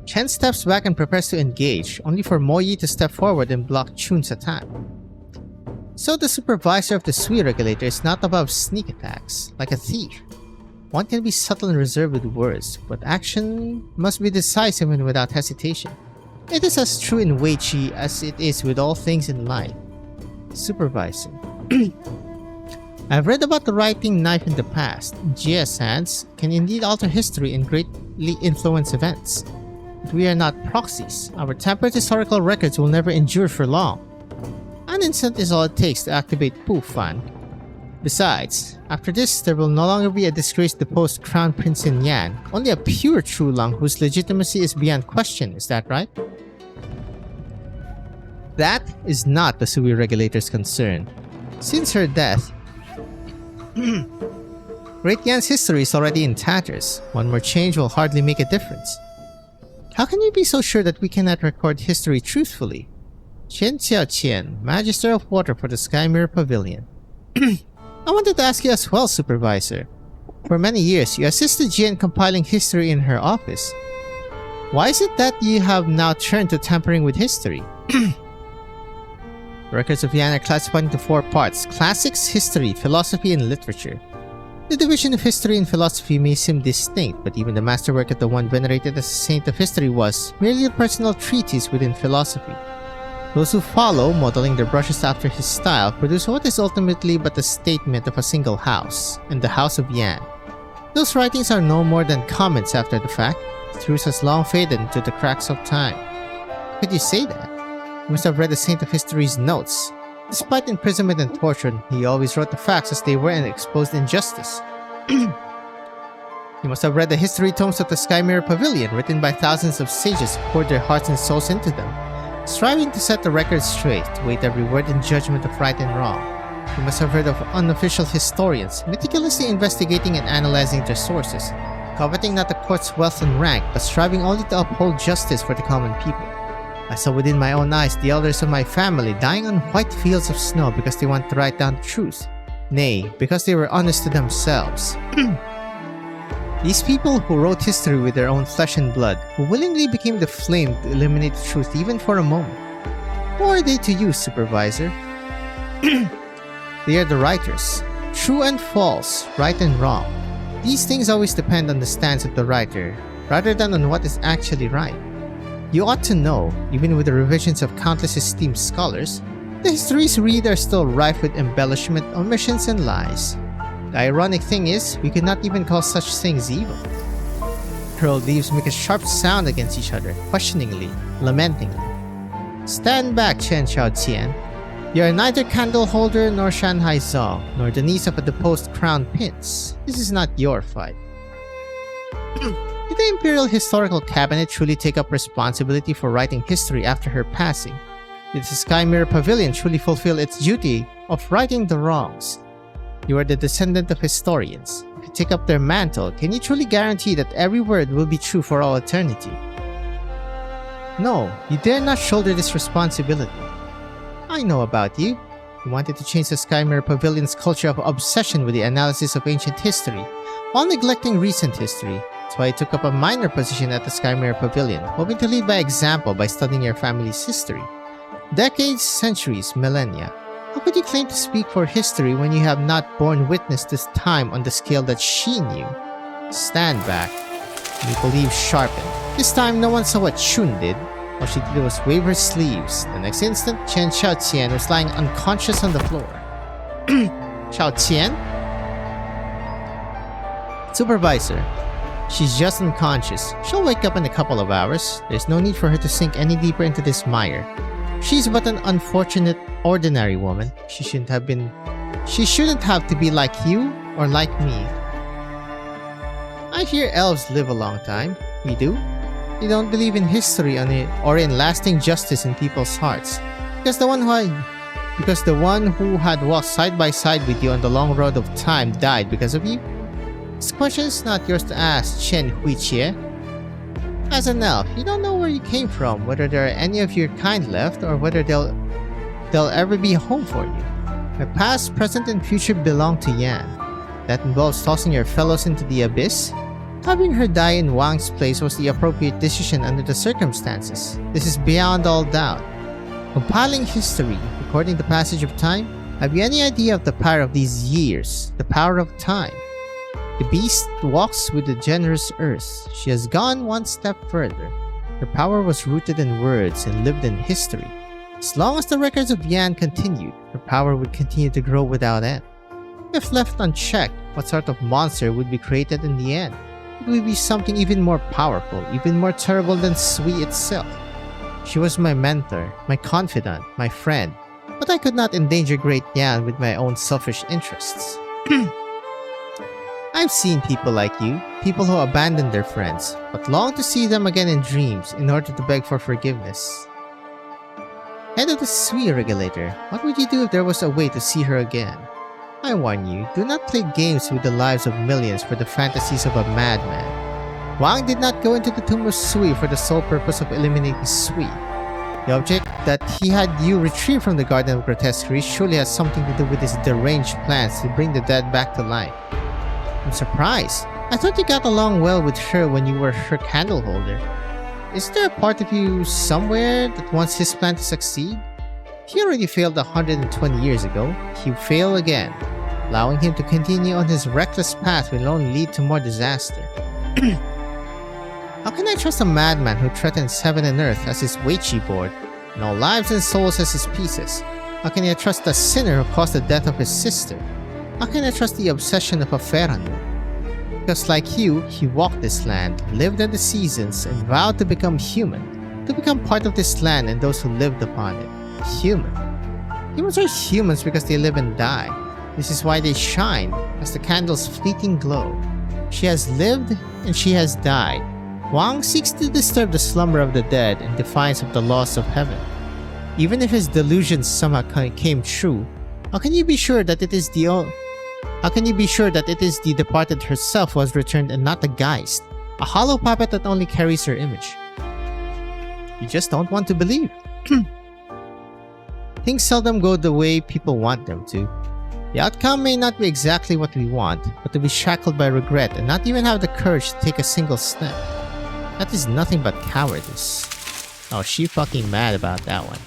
Chen steps back and prepares to engage, only for Moyi to step forward and block Chun's attack. So the supervisor of the Sui Regulator is not above sneak attacks, like a thief. One can be subtle and reserved with words, but action must be decisive and without hesitation. It is as true in Wei Qi as it is with all things in life. Supervisor, I've read about the writing knife in the past. Jia hands can indeed alter history and greatly influence events. But we are not proxies. Our tempered historical records will never endure for long. An instant is all it takes to activate Pu Fan. Besides, after this, there will no longer be a disgraced deposed Crown Prince in Yan, only a pure Chulang whose legitimacy is beyond question, is that right? That is not the Sui regulator's concern. Since her death, Great Yan's history is already in tatters. One more change will hardly make a difference. How can you be so sure that we cannot record history truthfully? Chen Xiaoqian, Magister of Water for the Sky Mirror Pavilion. I wanted to ask you as well, Supervisor. For many years, you assisted Jia in compiling history in her office. Why is it that you have now turned to tampering with history? Records of Yan are classified into 4 parts: classics, history, philosophy, and literature. The division of history and philosophy may seem distinct, but even the masterwork of the one venerated as a saint of history was merely a personal treatise within philosophy. Those who follow, modeling their brushes after his style, produce what is ultimately but a statement of a single house, and the House of Yan. Those writings are no more than comments after the fact. The truth has long faded into the cracks of time. How could you say that? You must have read the Saint of History's notes. Despite imprisonment and torture, he always wrote the facts as they were and exposed injustice. You must have read the history tomes of the Sky Mirror Pavilion, written by thousands of sages who poured their hearts and souls into them, striving to set the record straight, to weight every word in judgment of right and wrong. You must have heard of unofficial historians, meticulously investigating and analyzing their sources, coveting not the court's wealth and rank, but striving only to uphold justice for the common people. I saw within my own eyes the elders of my family dying on white fields of snow because they wanted to write down the truth. Nay, because they were honest to themselves. These people who wrote history with their own flesh and blood, who willingly became the flame to illuminate the truth even for a moment. Who are they to you, Supervisor? They are the writers. True and false, right and wrong. These things always depend on the stance of the writer, rather than on what is actually right. You ought to know, even with the revisions of countless esteemed scholars, the histories read are still rife with embellishment, omissions, and lies. The ironic thing is, we could not even call such things evil. Curled leaves make a sharp sound against each other, questioningly, lamentingly. Stand back, Chen Xiaoqian. You are neither candle holder nor Shanghai Zhao, nor the niece of a deposed crown prince. This is not your fight. Did the Imperial Historical Cabinet truly take up responsibility for writing history after her passing? Did the Sky Mirror Pavilion truly fulfill its duty of righting the wrongs? You are the descendant of historians. If you take up their mantle, can you truly guarantee that every word will be true for all eternity? No, you dare not shoulder this responsibility. I know about you. You wanted to change the Sky Mirror Pavilion's culture of obsession with the analysis of ancient history, while neglecting recent history. That's why I took up a minor position at the Sky Mirror Pavilion, hoping to lead by example by studying your family's history. Decades, centuries, millennia. How could you claim to speak for history when you have not borne witness to time on the scale that she knew? Stand back. Maple leaves sharpened. This time, no one saw what Chun did. All she did was wave her sleeves. The next instant, Chen Xiaoqian was lying unconscious on the floor. Xiaoqian? Supervisor. She's just unconscious. She'll wake up in a couple of hours. There's no need for her to sink any deeper into this mire. She's but an unfortunate, ordinary woman. She shouldn't have to be like you or like me. I hear elves live a long time. We do? You don't believe in history or in lasting justice in people's hearts. Because the one who had walked side by side with you on the long road of time died because of you? This question is not yours to ask, Chen Huiqie. As an elf, you don't know where you came from, whether there are any of your kind left, or whether they'll ever be home for you. My past, present, and future belong to Yan. That involves tossing your fellows into the abyss. Having her die in Wang's place was the appropriate decision under the circumstances. This is beyond all doubt. Compiling history, recording the passage of time, have you any idea of the power of these years, the power of time? The beast walks with the generous earth. She has gone one step further. Her power was rooted in words and lived in history. As long as the records of Yan continued, her power would continue to grow without end. If left unchecked, what sort of monster would be created in the end? It would be something even more powerful, even more terrible than Sui itself. She was my mentor, my confidant, my friend, but I could not endanger Great Yan with my own selfish interests. I've seen people like you, people who abandon their friends, but long to see them again in dreams in order to beg for forgiveness. Head of the Sui regulator, what would you do if there was a way to see her again? I warn you, do not play games with the lives of millions for the fantasies of a madman. Wang did not go into the tomb of Sui for the sole purpose of eliminating Sui. The object that he had you retrieve from the Garden of Grotesquerie surely has something to do with his deranged plans to bring the dead back to life. I'm surprised. I thought you got along well with her when you were her candle holder. Is there a part of you somewhere that wants his plan to succeed? He already failed 120 years ago. He'll fail again. Allowing him to continue on his reckless path will only lead to more disaster. How can I trust a madman who threatens heaven and earth as his Weichi board, and all lives and souls as his pieces? How can I trust a sinner who caused the death of his sister? How can I trust the obsession of a Ferranu? Because like you, he walked this land, lived in the seasons, and vowed to become human. To become part of this land and those who lived upon it. Human. Humans are humans because they live and die. This is why they shine, as the candle's fleeting glow. She has lived, and she has died. Wang seeks to disturb the slumber of the dead in defiance of the laws of heaven. Even if his delusions somehow came true, how can you be sure that it is the departed herself who has returned and not the Geist, a hollow puppet that only carries her image? You just don't want to believe. Things seldom go the way people want them to. The outcome may not be exactly what we want, but to be shackled by regret and not even have the courage to take a single step, that is nothing but cowardice. Oh, she fucking mad about that one.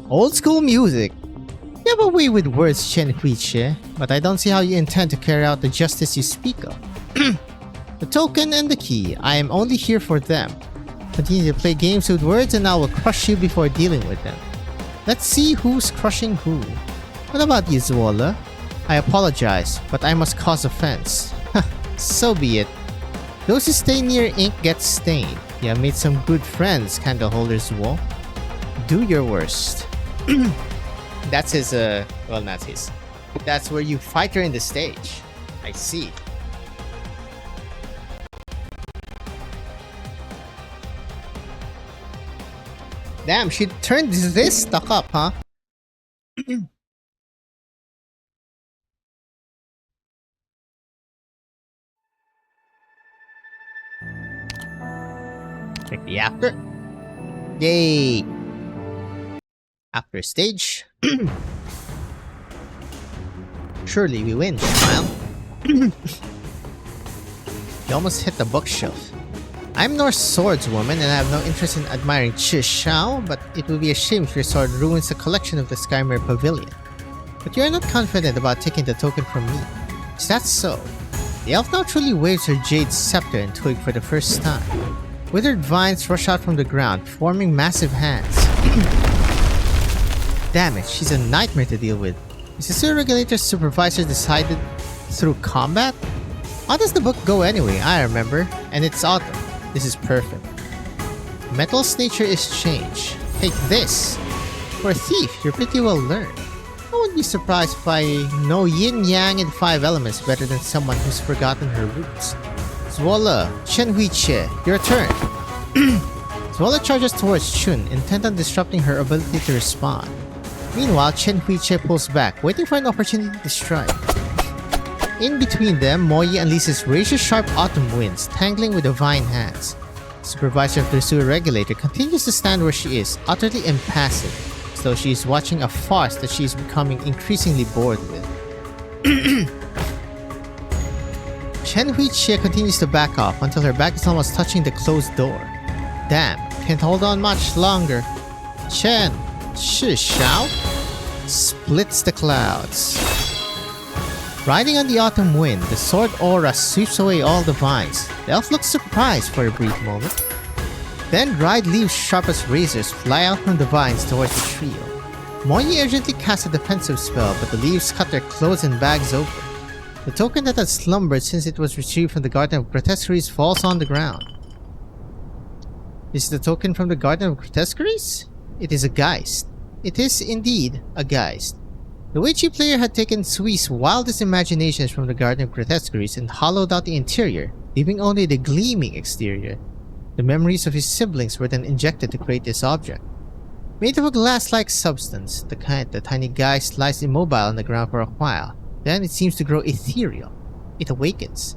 Old school music. You have a way with words, Chen Huiche, but I don't see how you intend to carry out the justice you speak of. The token and the key, I am only here for them. Continue to play games with words and I will crush you before dealing with them. Let's see who's crushing who. What about you, Zuola? I apologize, but I must cause offense. So be it. Those who stay near ink get stained. You have made some good friends, candle holder Zuo. Do your worst. That's his, well, not his. That's where you fight her in the stage. I see. Damn, she turned this stuck up, huh? Check the after. Yay! After stage. Surely we win, smile. You almost hit the bookshelf. I'm Norse swordswoman and I have no interest in admiring Chi Shao, but it would be a shame if your sword ruins the collection of the Skymere Pavilion. But you are not confident about taking the token from me. Is that so? The elf now truly waves her jade scepter and twig for the first time. Withered vines rush out from the ground, forming massive hands. Damn it, she's a nightmare to deal with. Is the Sewer Regulator's supervisor decided through combat? How does the book go anyway? I remember. And it's autumn. This is perfect. Metal's nature is change. Take this! For a thief, you're pretty well learned. I wouldn't be surprised if I know yin-yang and 5 elements better than someone who's forgotten her roots. Zuola, Chen Huiche, your turn! Zuola charges towards Chun, intent on disrupting her ability to respond. Meanwhile, Chen Huiche pulls back, waiting for an opportunity to strike. In between them, Moyi unleashes razor-sharp autumn winds, tangling with the vine hands. The supervisor of the sewer regulator continues to stand where she is, utterly impassive, as though she is watching a farce that she is becoming increasingly bored with. Chen Huiche continues to back off until her back is almost touching the closed door. Damn, can't hold on much longer. Chen, Shi Shao, splits the clouds. Riding on the autumn wind, the sword aura sweeps away all the vines. The elf looks surprised for a brief moment. Then dried leaves sharp as razors fly out from the vines towards the trio. Moyi urgently casts a defensive spell, but the leaves cut their clothes and bags open. The token that had slumbered since it was retrieved from the Garden of Grotesqueries falls on the ground. Is the token from the Garden of Grotesqueries? It is a Geist. It is indeed a Geist. The witchy player had taken Sui's wildest imaginations from the Garden of Grotesqueries and hollowed out the interior, leaving only the gleaming exterior. The memories of his siblings were then injected to create this object. Made of a glass-like substance, the tiny Geist lies immobile on the ground for a while. Then it seems to grow ethereal. It awakens.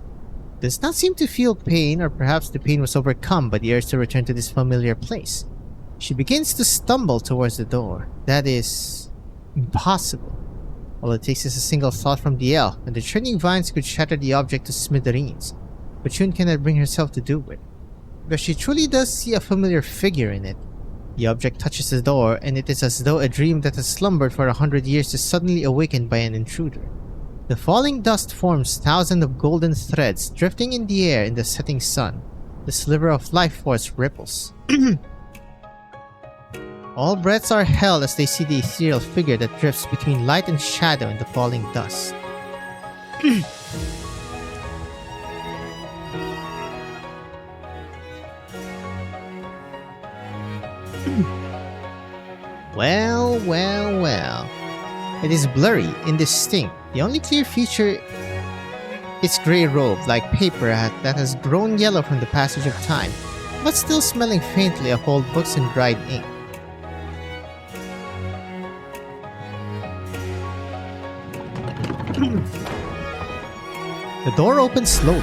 Does not seem to feel pain, or perhaps the pain was overcome by the urge to return to this familiar place. She begins to stumble towards the door. That is impossible. All it takes is a single thought from the elf, and the churning vines could shatter the object to smithereens. But June cannot bring herself to do it. But she truly does see a familiar figure in it. The object touches the door, and it is as though a dream that has slumbered for 100 years is suddenly awakened by an intruder. The falling dust forms thousands of golden threads drifting in the air in the setting sun. The sliver of life force ripples. All breaths are held as they see the ethereal figure that drifts between light and shadow in the falling dust. Well. It is blurry, indistinct. The only clear feature is grey robe like paper that has grown yellow from the passage of time, but still smelling faintly of old books and dried ink. The door opens slowly.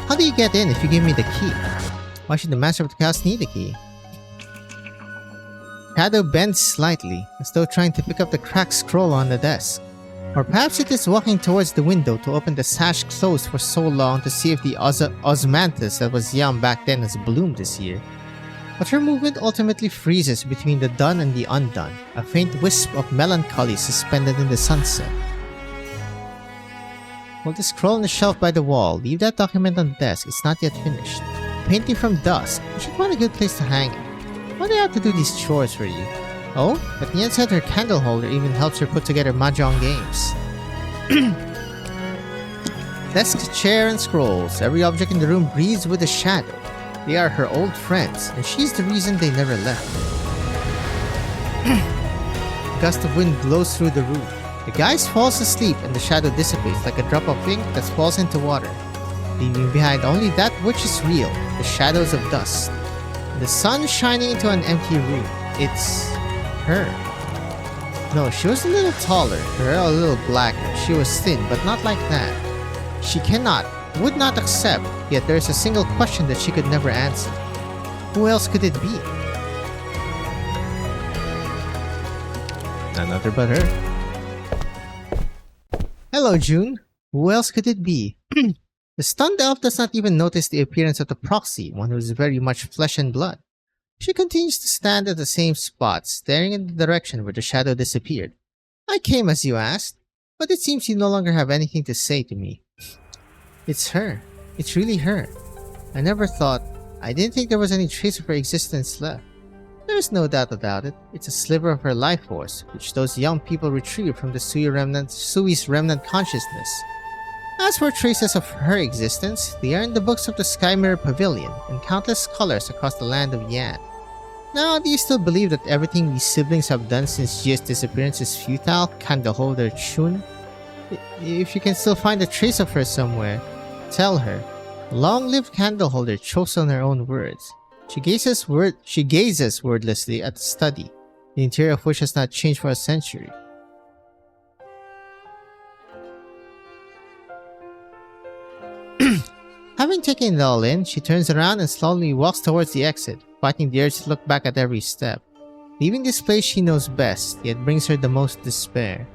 How do you get in if you give me the key? Why should the master of the house need a key? Shadow bends slightly, as though trying to pick up the cracked scroll on the desk. Or perhaps it is walking towards the window to open the sash closed for so long to see if the osmanthus that was young back then has bloomed this year. But her movement ultimately freezes between the done and the undone, a faint wisp of melancholy suspended in the sunset. Hold the scroll on the shelf by the wall. Leave that document on the desk. It's not yet finished. Painting from dusk. You should find a good place to hang it. Why do I have to do these chores for you? Oh, but Nian said her candle holder even helps her put together mahjong games. Desk, chair, and scrolls. Every object in the room breathes with a shadow. They are her old friends, and she's the reason they never left. A gust of wind blows through the room. The Geist falls asleep and the shadow dissipates like a drop of ink that falls into water, leaving behind only that which is real, the shadows of dust. The sun shining into an empty room. It's her. No, she was a little taller, her hair a little blacker. She was thin, but not like that. She would not accept, yet there is a single question that she could never answer. Who else could it be? None other but her. Hello, June. Who else could it be? The stunned elf does not even notice the appearance of the proxy, one who is very much flesh and blood. She continues to stand at the same spot, staring in the direction where the shadow disappeared. I came as you asked, but it seems you no longer have anything to say to me. It's her. It's really her. I didn't think there was any trace of her existence left. There's no doubt about it. It's a sliver of her life force, which those young people retrieved from the Sui's remnant consciousness. As for traces of her existence, they are in the books of the Sky Mirror Pavilion and countless scholars across the land of Yan. Now, do you still believe that everything these siblings have done since Jia's disappearance is futile, Candleholder Chun? If you can still find a trace of her somewhere, tell her. Long live Candleholder chokes on her own words. She gazes wordlessly at the study, the interior of which has not changed for a century. Having taken it all in, she turns around and slowly walks towards the exit, fighting the urge to look back at every step. Leaving this place she knows best, yet brings her the most despair.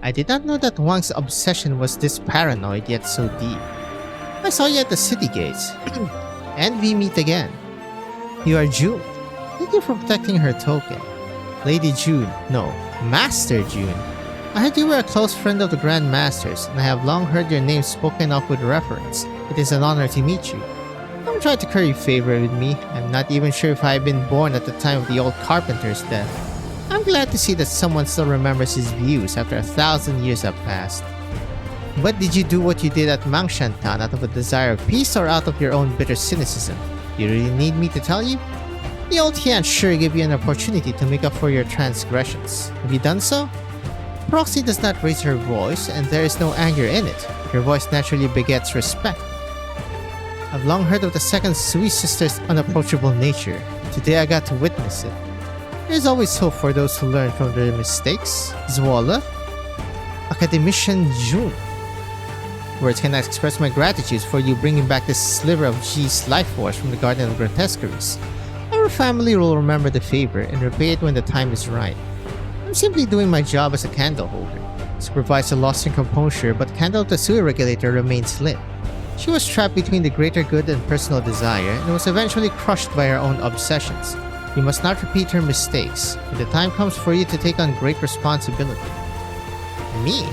I did not know that Wang's obsession was this paranoid yet so deep. I saw you at the city gates, and we meet again. You are June. Thank you for protecting her token. Lady June, no, Master June. I heard you were a close friend of the Grand Masters, and I have long heard your name spoken of with reverence. It is an honor to meet you. Don't try to curry favor with me. I'm not even sure if I had been born at the time of the old carpenter's death. I'm glad to see that someone still remembers his views after 1,000 years have passed. But did you do what you did at Mangshantan out of a desire of peace or out of your own bitter cynicism? Do you really need me to tell you? The old Tian sure gave you an opportunity to make up for your transgressions. Have you done so? Proxy does not raise her voice, and there is no anger in it. Her voice naturally begets respect. I've long heard of the second Sui sister's unapproachable nature. Today I got to witness it. There's always hope for those who learn from their mistakes. Zwolle, Academician Jun. Words cannot express my gratitude for you bringing back this sliver of G's life force from the Garden of Grotesqueries. Our family will remember the favor and repay it when the time is right. I'm simply doing my job as a candle holder. Supervise the lost in composure, but Candle of the Sui Regulator remains lit. She was trapped between the greater good and personal desire, and was eventually crushed by her own obsessions. You must not repeat her mistakes, when the time comes for you to take on great responsibility. Me?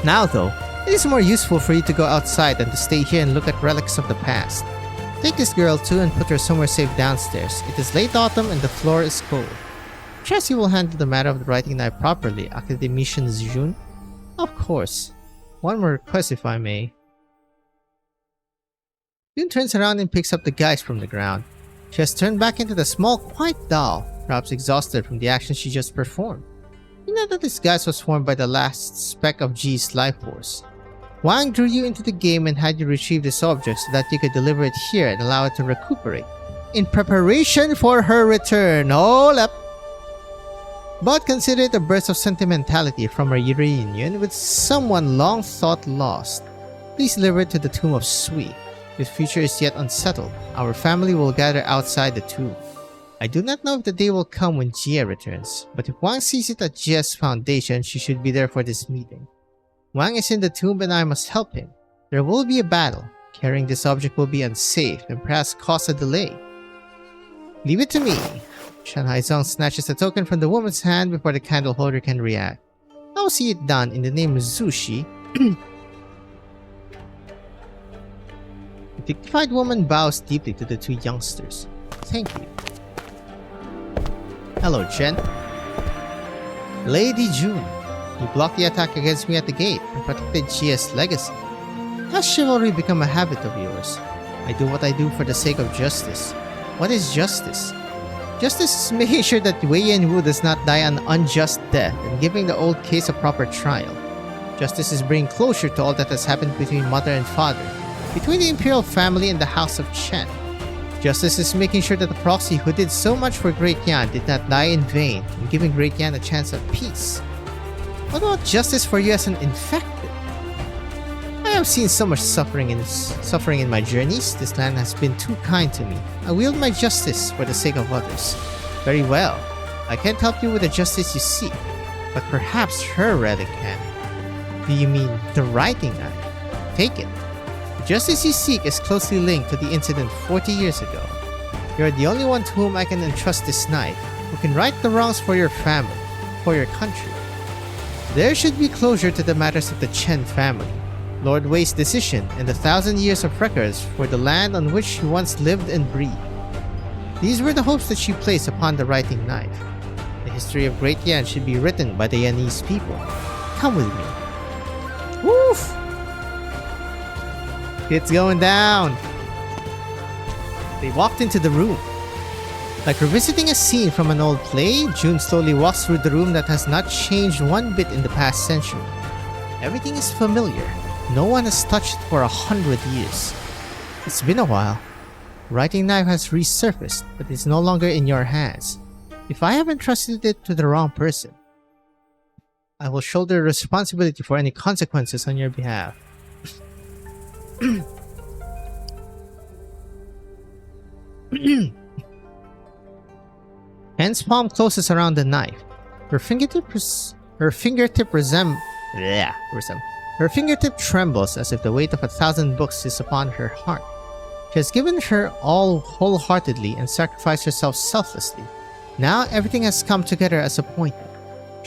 Now though, it is more useful for you to go outside than to stay here and look at relics of the past. Take this girl too and put her somewhere safe downstairs. It is late autumn and the floor is cold. Trust you will handle the matter of the writing knife properly, Academician Jun? Of course. One more request if I may. Jun turns around and picks up the geist from the ground. She has turned back into the small, quiet doll, perhaps exhausted from the action she just performed. You know that this geist was formed by the last speck of G's life force. Wang drew you into the game and had you retrieve this object so that you could deliver it here and allow it to recuperate, in preparation for her return. Hold up! But consider it a burst of sentimentality from our reunion with someone long thought lost. Please deliver it to the tomb of Sui. If the future is yet unsettled, our family will gather outside the tomb. I do not know if the day will come when Jia returns, but if Wang sees it at Jia's foundation, she should be there for this meeting. Wang is in the tomb and I must help him. There will be a battle. Carrying this object will be unsafe and perhaps cause a delay. Leave it to me. Shan Haizong snatches the token from the woman's hand before the candle holder can react. I will see it done in the name of Zushi. The dignified woman bows deeply to the two youngsters. Thank you. Hello, Chen. Lady June, you blocked the attack against me at the gate and protected Jia's legacy. Has chivalry become a habit of yours? I do what I do for the sake of justice. What is justice? Justice is making sure that Wei Yanwu does not die an unjust death and giving the old case a proper trial. Justice is bringing closure to all that has happened between mother and father, between the imperial family and the house of Chen. Justice is making sure that the proxy who did so much for Great Yan did not die in vain and giving Great Yan a chance of peace. What about justice for you as an infected? I have seen so much suffering in my journeys. This land has been too kind to me. I wield my justice for the sake of others. Very well. I can't help you with the justice you seek, but perhaps her relic can. Do you mean the writing knife? Take it. The justice you seek is closely linked to the incident 40 years ago. You are the only one to whom I can entrust this knife, who can right the wrongs for your family, for your country. There should be closure to the matters of the Chen family. Lord Wei's decision, and the 1,000 years of records for the land on which she once lived and breathed. These were the hopes that she placed upon the writing knife. The history of Great Yan should be written by the Yanese people. Come with me. Woof! It's going down! They walked into the room. Like revisiting a scene from an old play, June slowly walks through the room that has not changed one bit in the past century. Everything is familiar. No one has touched it for 100 years. It's been a while. Writing knife has resurfaced, but it's no longer in your hands. If I have entrusted it to the wrong person, I will shoulder responsibility for any consequences on your behalf. Hen's palm closes around the knife. Her fingertip trembles as if the weight of 1,000 books is upon her heart. She has given her all wholeheartedly and sacrificed herself selflessly. Now everything has come together as appointed.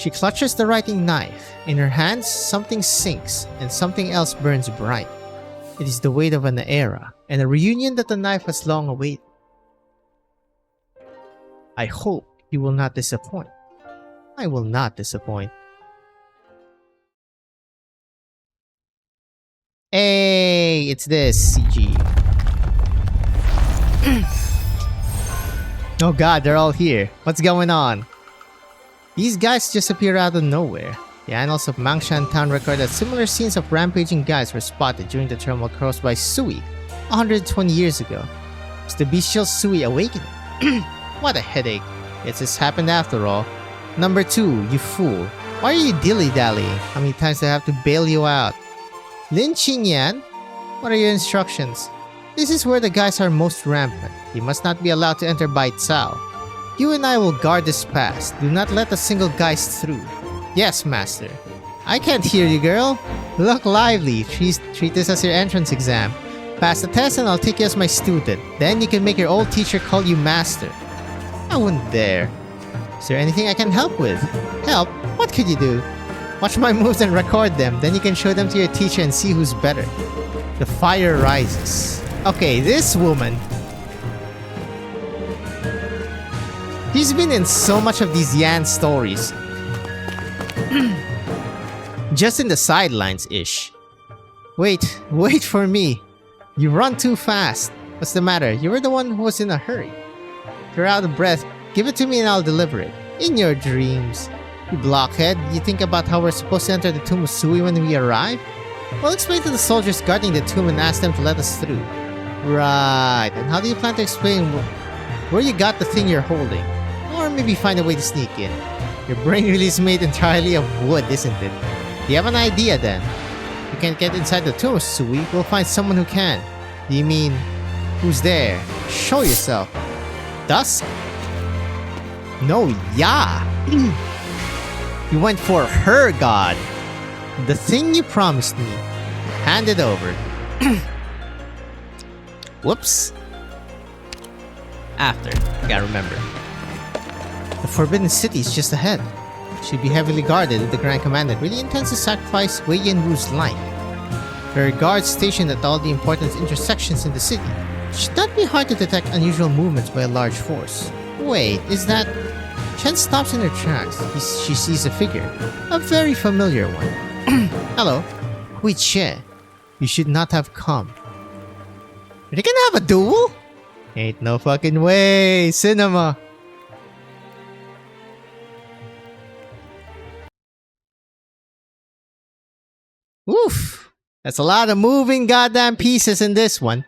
She clutches the writing knife. In her hands, something sinks, and something else burns bright. It is the weight of an era, and a reunion that the knife has long awaited. I hope you will not disappoint. I will not disappoint. Hey, it's this CG. Oh god, they're all here. What's going on? These guys just appear out of nowhere. The annals of Mangshan Town record that similar scenes of rampaging guys were spotted during the turmoil caused by Sui 120 years ago. It's the bestial Sui awakening. What a headache. It's just happened after all. Number 2, you fool. Why are you dilly-dallying? How many times do I have to bail you out? Lin Qingyan? What are your instructions? This is where the guys are most rampant. You must not be allowed to enter by Cao. You and I will guard this pass. Do not let a single geist through. Yes, master. I can't hear you, girl. Look lively. Treat this as your entrance exam. Pass the test and I'll take you as my student. Then you can make your old teacher call you master. I wouldn't dare. Is there anything I can help with? Help? What could you do? Watch my moves and record them. Then you can show them to your teacher and see who's better. The fire rises. Okay, this woman. She's been in so much of these Yan stories. Just in the sidelines-ish. Wait for me. You run too fast. What's the matter? You were the one who was in a hurry. If you're out of breath, give it to me and I'll deliver it. In your dreams. You blockhead, you think about how we're supposed to enter the tomb of Sui when we arrive? Well, explain to the soldiers guarding the tomb and ask them to let us through. Right, and how do you plan to explain where you got the thing you're holding? Or maybe find a way to sneak in. Your brain really is made entirely of wood, isn't it? Do you have an idea then? If you can't get inside the tomb of Sui, we'll find someone who can. Do you mean, who's there? Show yourself. Dusk? No, yeah! You went for her god. The thing you promised me. Hand it over. Whoops. After. Gotta remember. The Forbidden City is just ahead. Should be heavily guarded if the Grand Commandant really intends to sacrifice Wei Yanwu's life. There are guards stationed at all the important intersections in the city. It should not be hard to detect unusual movements by a large force. Wait, is that... Chen stops in her tracks. She sees a figure. A very familiar one. Hello. Wait, Che. You should not have come. Are they gonna have a duel? Ain't no fucking way. Cinema. Oof. That's a lot of moving goddamn pieces in this one.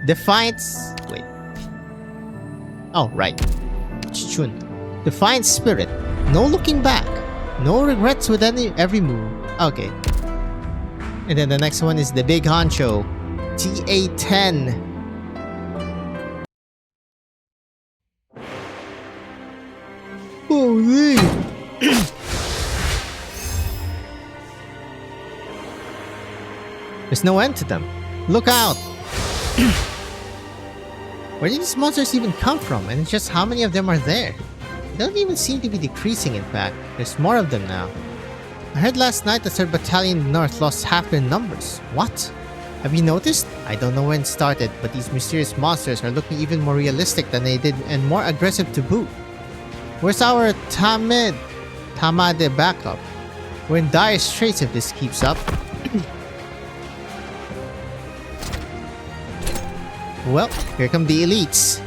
Defiance. Wait. Oh, right. Chun. Defiant spirit. No looking back. No regrets with every move. Okay. And then the next one is the big honcho. TA10. Holy. There's no end to them. Look out. Where did these monsters even come from? And just how many of them are there? They don't even seem to be decreasing, in fact. There's more of them now. I heard last night that 3rd Battalion in the North lost half their numbers. What? Have you noticed? I don't know when it started, but these mysterious monsters are looking even more realistic than they did and more aggressive to boot. Where's our Tamade backup? We're in dire straits if this keeps up. Well, here come the elites.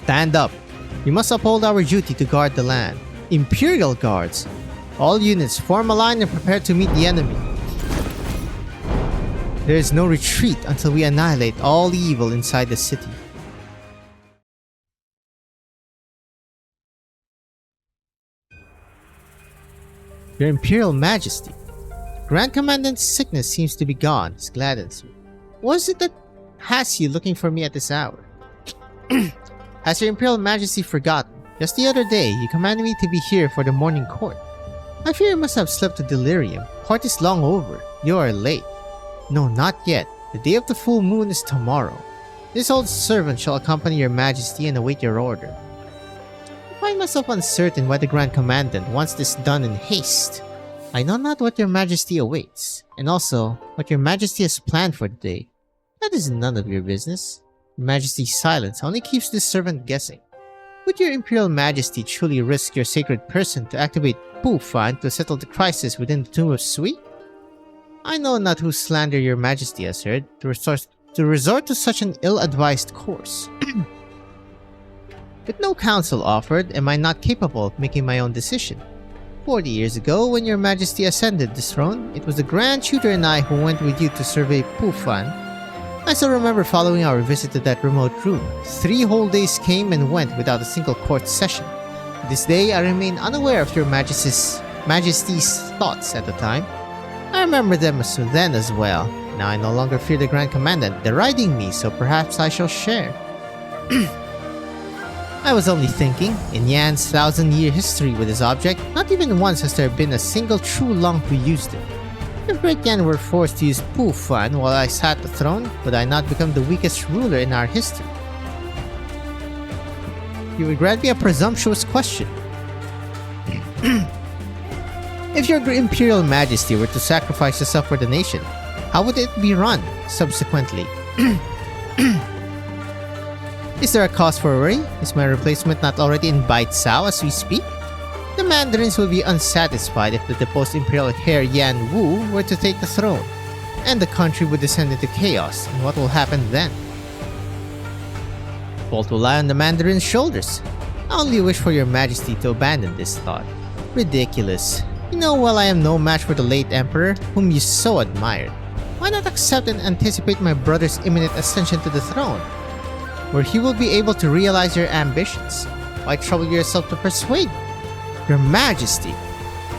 Stand up. You must uphold our duty to guard the land. Imperial Guards. All units form a line and prepare to meet the enemy. There is no retreat until we annihilate all the evil inside the city. Your Imperial Majesty. Grand Commandant's sickness seems to be gone. This gladdens me. What is it that has you looking for me at this hour? Has your Imperial Majesty forgotten? Just the other day, you commanded me to be here for the morning court. I fear you must have slipped to delirium. Court is long over. You are late. No, not yet. The day of the full moon is tomorrow. This old servant shall accompany your Majesty and await your order. find myself uncertain why the Grand Commandant wants this done in haste. I know not what your majesty awaits, and also what your majesty has planned for today. That is none of your business. Your majesty's silence only keeps this servant guessing. Would your imperial majesty truly risk your sacred person to activate Pufan to settle the crisis within the tomb of Sui? I know not who slander your majesty has heard to resort to such an ill-advised course. With no counsel offered, am I not capable of making my own decision? 40 years ago, when your majesty ascended the throne, it was the Grand Tutor and I who went with you to survey Pufan. I still remember following our visit to that remote room. 3 whole days came and went without a single court session. To this day, I remain unaware of your majesty's thoughts at the time. I remember them then as well. Now I no longer fear the Grand Commandant deriding me, so perhaps I shall share. I was only thinking, in Yan's 1,000-year history with his object, not even once has there been a single true Long who used it. If Great Yan were forced to use Pufan while I sat the throne, would I not become the weakest ruler in our history? You would grant me a presumptuous question. If your Imperial Majesty were to sacrifice yourself for the nation, how would it be run subsequently? Is there a cause for worry? Is my replacement not already in Baitsao as we speak? The Mandarins will be unsatisfied if the deposed Imperial heir Yan Wu were to take the throne, and the country would descend into chaos, and what will happen then? Fault will lie on the Mandarin's shoulders. I only wish for your majesty to abandon this thought. Ridiculous. You know well I am no match for the late Emperor, whom you so admired. Why not accept and anticipate my brother's imminent ascension to the throne, where he will be able to realize your ambitions? Why trouble yourself to persuade me? Your Majesty!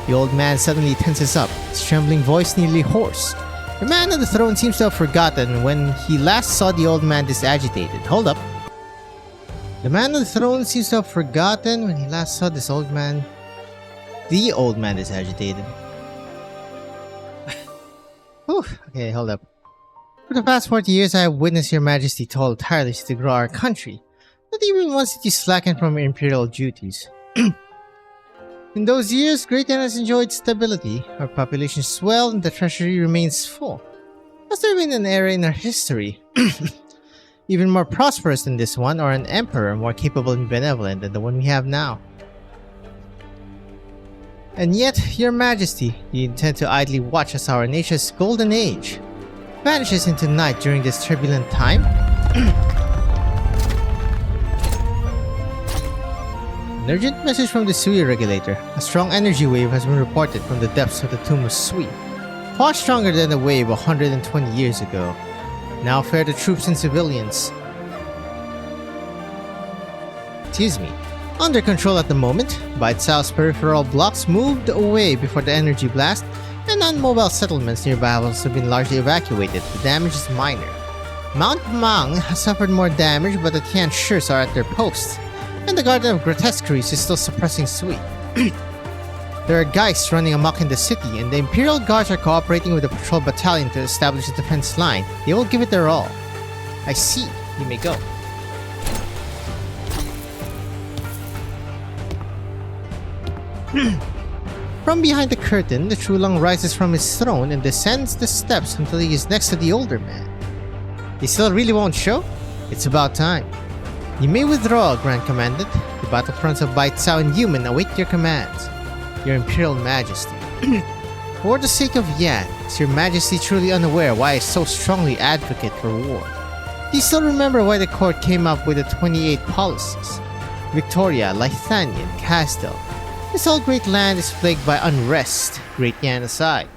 The old man suddenly tenses up, his trembling voice nearly hoarse. The man on the throne seems to have forgotten when he last saw the old man this agitated. Hold up. The man on the throne seems to have forgotten when he last saw this old man. The old man is agitated. Whew, okay, hold up. For the past 40 years, I have witnessed your majesty toil tirelessly to grow our country. Not even once did you slacken from your imperial duties. In those years, Great Yan has enjoyed stability. Our population swelled and the treasury remains full. Has there been an era in our history even more prosperous than this one, or an emperor more capable and benevolent than the one we have now? And yet, your majesty, you intend to idly watch as our nation's golden age vanishes into night during this turbulent time? An urgent message from the Sui regulator. A strong energy wave has been reported from the depths of the tomb of Sui. Far stronger than the wave 120 years ago. Now fare the troops and civilians. Excuse me. Under control at the moment, Baitsao's peripheral blocks moved away before the energy blast, and non-mobile settlements nearby have also been largely evacuated. The damage is minor. Mount Mang has suffered more damage, but the Tian Shurs are at their posts, and the Garden of Grotesqueries is still suppressing Sui. There are geists running amok in the city, and the Imperial Guards are cooperating with the patrol battalion to establish a defense line. They will give it their all. I see. You may go. From behind the curtain, the Trulang rises from his throne and descends the steps until he is next to the older man. He still really won't show? It's about time. You may withdraw, Grand Commandant. The battlefronts of Baitsao and Yumen await your commands. Your Imperial Majesty. For the sake of Yan, is your Majesty truly unaware why I so strongly advocate for war? Do you still remember why the court came up with the 28 policies? Victoria, Lythania, and Castel. This whole great land is plagued by unrest, Great Yan aside.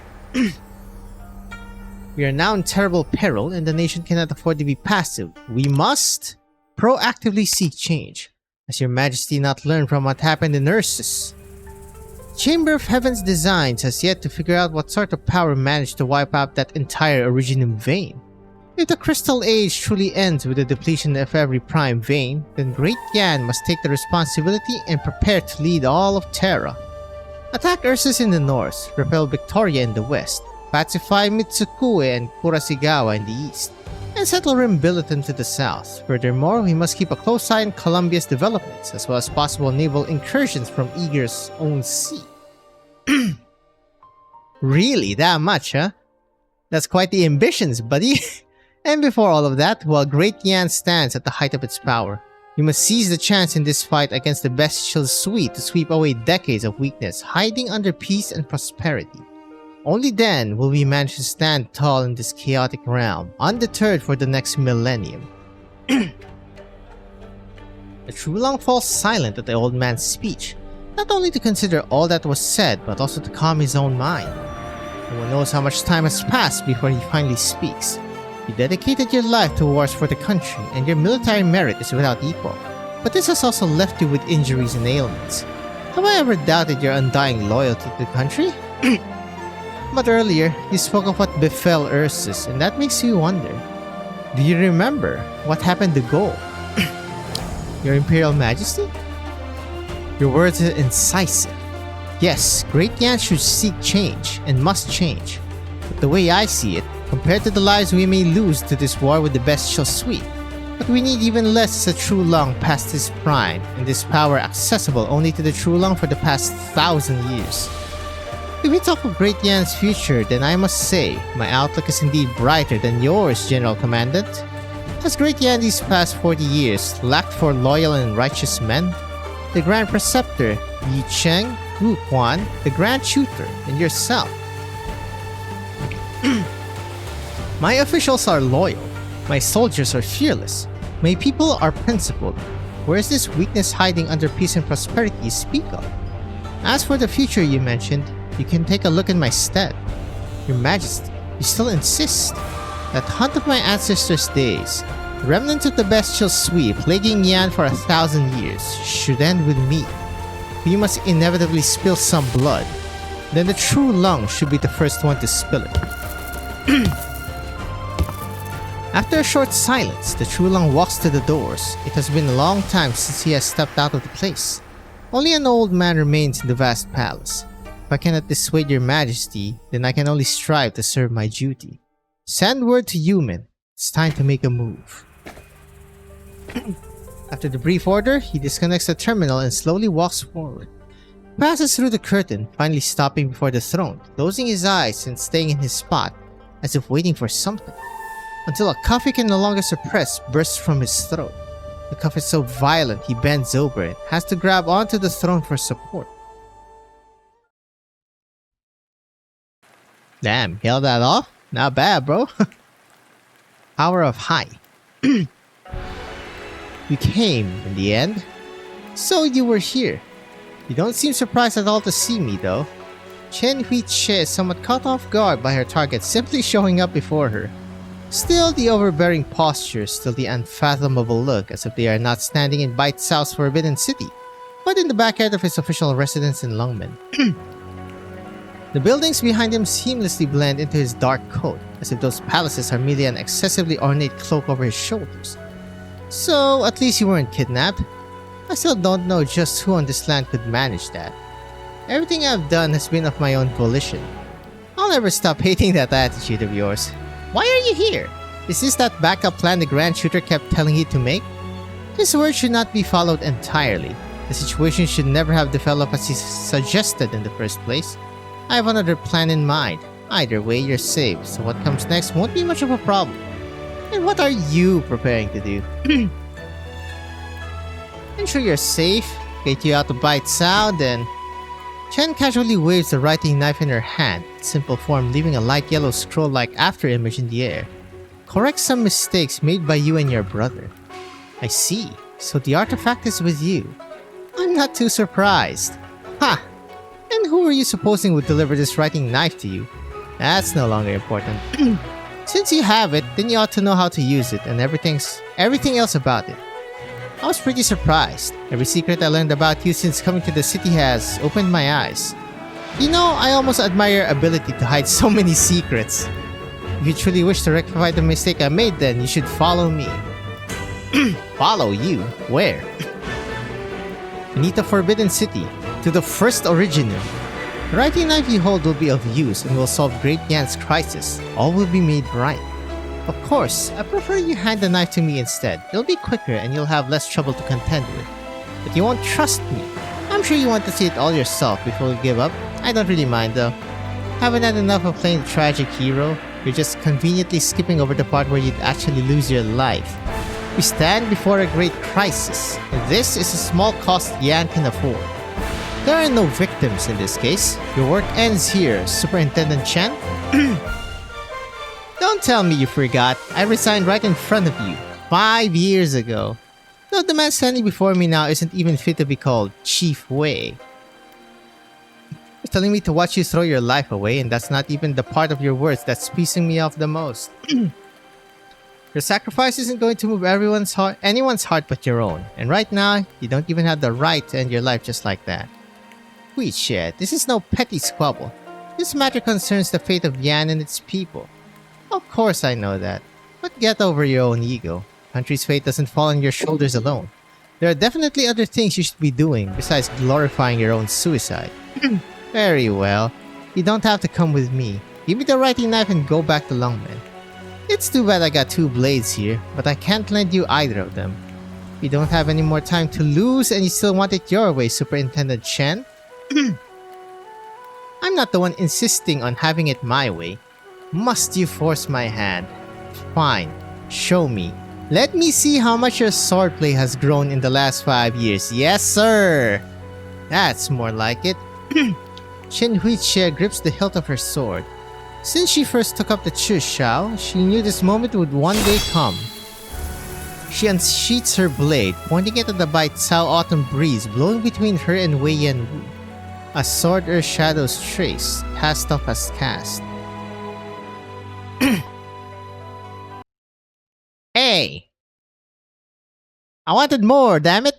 We are now in terrible peril and the nation cannot afford to be passive. We must proactively seek change. Has your Majesty not learned from what happened in Ursus? Chamber of Heaven's designs has yet to figure out what sort of power managed to wipe out that entire Originium vein. If the Crystal Age truly ends with the depletion of every prime vein, then Great Yan must take the responsibility and prepare to lead all of Terra. Attack Ursus in the north, repel Victoria in the west, pacify Mitsukue and Kurasigawa in the east. and settle Rim Billiton to the south. Furthermore, we must keep a close eye on Columbia's developments, as well as possible naval incursions from Eager's own sea. Really? That much, huh? That's quite the ambitions, buddy. And before all of that, while Great Yan stands at the height of its power, we must seize the chance in this fight against the Bestial suite to sweep away decades of weakness hiding under peace and prosperity. Only then will we manage to stand tall in this chaotic realm, undeterred for the next millennium. The Trulong falls silent at the old man's speech, not only to consider all that was said, but also to calm his own mind. No one knows how much time has passed before he finally speaks. You dedicated your life to wars for the country, and your military merit is without equal. But this has also left you with injuries and ailments. Have I ever doubted your undying loyalty to the country? But earlier, you spoke of what befell Ursus, and that makes you wonder. Do you remember what happened to Go? Your Imperial Majesty? Your words are incisive. Yes, Great Yan should seek change, and must change. But the way I see it, compared to the lives we may lose to this war with the Bestial suite, what we need even less is a Trulong past his prime, and this power accessible only to the Trulong for the past 1,000 years. If we talk of Great Yan's future, then I must say, my outlook is indeed brighter than yours, General Commandant. Has Great Yan these past 40 years lacked for loyal and righteous men? The Grand Preceptor, Yi Cheng, Wu Quan, the Grand Tutor, and yourself. My officials are loyal, my soldiers are fearless, my people are principled. Where is this weakness hiding under peace and prosperity you speak of? As for the future you mentioned, you can take a look in my stead. Your Majesty, you still insist? That hunt of my ancestors' days, remnants of the Bestial suite plaguing Yan for 1,000 years, should end with me. We must inevitably spill some blood. Then the Trulong should be the first one to spill it. After a short silence, the Trulong walks to the doors. It has been a long time since he has stepped out of the place. Only an old man remains in the vast palace. If I cannot dissuade your Majesty, then I can only strive to serve my duty. Send word to Yumin. It's time to make a move. After the brief order, he disconnects the terminal and slowly walks forward. He passes through the curtain, finally stopping before the throne, closing his eyes and staying in his spot, as if waiting for something. Until a cough he can no longer suppress bursts from his throat. The cough is so violent he bends over and has to grab onto the throne for support. Damn, held that off? Not bad, bro. Power of High. You came, in the end. So you were here. You don't seem surprised at all to see me, though. Chen Hui-che is somewhat caught off guard by her target simply showing up before her. Still the overbearing posture, still the unfathomable look, as if they are not standing in Bai Cao's Forbidden City, but in the backyard of his official residence in Longmen. The buildings behind him seamlessly blend into his dark coat, as if those palaces are merely an excessively ornate cloak over his shoulders. So, at least you weren't kidnapped. I still don't know just who on this land could manage that. Everything I've done has been of my own volition. I'll never stop hating that attitude of yours. Why are you here? Is this that backup plan the Grand Tutor kept telling you to make? His words should not be followed entirely. The situation should never have developed as he suggested in the first place. I have another plan in mind. Either way, you're safe, so what comes next won't be much of a problem. And what are you preparing to do? Ensure you're safe, get you out of Bai Cao, then... Chen casually waves the writing knife in her hand, its simple form leaving a light yellow scroll-like afterimage in the air. Correct some mistakes made by you and your brother. I see, so the artifact is with you. I'm not too surprised. Ha! And who are you supposing would deliver this writing knife to you? That's no longer important. Since you have it, then you ought to know how to use it and everything else about it. I was pretty surprised. Every secret I learned about you since coming to the city has opened my eyes. You know, I almost admire your ability to hide so many secrets. If you truly wish to rectify the mistake I made, then you should follow me. Follow you? Where? Beneath the Forbidden City, to the first original. The writing knife you hold will be of use and will solve Great Yan's crisis. All will be made right. Of course, I prefer you hand the knife to me instead. It'll be quicker and you'll have less trouble to contend with. But you won't trust me. I'm sure you want to see it all yourself before you give up. I don't really mind though. Haven't had enough of playing the tragic hero. You're just conveniently skipping over the part where you'd actually lose your life. We stand before a great crisis, and this is a small cost Yan can afford. There are no victims in this case. Your work ends here, Superintendent Chen. Don't tell me you forgot. I resigned right in front of you, 5 years ago. Though the man standing before me now isn't even fit to be called Chief Wei. You're telling me to watch you throw your life away, and that's not even the part of your words that's pissing me off the most. Your sacrifice isn't going to move anyone's heart but your own, and right now, you don't even have the right to end your life just like that. Wait, shit, this is no petty squabble. This matter concerns the fate of Yan and its people. Of course I know that, but get over your own ego. Country's fate doesn't fall on your shoulders alone. There are definitely other things you should be doing besides glorifying your own suicide. Very well. You don't have to come with me. Give me the writing knife and go back to Longmen. It's too bad I got 2 blades here, but I can't lend you either of them. You don't have any more time to lose and you still want it your way, Superintendent Chen? I'm not the one insisting on having it my way. Must you force my hand? Fine. Show me. Let me see how much your swordplay has grown in the last 5 years. Yes, sir! That's more like it. Chen Huiche grips the hilt of her sword. Since she first took up the Chu Shao, she knew this moment would one day come. She unsheaths her blade, pointing it at the Bai Cao autumn breeze blowing between her and Wei Yanwu. A sword earth shadows trace, cast off as cast. Hey! I wanted more, damn it!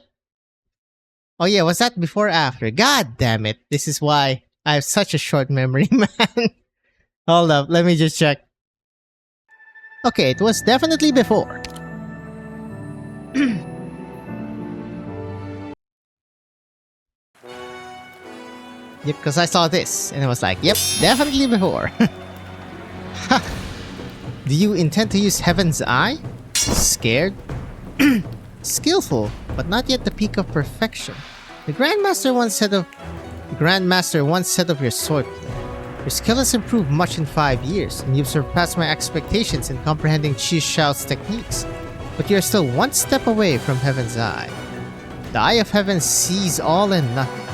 Oh yeah, was that before or after? God damn it, this is why I have such a short memory, man. Hold up, let me just check. Okay, it was definitely before. Yep, because I saw this, and I was like, yep, definitely before. Do you intend to use Heaven's Eye? Scared? Skillful, but not yet the peak of perfection. The Grandmaster once said of your swordplay. Your skill has improved much in 5 years, and you've surpassed my expectations in comprehending Qi Shao's techniques. But you're still one step away from Heaven's Eye. The Eye of Heaven sees all and nothing.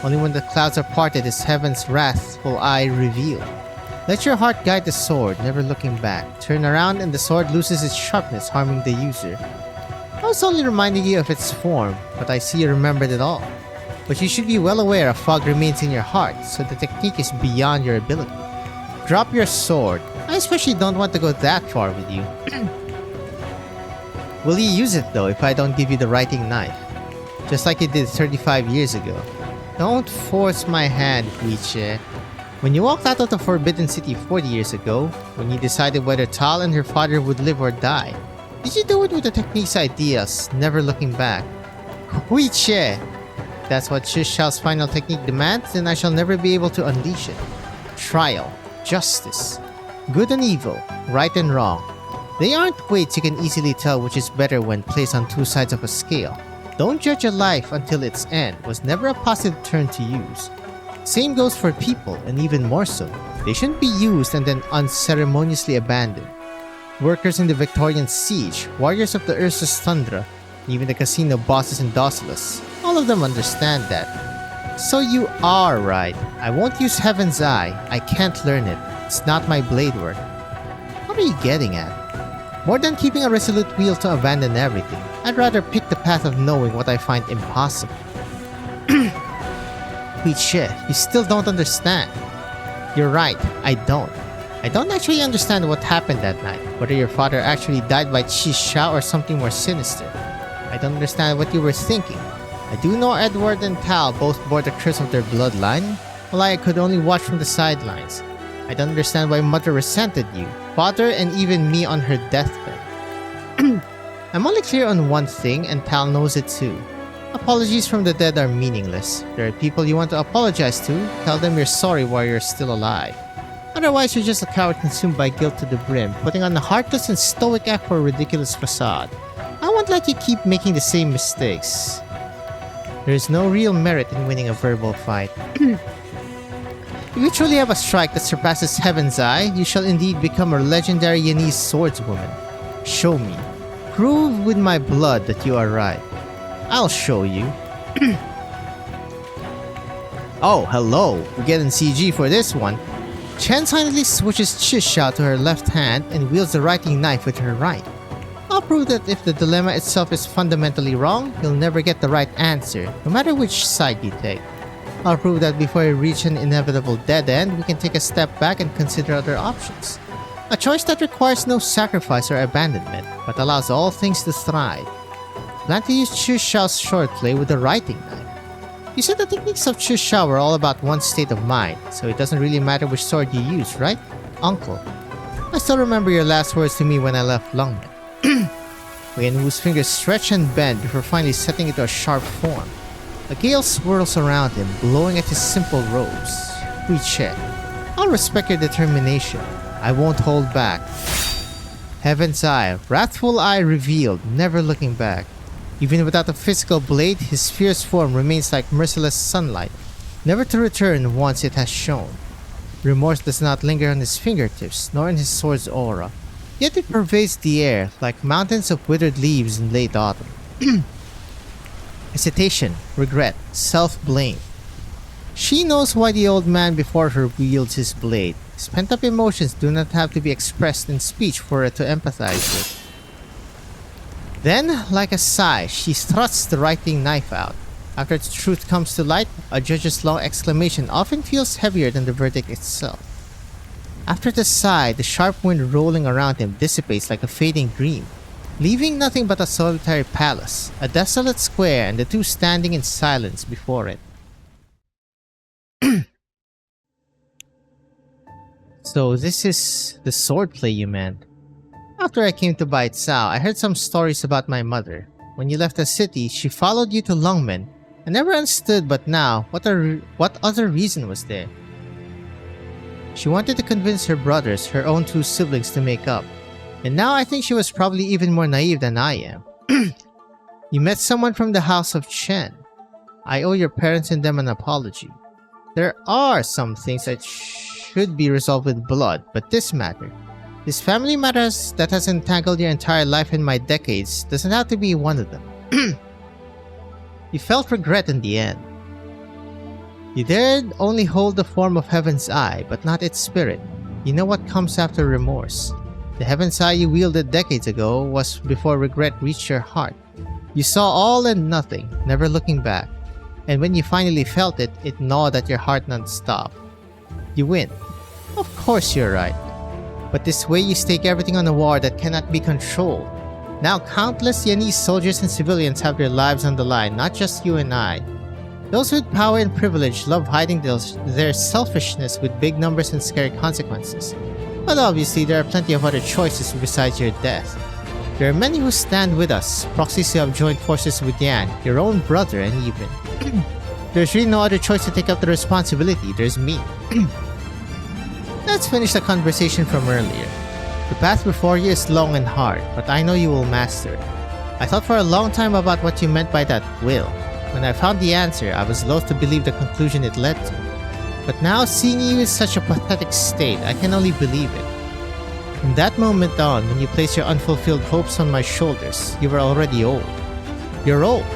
Only when the clouds are parted is Heaven's wrathful eye revealed. Let your heart guide the sword, never looking back. Turn around and the sword loses its sharpness, harming the user. I was only reminding you of its form, but I see you remembered it all. But you should be well aware a fog remains in your heart, so the technique is beyond your ability. Drop your sword. I especially don't want to go that far with you. Will you use it though if I don't give you the writing knife? Just like you did 35 years ago. Don't force my hand, Huiche. When you walked out of the Forbidden City 40 years ago, when you decided whether Tal and her father would live or die, did you do it with the technique's ideas, never looking back? Huiche! That's what Qi Shao's final technique demands, then I shall never be able to unleash it. Trial, justice, good and evil, right and wrong. They aren't weights you can easily tell which is better when placed on 2 sides of a scale. Don't judge a life until its end was never a positive term to use. Same goes for people, and even more so. They shouldn't be used and then unceremoniously abandoned. Workers in the Victorian siege, warriors of the Ursus tundra, even the casino bosses in Docilis, all of them understand that. So you are right. I won't use Heaven's Eye. I can't learn it. It's not my blade work. What are you getting at? More than keeping a resolute will to abandon everything, I'd rather pick the path of knowing what I find impossible. Wait, shit, you still don't understand. You're right, I don't. I don't actually understand what happened that night, whether your father actually died by Qi Shao or something more sinister. I don't understand what you were thinking. I do know Edward and Tal both bore the curse of their bloodline, while I could only watch from the sidelines. I don't understand why Mother resented you, Father, and even me on her deathbed. I'm only clear on one thing, and Tal knows it too. Apologies from the dead are meaningless. There are people you want to apologize to, tell them you're sorry while you're still alive. Otherwise, you're just a coward consumed by guilt to the brim, putting on a heartless and stoic act for a ridiculous facade. I won't let you keep making the same mistakes. There is no real merit in winning a verbal fight. If you truly have a strike that surpasses Heaven's Eye, you shall indeed become a legendary Yanese swordswoman. Show me. Prove with my blood that you are right. I'll show you. Oh, hello. We're getting CG for this one. Chen silently switches Chisha to her left hand and wields the writing knife with her right. I'll prove that if the dilemma itself is fundamentally wrong, you'll never get the right answer, no matter which side you take. I'll prove that before you reach an inevitable dead end, we can take a step back and consider other options. A choice that requires no sacrifice or abandonment, but allows all things to thrive. Plan to use Chisha's swordplay with the writing knife. You said the techniques of Chisha were all about one state of mind, so it doesn't really matter which sword you use, right, Uncle? I still remember your last words to me when I left Longman. Wei Wu's fingers stretch and bend before finally setting into a sharp form. A gale swirls around him, blowing at his simple robes. We check. I'll respect your determination. I won't hold back. Heaven's Eye, wrathful eye revealed, never looking back. Even without a physical blade, his fierce form remains like merciless sunlight, never to return once it has shone. Remorse does not linger on his fingertips, nor in his sword's aura, yet it pervades the air like mountains of withered leaves in late autumn. Hesitation, regret, self-blame. She knows why the old man before her wields his blade. His pent-up emotions do not have to be expressed in speech for her to empathize with. Then, like a sigh, she thrusts the writing knife out. After the truth comes to light, a judge's long exclamation often feels heavier than the verdict itself. After the sigh, the sharp wind rolling around him dissipates like a fading dream, leaving nothing but a solitary palace, a desolate square, and the two standing in silence before it. So this is the swordplay you meant. After I came to Bait Sao, I heard some stories about my mother. When you left the city, she followed you to Longmen. I never understood, but now, what other reason was there? She wanted to convince her brothers, her own two siblings, to make up. And now I think she was probably even more naive than I am. You met someone from the house of Chen. I owe your parents and them an apology. There are some things that should be resolved with blood, but this matter, this family matters that has entangled your entire life in my decades, doesn't have to be one of them. You felt regret in the end. You dared only hold the form of Heaven's Eye, but not its spirit. You know what comes after remorse. The Heaven's Eye you wielded decades ago was before regret reached your heart. You saw all and nothing, never looking back. And when you finally felt it, it gnawed at your heart non-stop. You win. Of course you're right. But this way you stake everything on a war that cannot be controlled. Now countless Yanese soldiers and civilians have their lives on the line, not just you and I. Those with power and privilege love hiding their selfishness with big numbers and scary consequences. But obviously there are plenty of other choices besides your death. There are many who stand with us, proxies who have joined forces with Yan, your own brother, and even. There's really no other choice to take up the responsibility, there's me. Let's finish the conversation from earlier. The path before you is long and hard, but I know you will master it. I thought for a long time about what you meant by that will. When I found the answer, I was loath to believe the conclusion it led to. But now, seeing you in such a pathetic state, I can only believe it. From that moment on, when you placed your unfulfilled hopes on my shoulders, you were already old. You're old.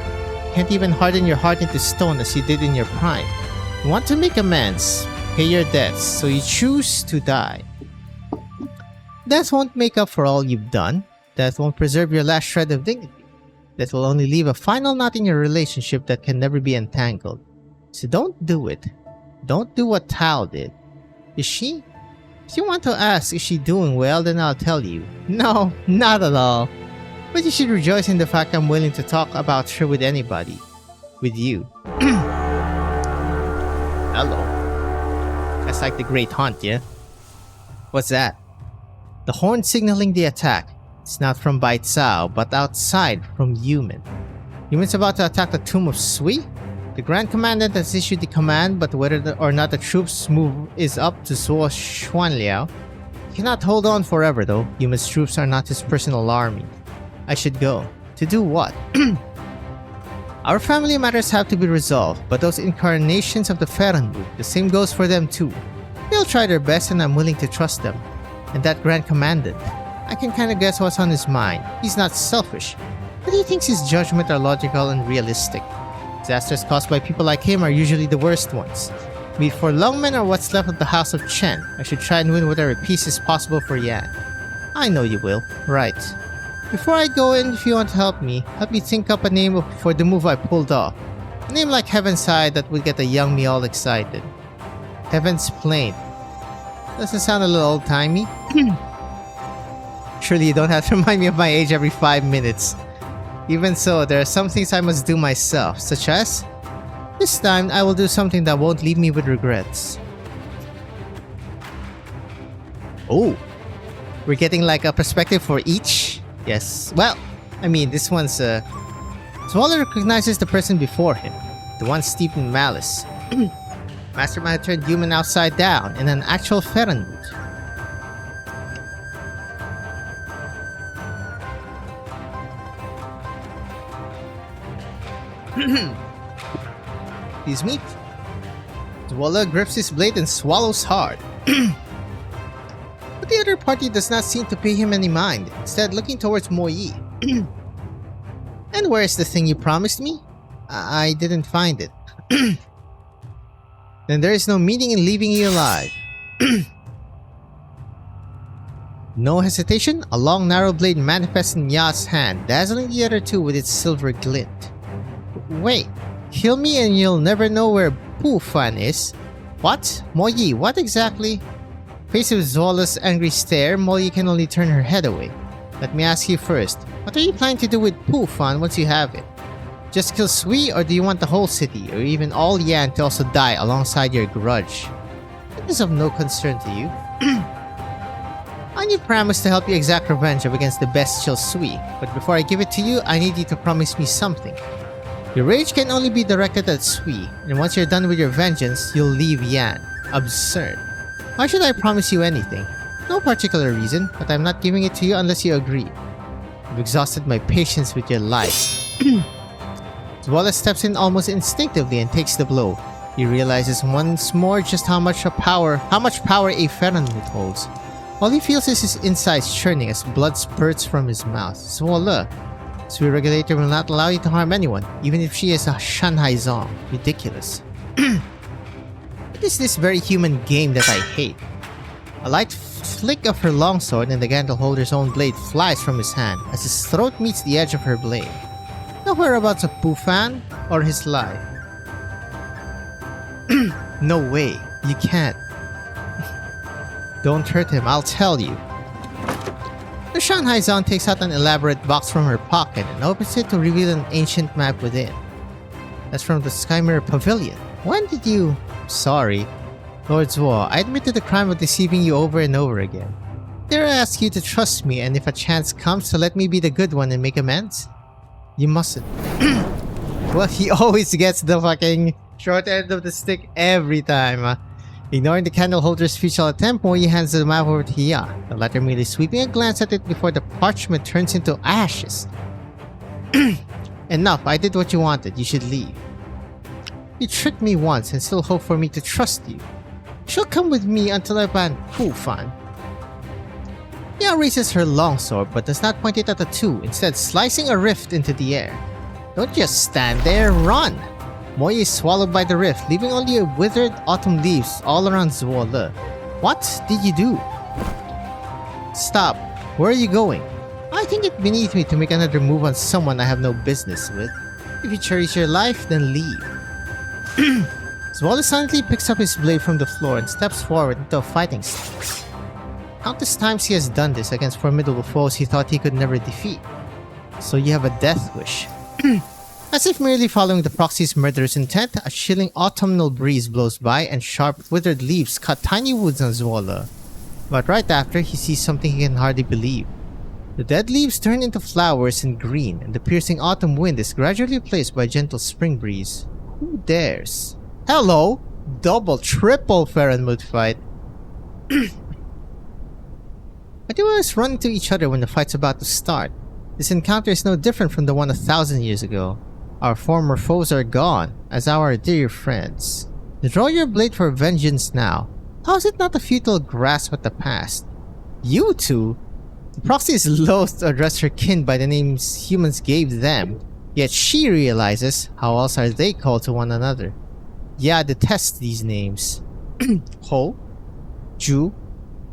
Can't even harden your heart into stone as you did in your prime. You want to make amends, pay your debts, so you choose to die. Death won't make up for all you've done. Death won't preserve your last shred of dignity. Death will only leave a final knot in your relationship that can never be untangled. So don't do it. Don't do what Tal did. Is she? If you want to ask, is she doing well, then I'll tell you. No, not at all. But you should rejoice in the fact I'm willing to talk about her with anybody. With you. Hello. That's like the Great Hunt, yeah? What's that? The horn signaling the attack. It's not from Bait Sao, but outside from Human. Human's about to attack the tomb of Sui? The Grand Commandant has issued the command, but whether or not the troops move is up to Zuo Xuanliao. He cannot hold on forever though. Yuma's troops are not his personal army. I should go. To do what? Our family matters have to be resolved, but those incarnations of the Ferenbu, the same goes for them too. They'll try their best and I'm willing to trust them. And that Grand Commandant, I can kinda guess what's on his mind. He's not selfish, but he thinks his judgments are logical and realistic. Disasters caused by people like him are usually the worst ones. Be it for Longmen or what's left of the House of Chen, I should try and win whatever peace is possible for Yan. I know you will. Right. Before I go in, if you want to help me think up a name for the move I pulled off. A name like Heaven's Eye that would get the young me all excited. Heaven's Plain. Doesn't sound a little old-timey? Surely you don't have to remind me of my age every 5 minutes. Even so, there are some things I must do myself, such as... This time, I will do something that won't leave me with regrets. Oh! We're getting like a perspective for each? Yes. Well, I mean, this one's Swallow recognizes the person before him. The one steeped in malice. Mastermind had turned human upside down in an actual Ferenwood. Please meet. Zwalla grips his blade and swallows hard. But the other party does not seem to pay him any mind, instead looking towards Mo Yi. And where is the thing you promised me? I didn't find it. Then there is no meaning in leaving you alive. No hesitation, a long narrow blade manifests in Ya's hand, dazzling the other two with its silver glint. Wait, kill me and you'll never know where Pu Fan is? What? Mo Yi, what exactly? Faced with Zola's angry stare, Mo Yi can only turn her head away. Let me ask you first, what are you planning to do with Pu Fan once you have it? Just kill Sui, or do you want the whole city, or even all Yan to also die alongside your grudge? It is of no concern to you. I need promise to help you exact revenge against the Bestial Sui, but before I give it to you, I need you to promise me something. Your rage can only be directed at Sui, and once you're done with your vengeance, you'll leave Yan. Absurd. Why should I promise you anything? No particular reason, but I'm not giving it to you unless you agree. You've exhausted my patience with your lies. Zwalla steps in almost instinctively and takes the blow. He realizes once more just how much power a Ferenwood holds. All he feels is his insides churning as blood spurts from his mouth. Zwalla, Sui Regulator will not allow you to harm anyone, even if she is a Shanhai Zong. Ridiculous. It is this very human game that I hate. A light flick of her longsword and the candle holder's own blade flies from his hand as his throat meets the edge of her blade. No whereabouts of Pu Fan or his life. No way, you can't. Don't hurt him, I'll tell you. The Shanhai Zong takes out an elaborate box from her pocket and opens it to reveal an ancient map within. That's from the Skymirror Pavilion. When did you... Sorry. Lord Zuo, I admit to the crime of deceiving you over and over again. Dare I ask you to trust me, and if a chance comes to let me be the good one and make amends? You mustn't. Well, he always gets the fucking short end of the stick every time. Ignoring the candle holder's futile attempt, Mo Yi hands the map over to Ya, the latter merely sweeping a glance at it before the parchment turns into ashes. Enough, I did what you wanted, you should leave. You tricked me once and still hope for me to trust you. She'll come with me until I ban Pu Fan. Ya raises her longsword but does not point it at the two, instead slicing a rift into the air. Don't just stand there, run! Mo Yi is swallowed by the rift, leaving only withered autumn leaves all around Zwalla. What did you do? Stop. Where are you going? I think it beneath me to make another move on someone I have no business with. If you cherish your life, then leave. Zwalla silently picks up his blade from the floor and steps forward into a fighting stance. Countless times he has done this against formidable foes he thought he could never defeat. So you have a death wish. As if merely following the proxy's murderous intent, a chilling autumnal breeze blows by and sharp withered leaves cut tiny wounds on Zwalla. But right after, he sees something he can hardly believe. The dead leaves turn into flowers and green, and the piercing autumn wind is gradually replaced by a gentle spring breeze. Who dares? Hello? Double, triple Farenwood fight. Why do we always run into each other when the fight's about to start? This encounter is no different from the one 1,000 years ago. Our former foes are gone, as our dear friends. Draw your blade for vengeance now. How is it not a futile grasp at the past? You two? The proxy is loath to address her kin by the names humans gave them, yet she realizes how else are they called to one another. Yeah, I detest these names. Ho? Ju?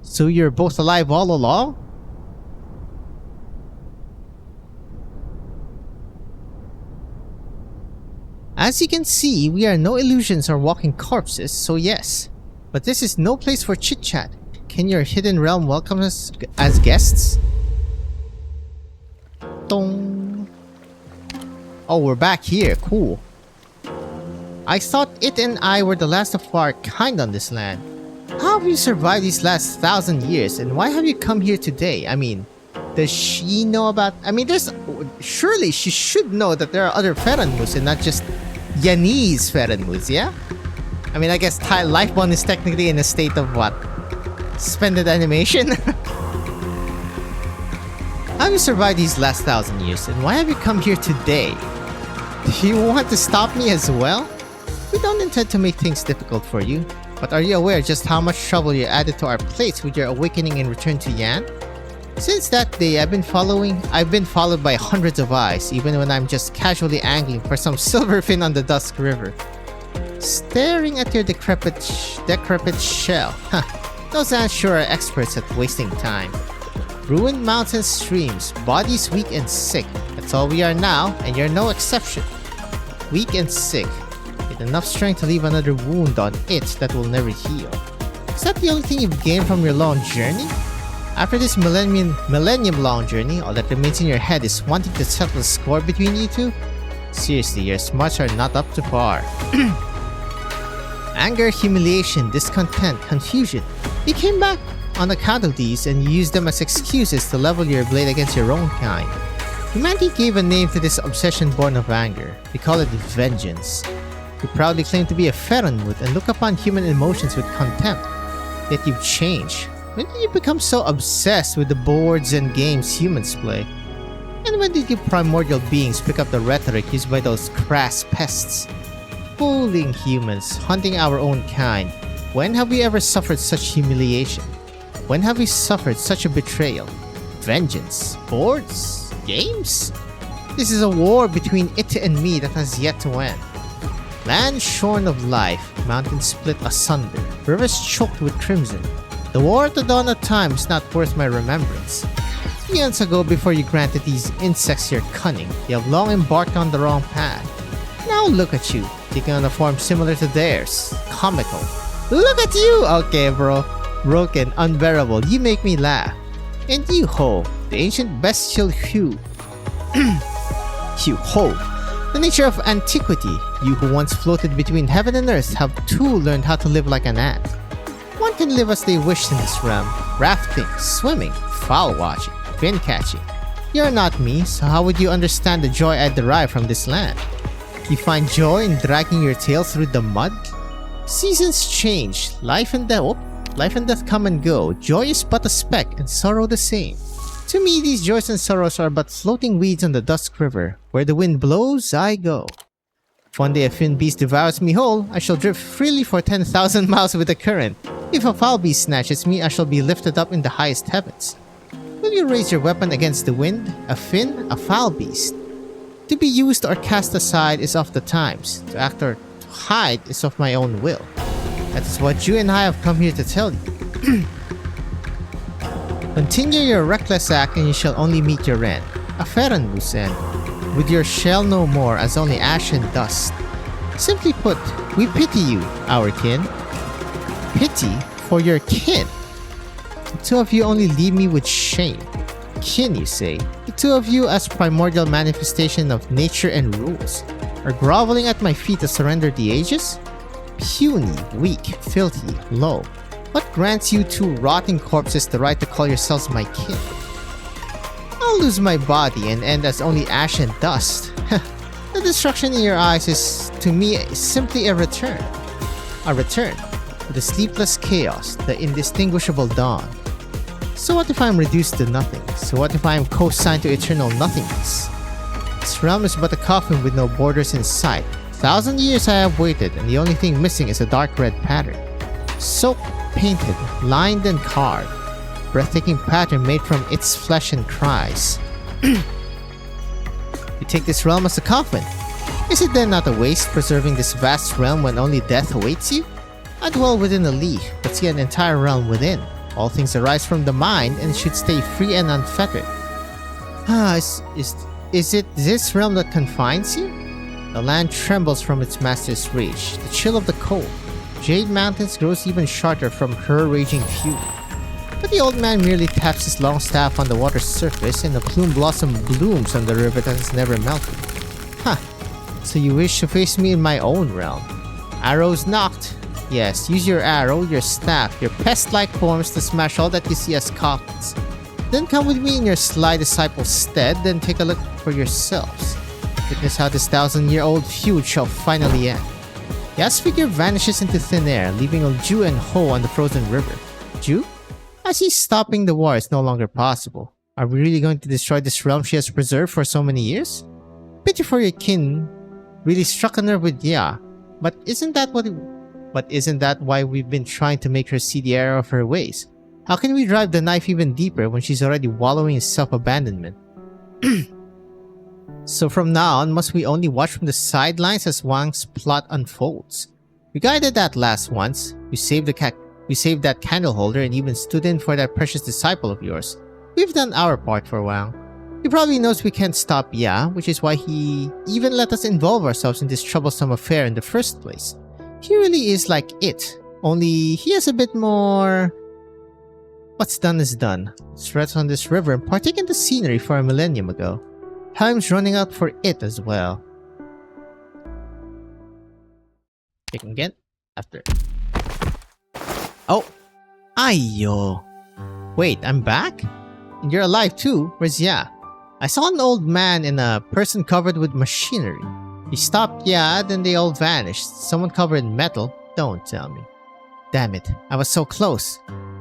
So you're both alive all along? As you can see, we are no illusions or walking corpses, so yes. But this is no place for chit-chat. Can your hidden realm welcome us as guests? Dong. Oh, we're back here. Cool. I thought it and I were the last of our kind on this land. How have you survived these last 1,000 years, and why have you come here today? I mean, does she know about... surely she should know that there are other Ferenmus and not just Yanese Ferenmus, yeah? I mean, I guess Lifebond is technically in a state of what? Suspended animation? How have you survived these last 1,000 years, and why have you come here today? Do you want to stop me as well? We don't intend to make things difficult for you, but are you aware just how much trouble you added to our plates with your awakening and return to Yan? Since that day, I've been followed by hundreds of eyes, even when I'm just casually angling for some silverfin on the Dusk River. Staring at your decrepit shell. Those ants sure are experts at wasting time. Ruined mountain streams, bodies weak and sick. That's all we are now, and you're no exception. Weak and sick, with enough strength to leave another wound on it that will never heal. Is that the only thing you've gained from your long journey? After this millennium-long journey, all that remains in your head is wanting to settle the score between you two? Seriously, your smarts are not up to par. Anger, humiliation, discontent, confusion. You came back on account of these and you used them as excuses to level your blade against your own kind. Humanity gave a name to this obsession born of anger. We call it vengeance. You proudly claim to be a Ferenwood and look upon human emotions with contempt. Yet you've changed. When did you become so obsessed with the boards and games humans play? And when did you primordial beings pick up the rhetoric used by those crass pests? Fooling humans, hunting our own kind. When have we ever suffered such humiliation? When have we suffered such a betrayal? Vengeance? Boards? Games? This is a war between it and me that has yet to end. Land shorn of life, mountains split asunder, rivers choked with crimson. The war at the dawn of time is not worth my remembrance. Eons ago, before you granted these insects your cunning, you have long embarked on the wrong path. Now look at you, taking on a form similar to theirs. Comical. Look at you! Okay, bro. Broken, unbearable, you make me laugh. And you, Ho, the ancient bestial Hugh. You, Ho, the nature of antiquity, you who once floated between heaven and earth have too learned how to live like an ant. One can live as they wish in this realm. Rafting, swimming, fowl watching, fin catching. You're not me, so how would you understand the joy I derive from this land? You find joy in dragging your tail through the mud? Seasons change, life and death come and go. Joy is but a speck, and sorrow the same. To me, these joys and sorrows are but floating weeds on the Dusk River. Where the wind blows, I go. If one day a fin beast devours me whole, I shall drift freely for 10,000 miles with the current. If a foul beast snatches me, I shall be lifted up in the highest heavens. Will you raise your weapon against the wind? A fin, a foul beast. To be used or cast aside is of the times. To act or to hide is of my own will. That is what you and I have come here to tell you. Continue your reckless act and you shall only meet your end. A Ferenwood's end. With your shell no more as only ash and dust. Simply put, we pity you, our kin. Pity for your kin. The two of you only leave me with shame. Kin, you say? The two of you, as primordial manifestation of nature and rules, are groveling at my feet to surrender the ages? Puny, weak, filthy, low. What grants you two rotting corpses the right to call yourselves my kin? I'll lose my body and end as only ash and dust. The destruction in your eyes is to me is simply a return. A return to the sleepless chaos, the indistinguishable dawn. So what if I'm reduced to nothing? So what if I'm co-signed to eternal nothingness? This realm is but a coffin with no borders in sight. 1,000 years I have waited, and the only thing missing is a dark red pattern. Soaked, painted, lined and carved. Breathtaking pattern made from its flesh and cries. You take this realm as a coffin. Is it then not a waste preserving this vast realm when only death awaits you? I dwell within a leaf, but see an entire realm within. All things arise from the mind and should stay free and unfettered. Is it this realm that confines you? The land trembles from its master's rage, the chill of the cold. Jade Mountains grows even shorter from her raging fury. But the old man merely taps his long staff on the water's surface and a plume blossom blooms on the river that has never melted. So you wish to face me in my own realm. Arrows knocked. Yes, use your arrow, your staff, your pest-like forms to smash all that you see as coffins. Then come with me in your sly disciple's stead, then take a look for yourselves. Witness how this 1,000-year-old feud shall finally end. Yas figure vanishes into thin air, leaving Ju and Ho on the frozen river. Ju? I see stopping the war is no longer possible. Are we really going to destroy this realm she has preserved for so many years? Pity for your kin really struck a nerve with Ya, but isn't that why we've been trying to make her see the error of her ways? How can we drive the knife even deeper when she's already wallowing in self-abandonment? So from now on, must we only watch from the sidelines as Wang's plot unfolds? We guided that last once. We saved that candle holder and even stood in for that precious disciple of yours. We've done our part for Wang. He probably knows we can't stop Ya, which is why he even let us involve ourselves in this troublesome affair in the first place. He really is like it, only he has a bit more... What's done is done. Let's rest on this river and partake in the scenery for a millennium ago. Time's running out for it as well. Pick again? After. Oh! Ayo! Wait, I'm back? And you're alive too? Where's Ya? I saw an old man and a person covered with machinery. He stopped Ya, then they all vanished. Someone covered in metal? Don't tell me. Damn it, I was so close.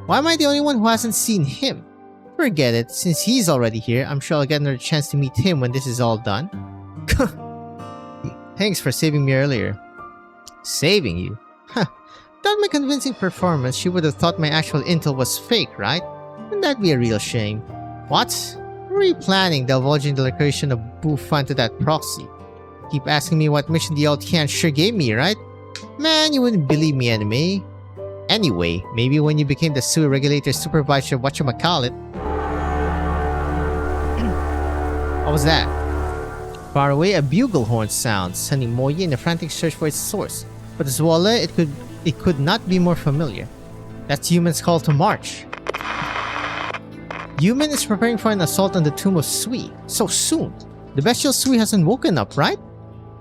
Why am I the only one who hasn't seen him? Forget it, since he's already here, I'm sure I'll get another chance to meet him when this is all done. Thanks for saving me earlier. Saving you? Huh. Without my convincing performance, she would have thought my actual intel was fake, right? Wouldn't that be a real shame? What? Were you planning divulging the location of Bufan to that proxy? Keep asking me what mission the old Tian sure gave me, right? Man, you wouldn't believe me anyway. Anyway, maybe when you became the sewer regulator supervisor of whatchamacallit. What was that? Far away, a bugle horn sounds, sending Moyi in a frantic search for its source. But as Walla, it could not be more familiar. That's Human's call to march. Human is preparing for an assault on the tomb of Sui. So soon. The Bestial Sui hasn't woken up, right?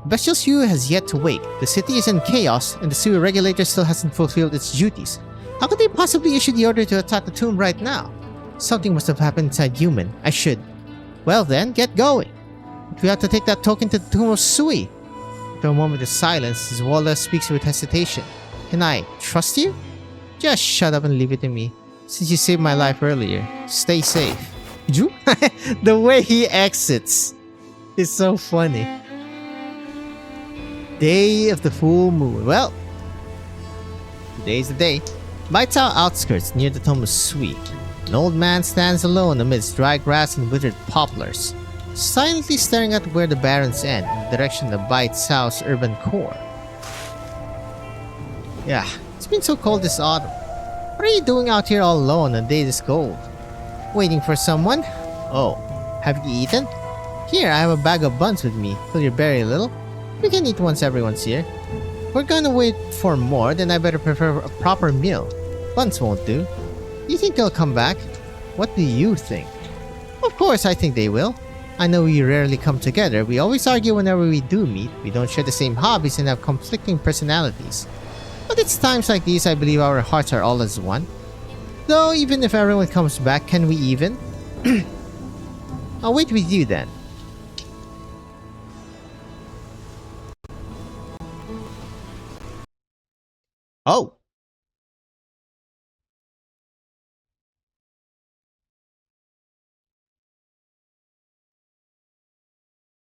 Bestial Sui has yet to wake. The city is in chaos, and the Sui regulator still hasn't fulfilled its duties. How could they possibly issue the order to attack the tomb right now? Something must have happened inside Human. I should. Well then, get going. But we have to take that token to the tomb of Sui. After a moment of silence, Zwalla speaks with hesitation. Can I trust you? Just shut up and leave it to me. Since you saved my life earlier, stay safe. Ju? The way he exits is so funny. Day of the full moon. Well, today's the day. Baitao outskirts near the tomb of Sui. An old man stands alone amidst dry grass and withered poplars, silently staring at where the barrens end in the direction of Baitao's urban core. Yeah, it's been so cold this autumn. What are you doing out here all alone on a day this cold? Waiting for someone? Oh, have you eaten? Here, I have a bag of buns with me. Fill your belly a little. We can eat once everyone's here. If we're gonna wait for more, then I better prepare a proper meal. Buns won't do. You think they'll come back? What do you think? Of course I think they will. I know we rarely come together. We always argue whenever we do meet. We don't share the same hobbies and have conflicting personalities. But it's times like these I believe our hearts are all as one. Though even if everyone comes back, can we even? I'll wait with you then. Oh!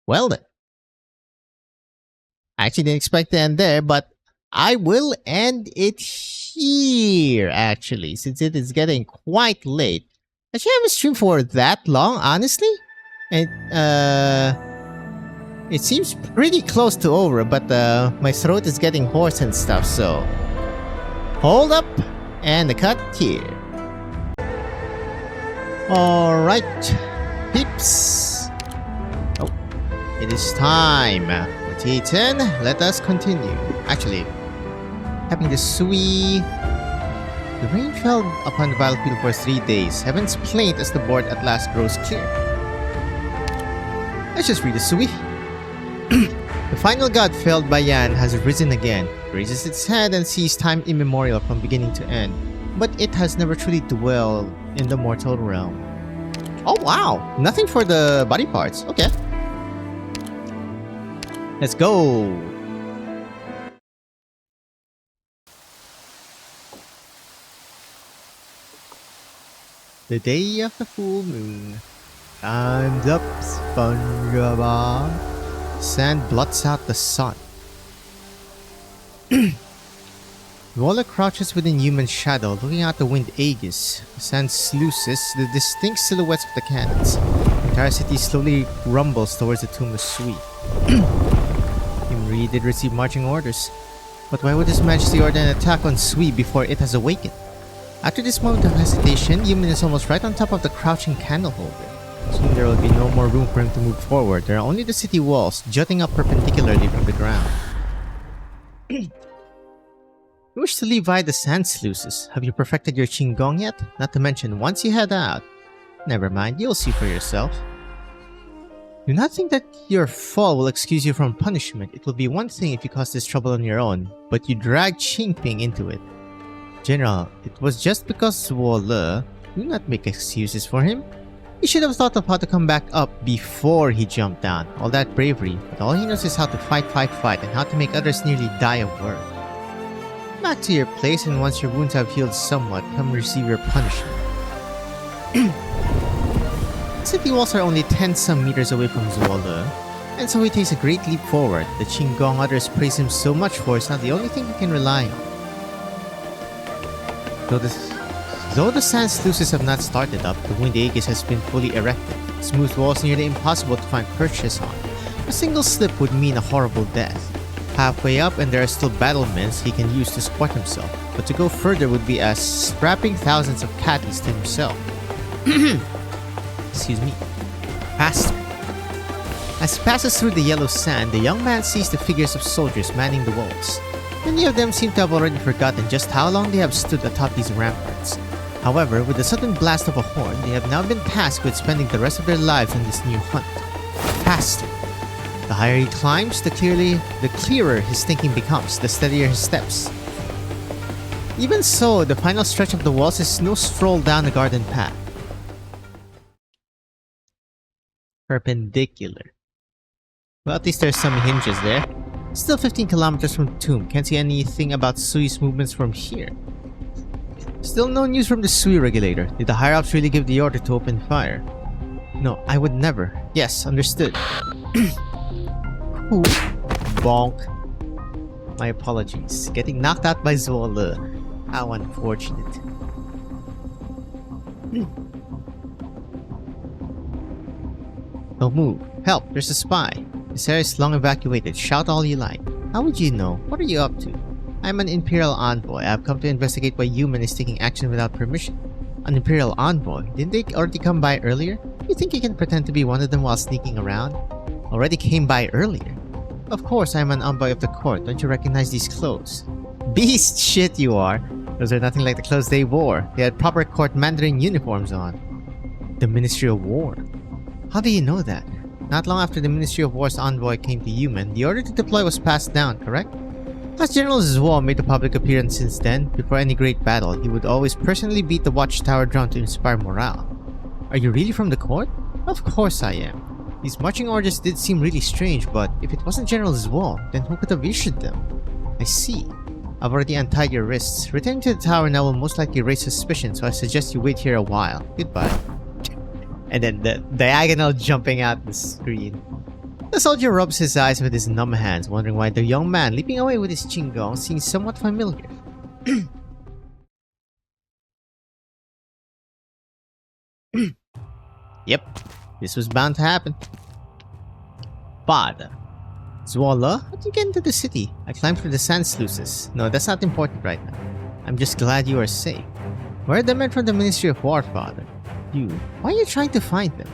Well then. I actually didn't expect to end there, but I will end it here, actually, since it is getting quite late. I should have a stream for that long, honestly. And, it seems pretty close to over, but, my throat is getting hoarse and stuff, so... Hold up, and the cut here. Alright, peeps. Oh, it is time. Titan, let us continue. Actually, having the Sui. The rain fell upon the battlefield for 3 days. Heaven's plaint as the board at last grows clear. Let's just read the Sui. The final god felled by Yan has risen again, raises its head and sees time immemorial from beginning to end, but it has never truly dwelled in the mortal realm. Oh wow! Nothing for the body parts. Okay. Let's go! The day of the full moon. Time's up, SpongeBob. Sand blots out the sun. Waller crouches within human shadow, looking out the wind Aegis. The sand sluices the distinct silhouettes of the cannons. The entire city slowly rumbles towards the tomb of Sui. Imri did receive marching orders, but why would His Majesty order an attack on Sui before it has awakened? After this moment of hesitation, Yumin is almost right on top of the crouching candle holder. Soon there will be no more room for him to move forward. There are only the city walls, jutting up perpendicularly from the ground. You wish to leave via the sand sluices. Have you perfected your Qinggong yet? Not to mention, once you head out... Never mind, you'll see for yourself. Do not think that your fall will excuse you from punishment. It will be one thing if you cause this trouble on your own, but you drag Qingping into it. General, it was just because Zuo Le. Do not make excuses for him. He should have thought of how to come back up before he jumped down. All that bravery, but all he knows is how to fight, and how to make others nearly die of work. Back to your place, and once your wounds have healed somewhat, come receive your punishment. City walls are only 10-some meters away from Zuo Le, and so he takes a great leap forward. The Qinggong others praise him so much for is not the only thing he can rely on. Though the sand sluices have not started up, the wind Aegis has been fully erected. Smooth walls nearly impossible to find purchase on. A single slip would mean a horrible death. Halfway up and there are still battlements he can use to support himself, but to go further would be as strapping thousands of catties to himself. Excuse me. Faster. As he passes through the yellow sand, the young man sees the figures of soldiers manning the walls. Many of them seem to have already forgotten just how long they have stood atop these ramparts. However, with the sudden blast of a horn, they have now been tasked with spending the rest of their lives on this new hunt. Faster. The higher he climbs, the clearer his thinking becomes, the steadier his steps. Even so, the final stretch of the walls is no stroll down a garden path. Perpendicular. Well, at least there's some hinges there. Still 15 kilometers from the tomb. Can't see anything about Sui's movements from here. Still no news from the Sui regulator. Did the higher-ups really give the order to open fire? No, I would never. Yes, understood. Ooh. Bonk. My apologies. Getting knocked out by Zuo Le. How unfortunate. Don't move. Help, there's a spy. This area is long evacuated. Shout all you like. How would you know? What are you up to? I'm an Imperial Envoy. I've come to investigate why Human is taking action without permission. An Imperial Envoy? Didn't they already come by earlier? You think you can pretend to be one of them while sneaking around? Already came by earlier. Of course, I'm an envoy of the court. Don't you recognize these clothes? Beast shit you are. Those are nothing like the clothes they wore. They had proper court mandarin uniforms on. The Ministry of War. How do you know that? Not long after the Ministry of War's envoy came to Human, the order to deploy was passed down, correct? As General Zuo made a public appearance since then, before any great battle, he would always personally beat the watchtower drum to inspire morale. Are you really from the court? Of course I am. These marching orders did seem really strange, but if it wasn't General Zuo, then who could have issued them? I see. I've already untied your wrists. Returning to the tower now will most likely raise suspicion, so I suggest you wait here a while. Goodbye. And then the diagonal jumping out the screen. The soldier rubs his eyes with his numb hands, wondering why the young man leaping away with his chinggong seems somewhat familiar. Yep, this was bound to happen. Father. Zwala, how did you get into the city? I climbed through the sand sluices. No, that's not important right now. I'm just glad you are safe. Where are the men from the Ministry of War, Father? You. Why are you trying to find them?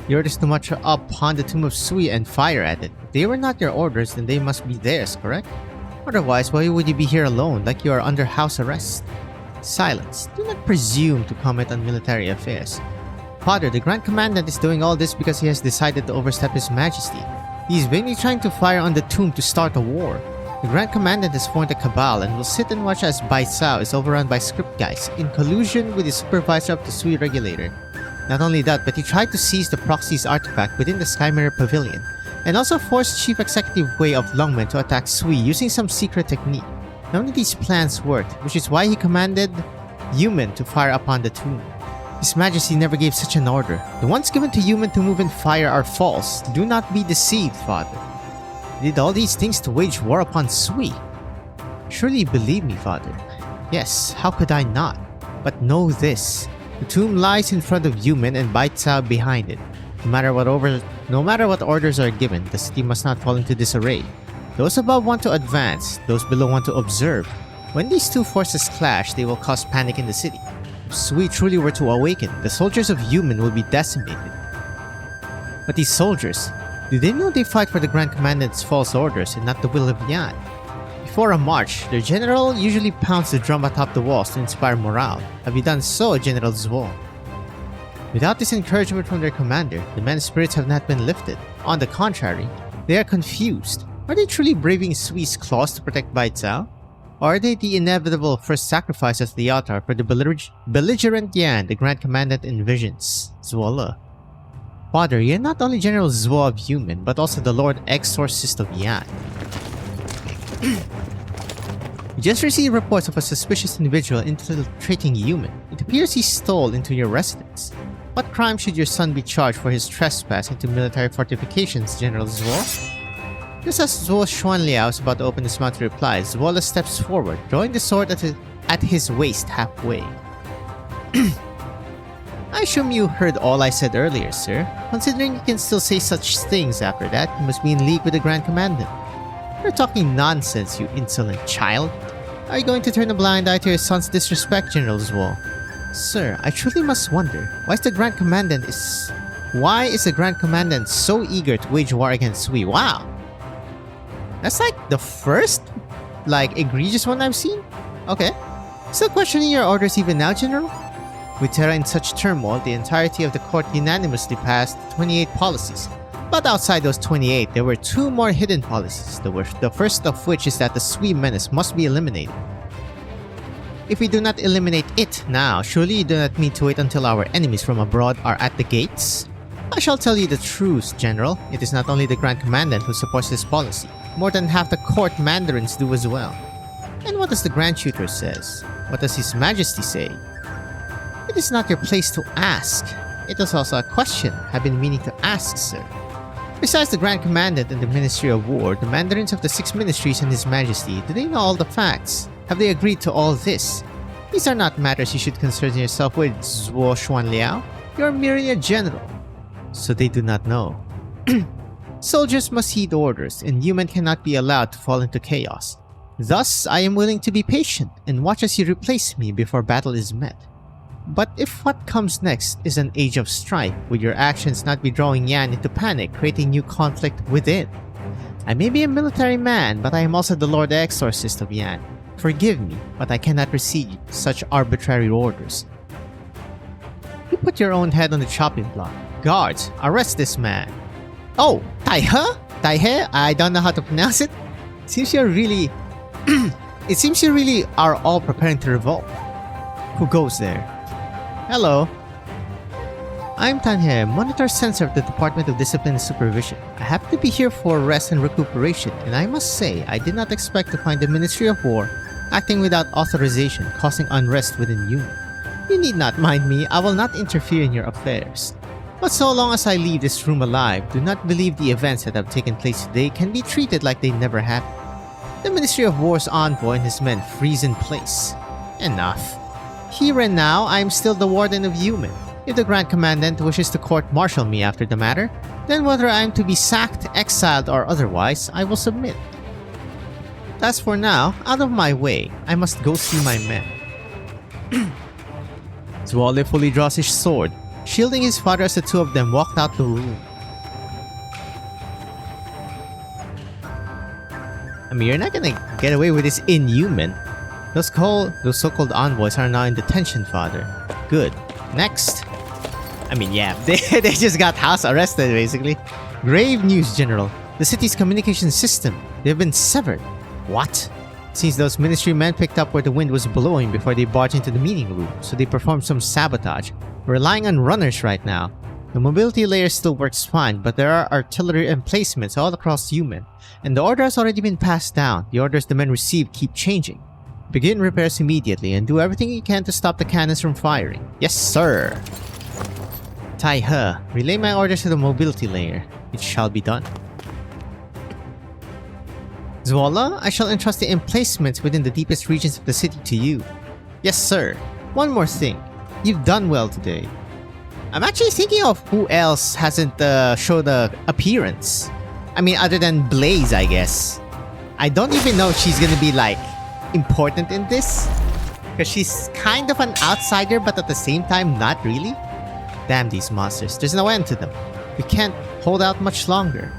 The orders to march up upon the tomb of Sui and fire at it. If they were not your orders, then they must be theirs, correct? Otherwise, why would you be here alone, like you are under house arrest? Silence. Do not presume to comment on military affairs. Father, the Grand Commandant is doing all this because he has decided to overstep His Majesty. He is vainly trying to fire on the tomb to start a war. The Grand Commandant has formed a cabal and will sit and watch as Bai Cao is overrun by script guys, in collusion with the supervisor of the Sui regulator. Not only that, but he tried to seize the proxy's artifact within the Sky Mirror Pavilion, and also forced Chief Executive Wei of Longmen to attack Sui using some secret technique. None of these plans worked, which is why he commanded Yumen to fire upon the tomb. His Majesty never gave such an order. The ones given to Yumen to move and fire are false. Do not be deceived, Father. He did all these things to wage war upon Sui. Surely you believe me, Father. Yes, how could I not? But know this. The tomb lies in front of Yumen and Bai Cao behind it. No matter what orders are given, the city must not fall into disarray. Those above want to advance, those below want to observe. When these two forces clash, they will cause panic in the city. If Sui truly were to awaken, the soldiers of Yumen will be decimated. But these soldiers, do they know they fight for the Grand Commandant's false orders and not the will of Yan? Before a march, their general usually pounds the drum atop the walls to inspire morale. Have you done so, General Zhuo? Without this encouragement from their commander, the men's spirits have not been lifted. On the contrary, they are confused. Are they truly braving Sui's claws to protect Bai Cao? Or are they the inevitable first sacrifice at the altar for the belligerent Yan the Grand Commandant envisions? Zwala. Father, you're not only General Zhuo of Yumen, but also the Lord Exorcist of Yan. We just received reports of a suspicious individual infiltrating Yumen. It appears he stole into your residence. What crime should your son be charged for his trespass into military fortifications, General Zhuo? Just as Zhuo Xuanliao is about to open his mouth to reply, Zwala steps forward, drawing the sword at his waist halfway. I assume you heard all I said earlier, sir. Considering you can still say such things after that, you must be in league with the Grand Commandant. You're talking nonsense, you insolent child. Are you going to turn a blind eye to your son's disrespect, General Zhuo? Sir, I truly must wonder, why is the Grand Commandant so eager to wage war against Sui? Wow! That's like the first, egregious one I've seen? Okay. Still questioning your orders even now, General? With Terra in such turmoil, the entirety of the court unanimously passed 28 policies. But outside those 28, there were 2 more hidden policies, the first of which is that the Sui menace must be eliminated. If we do not eliminate it now, surely you do not mean to wait until our enemies from abroad are at the gates? I shall tell you the truth, General. It is not only the Grand Commandant who supports this policy. More than half the court mandarins do as well. And what does the Grand Tutor says? What does His Majesty say? It is not your place to ask. It is also a question I've been meaning to ask, sir. Besides the Grand Commandant and the Ministry of War, the mandarins of the 6 ministries and His Majesty, do they know all the facts? Have they agreed to all this? These are not matters you should concern yourself with, Zhuo Xuanliao. You are merely a general. So they do not know. Soldiers must heed orders, and Yumen cannot be allowed to fall into chaos. Thus, I am willing to be patient and watch as you replace me before battle is met. But if what comes next is an age of strife, would your actions not be drawing Yan into panic, creating new conflict within? I may be a military man, but I am also the Lord Exorcist of Yan. Forgive me, but I cannot receive such arbitrary orders. You put your own head on the chopping block. Guards, arrest this man. Oh, Taihe? Taihe? I don't know how to pronounce it. It seems you really are all preparing to revolt. Who goes there? Hello. I'm Tanhe, Monitor Censor of the Department of Discipline and Supervision. I happen to be here for rest and recuperation, and I must say, I did not expect to find the Ministry of War acting without authorization, causing unrest within you. You need not mind me, I will not interfere in your affairs. But so long as I leave this room alive, do not believe the events that have taken place today can be treated like they never happened. The Ministry of War's envoy and his men freeze in place. Enough. Here and now, I am still the Warden of Human. If the Grand Commandant wishes to court-martial me after the matter, then whether I am to be sacked, exiled, or otherwise, I will submit. As for now, out of my way, I must go see my men. Zwale fully draws his sword, shielding his father as the two of them walked out the room. I mean, you're not gonna get away with this inhuman. Those so-called envoys are now in detention, father. Good. Next. I mean, yeah, they just got house arrested, basically. Grave news, General. The city's communication system, they've been severed. What? Seems those ministry men picked up where the wind was blowing before they barged into the meeting room, so they performed some sabotage. We're relying on runners right now. The mobility layer still works fine, but there are artillery emplacements all across Human, and the order has already been passed down. The orders the men receive keep changing. Begin repairs immediately and do everything you can to stop the cannons from firing. Yes, sir. Tai He, relay my orders to the mobility layer. It shall be done. Zwale, I shall entrust the emplacements within the deepest regions of the city to you. Yes, sir. One more thing. You've done well today. I'm actually thinking of who else hasn't showed the appearance. I mean, other than Blaze, I guess. I don't even know if she's gonna be, like, important in this. Because she's kind of an outsider, but at the same time, not really. Damn these monsters. There's no end to them. We can't hold out much longer.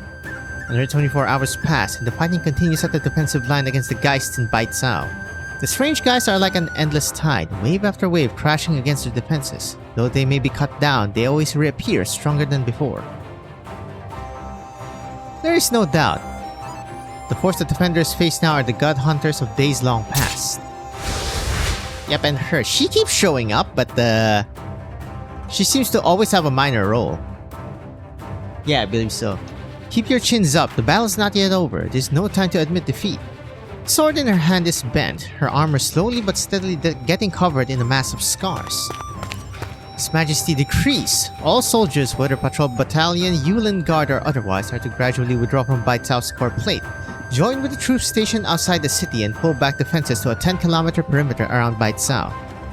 Another 24 hours pass, and the fighting continues at the defensive line against the Geists in Baizhao. The strange guys are like an endless tide, wave after wave crashing against their defenses. Though they may be cut down, they always reappear stronger than before. There is no doubt. The force the defenders face now are the god hunters of days long past. Yep, and her. She keeps showing up, but she seems to always have a minor role. Yeah, I believe so. Keep your chins up, the battle's not yet over. There's no time to admit defeat. Sword in her hand is bent, her armor slowly but steadily getting covered in a mass of scars. His Majesty decrees. All soldiers, whether patrol battalion, Yulin Guard, or otherwise, are to gradually withdraw from Baicao's core plate, join with the troops stationed outside the city, and pull back defenses to a 10-kilometer perimeter around Baicao.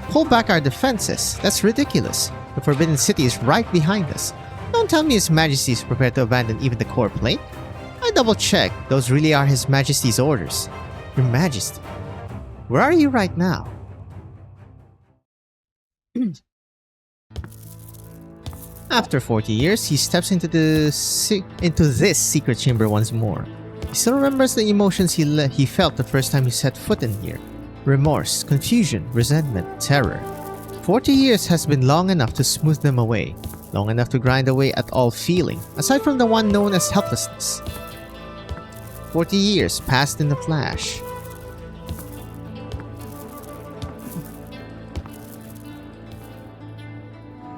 Pull back our defenses? That's ridiculous. The Forbidden City is right behind us. Don't tell me His Majesty is prepared to abandon even the core plate. I double-checked. Those really are His Majesty's orders. Your Majesty, where are you right now? After 40 years, he steps into this secret chamber once more. He still remembers the emotions he felt the first time he set foot in here. Remorse, confusion, resentment, terror. 40 years has been long enough to smooth them away. Long enough to grind away at all feeling, aside from the one known as helplessness. 40 years passed in a flash.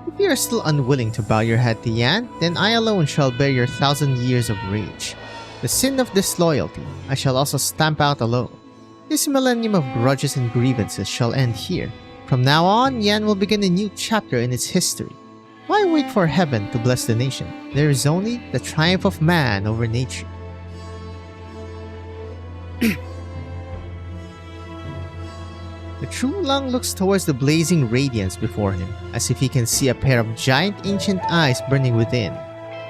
If you are still unwilling to bow your head to Yan, then I alone shall bear your 1,000 years of rage. The sin of disloyalty I shall also stamp out alone. This millennium of grudges and grievances shall end here. From now on, Yan will begin a new chapter in its history. Why wait for heaven to bless the nation? There is only the triumph of man over nature. The true Lung looks towards the blazing radiance before him, as if he can see a pair of giant ancient eyes burning within,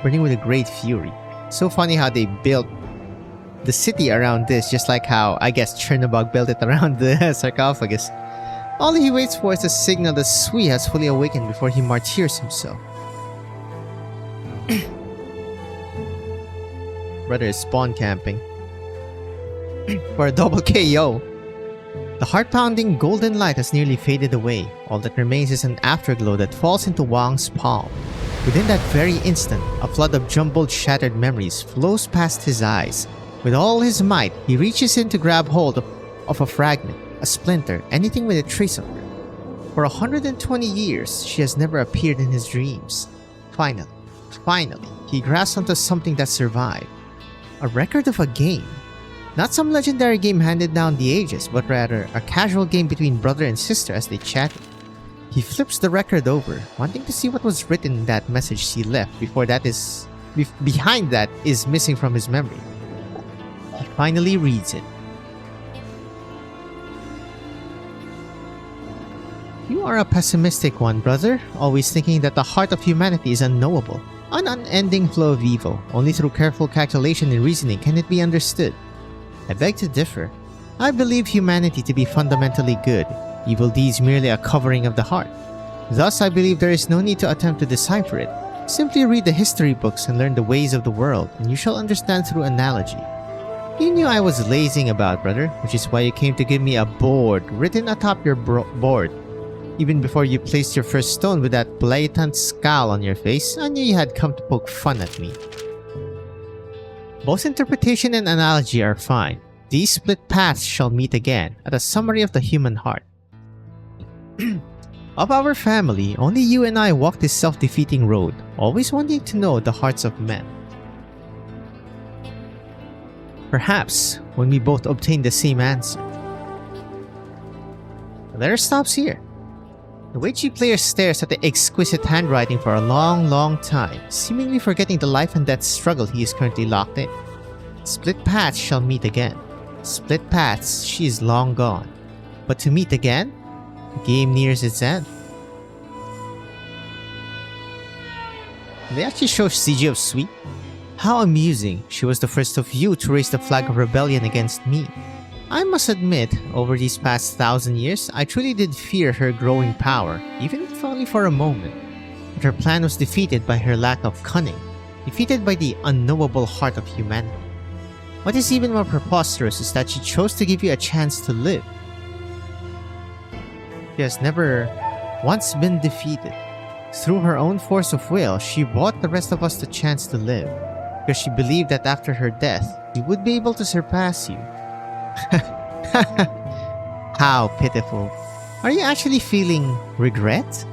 burning with a great fury. So funny how they built the city around this, just like how, I guess, Chernobog built it around the sarcophagus. All he waits for is a signal that Sui has fully awakened before he martyrs himself. Brother is spawn camping for a double KO. The heart-pounding golden light has nearly faded away. All that remains is an afterglow that falls into Wang's palm. Within that very instant, a flood of jumbled, shattered memories flows past his eyes. With all his might, he reaches in to grab hold of a fragment, a splinter, anything with a trace of her. For 120 years, she has never appeared in his dreams. Finally, he grasps onto something that survived. A record of a game. Not some legendary game handed down the ages, but rather a casual game between brother and sister as they chatted. He flips the record over, wanting to see what was written in that message she left behind that is missing from his memory. He finally reads it. You are a pessimistic one, brother, always thinking that the heart of humanity is unknowable. An unending flow of evil. Only through careful calculation and reasoning can it be understood. I beg to differ. I believe humanity to be fundamentally good, evil deeds merely a covering of the heart. Thus, I believe there is no need to attempt to decipher it. Simply read the history books and learn the ways of the world, and you shall understand through analogy. You knew I was lazing about, brother, which is why you came to give me a board written atop your board. Even before you placed your first stone with that blatant scowl on your face, I knew you had come to poke fun at me. Both interpretation and analogy are fine. These split paths shall meet again, at a summary of the human heart. Of our family, only you and I walk this self-defeating road, always wanting to know the hearts of men. Perhaps, when we both obtain the same answer. The letter stops here. The Weichi player stares at the exquisite handwriting for a long time, seemingly forgetting the life and death struggle he is currently locked in. Split paths shall meet again. Split paths, she is long gone. But to meet again? The game nears its end. They actually show CG of Sweet. How amusing, she was the first of you to raise the flag of rebellion against me. I must admit, over these past 1,000 years, I truly did fear her growing power, even if only for a moment. But her plan was defeated by her lack of cunning, defeated by the unknowable heart of humanity. What is even more preposterous is that she chose to give you a chance to live. She has never once been defeated. Through her own force of will, she bought the rest of us the chance to live, because she believed that after her death, we would be able to surpass you. How pitiful. Are you actually feeling regret?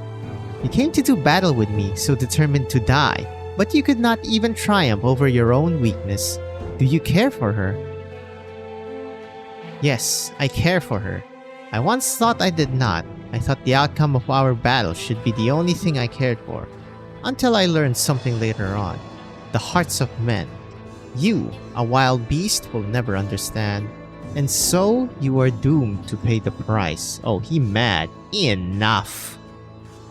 You came to do battle with me, so determined to die, but you could not even triumph over your own weakness. Do you care for her? Yes, I care for her. I once thought I did not. I thought the outcome of our battle should be the only thing I cared for. Until I learned something later on. The hearts of men. You, a wild beast, will never understand. And so, you are doomed to pay the price. Oh, he mad. Enough.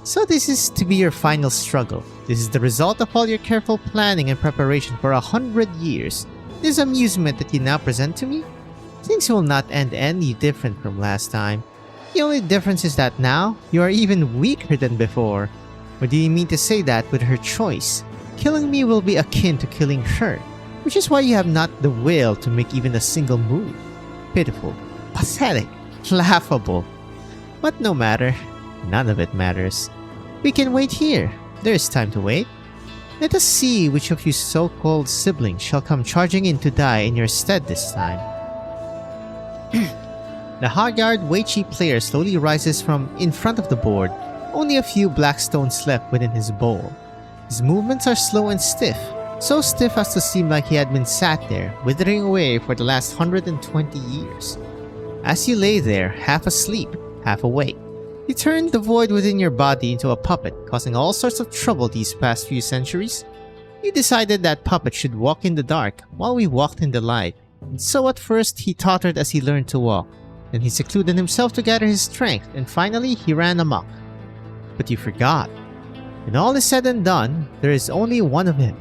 So this is to be your final struggle. This is the result of all your careful planning and preparation for 100 years. This amusement that you now present to me? Things will not end any different from last time. The only difference is that now, you are even weaker than before. Or do you mean to say that with her choice, killing me will be akin to killing her? Which is why you have not the will to make even a single move. Pitiful, pathetic, laughable. But no matter, none of it matters. We can wait here. There is time to wait. Let us see which of you so-called siblings shall come charging in to die in your stead this time. The Hagyard Weichi player slowly rises from in front of the board, only a few black stones left within his bowl. His movements are slow and stiff, so stiff as to seem like he had been sat there, withering away for the last 120 years. As you lay there, half asleep, half awake, you turned the void within your body into a puppet, causing all sorts of trouble these past few centuries. You decided that puppet should walk in the dark, while we walked in the light. And so at first, he tottered as he learned to walk. Then he secluded himself to gather his strength, and finally, he ran amok. But you forgot. When all is said and done, there is only one of him.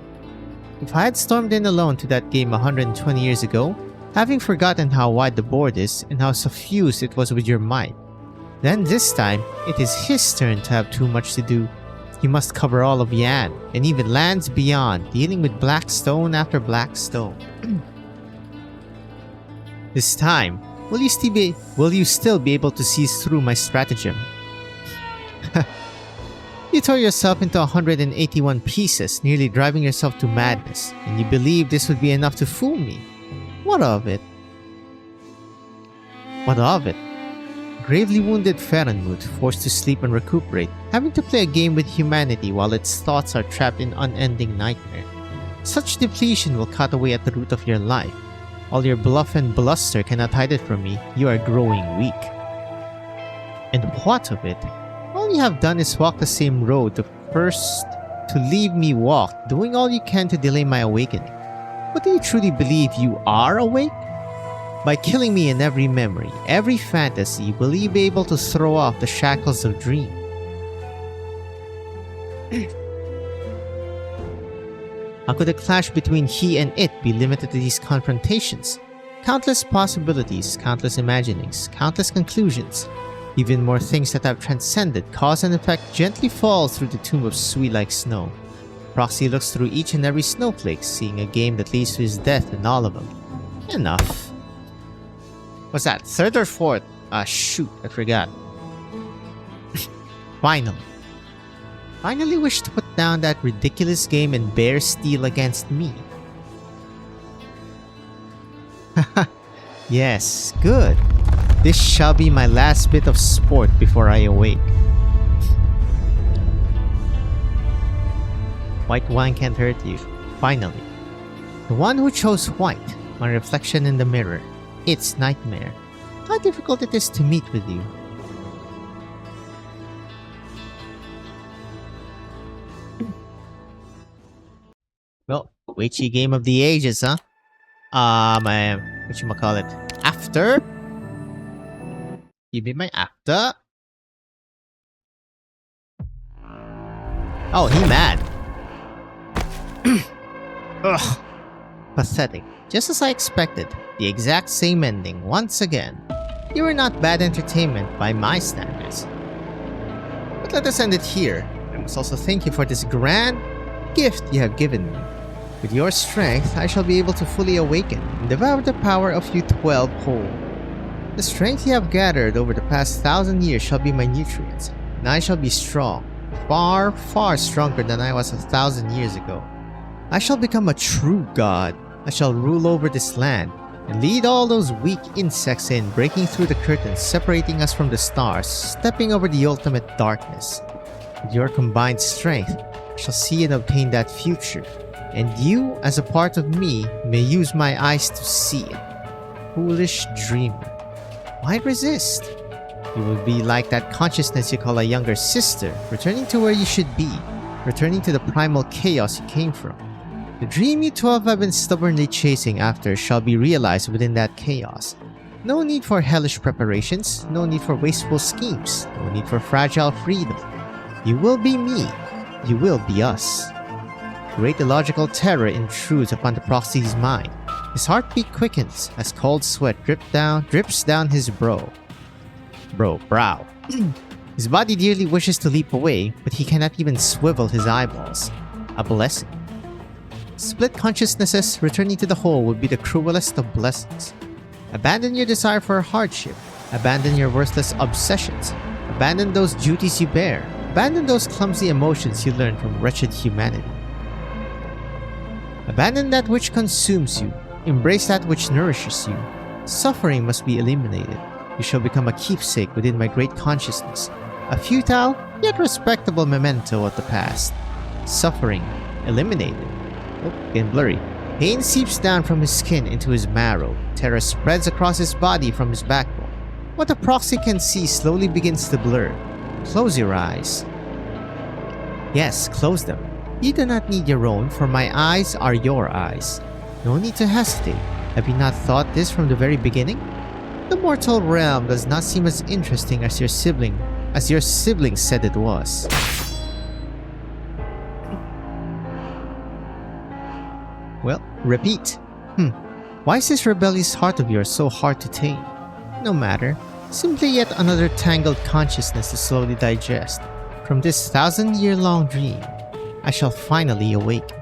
If I had stormed in alone to that game 120 years ago, having forgotten how wide the board is and how suffused it was with your might, then this time, it is his turn to have too much to do. He must cover all of Yan, and even lands beyond, dealing with black stone after black stone. This time, will you still be able to see through my stratagem? You tore yourself into 181 pieces, nearly driving yourself to madness, and you believed this would be enough to fool me. What of it? What of it? Gravely wounded Ferenmut, forced to sleep and recuperate, having to play a game with humanity while its thoughts are trapped in unending nightmare. Such depletion will cut away at the root of your life. All your bluff and bluster cannot hide it from me. You are growing weak. And what of it? All you have done is walk the same road to leave me walk, doing all you can to delay my awakening. But do you truly believe you are awake? By killing me in every memory, every fantasy, will you be able to throw off the shackles of dream? How could the clash between he and it be limited to these confrontations? Countless possibilities, countless imaginings, countless conclusions. Even more things that have transcended cause and effect gently fall through the tomb of sweet like snow. Proxy looks through each and every snowflake, seeing a game that leads to his death in all of them. Enough. What's that? Third or fourth? Ah, shoot, I forgot. Finally wish to put down that ridiculous game and bear steel against me. Haha, yes, good. This shall be my last bit of sport before I awake. White wine can't hurt you. Finally. The one who chose white, my reflection in the mirror. It's nightmare. How difficult it is to meet with you. Well, Weichi game of the ages, huh? Whatchamacallit? After? You be my after? Oh, he mad. Ugh. Pathetic. Just as I expected. The exact same ending once again. You are not bad entertainment by my standards. But let us end it here. I must also thank you for this grand gift you have given me. With your strength, I shall be able to fully awaken and devour the power of you 12 whole. The strength you have gathered over the past 1,000 years shall be my nutrients, and I shall be strong, far, far stronger than I was 1,000 years ago. I shall become a true god. I shall rule over this land, and lead all those weak insects in, breaking through the curtains, separating us from the stars, stepping over the ultimate darkness. With your combined strength, I shall see and obtain that future, and you, as a part of me, may use my eyes to see it. Foolish dreamer. Why resist? You will be like that consciousness you call a younger sister, returning to where you should be, returning to the primal chaos you came from. The dream you 12 have been stubbornly chasing after shall be realized within that chaos. No need for hellish preparations, no need for wasteful schemes, no need for fragile freedom. You will be me, you will be us. Great illogical terror intrudes upon the proxy's mind. His heartbeat quickens as cold sweat drips down his brow. His body dearly wishes to leap away, but he cannot even swivel his eyeballs. A blessing. Split consciousnesses returning to the whole would be the cruelest of blessings. Abandon your desire for hardship. Abandon your worthless obsessions. Abandon those duties you bear. Abandon those clumsy emotions you learn from wretched humanity. Abandon that which consumes you. Embrace that which nourishes you. Suffering must be eliminated. You shall become a keepsake within my great consciousness. A futile, yet respectable memento of the past. Suffering eliminated. Oh, getting blurry. Pain seeps down from his skin into his marrow. Terror spreads across his body from his backbone. What the proxy can see slowly begins to blur. Close your eyes. Yes, close them. You do not need your own, for my eyes are your eyes. No need to hesitate. Have you not thought this from the very beginning? The mortal realm does not seem as interesting as your sibling said it was. Well, repeat. Why is this rebellious heart of yours so hard to tame? No matter. Simply yet another tangled consciousness to slowly digest. From this 1,000-year-long dream, I shall finally awaken.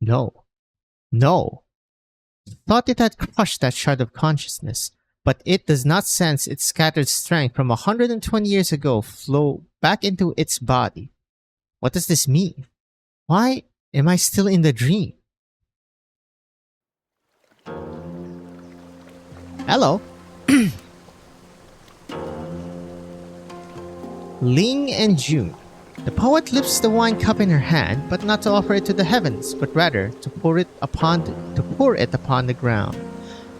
No. Thought it had crushed that shard of consciousness, but it does not sense its scattered strength from 120 years ago flow back into its body. What does this mean? Why am I still in the dream? Hello. Ling and June. The poet lifts the wine cup in her hand, but not to offer it to the heavens, but rather to pour it upon the ground.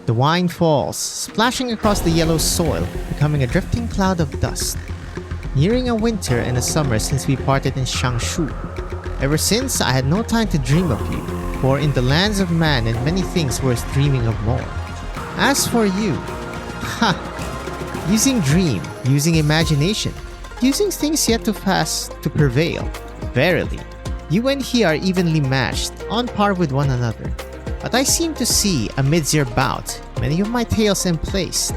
The wine falls, splashing across the yellow soil, becoming a drifting cloud of dust. Nearing a winter and a summer since we parted in Changshu. Ever since, I had no time to dream of you, for in the lands of man and many things worth dreaming of more. As for you, using dream, using imagination, using things yet to prevail. Verily, you and he are evenly matched, on par with one another. But I seem to see, amidst your bout, many of my tales emplaced.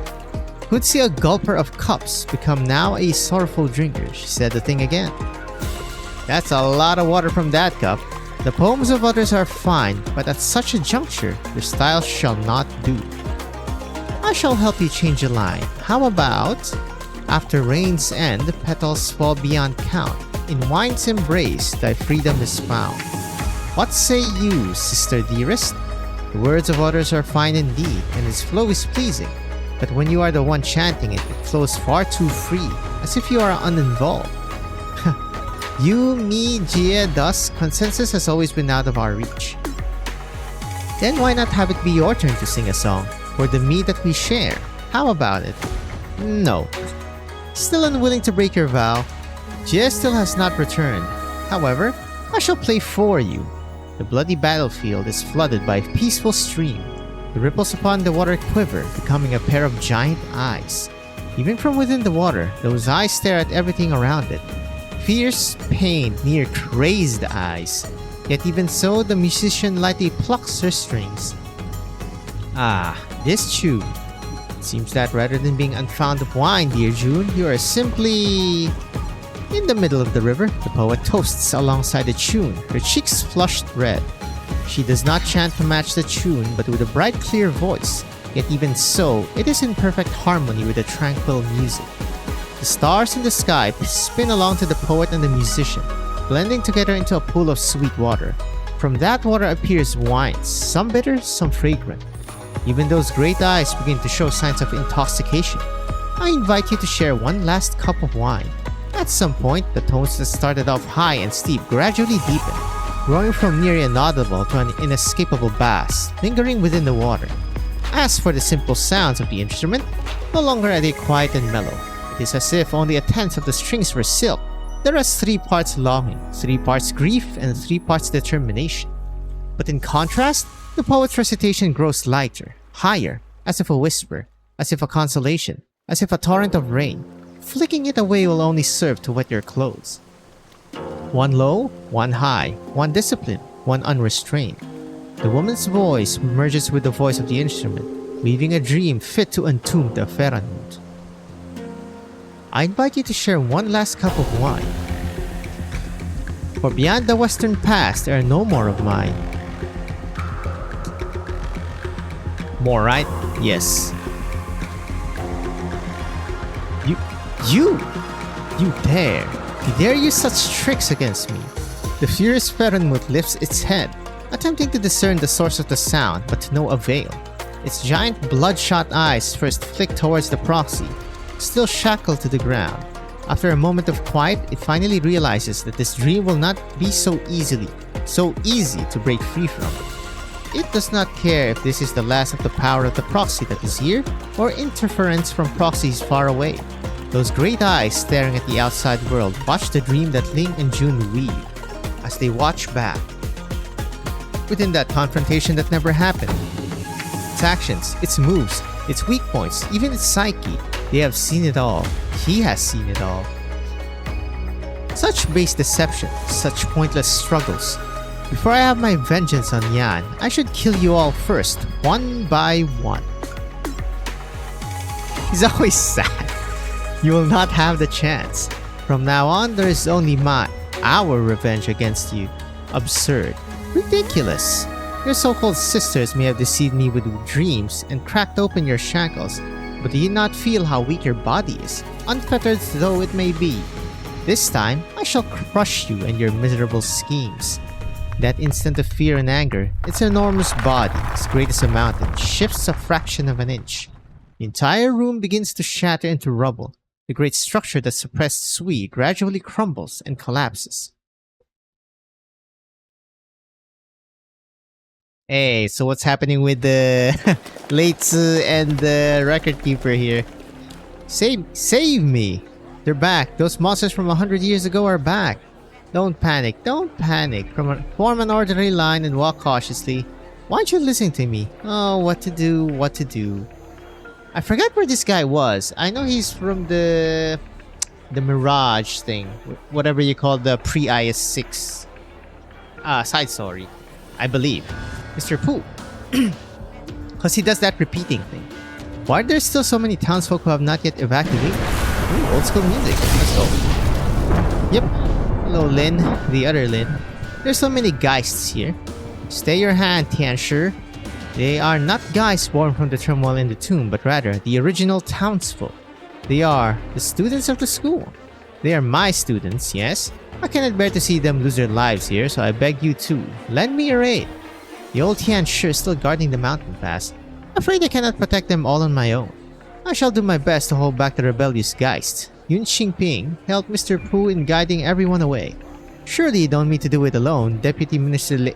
Who'd see a gulper of cups become now a sorrowful drinker, she said the thing again. That's a lot of water from that cup. The poems of others are fine, but at such a juncture, their style shall not do. I shall help you change a line. How about, after rain's end, the petals fall beyond count. In wine's embrace, thy freedom is found. What say you, sister dearest? The words of others are fine indeed, and its flow is pleasing. But when you are the one chanting it, it flows far too free, as if you are uninvolved. You, me, Jie, thus, consensus has always been out of our reach. Then why not have it be your turn to sing a song, for the me that we share? How about it? No. Still unwilling to break your vow, Jie still has not returned. However, I shall play for you. The bloody battlefield is flooded by a peaceful stream. The ripples upon the water quiver, becoming a pair of giant eyes. Even from within the water, those eyes stare at everything around it. Fierce, pained, near crazed eyes. Yet even so, the musician lightly plucks her strings. Ah, this tune. It seems that rather than being unfond of wine, dear June, you are simply... In the middle of the river, the poet toasts alongside the tune, her cheeks flushed red. She does not chant to match the tune, but with a bright, clear voice. Yet even so, it is in perfect harmony with the tranquil music. The stars in the sky spin along to the poet and the musician, blending together into a pool of sweet water. From that water appears wines, some bitter, some fragrant. Even those great eyes begin to show signs of intoxication. I invite you to share one last cup of wine. At some point, the tones that started off high and steep gradually deepen, growing from nearly inaudible to an inescapable bass, lingering within the water. As for the simple sounds of the instrument, no longer are they quiet and mellow. It is as if only a tenth of the strings were silk. The rest 3 parts longing, 3 parts grief, and 3 parts determination. But in contrast, the poet's recitation grows lighter, higher, as if a whisper, as if a consolation, as if a torrent of rain. Flicking it away will only serve to wet your clothes. One low, one high, one disciplined, one unrestrained. The woman's voice merges with the voice of the instrument, weaving a dream fit to entomb the Ferranmut. I invite you to share one last cup of wine. For beyond the western past, there are no more of mine. More, right? Yes. You dare use such tricks against me. The furious Ferranmut lifts its head, attempting to discern the source of the sound, but to no avail. Its giant bloodshot eyes first flick towards the proxy, still shackled to the ground. After a moment of quiet, it finally realizes that this dream will not be so easy to break free from. It does not care if this is the last of the power of the proxy that is here, or interference from proxies far away. Those great eyes staring at the outside world watch the dream that Ling and June weave, as they watch back. Within that confrontation that never happened. Its actions, its moves, its weak points, even its psyche, they have seen it all. He has seen it all. Such base deception, such pointless struggles. Before I have my vengeance on Yan, I should kill you all first, one by one. He's always sad. You will not have the chance. From now on, there is only our revenge against you. Absurd. Ridiculous. Your so-called sisters may have deceived me with dreams and cracked open your shackles, but do you not feel how weak your body is, unfettered though it may be? This time, I shall crush you and your miserable schemes. That instant of fear and anger, its enormous body, as great as a mountain, shifts a fraction of an inch. The entire room begins to shatter into rubble, The great structure that suppressed Sui gradually crumbles and collapses. Hey, so what's happening with the Leitsu and the record keeper here? Save me! They're back. Those monsters from 100 years ago are back. Don't panic. Don't panic. Form an orderly line and walk cautiously. Why aren't you listening to me? Oh, what to do, what to do. I forgot where this guy was. I know he's from the Mirage thing. Whatever you call the pre-IS-6 side story. I believe. Mr. Pooh. Because he does that repeating thing. Why are there still so many townsfolk who have not yet evacuated? Ooh, old school music. Let's go. Yep. Hello, Lin. The other Lin. There's so many geists here. Stay your hand, Tianshi. They are not geists born from the turmoil in the tomb, but rather the original townsfolk. They are the students of the school. They are my students, yes? I cannot bear to see them lose their lives here, so I beg you to lend me your aid. The old Tianshi is still guarding the mountain pass. Afraid I cannot protect them all on my own. I shall do my best to hold back the rebellious geist. Yun Xingping helped Mr. Pooh in guiding everyone away. Surely you don't mean to do it alone, Deputy Minister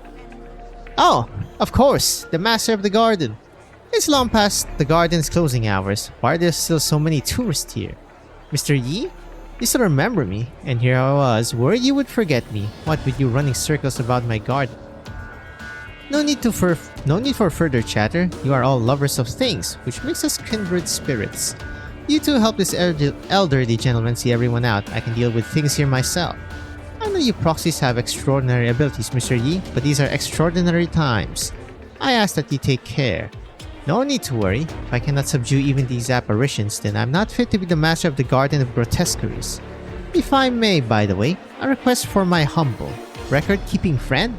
Oh, of course, the Master of the Garden. It's long past the garden's closing hours. Why are there still so many tourists here? Mr. Yi? You still remember me, and here I was, worried you would forget me. What with you running circles about my garden? No need for further chatter. You are all lovers of things, which makes us kindred spirits. You two help this elderly gentleman see everyone out. I can deal with things here myself. I know you proxies have extraordinary abilities, Mr. Yi, but these are extraordinary times. I ask that you take care. No need to worry. If I cannot subdue even these apparitions, then I'm not fit to be the master of the Garden of Grotesqueries. If I may, by the way, a request for my humble, record-keeping friend?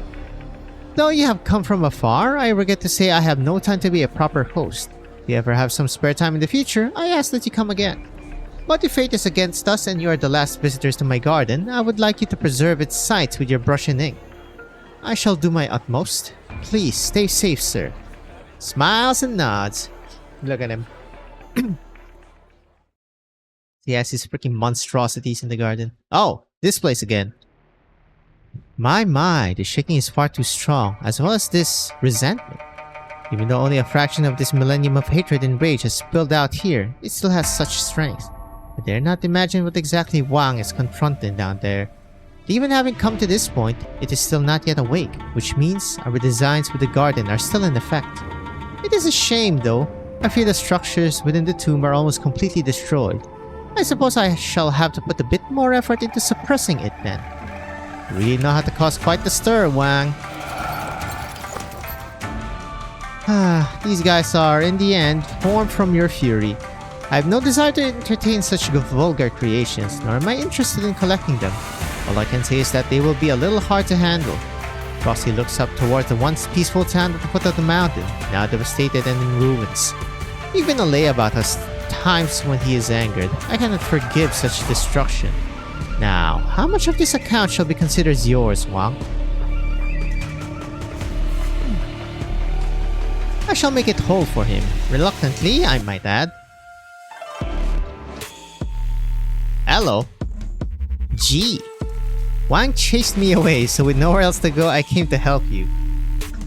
Though you have come from afar, I regret to say I have no time to be a proper host. If you ever have some spare time in the future, I ask that you come again. But if fate is against us and you are the last visitors to my garden, I would like you to preserve its sights with your brush and ink. I shall do my utmost. Please, stay safe, sir. Smiles and nods. Look at him. He has these freaking monstrosities in the garden. Oh, this place again. My, the shaking is far too strong, as well as this resentment. Even though only a fraction of this millennium of hatred and rage has spilled out here, it still has such strength. I dare not imagine what exactly Wang is confronting down there. Even having come to this point, it is still not yet awake, which means our designs with the garden are still in effect. It is a shame though. I fear the structures within the tomb are almost completely destroyed. I suppose I shall have to put a bit more effort into suppressing it then. You really know how to cause quite the stir, Wang. These guys are, in the end, formed from your fury. I have no desire to entertain such vulgar creations, nor am I interested in collecting them. All I can say is that they will be a little hard to handle. Frosty looks up towards the once peaceful town at the foot of the mountain, now devastated and in ruins. Even Aleabot has times when he is angered. I cannot forgive such destruction. Now, how much of this account shall be considered yours, Wang? I shall make it whole for him. Reluctantly, I might add. Hello. Gee. Wang chased me away, so with nowhere else to go, I came to help you.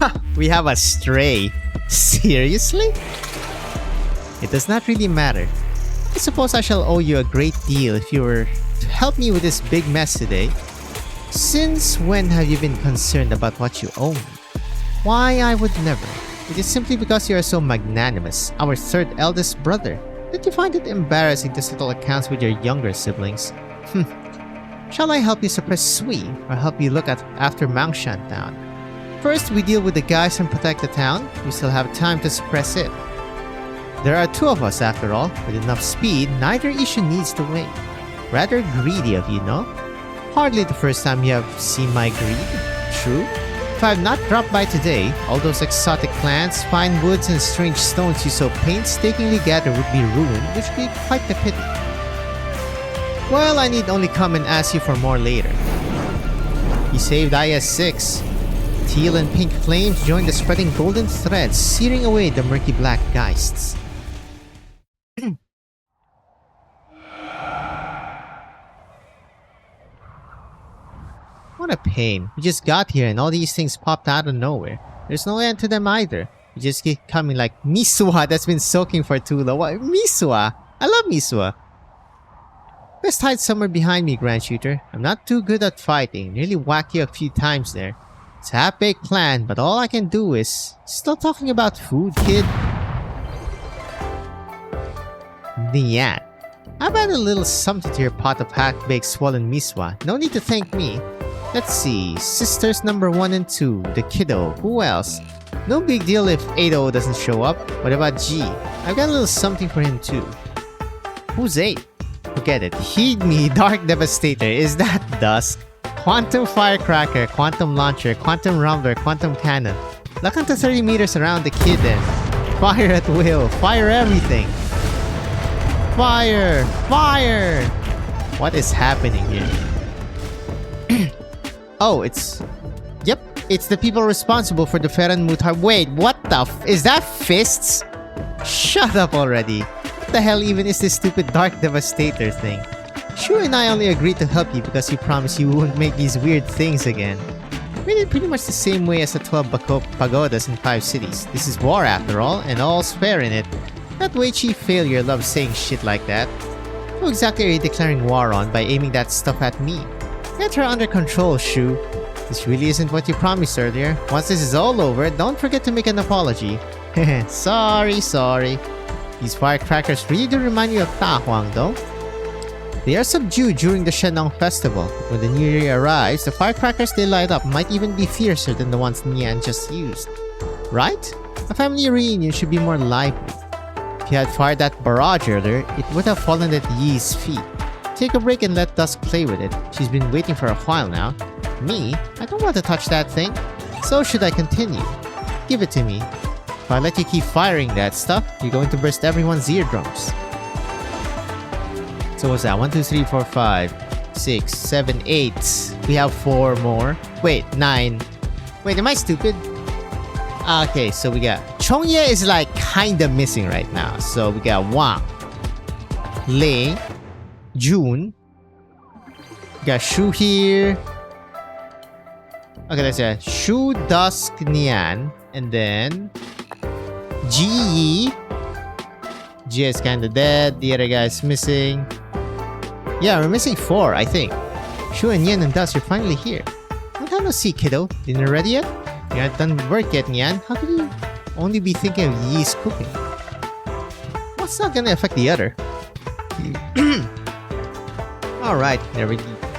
Ha! We have a stray. Seriously? It does not really matter. I suppose I shall owe you a great deal if you were to help me with this big mess today. Since when have you been concerned about what you owe me? Why, I would never. It is simply because you are so magnanimous, our third eldest brother, that you find it embarrassing to settle accounts with your younger siblings. Shall I help you suppress Sui, or help you look after Mangshan town? First, we deal with the guys and protect the town. We still have time to suppress it. There are two of us after all. With enough speed, neither issue needs to wait. Rather greedy of you, no? Hardly the first time you have seen my greed. True? If I have not dropped by today, all those exotic plants, fine woods, and strange stones you so painstakingly gather would be ruined, which would be quite the pity. Well, I need only come and ask you for more later. He saved IS-6. Teal and pink flames joined the spreading golden threads, searing away the murky black geists. What a pain. We just got here and all these things popped out of nowhere. There's no end to them either. We just keep coming like miswa that's been soaking for too long. What? Miswa? I love miswa. Best hide somewhere behind me, Grand Shooter. I'm not too good at fighting. Nearly whacked you a few times there. It's a half-baked plan, but all I can do is... Still talking about food, kid? Nyan. I've added a little something to your pot of half-baked swollen miswa. No need to thank me. Let's see. Sisters number 1 and 2. The kiddo. Who else? No big deal if 80 doesn't show up. What about G? I've got a little something for him too. Who's 8? Forget it. Heed me, Dark Devastator. Is that Dusk? Quantum Firecracker, Quantum Launcher, Quantum Rumbler, Quantum Cannon. Lock onto 30 meters around the kid then. Fire at will. Fire everything. Fire! Fire! What is happening here? Oh, it's... Yep, it's the people responsible for the Ferran Mutar. Wait, what the is that fists? Shut up already. What the hell even is this stupid Dark Devastator thing? Shu and I only agreed to help you because you promised you wouldn't make these weird things again. Made it pretty much the same way as the 12 pagodas in 5 cities. This is war after all, and all's fair in it. That way Chief Failure loves saying shit like that. Who exactly are you declaring war on by aiming that stuff at me? Get her under control, Shu. This really isn't what you promised earlier. Once this is all over, don't forget to make an apology. Sorry. These firecrackers really do remind you of Ta Huang, though. They are subdued during the Shenong festival. When the new year arrives, the firecrackers they light up might even be fiercer than the ones Nian just used. Right? A family reunion should be more lively. If you had fired that barrage earlier, it would have fallen at Yi's feet. Take a break and let Dusk play with it. She's been waiting for a while now. Me? I don't want to touch that thing. So should I continue? Give it to me. If I let you keep firing that stuff, you're going to burst everyone's eardrums. So what's that? 1, 2, 3, 4, 5, 6, 7, 8. We have 4 more. Wait, 9. Wait, am I stupid? Okay, so we got... Chongye is like kinda missing right now. So we got Wang, Lei, June. We got Shu here. Okay, that's it. Shu, Dusk, Nian. And then... Ji Yi. Ji is kinda dead. The other guy's missing. Yeah, we're missing 4, I think. Shu and Yan and Dusk, you're finally here. Long time no see, kiddo. Dinner ready yet? You're not done with work yet, Nyan. How could you only be thinking of Yi's cooking? What's not gonna affect the other? Alright, never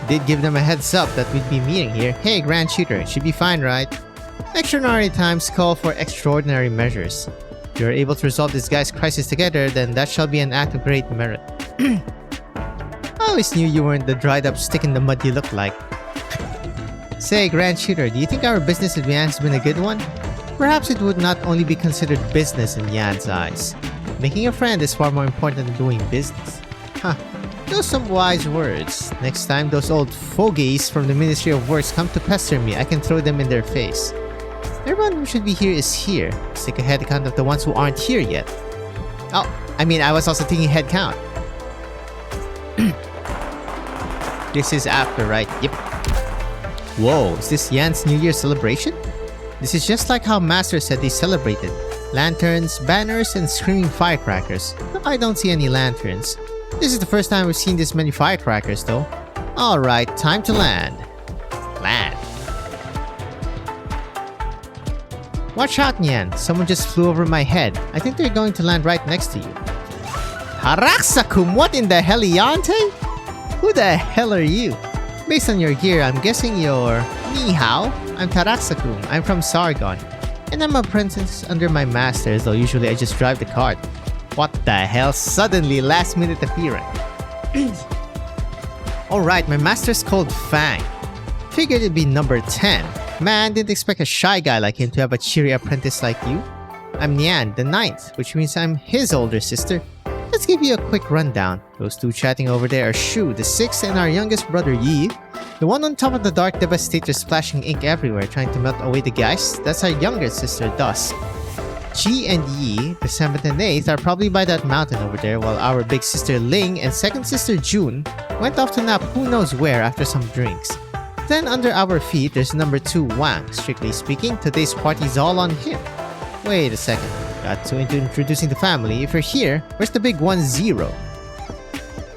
did give them a heads up that we'd be meeting here. Hey, Grand Shooter, it should be fine, right? Extraordinary times call for extraordinary measures. If you're able to resolve this guy's crisis together, then that shall be an act of great merit. I always knew you weren't the dried up stick in the mud you look like. Say, Grand Shooter, do you think our business with Yan has been a good one? Perhaps it would not only be considered business in Yan's eyes. Making a friend is far more important than doing business. Huh. Those are some wise words. Next time those old fogies from the Ministry of Works come to pester me, I can throw them in their face. Everyone who should be here is here. Let's take a head count of the ones who aren't here yet. Oh, I mean, I was also taking head count. This is after, right? Yep. Whoa, is this Yan's New Year celebration? This is just like how Master said they celebrated. Lanterns, banners, and screaming firecrackers. I don't see any lanterns. This is the first time we've seen this many firecrackers though. Alright, time to land. Land. Watch out, Nyan. Someone just flew over my head. I think they're going to land right next to you. Haraksakum, what in the heliante? Who the hell are you? Based on your gear, I'm guessing you're... Ni hao? I'm Taraxacum. I'm from Sargon. And I'm an apprentice under my masters, though usually I just drive the cart. What the hell? Suddenly, last minute appearance. Alright, my master's called Fang. Figured it'd be number 10. Man, didn't expect a shy guy like him to have a cheery apprentice like you. I'm Nian, the 9th, which means I'm his older sister. Let's give you a quick rundown. Those two chatting over there are Shu, the 6th, and our youngest brother Yi. The one on top of the Dark Devastator splashing ink everywhere trying to melt away the geist, that's our younger sister Dusk. Ji and Yi, the 7th and 8th, are probably by that mountain over there, while our big sister Ling and second sister June went off to nap who knows where after some drinks. Then under our feet, there's number 2 Wang. Strictly speaking, today's party's all on him. Wait a second. Got to into introducing the family. If you're here, where's the big 1-0?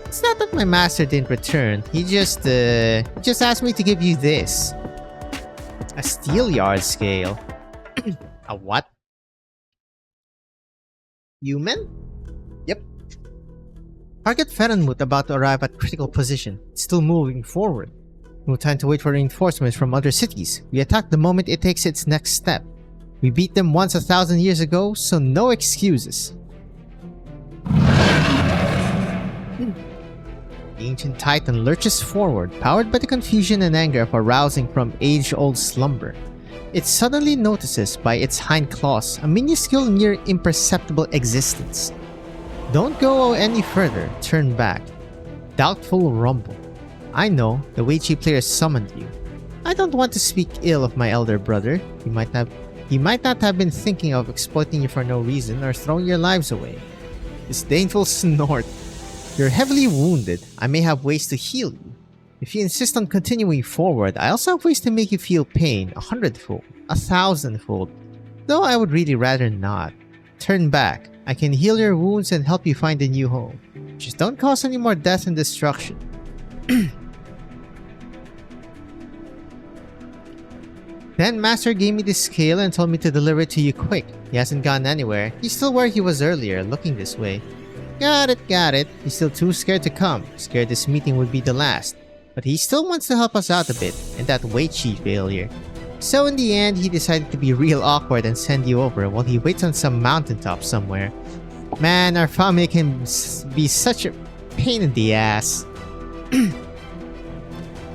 It's not that my master didn't return. He just asked me to give you this. A steel yard scale. A what? Human? Yep. Target Ferenmut about to arrive at critical position. It's still moving forward. No time to wait for reinforcements from other cities. We attack the moment it takes its next step. We beat them once 1,000 years ago, so no excuses. The ancient titan lurches forward, powered by the confusion and anger of arousing from age-old slumber. It suddenly notices by its hind claws a minuscule near imperceptible existence. Don't go any further, turn back. Doubtful rumble. I know, the Weiqi player summoned you. I don't want to speak ill of my elder brother. He might not have been thinking of exploiting you for no reason or throwing your lives away. Disdainful snort. You're heavily wounded. I may have ways to heal you. If you insist on continuing forward, I also have ways to make you feel pain 100-fold, 1,000-fold. Though I would really rather not. Turn back. I can heal your wounds and help you find a new home. Just don't cause any more death and destruction. Then Master gave me this scale and told me to deliver it to you quick. He hasn't gone anywhere. He's still where he was earlier, looking this way. Got it. He's still too scared to come. Scared this meeting would be the last. But he still wants to help us out a bit, and that Weiqi failure. So in the end, he decided to be real awkward and send you over while he waits on some mountaintop somewhere. Man, our family can be such a pain in the ass.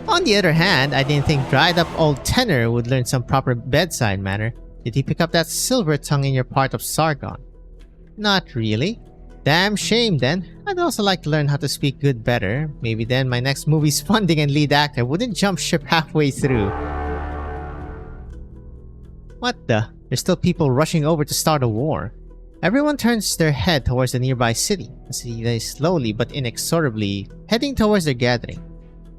On the other hand, I didn't think dried up old Tenor would learn some proper bedside manner. Did he pick up that silver tongue in your part of Sargon? Not really. Damn shame then. I'd also like to learn how to speak good better. Maybe then my next movie's funding and lead actor wouldn't jump ship halfway through. What the? There's still people rushing over to start a war. Everyone turns their head towards the nearby city. The city is slowly but inexorably heading towards their gathering.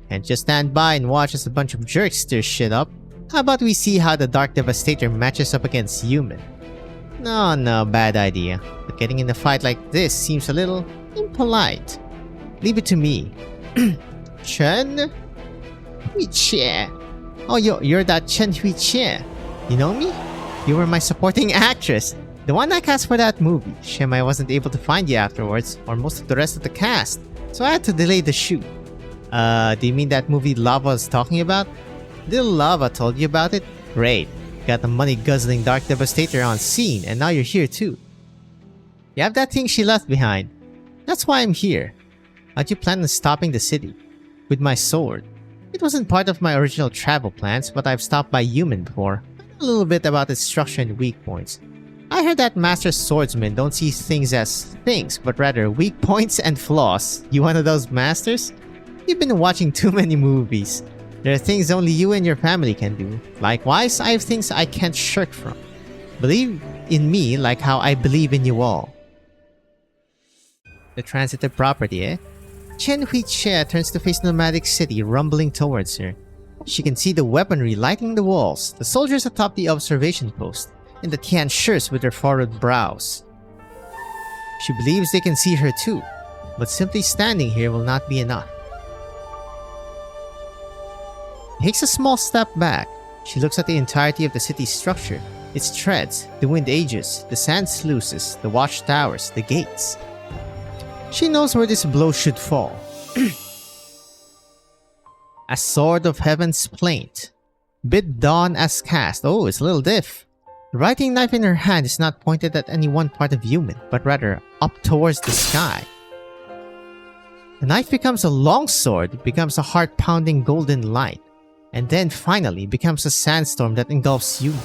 Can't just stand by and watch as a bunch of jerks stir shit up. How about we see how the Dark Devastator matches up against human? No, bad idea. But getting in a fight like this seems a little impolite. Leave it to me. Chen Hui-Che. Oh, you're that Chen Hui-Che. You know me? You were my supporting actress. The one I cast for that movie. Shame I wasn't able to find you afterwards, or most of the rest of the cast. So I had to delay the shoot. Do you mean that movie Lava was talking about? Little Lava told you about it? Great. Got the money-guzzling Dark Devastator on scene, and now you're here too. You have that thing she left behind. That's why I'm here. How'd you plan on stopping the city? With my sword. It wasn't part of my original travel plans, but I've stopped by human before. I know a little bit about its structure and weak points. I heard that master swordsmen don't see things as things, but rather weak points and flaws. You one of those masters? You've been watching too many movies. There are things only you and your family can do. Likewise, I have things I can't shirk from. Believe in me like how I believe in you all. The transitive property, eh? Chen Hui-Che turns to face nomadic city rumbling towards her. She can see the weaponry lighting the walls, the soldiers atop the observation post, and the Tianshis with their furrowed brows. She believes they can see her too, but simply standing here will not be enough. Takes a small step back. She looks at the entirety of the city's structure, its treads, the wind ages, the sand sluices, the watchtowers, the gates. She knows where this blow should fall. A sword of heaven's plaint. Bid dawn as cast. Oh, it's a little diff. The writing knife in her hand is not pointed at any one part of human, but rather up towards the sky. The knife becomes a long sword, becomes a heart-pounding golden light, and then finally becomes a sandstorm that engulfs human.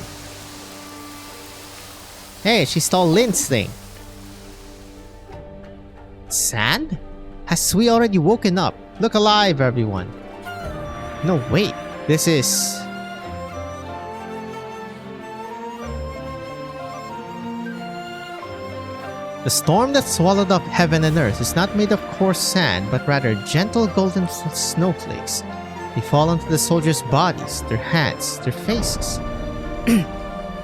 Hey, she stole Lin's thing. Sand? Has Sui already woken up? Look alive, everyone. No, wait. This is... The storm that swallowed up heaven and earth is not made of coarse sand, but rather gentle golden snowflakes. They fall onto the soldiers' bodies, their hands, their faces.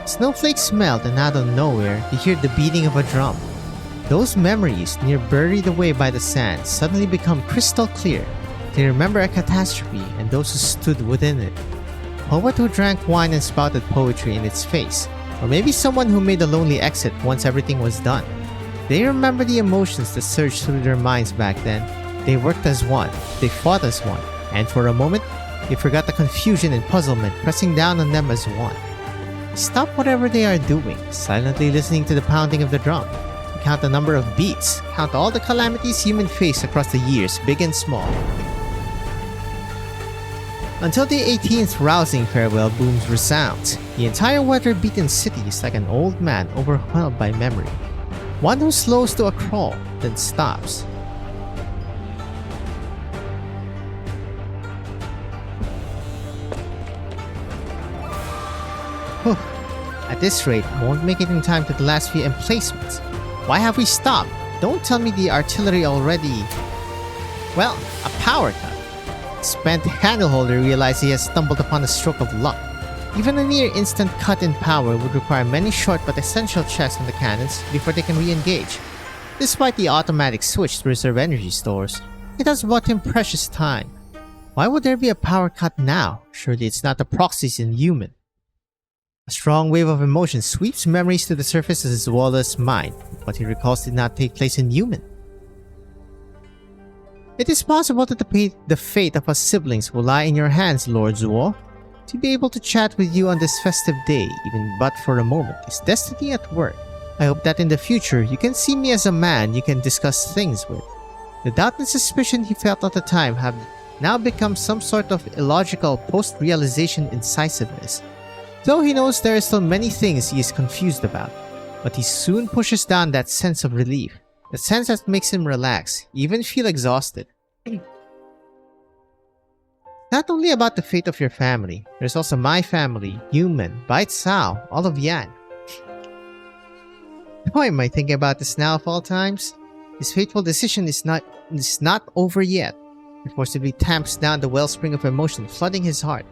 Snowflakes melt, and out of nowhere, they hear the beating of a drum. Those memories, near buried away by the sand, suddenly become crystal clear. They remember a catastrophe and those who stood within it. A poet who drank wine and spouted poetry in its face, or maybe someone who made a lonely exit once everything was done. They remember the emotions that surged through their minds back then. They worked as one, they fought as one, and for a moment, they forgot the confusion and puzzlement pressing down on them as one. Stop whatever they are doing, silently listening to the pounding of the drum. Count the number of beats, count all the calamities human face across the years, big and small. Until the 18th rousing farewell booms resound, the entire weather-beaten city is like an old man overwhelmed by memory. One who slows to a crawl, then stops. Whew. At this rate, I won't make it in time to the last few emplacements. Why have we stopped? Don't tell me the artillery already... Well, a power cut. Spent candleholder realized he has stumbled upon a stroke of luck. Even a near instant cut in power would require many short but essential checks on the cannons before they can re-engage. Despite the automatic switch to reserve energy stores, it has bought him precious time. Why would there be a power cut now? Surely it's not the proxies in human. A strong wave of emotion sweeps memories to the surface as well as mind. What he recalls did not take place in human. It is possible that the fate of us siblings will lie in your hands, Lord Zuo. To be able to chat with you on this festive day, even but for a moment, is destiny at work. I hope that in the future, you can see me as a man you can discuss things with. The doubt and suspicion he felt at the time have now become some sort of illogical post-realization incisiveness. Though he knows there are still many things he is confused about, but he soon pushes down that sense of relief, the sense that makes him relax, even feel exhausted. Not only about the fate of your family, there's also my family, human, Bait Sao, all of Yan. Why am I thinking about this now of all times? His fateful decision is not over yet. It forcibly tamps down the wellspring of emotion flooding his heart.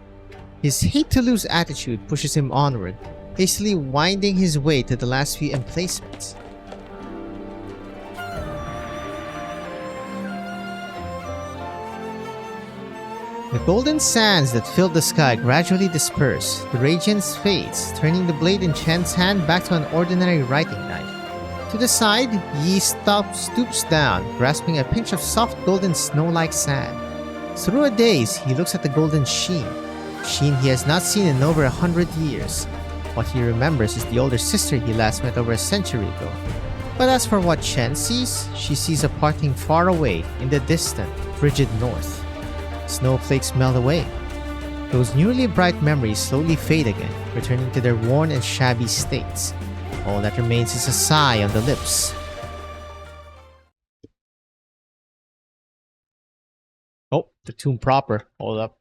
His hate-to-lose attitude pushes him onward, hastily winding his way to the last few emplacements. The golden sands that filled the sky gradually disperse. The radiance fades, turning the blade in Chen's hand back to an ordinary writing knife. To the side, Yi stoops down, grasping a pinch of soft golden snow-like sand. Through a daze, he looks at the golden sheen he has not seen in over 100 years. What he remembers is the older sister he last met over a century ago. But as for what Chen sees, she sees a parting far away in the distant, frigid north. Snowflakes melt away. Those newly bright memories slowly fade again, returning to their worn and shabby states. All that remains is a sigh on the lips. Oh, the tomb proper. Hold up.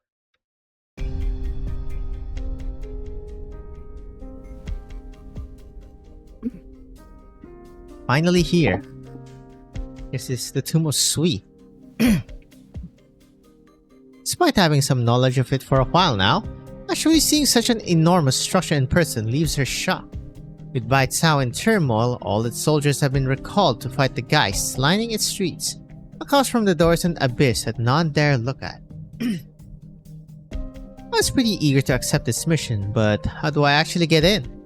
Finally here. This is the Tomb of Sui. Despite having some knowledge of it for a while now, actually seeing such an enormous structure in person leaves her shocked. With Bait Sao in turmoil, all its soldiers have been recalled to fight the Geists lining its streets. Across from the door is an abyss that none dare look at. I was pretty eager to accept this mission, but how do I actually get in?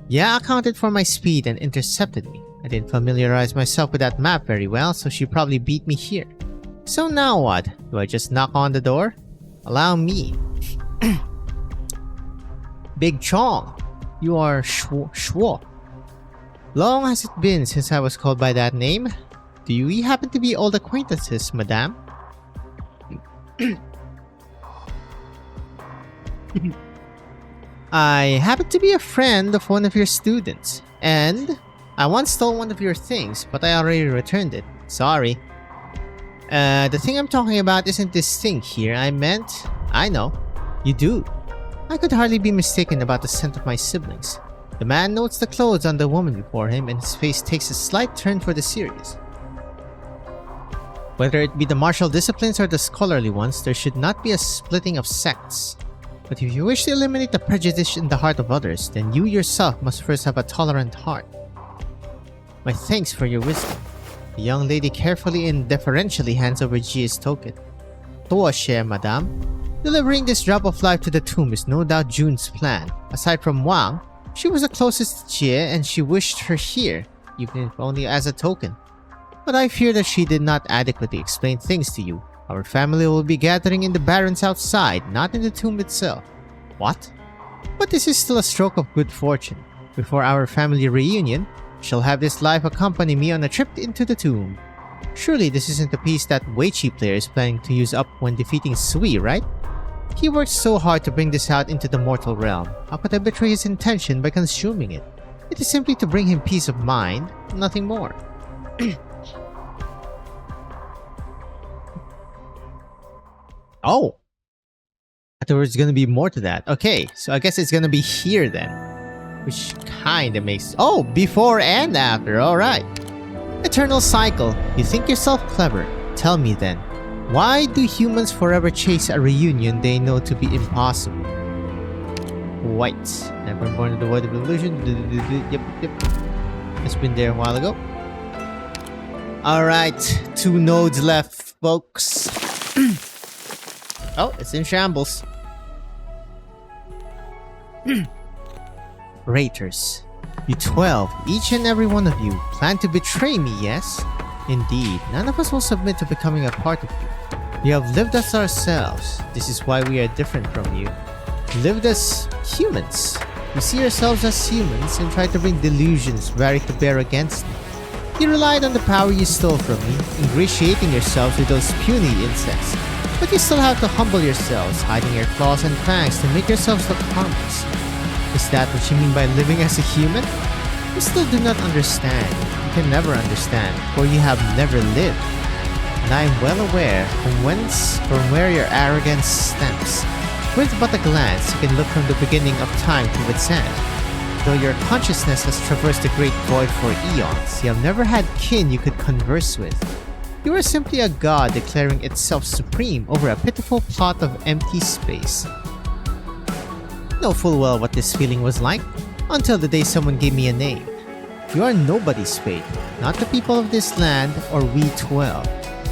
Ya accounted for my speed and intercepted me. I didn't familiarize myself with that map very well, so she probably beat me here. So now what? Do I just knock on the door? Allow me. Big Chong, you are Shuo. Long has it been since I was called by that name? Do we happen to be old acquaintances, madame? I happen to be a friend of one of your students, and I once stole one of your things, but I already returned it. Sorry. The thing I'm talking about isn't this thing here. I know. You do. I could hardly be mistaken about the scent of my siblings. The man notes the clothes on the woman before him, and his face takes a slight turn for the serious. Whether it be the martial disciplines or the scholarly ones, there should not be a splitting of sects. But if you wish to eliminate the prejudice in the heart of others, then you yourself must first have a tolerant heart. My thanks for your wisdom. The young lady carefully and deferentially hands over Jie's token. Toi cher madame. Delivering this drop of life to the tomb is no doubt Jun's plan. Aside from Wang, she was the closest to Jie and she wished her here, even if only as a token. But I fear that she did not adequately explain things to you. Our family will be gathering in the barrens outside, not in the tomb itself. What? But this is still a stroke of good fortune. Before our family reunion, I shall have this life accompany me on a trip into the tomb. Surely this isn't the piece that Weiqi player is planning to use up when defeating Sui, right? He worked so hard to bring this out into the mortal realm. How could I betray his intention by consuming it? It is simply to bring him peace of mind, nothing more. Oh! I thought there was gonna be more to that. Okay, so I guess it's gonna be here then. Which kinda makes... Oh! Before and after, alright. Eternal cycle. You think yourself clever. Tell me then, why do humans forever chase a reunion they know to be impossible? White. Never born in the void of illusion. Yep. It's been there a while ago. Alright, 2 nodes left, folks. Oh, it's in shambles. Raiders. You 12, each and every one of you, plan to betray me, yes? Indeed, none of us will submit to becoming a part of you. We have lived as ourselves. This is why we are different from you. Lived as humans. We see ourselves as humans and try to bring delusions varied to bear against me. You relied on the power you stole from me, ingratiating yourselves with those puny insects. But you still have to humble yourselves, hiding your claws and fangs to make yourselves look harmless. Is that what you mean by living as a human? You still do not understand. You can never understand, for you have never lived. And I am well aware from where your arrogance stems. With but a glance, you can look from the beginning of time to its end. Though your consciousness has traversed the great void for eons, you have never had kin you could converse with. You are simply a god declaring itself supreme over a pitiful plot of empty space. Know full well what this feeling was like, until the day someone gave me a name. You are nobody's fate, not the people of this land or we 12.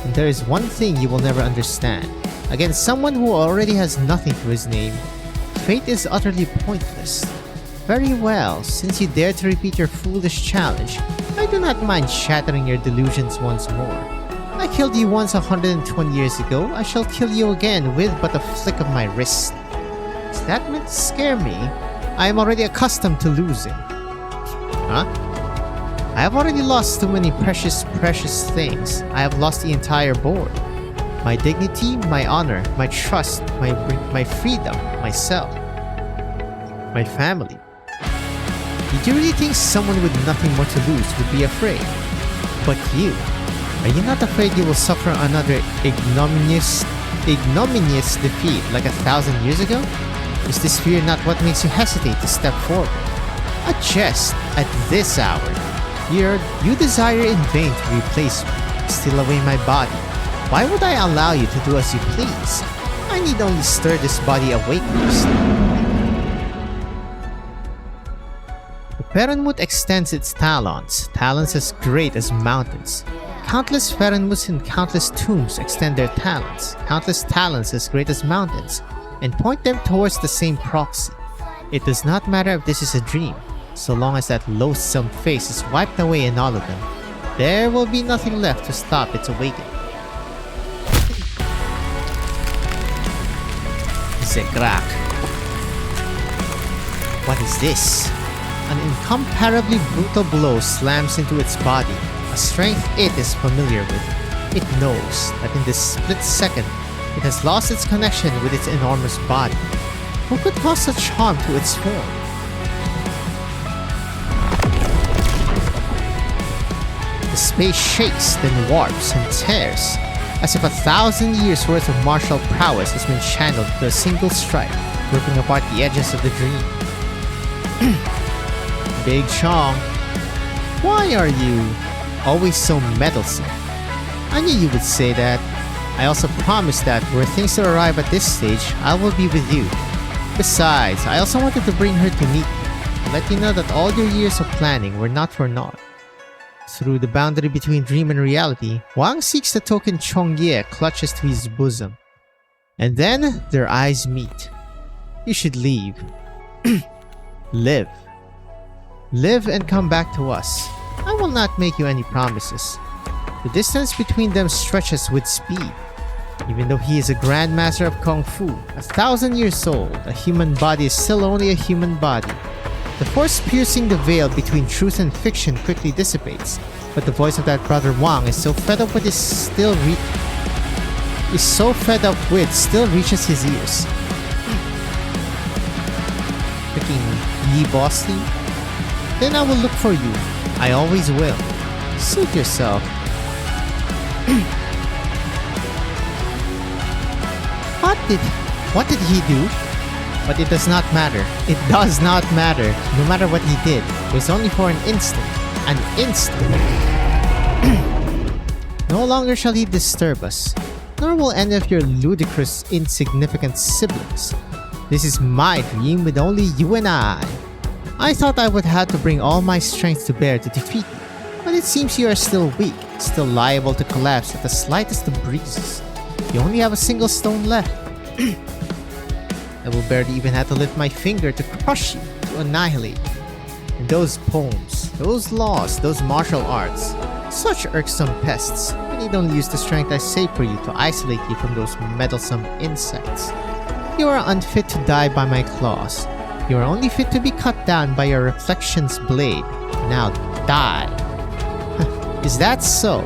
And there is one thing you will never understand. Against someone who already has nothing to his name, fate is utterly pointless. Very well, since you dare to repeat your foolish challenge, I do not mind shattering your delusions once more. I killed you once 120 years ago, I shall kill you again with but a flick of my wrist. Is that meant to scare me? I am already accustomed to losing. Huh? I have already lost too many precious things. I have lost the entire board. My dignity, my honor, my trust, my freedom, myself. My family. Did you really think someone with nothing more to lose would be afraid? But you, are you not afraid you will suffer another ignominious defeat like 1,000 years ago? Is this fear not what makes you hesitate to step forward? A jest at this hour. You desire in vain to replace me, steal away my body. Why would I allow you to do as you please? I need only stir this body awake first. The Perenmut extends its talons as great as mountains. Countless Perenmuts in countless tombs extend their talons as great as mountains, and point them towards the same proxy. It does not matter if this is a dream, so long as that loathsome face is wiped away in all of them. There will be nothing left to stop its awakening. Zekrak. What is this? An incomparably brutal blow slams into its body, a strength it is familiar with. It knows that in this split second, it has lost its connection with its enormous body. Who could cause such harm to its form? The space shakes, then warps and tears, as if 1,000 years worth of martial prowess has been channeled to a single strike, ripping apart the edges of the dream. Big Chong, why are you always so meddlesome? I knew you would say that. I also promised that were things to arrive at this stage, I will be with you. Besides, I also wanted to bring her to meet you, to let you know that all your years of planning were not for naught. Through the boundary between dream and reality, Wang seeks the token Chongye clutches to his bosom. And then, their eyes meet. You should leave. Live. Live and come back to us. I will not make you any promises. The distance between them stretches with speed. Even though he is a grandmaster of Kung Fu, 1,000 years old, a human body is still only a human body. The force piercing the veil between truth and fiction quickly dissipates, but the voice of that brother Wang is so fed up with still reaches his ears. Freaking Yi Bosti? Then I will look for you. I always will. Suit yourself. What did he do? But it does not matter. It does not matter. No matter what he did, it was only for an instant. An instant. No longer shall he disturb us, nor will any of your ludicrous, insignificant siblings. This is my dream with only you and I. I thought I would have to bring all my strength to bear to defeat you, but it seems you are still weak, still liable to collapse at the slightest of breezes. You only have a single stone left. I will barely even have to lift my finger to crush you, to annihilate you. And those poems, those laws, those martial arts, such irksome pests. I need only use the strength I save for you to isolate you from those meddlesome insects. You are unfit to die by my claws. You are only fit to be cut down by your reflection's blade. Now die. Is that so?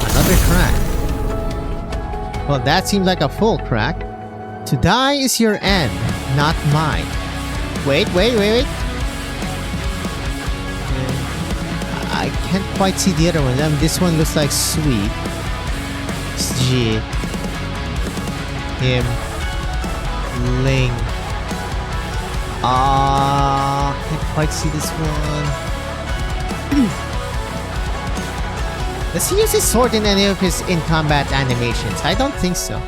Another crack. Well, that seemed like a full crack. To die is your end, not mine. Wait. I can't quite see the other one. This one looks like sweet. It's G. Him. Ling. Can't quite see this one. Does he use his sword in any of his in-combat animations? I don't think so.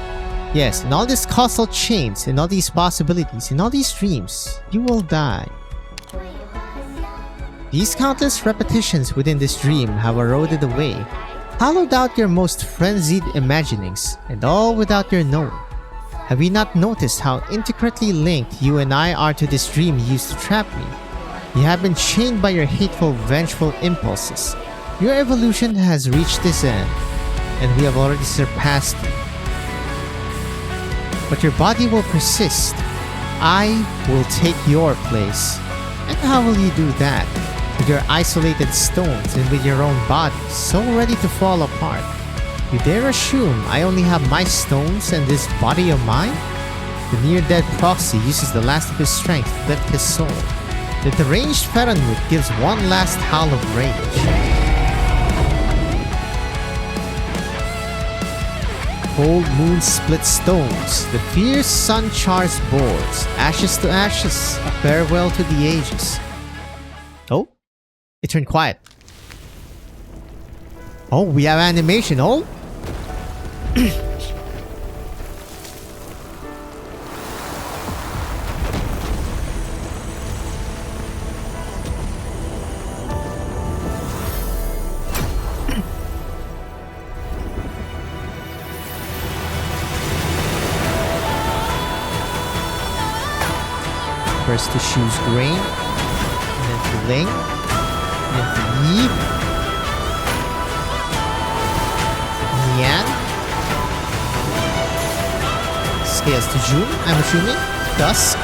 Yes, in all these causal chains, in all these possibilities, in all these dreams, you will die. These countless repetitions within this dream have eroded away, hollowed out your most frenzied imaginings, and all without your knowing. Have you not noticed how intricately linked you and I are to this dream you used to trap me? You have been chained by your hateful, vengeful impulses. Your evolution has reached this end, and we have already surpassed you. But your body will persist. I will take your place. And how will you do that? With your isolated stones and with your own body, so ready to fall apart. You dare assume I only have my stones and this body of mine? The near-dead proxy uses the last of his strength to lift his soul. The deranged Ferenwood gives one last howl of rage. Cold moon split stones, the fierce sun chars boards, ashes to ashes, a farewell to the ages. Oh, it turned quiet. Oh, we have animation, oh? First to choose grain, and then to ling, and then to yi, nian, scales to June, I'm assuming, dusk,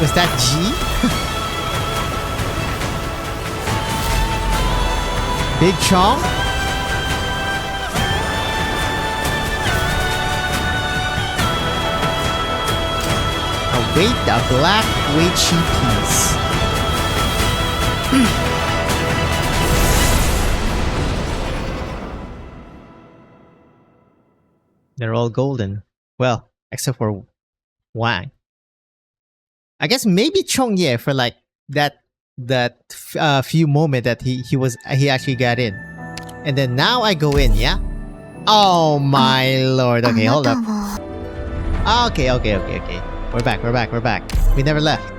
was that G? Big Chong? Wait, the black witchy piece. They're all golden. Well, except for Wang. I guess maybe Chongye for like that few moment that he actually got in, and then now I go in. Yeah. Oh my lord. Okay, hold up. Okay. We're back. We never left.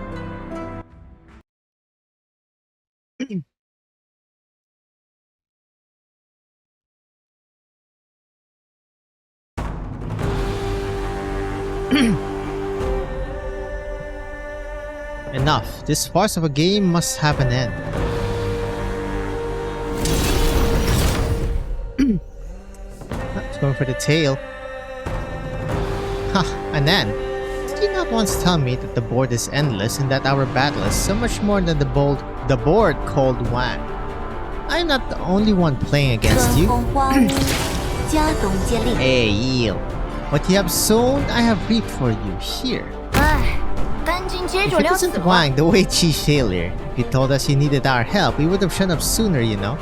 Enough. This farce of a game must have an end. It's going for the tail. Ha, an end. Did you not once tell me that the board is endless and that our battle is so much more than the board called Wang? I am not the only one playing against you. Hey, Eel. What you have sown, I have reaped for you here. If it wasn't Wang, the Wei Chi failure, if you told us you needed our help, we would have shown up sooner, you know.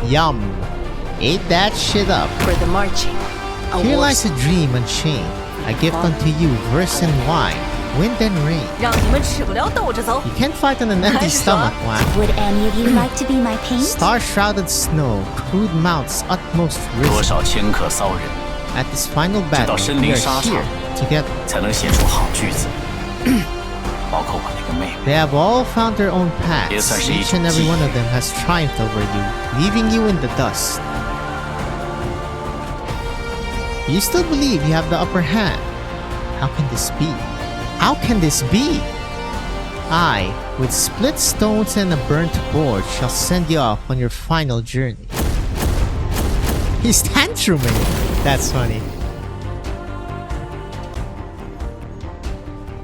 Yum. Ate that shit up. For the marching. Here lies a dream unchained. I gift unto you verse and wine, wind and rain. You can't fight on an empty stomach, Wang. Would any of you like to be my paint? Star-shrouded snow, crude mounts utmost risen. At this final battle, we are here, together. They have all found their own paths. Each and every one of them has triumphed over you, leaving you in the dust. You still believe you have the upper hand. How can this be? How can this be? I, with split stones and a burnt board, shall send you off on your final journey. He's tantruming. That's funny.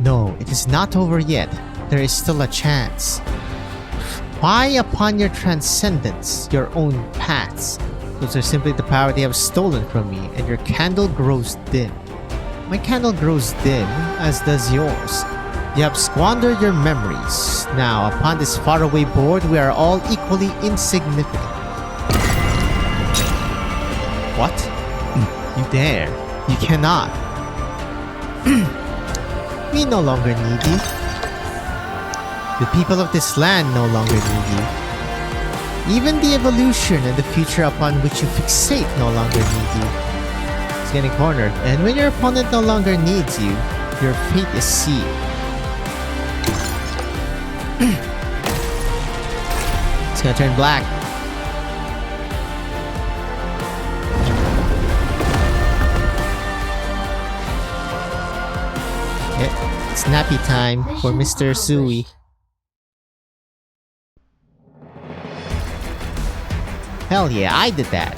No, it is not over yet. There is still a chance. Why upon your transcendence, your own paths? Those are simply the power they have stolen from me, and your candle grows dim. My candle grows dim, as does yours. You have squandered your memories. Now, upon this faraway board, we are all equally insignificant. What? You dare. You cannot. We no longer need you. The people of this land no longer need you. Even the evolution and the future upon which you fixate no longer need you. It's getting cornered, and when your opponent no longer needs you, your fate is sealed. It's gonna turn black. It's nappy time for Mr. Sui. Hell yeah, I did that.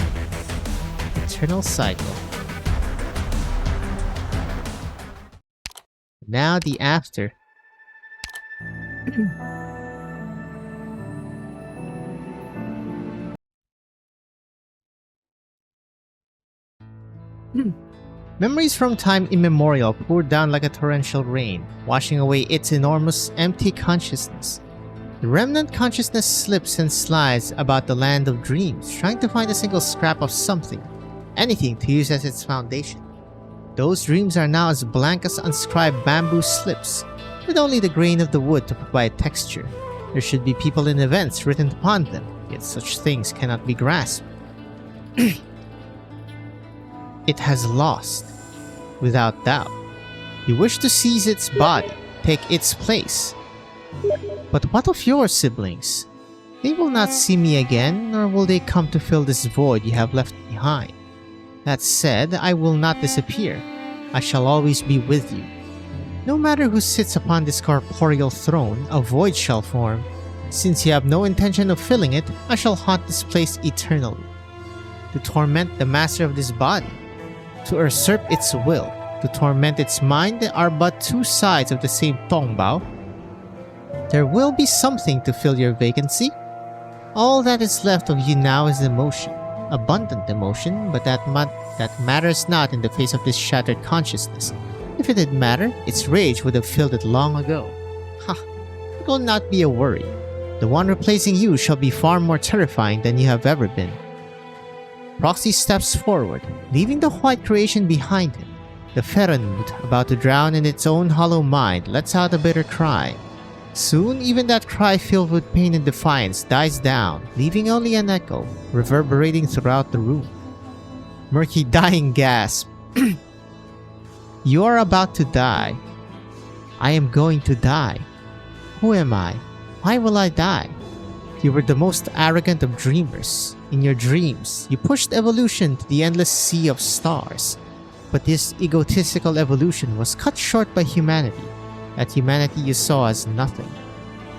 Eternal cycle. Now the after. Memories from time immemorial poured down like a torrential rain, washing away its enormous, empty consciousness. The remnant consciousness slips and slides about the land of dreams, trying to find a single scrap of something, anything to use as its foundation. Those dreams are now as blank as unscribed bamboo slips, with only the grain of the wood to provide texture. There should be people and events written upon them, yet such things cannot be grasped. It has lost, without doubt. You wish to seize its body, take its place. But what of your siblings? They will not see me again, nor will they come to fill this void you have left behind. That said, I will not disappear. I shall always be with you. No matter who sits upon this corporeal throne, a void shall form. Since you have no intention of filling it, I shall haunt this place eternally. To torment the master of this body, to usurp its will, to torment its mind are but two sides of the same tongbao. There will be something to fill your vacancy. All that is left of you now is emotion, abundant emotion, but that matters not in the face of this shattered consciousness. If it did matter, its rage would have filled it long ago. Ha! It will not be a worry. The one replacing you shall be far more terrifying than you have ever been. Proxy steps forward, leaving the white creation behind him. The Ferenmut, about to drown in its own hollow mind, lets out a bitter cry. Soon, even that cry filled with pain and defiance dies down, leaving only an echo, reverberating throughout the room. Murky dying gasp. You are about to die. I am going to die. Who am I? Why will I die? You were the most arrogant of dreamers. In your dreams, you pushed evolution to the endless sea of stars. But this egotistical evolution was cut short by humanity. That humanity you saw as nothing.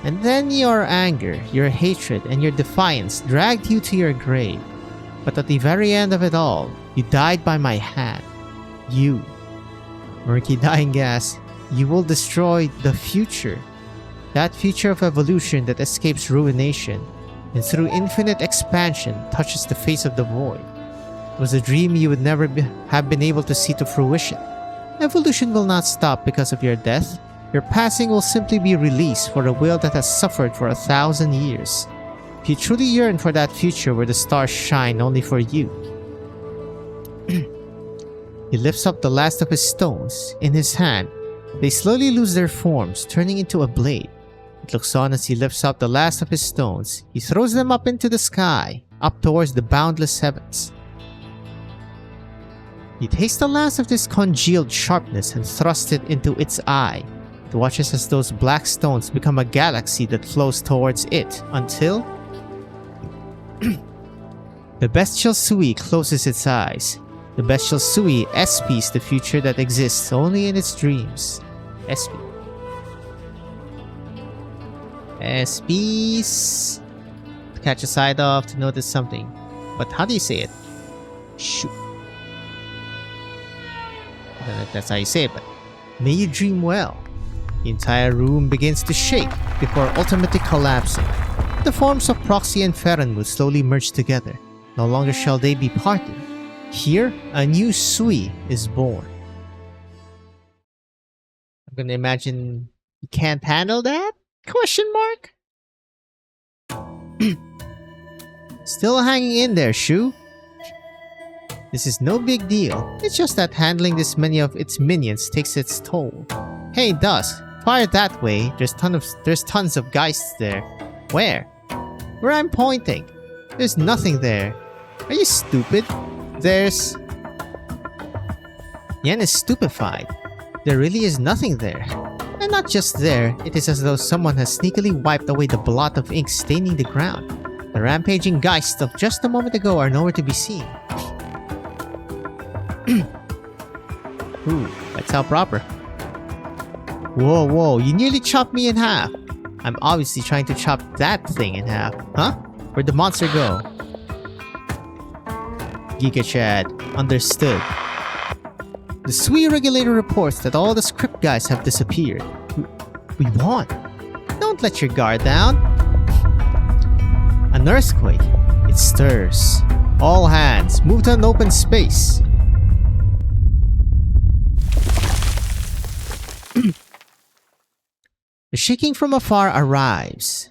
And then your anger, your hatred, and your defiance dragged you to your grave. But at the very end of it all, you died by my hand. You. Murky dying gas, you will destroy the future. That future of evolution that escapes ruination, and through infinite expansion touches the face of the void. It was a dream you would never have been able to see to fruition. Evolution will not stop because of your death. Your passing will simply be release for a will that has suffered for 1,000 years. If you truly yearn for that future where the stars shine only for you. He lifts up the last of his stones. In his hand, they slowly lose their forms, turning into a blade. It looks on as he lifts up the last of his stones. He throws them up into the sky, up towards the boundless heavens. He takes the last of this congealed sharpness and thrusts it into its eye. It watches as those black stones become a galaxy that flows towards it, until... The Bestial Sui closes its eyes. The Bestial Sui SPs the future that exists only in its dreams. SP. SPs. To catch a sight of, to notice something. But how do you say it? Shoot. I don't know if that's how you say it, but... May you dream well. The entire room begins to shake before ultimately collapsing. The forms of Proxy and Ferenmut slowly merge together. No longer shall they be parted. Here, a new Sui is born. I'm gonna imagine you can't handle that? Question mark? Still hanging in there, Shu. This is no big deal. It's just that handling this many of its minions takes its toll. Hey, Dusk, fire that way. There's tons of geists there. Where? Where I'm pointing. There's nothing there. Are you stupid? There's... Yen is stupefied. There really is nothing there. And not just there, it is as though someone has sneakily wiped away the blot of ink staining the ground. The rampaging geists of just a moment ago are nowhere to be seen. Ooh, that's how proper. Whoa, whoa, you nearly chopped me in half. I'm obviously trying to chop that thing in half. Huh? Where'd the monster go? Giga Chad, understood. The Sui regulator reports that all the script guys have disappeared. We won. Don't let your guard down. An earthquake. It stirs. All hands, move to an open space. The shaking from afar arrives.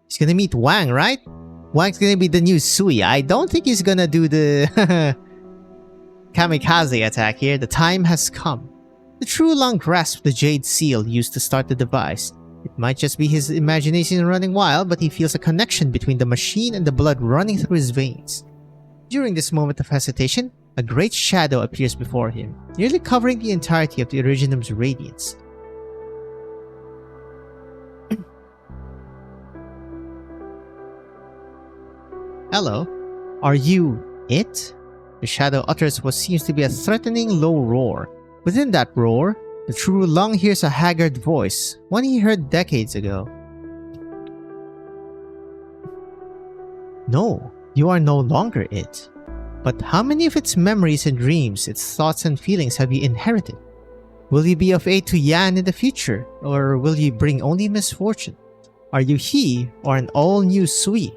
He's gonna meet Wang, right? Wang's gonna be the new Sui. I don't think he's gonna do the kamikaze attack here. The time has come. The True Long grasps the jade seal used to start the device. It might just be his imagination running wild, but he feels a connection between the machine and the blood running through his veins. During this moment of hesitation, a great shadow appears before him, nearly covering the entirety of the Originum's radiance. Hello? Are you it? The shadow utters what seems to be a threatening low roar. Within that roar, the True Lung hears a haggard voice, one he heard decades ago. No, you are no longer it. But how many of its memories and dreams, its thoughts and feelings have you inherited? Will you be of aid to Yan in the future, or will you bring only misfortune? Are you he, or an all-new Sui?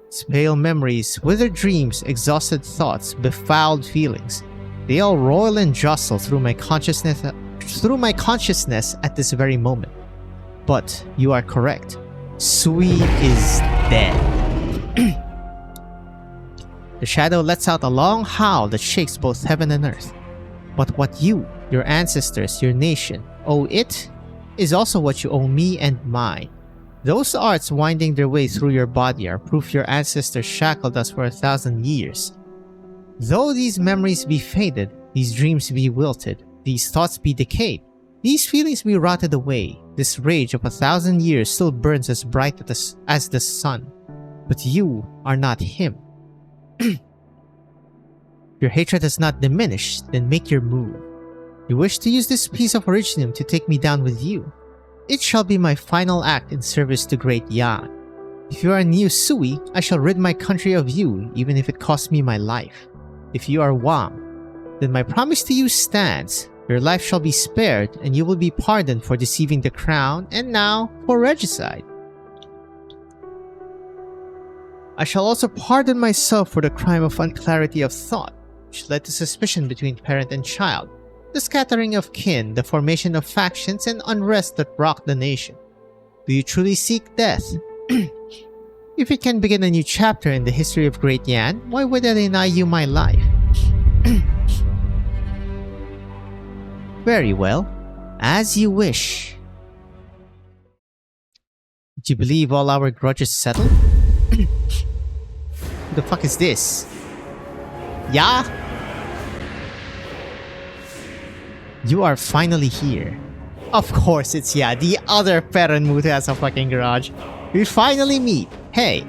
Its pale memories, withered dreams, exhausted thoughts, befouled feelings. They all roil and jostle through my consciousness at this very moment. But you are correct. Sui is dead. The shadow lets out a long howl that shakes both heaven and earth. But what you, your ancestors, your nation, owe it is also what you owe me and mine. Those arts winding their way through your body are proof your ancestors shackled us for 1,000 years. Though these memories be faded, these dreams be wilted, these thoughts be decayed, these feelings be rotted away, this rage of 1,000 years still burns as bright as the sun. But you are not him. Your hatred has not diminished, then make your move. You wish to use this piece of originum to take me down with you. It shall be my final act in service to Great Yan. If you are a new Sui, I shall rid my country of you, even if it costs me my life. If you are Wang, then my promise to you stands. Your life shall be spared, and you will be pardoned for deceiving the crown, and now for regicide. I shall also pardon myself for the crime of unclarity of thought, which led to suspicion between parent and child, the scattering of kin, the formation of factions, and unrest that rocked the nation. Do you truly seek death? If it can begin a new chapter in the history of Great Yan, why would I deny you my life? Very well. As you wish. Did you believe all our grudges settled? Who the fuck is this? Ya? You are finally here. Of course it's Ya, the other Perenmut who has a fucking garage. We finally meet. Hey,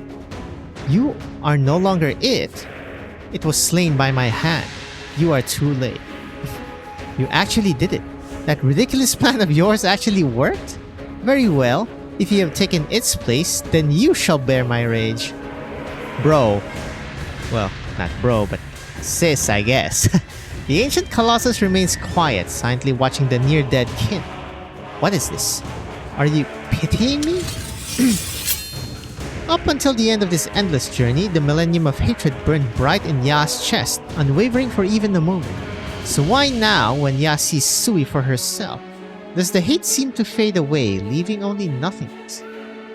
you are no longer it. It was slain by my hand. You are too late. You actually did it. That ridiculous plan of yours actually worked? Very well. If you have taken its place, then you shall bear my rage. Bro. Well, not bro, but sis, I guess. The ancient colossus remains quiet, silently watching the near-dead kin. What is this? Are you pitying me? Up until the end of this endless journey, the millennium of hatred burned bright in Ya's chest, unwavering for even a moment. So why now, when Ya sees Sui for herself, does the hate seem to fade away, leaving only nothingness?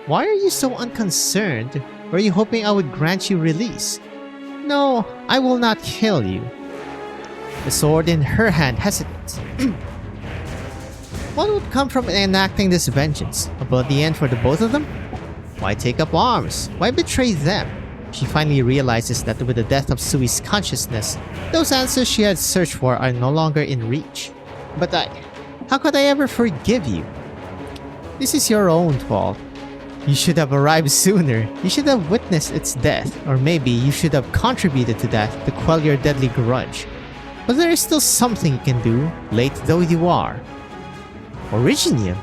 Why are you so unconcerned? Were you hoping I would grant you release? No, I will not kill you. The sword in her hand hesitates. What would come from enacting this vengeance? A bloody end for the both of them? Why take up arms? Why betray them? She finally realizes that with the death of Sui's consciousness, those answers she had searched for are no longer in reach. But how could I ever forgive you? This is your own fault. You should have arrived sooner. You should have witnessed its death, or maybe you should have contributed to that to quell your deadly grudge. But there is still something you can do, late though you are. Originium?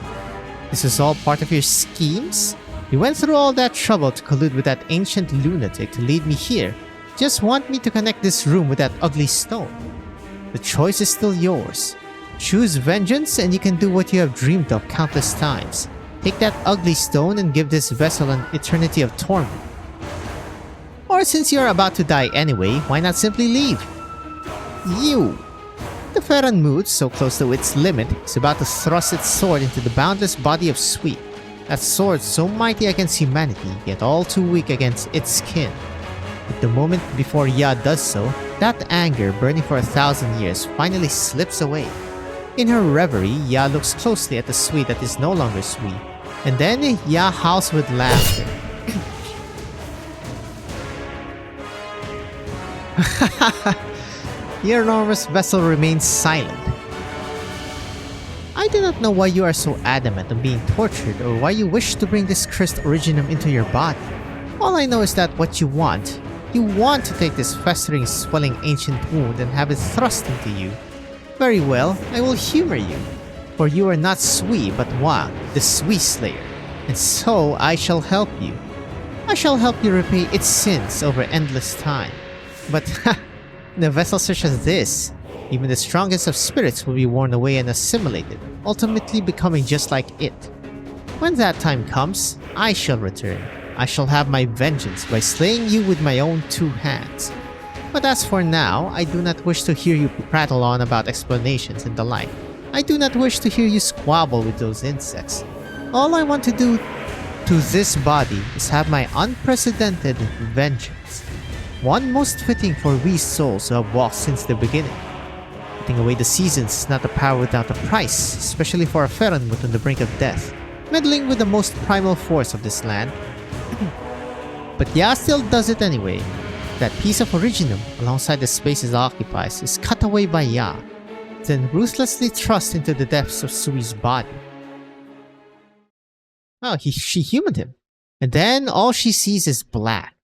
This was all part of your schemes? You went through all that trouble to collude with that ancient lunatic to lead me here. Just want me to connect this room with that ugly stone. The choice is still yours. Choose vengeance and you can do what you have dreamed of countless times. Take that ugly stone and give this vessel an eternity of torment. Or since you're about to die anyway, why not simply leave? You! The Perenmut, so close to its limit, is about to thrust its sword into the boundless body of Sui. That sword so mighty against humanity, yet all too weak against its kin. But the moment before Ya does so, that anger burning for 1,000 years finally slips away. In her reverie, Ya looks closely at the Sui that is no longer Sui, and then Ya howls with laughter. The enormous vessel remains silent. I do not know why you are so adamant on being tortured or why you wish to bring this cursed originum into your body. All I know is that what you want to take this festering, swelling ancient wound and have it thrust into you. Very well, I will humor you. For you are not Sui but Wang, the Sui Slayer. And so I shall help you. I shall help you repay its sins over endless time. But in a vessel such as this, even the strongest of spirits will be worn away and assimilated, ultimately becoming just like it. When that time comes, I shall return. I shall have my vengeance by slaying you with my own 2 hands. But as for now, I do not wish to hear you prattle on about explanations and the like. I do not wish to hear you squabble with those insects. All I want to do to this body is have my unprecedented vengeance. One most fitting for we souls who have walked since the beginning. Putting away the seasons is not a power without a price, especially for a Ferenmut on the brink of death, meddling with the most primal force of this land. But Ya still does it anyway. That piece of Originum, alongside the space it occupies, is cut away by Ya, then ruthlessly thrust into the depths of Sui's body. Oh, she humaned him. And then all she sees is black.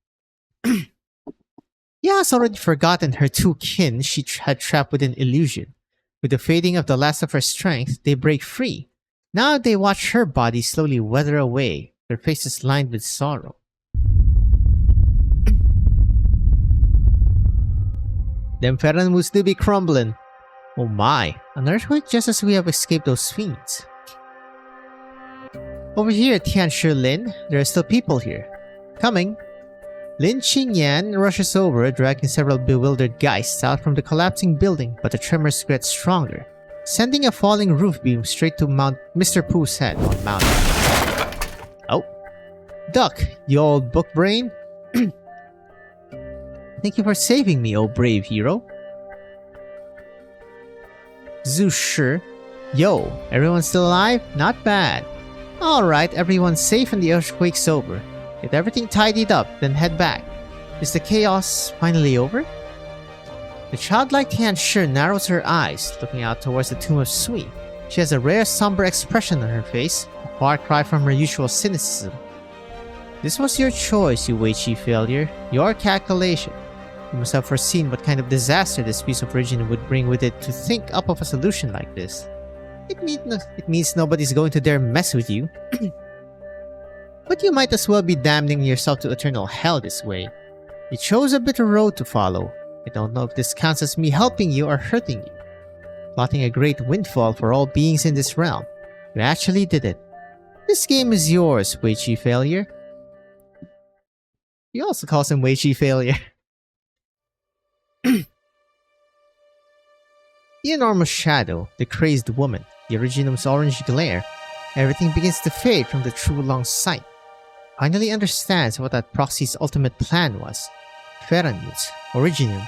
Ya has already forgotten her two kin she had trapped within illusion. With the fading of the last of her strength, they break free. Now they watch her body slowly wither away, their faces lined with sorrow. Them Ferenmuts do be crumbling. Oh my, an earthquake just as we have escaped those fiends. Over here at Tianshi Lin, there are still people here. Coming. Lin Qingyan rushes over, dragging several bewildered geists out from the collapsing building, but the tremors get stronger, sending a falling roof beam straight to Mr. Pooh's head on mountain. Oh. Duck, you old book brain. Thank you for saving me, oh brave hero. Zushir. Yo, everyone still alive? Not bad. Alright, everyone's safe and the earthquake's over. Get everything tidied up, then head back. Is the chaos finally over? The childlike Tianshi narrows her eyes, looking out towards the tomb of Sui. She has a rare somber expression on her face, a far cry from her usual cynicism. This was your choice, you Weiqi failure. Your calculation. You must have foreseen what kind of disaster this piece of origin would bring with it to think up of a solution like this. It means nobody's going to dare mess with you. But you might as well be damning yourself to eternal hell this way. You chose a bitter road to follow. I don't know if this counts as me helping you or hurting you. Plotting a great windfall for all beings in this realm. You actually did it. This game is yours, Weiqi failure. He also calls him Weiqi failure. The enormous shadow, the crazed woman, the Originum's orange glare, everything begins to fade from the true long sight. Finally understands what that proxy's ultimate plan was. Ferenmut, Originum.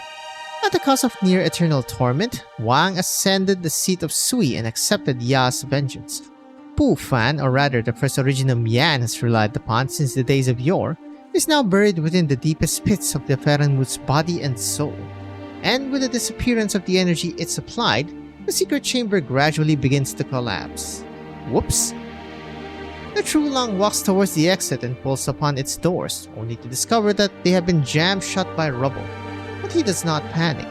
At the cost of near eternal torment, Wang ascended the seat of Sui and accepted Ya's vengeance. Pu Fan, or rather the first Originum Yan has relied upon since the days of yore, is now buried within the deepest pits of the Ferenmut's body and soul. And with the disappearance of the energy it supplied, the secret chamber gradually begins to collapse. Whoops! The True Long walks towards the exit and pulls upon its doors, only to discover that they have been jammed shut by rubble. But he does not panic.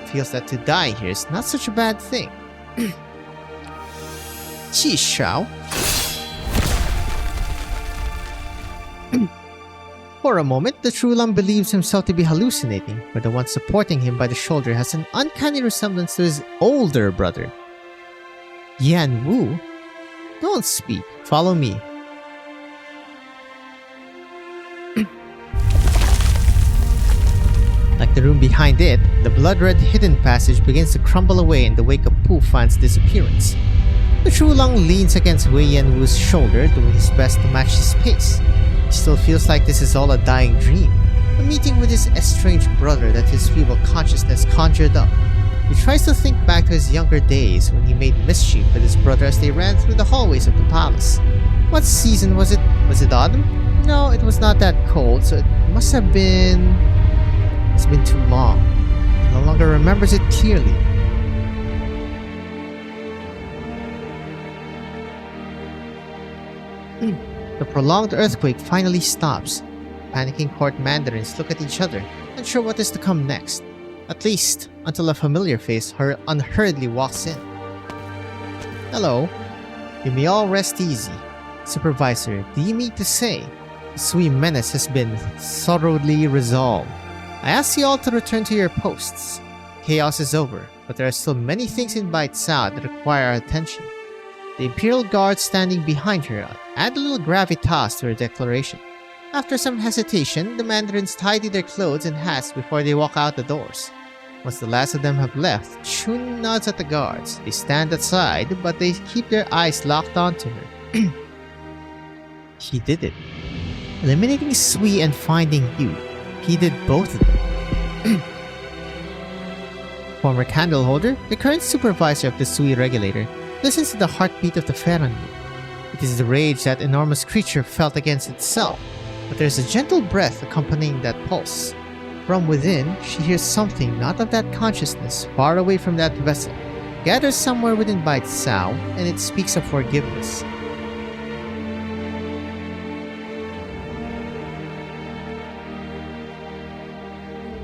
He feels that to die here is not such a bad thing. Qi Shao. For a moment, the True Long believes himself to be hallucinating, but the one supporting him by the shoulder has an uncanny resemblance to his older brother. Yan Wu? Don't speak. Follow me. Like the room behind it, the blood-red hidden passage begins to crumble away in the wake of Pu Fan's disappearance. The True Long leans against Wei Yan Wu's shoulder, doing his best to match his pace. He still feels like this is all a dying dream, a meeting with his estranged brother that his feeble consciousness conjured up. He tries to think back to his younger days when he made mischief with his brother as they ran through the hallways of the palace. What season was it? Was it autumn? No, it was not that cold, so it must have been... It's been too long. He no longer remembers it clearly. The prolonged earthquake finally stops. Panicking court mandarins look at each other, unsure what is to come next. At least, until a familiar face unhurriedly walks in. Hello. You may all rest easy. Supervisor, do you mean to say the Sui menace has been thoroughly resolved? I ask you all to return to your posts. Chaos is over, but there are still many things in Baitsao that require our attention. The Imperial Guard standing behind her add a little gravitas to her declaration. After some hesitation, the mandarins tidy their clothes and hats before they walk out the doors. Once the last of them have left, Shun nods at the guards. They stand aside, but they keep their eyes locked onto her. He did it. Eliminating Sui and finding you. He did both of them. former candle holder, the current supervisor of the Sui regulator, listens to the heartbeat of the Ferranwu. It is the rage that enormous creature felt against itself, but there is a gentle breath accompanying that pulse. From within, she hears something not of that consciousness, far away from that vessel, gathers somewhere within Bestial, and it speaks of forgiveness.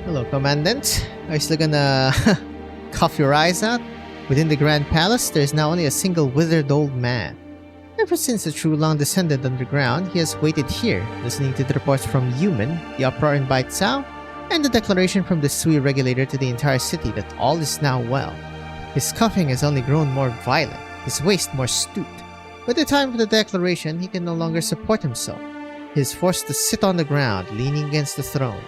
Hello, Commandant. Are you still gonna cough your eyes out? Within the Grand Palace, there is now only a single withered old man. Ever since the True Long descended underground, he has waited here, listening to the reports from Human, the uproar in Bestial, and the declaration from the Sui regulator to the entire city that all is now well. His coughing has only grown more violent, his waist more stooped. By the time of the declaration, he can no longer support himself. He is forced to sit on the ground, leaning against the throne.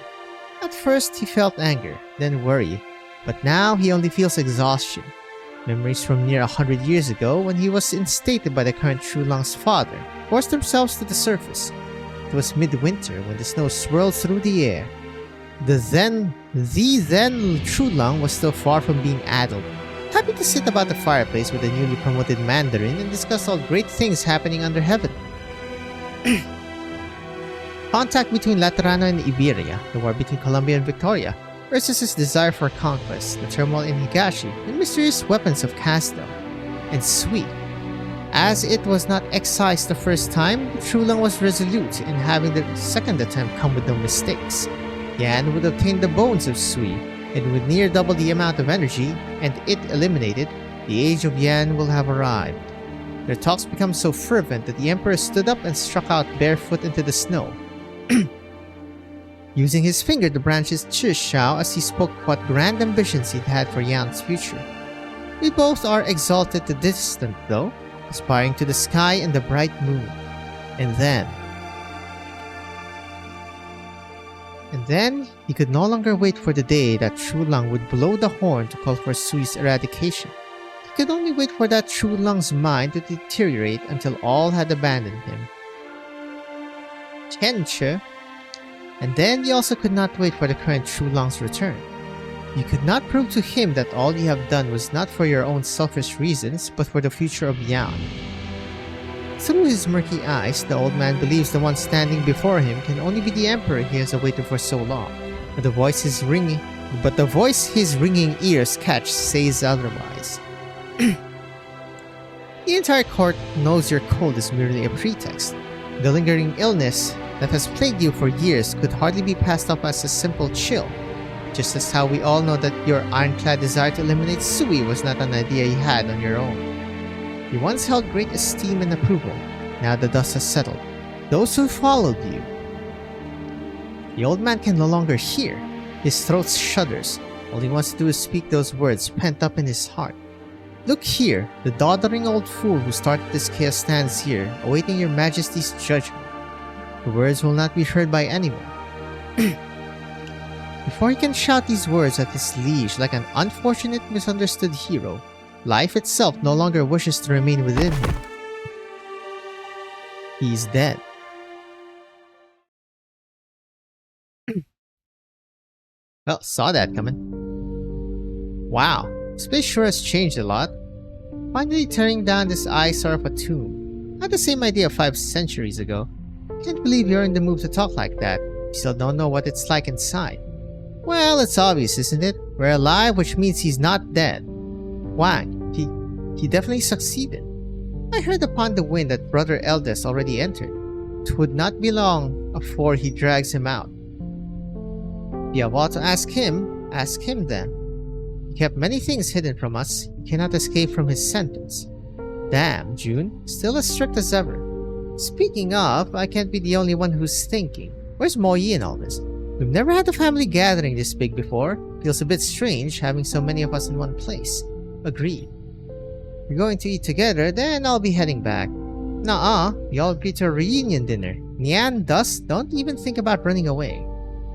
At first, he felt anger, then worry, but now he only feels exhaustion. Memories from near 100 years ago, when he was instated by the current True Long's father, forced themselves to the surface. It was midwinter when the snow swirled through the air. The then True Long was still far from being addled, happy to sit about the fireplace with the newly promoted Mandarin and discuss all great things happening under heaven. Contact between Laterano and Iberia, the war between Colombia and Victoria, versus his desire for conquest, the turmoil in Higashi, and mysterious weapons of Castel, and Sui. As it was not excised the first time, the True Long was resolute in having the second attempt come with no mistakes. Yan would obtain the bones of Sui, and with near double the amount of energy, and it eliminated, the age of Yan will have arrived. Their talks become so fervent that the Emperor stood up and struck out barefoot into the snow, using his finger to branch his Chishao as he spoke what grand ambitions he'd had for Yan's future. We both are exalted to distant though, aspiring to the sky and the bright moon. And then, he could no longer wait for the day that True Long would blow the horn to call for Sui's eradication. He could only wait for that True Long's mind to deteriorate until all had abandoned him. Chenche. And then he also could not wait for the current True Long's return. You could not prove to him that all you have done was not for your own selfish reasons, but for the future of Yan. Through his murky eyes, the old man believes the one standing before him can only be the Emperor he has awaited for so long. But the voice his ringing ears catch says otherwise. The entire court knows your cold is merely a pretext. The lingering illness that has plagued you for years could hardly be passed off as a simple chill, just as how we all know that your ironclad desire to eliminate Sui was not an idea you had on your own. You once held great esteem and approval. Now the dust has settled. Those who followed you. The old man can no longer hear. His throat shudders. All he wants to do is speak those words pent up in his heart. Look here, the doddering old fool who started this chaos stands here, awaiting your majesty's judgment. The words will not be heard by anyone. Before he can shout these words at his liege like an unfortunate misunderstood hero, life itself no longer wishes to remain within him. He is dead. Well, saw that coming. Wow, this place sure has changed a lot. Finally tearing down this eyesore of a tomb. Had the same idea 5 centuries ago. Can't believe you're in the mood to talk like that. You still don't know what it's like inside. Well, it's obvious, isn't it? We're alive, which means he's not dead. Wang, he definitely succeeded. I heard upon the wind that Brother Eldest already entered. It would not be long before he drags him out. If you have ought to ask him then. He kept many things hidden from us. He cannot escape from his sentence. Damn, June, still as strict as ever. Speaking of, I can't be the only one who's thinking. Where's Moyi in all this? We've never had a family gathering this big before. Feels a bit strange having so many of us in one place. Agreed. We're going to eat together, then I'll be heading back. Nuh-uh, we all agreed to a reunion dinner. Nian, Dust, don't even think about running away.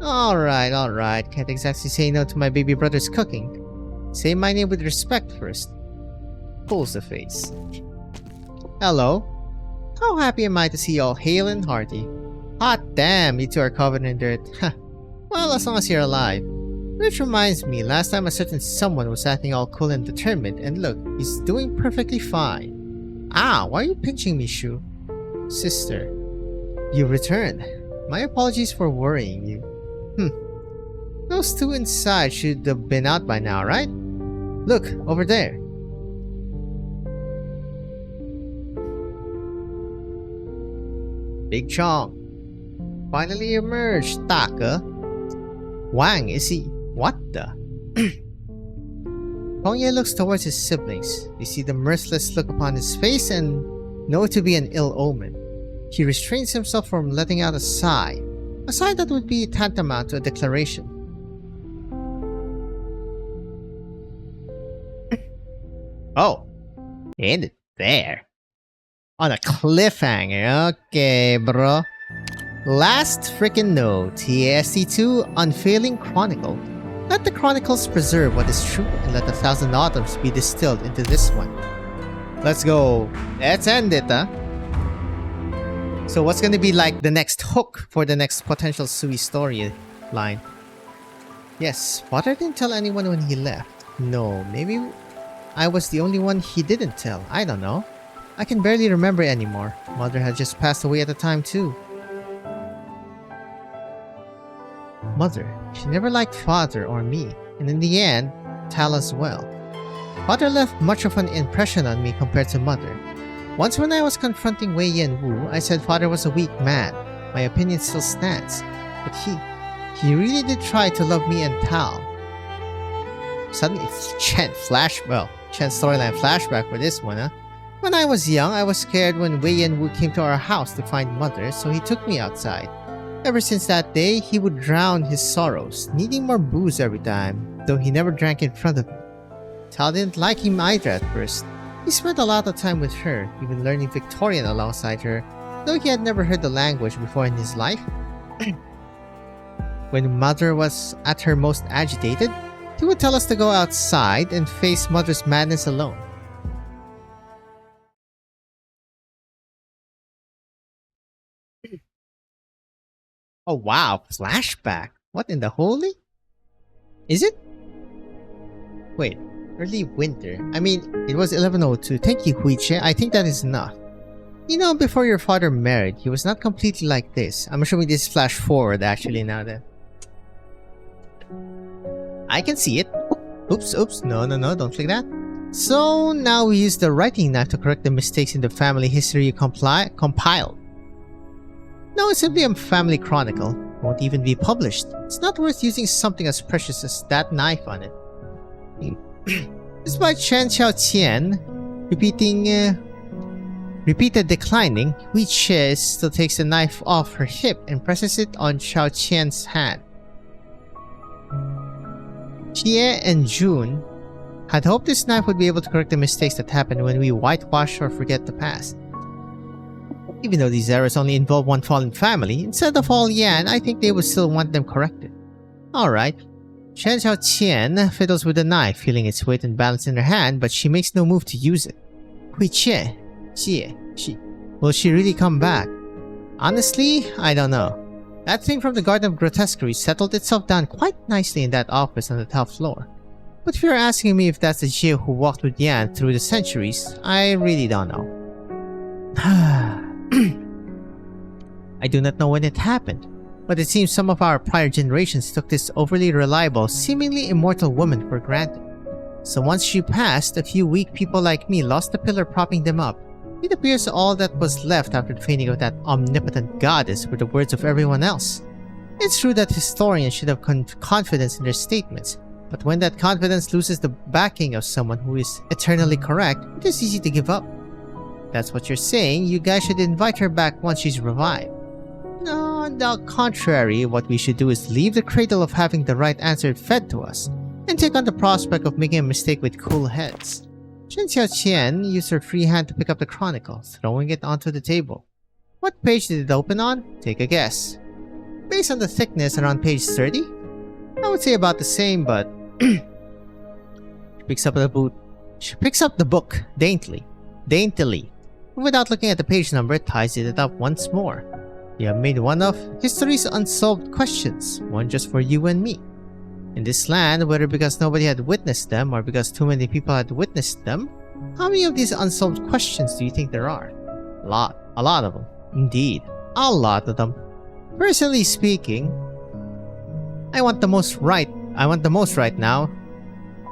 Alright. Can't exactly say no to my baby brother's cooking. Say my name with respect first. Pulls the face. Hello. How happy am I to see you all hale and hearty. Hot damn, you two are covered in dirt. Well, as long as you're alive. Which reminds me, last time a certain someone was acting all cool and determined, and look, he's doing perfectly fine. Ah, why are you pinching me, Shu? Sister, you returned. My apologies for worrying you. Those two inside should have been out by now, right? Look, over there. Big Chong. Finally emerged, Taka. Wang, is he? What the? Pengye looks towards his siblings. They see the merciless look upon his face and know it to be an ill omen. He restrains himself from letting out a sigh that would be tantamount to a declaration. Oh, ended there. On a cliffhanger. Okay, bro. Last freaking note. TAST2 Unfailing Chronicle. Let the chronicles preserve what is true and let 1,000 autumns be distilled into this one. Let's go. Let's end it, huh? So what's gonna be like the next hook for the next potential Sui storyline? Yes, Potter didn't tell anyone when he left. No, maybe I was the only one he didn't tell. I don't know. I can barely remember anymore. Mother had just passed away at the time too. Mother, she never liked Father or me, and in the end, Tal as well. Father left much of an impression on me compared to Mother. Once when I was confronting Wei Yen Wu, I said Father was a weak man. My opinion still stands. But he really did try to love me and Tal. Suddenly, Chen's storyline flashback for this one, huh? When I was young, I was scared when Wei Yen Wu came to our house to find Mother, so he took me outside. Ever since that day, he would drown his sorrows, needing more booze every time, though he never drank in front of me. Tal didn't like him either at first. He spent a lot of time with her, even learning Victorian alongside her, though he had never heard the language before in his life. When Mother was at her most agitated, he would tell us to go outside and face Mother's madness alone. Oh wow, flashback. What in the holy? Is it? Wait, early winter. I mean, it was 1102. Thank you, Huiche. I think that is enough. You know, before your father married, he was not completely like this. I'm assuming this flash forward actually now then. I can see it. Oops, no, don't click that. So now we use the writing knife to correct the mistakes in the family history you compiled. No, it's simply a family chronicle. Won't even be published. It's not worth using something as precious as that knife on it. Despite Chen Xiaoqian repeated declining, Huiche still takes the knife off her hip and presses it on Xiaoqian's hand. Xie and Jun had hoped this knife would be able to correct the mistakes that happen when we whitewash or forget the past. Even though these errors only involve one fallen family, instead of all Yan, I think they would still want them corrected. Alright. Chen Xiaoqian fiddles with the knife, feeling its weight and balance in her hand, but she makes no move to use it. Huiche, will she really come back? Honestly, I don't know. That thing from the Garden of Grotesquerie settled itself down quite nicely in that office on the top floor. But if you're asking me if that's the Jie who walked with Yan through the centuries, I really don't know. I do not know when it happened, but it seems some of our prior generations took this overly reliable, seemingly immortal woman for granted. So once she passed, a few weak people like me lost the pillar propping them up. It appears all that was left after the fainting of that omnipotent goddess were the words of everyone else. It's true that historians should have confidence in their statements, but when that confidence loses the backing of someone who is eternally correct, it is easy to give up. That's what you're saying, you guys should invite her back once she's revived. No, on the contrary, what we should do is leave the cradle of having the right answer fed to us, and take on the prospect of making a mistake with cool heads. Chen Xiaoqian used her free hand to pick up the chronicle, throwing it onto the table. What page did it open on? Take a guess. Based on the thickness, around page 30? I would say about the same, but... She picks up the book daintily. Without looking at the page number, ties it up once more. You have made one of history's unsolved questions, one just for you and me. In this land, whether because nobody had witnessed them or because too many people had witnessed them, how many of these unsolved questions do you think there are? A lot. A lot of them. Indeed. A lot of them. Personally speaking, I want the most right now.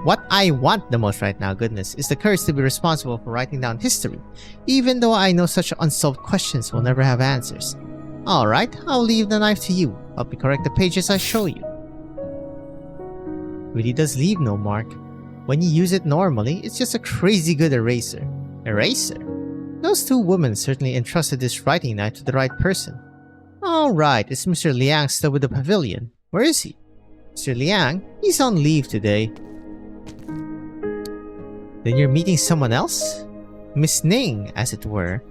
What I want the most right now, goodness, is the courage to be responsible for writing down history, even though I know such unsolved questions will never have answers. Alright, I'll leave the knife to you. Help me correct the pages I show you. Really does leave no mark. When you use it normally, it's just a crazy good eraser. Eraser? Those two women certainly entrusted this writing knife to the right person. Alright, is Mr. Liang still with the pavilion? Where is he? Mr. Liang? He's on leave today. Then you're meeting someone else? Miss Ning, as it were.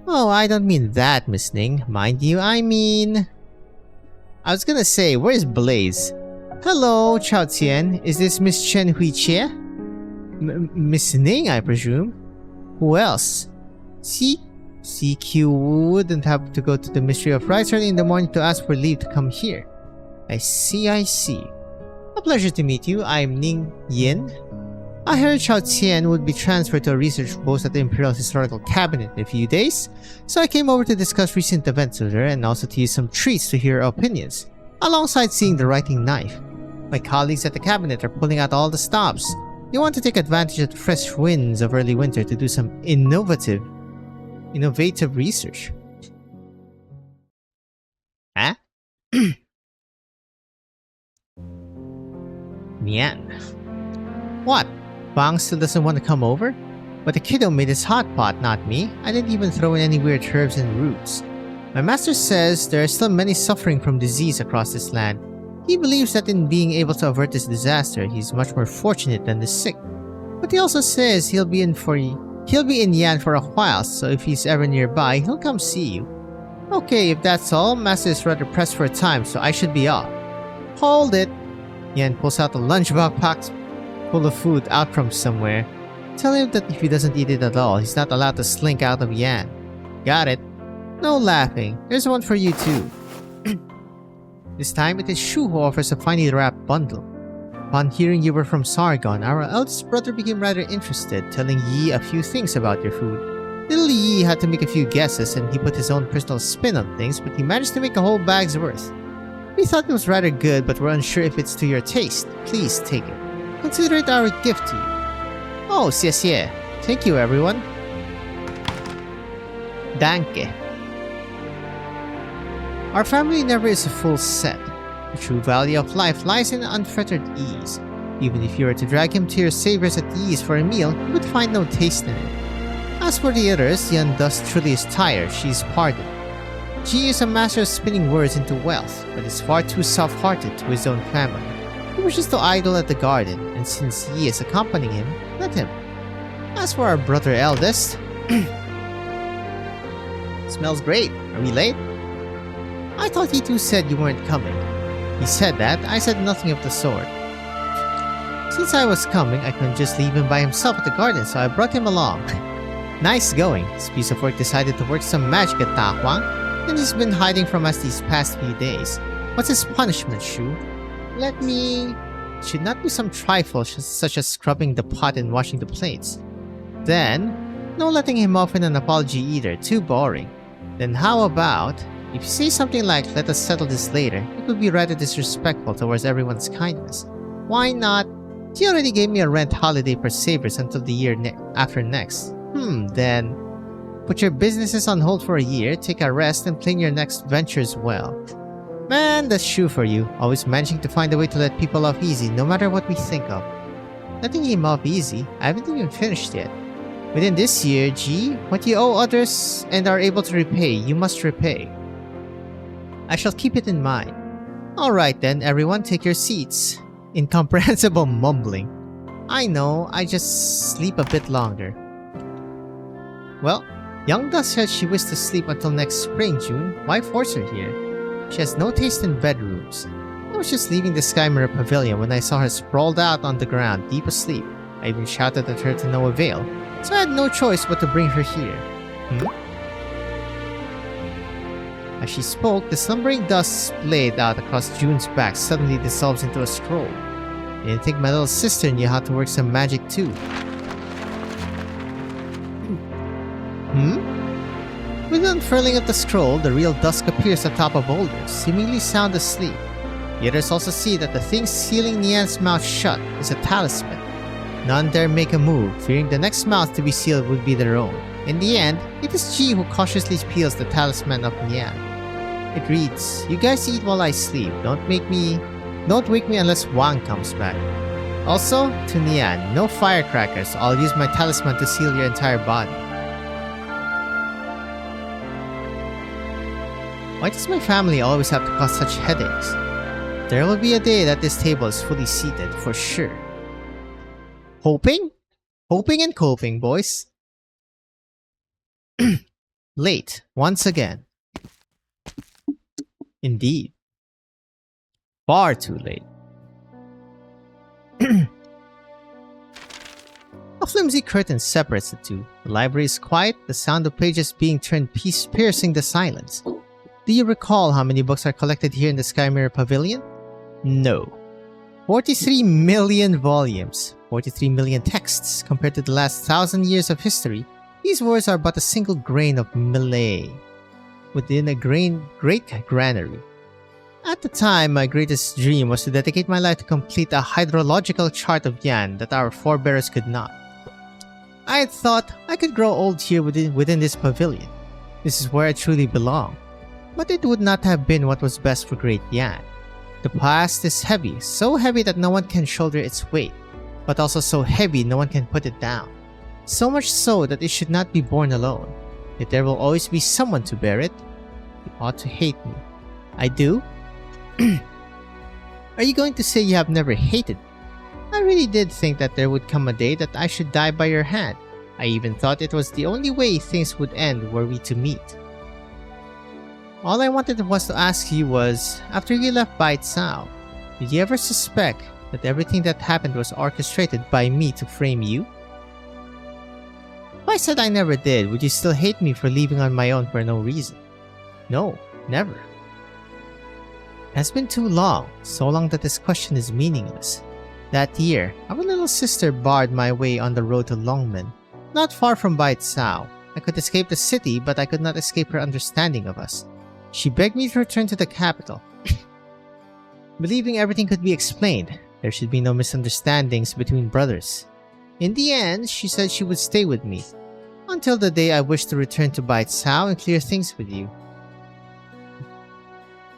Oh, I don't mean that, Miss Ning. Mind you, I mean... I was gonna say, where's Blaze? Hello, Chao Tian. Is this Miss Chen Huichie? Miss Ning, I presume? Who else? CQ wouldn't have to go to the Mystery of Rites early in the morning to ask for leave to come here. I see. A pleasure to meet you. I'm Ning Yin. I heard Chao Tian would be transferred to a research post at the Imperial Historical Cabinet in a few days, so I came over to discuss recent events with her and also to use some treats to hear her opinions, alongside seeing the writing knife. My colleagues at the cabinet are pulling out all the stops. They want to take advantage of the fresh winds of early winter to do some innovative research. Huh? Nian. What? Bang still doesn't want to come over? But the kiddo made his hot pot, not me. I didn't even throw in any weird herbs and roots. My master says there are still many suffering from disease across this land. He believes that in being able to avert this disaster, he's much more fortunate than the sick. But he also says he'll be in Yan for a while, so if he's ever nearby, he'll come see you. Okay, if that's all, master is rather pressed for time, so I should be off. Hold it! Yan pulls out a lunchbox full of food out from somewhere. Tell him that if he doesn't eat it at all, he's not allowed to slink out of Yan. Got it. No laughing. There's one for you too. This time it is Shu who offers a finely wrapped bundle. Upon hearing you were from Sargon, our eldest brother became rather interested, telling Yi a few things about your food. Little Yi had to make a few guesses and he put his own personal spin on things, but he managed to make a whole bag's worth. We thought it was rather good, but we're unsure if it's to your taste. Please take it. Consider it our gift to you. Oh, xie. Thank you, everyone. Danke. Our family never is a full set. The true value of life lies in unfettered ease. Even if you were to drag him to your saviors at ease for a meal, you would find no taste in it. As for the others, Yan thus truly is tired, she is pardoned. Ji is a master of spinning words into wealth, but is far too soft-hearted to his own family. He wishes to idle at the garden, and since Yi is accompanying him, let him. As for our brother eldest... Smells great. Are we late? I thought he too said you weren't coming. He said that, I said nothing of the sort. Since I was coming, I couldn't just leave him by himself at the garden, so I brought him along. Nice going. This piece of work decided to work some magic at Ta Huang, and he's been hiding from us these past few days. What's his punishment, Shu? Let me... Should not be some trifle such as scrubbing the pot and washing the plates. Then, no letting him off in an apology either, too boring. Then how about, if you say something like, let us settle this later, it would be rather disrespectful towards everyone's kindness. Why not? He already gave me a rent holiday per Savers until the year after next. Then, put your businesses on hold for a year, take a rest, and plan your next ventures well. Man, that's Shu for you, always managing to find a way to let people off easy no matter what we think of. Letting him off easy? I haven't even finished yet. Within this year, G, what you owe others and are able to repay, you must repay. I shall keep it in mind. Alright then, everyone, take your seats. Incomprehensible mumbling. I know, I just sleep a bit longer. Well, Young Dust said she wished to sleep until next spring, June. Why force her here? She has no taste in bedrooms. I was just leaving the Sky Mirror Pavilion when I saw her sprawled out on the ground, deep asleep. I even shouted at her to no avail, so I had no choice but to bring her here. As As she spoke, the slumbering dust splayed out across June's back suddenly dissolves into a scroll. Didn't think my little sister knew how to work some magic too. With the unfurling of the scroll, the real dusk appears atop a boulder, seemingly sound asleep. The others also see that the thing sealing Nian's mouth shut is a talisman. None dare make a move, fearing the next mouth to be sealed would be their own. In the end, it is Ji who cautiously peels the talisman of Nian. It reads, "You guys eat while I sleep. Don't wake me unless Wang comes back. Also, to Nian, no firecrackers. I'll use my talisman to seal your entire body." Why does my family always have to cause such headaches? There will be a day that this table is fully seated, for sure. Hoping? Hoping and coping, boys. Late, once again. Indeed. Far too late. A flimsy curtain separates the two. The library is quiet, the sound of pages being turned piercing the silence. Do you recall how many books are collected here in the Sky Mirror Pavilion? No. 43 million volumes. 43 million texts. Compared to the last 1,000 years of history, these words are but a single grain of melee within a great granary. At the time, my greatest dream was to dedicate my life to complete a hydrological chart of Yan that our forebears could not. I had thought I could grow old here within this pavilion. This is where I truly belong. But it would not have been what was best for Great Yan. The past is heavy, so heavy that no one can shoulder its weight, but also so heavy no one can put it down. So much so that it should not be borne alone. Yet there will always be someone to bear it. You ought to hate me. I do? Are you going to say you have never hated me? I really did think that there would come a day that I should die by your hand. I even thought it was the only way things would end were we to meet. All I wanted was to ask you was, after you left Bai Cao, did you ever suspect that everything that happened was orchestrated by me to frame you? If I said I never did, would you still hate me for leaving on my own for no reason? No, never. It has been too long, so long that this question is meaningless. That year, our little sister barred my way on the road to Longmen, not far from Bai Cao. I could escape the city, but I could not escape her understanding of us. She begged me to return to the capital. Believing everything could be explained, there should be no misunderstandings between brothers. In the end, she said she would stay with me, until the day I wished to return to Bai Cao and clear things with you.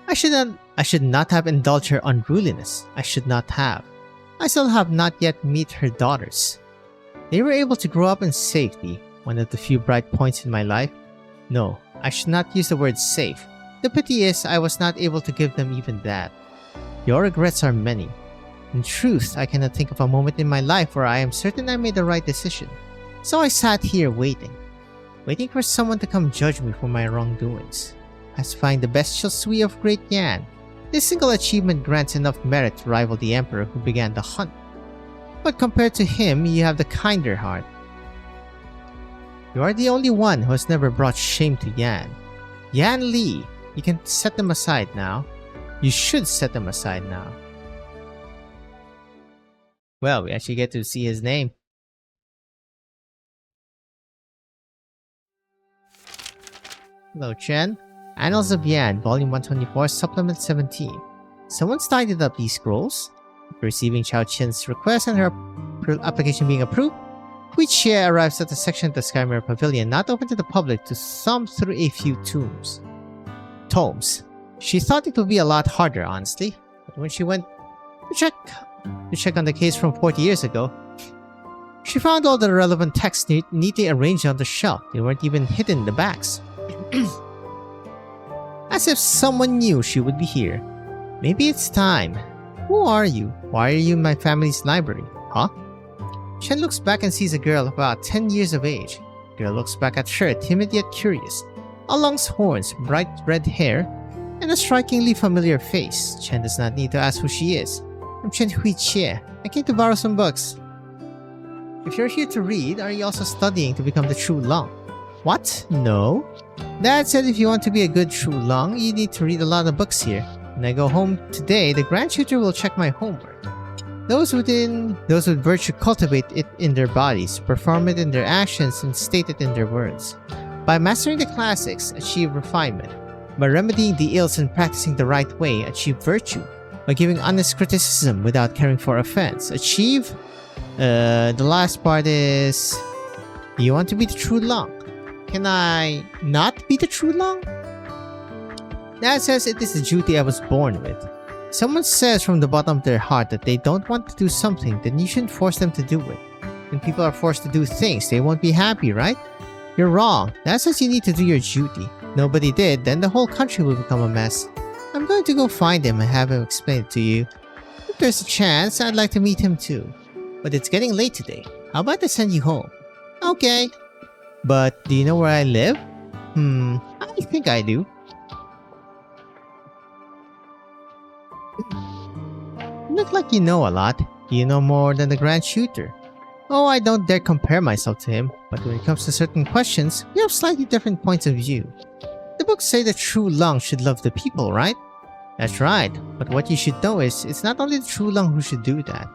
I should not have indulged her unruliness. I should not have. I still have not yet met her daughters. They were able to grow up in safety, one of the few bright points in my life. No, I should not use the word safe. The pity is I was not able to give them even that. Your regrets are many. In truth, I cannot think of a moment in my life where I am certain I made the right decision. So I sat here waiting for someone to come judge me for my wrongdoings. Pacifying the bestial sui of Great Yan, this single achievement grants enough merit to rival the emperor who began the hunt. But compared to him, you have the kinder heart. You are the only one who has never brought shame to Yan. Yan Li, you can set them aside now. You should set them aside now. Well, we actually get to see his name. Hello, Chen. Annals of Yan, Volume 124, Supplement 17. Someone's tidied up these scrolls. Receiving Chao Chen's request and her application being approved, Hui Xie arrives at the section of the Sky Mirror Pavilion not open to the public to thumb through a few tomes. She thought it would be a lot harder, honestly, but when she went to check on the case from 40 years ago, she found all the relevant texts neatly arranged on the shelf. They weren't even hidden in the backs. As if someone knew she would be here. Maybe it's time. Who are you? Why are you in my family's library? Huh? Chen looks back and sees a girl about 10 years of age. The girl looks back at her, timid yet curious. A long horns, bright red hair, and a strikingly familiar face. Chen does not need to ask who she is. I'm Chen Hui Xie. I came to borrow some books. If you're here to read, are you also studying to become the true Long? What? No. Dad said if you want to be a good true Long, you need to read a lot of books here. When I go home today, the grand tutor will check my homework. Those Those with virtue cultivate it in their bodies, perform it in their actions, and state it in their words. By mastering the classics, achieve refinement. By remedying the ills and practicing the right way, achieve virtue. By giving honest criticism without caring for offense, achieve... the last part is... You want to be the true long. Can I not be the true long? Dad says it is the duty I was born with. Someone says from the bottom of their heart that they don't want to do something, then you shouldn't force them to do it. When people are forced to do things, they won't be happy, right? You're wrong. Dad says you need to do your duty. Nobody did, then the whole country will become a mess. I'm going to go find him and have him explain it to you. If there's a chance, I'd like to meet him too. But it's getting late today. How about I send you home? Okay. But do you know where I live? I think I do. You look like you know a lot. You know more than the Grand Shooter. Oh, I don't dare compare myself to him, but when it comes to certain questions, we have slightly different points of view. The books say the true Lung should love the people, right? That's right, but what you should know is, it's not only the true Lung who should do that.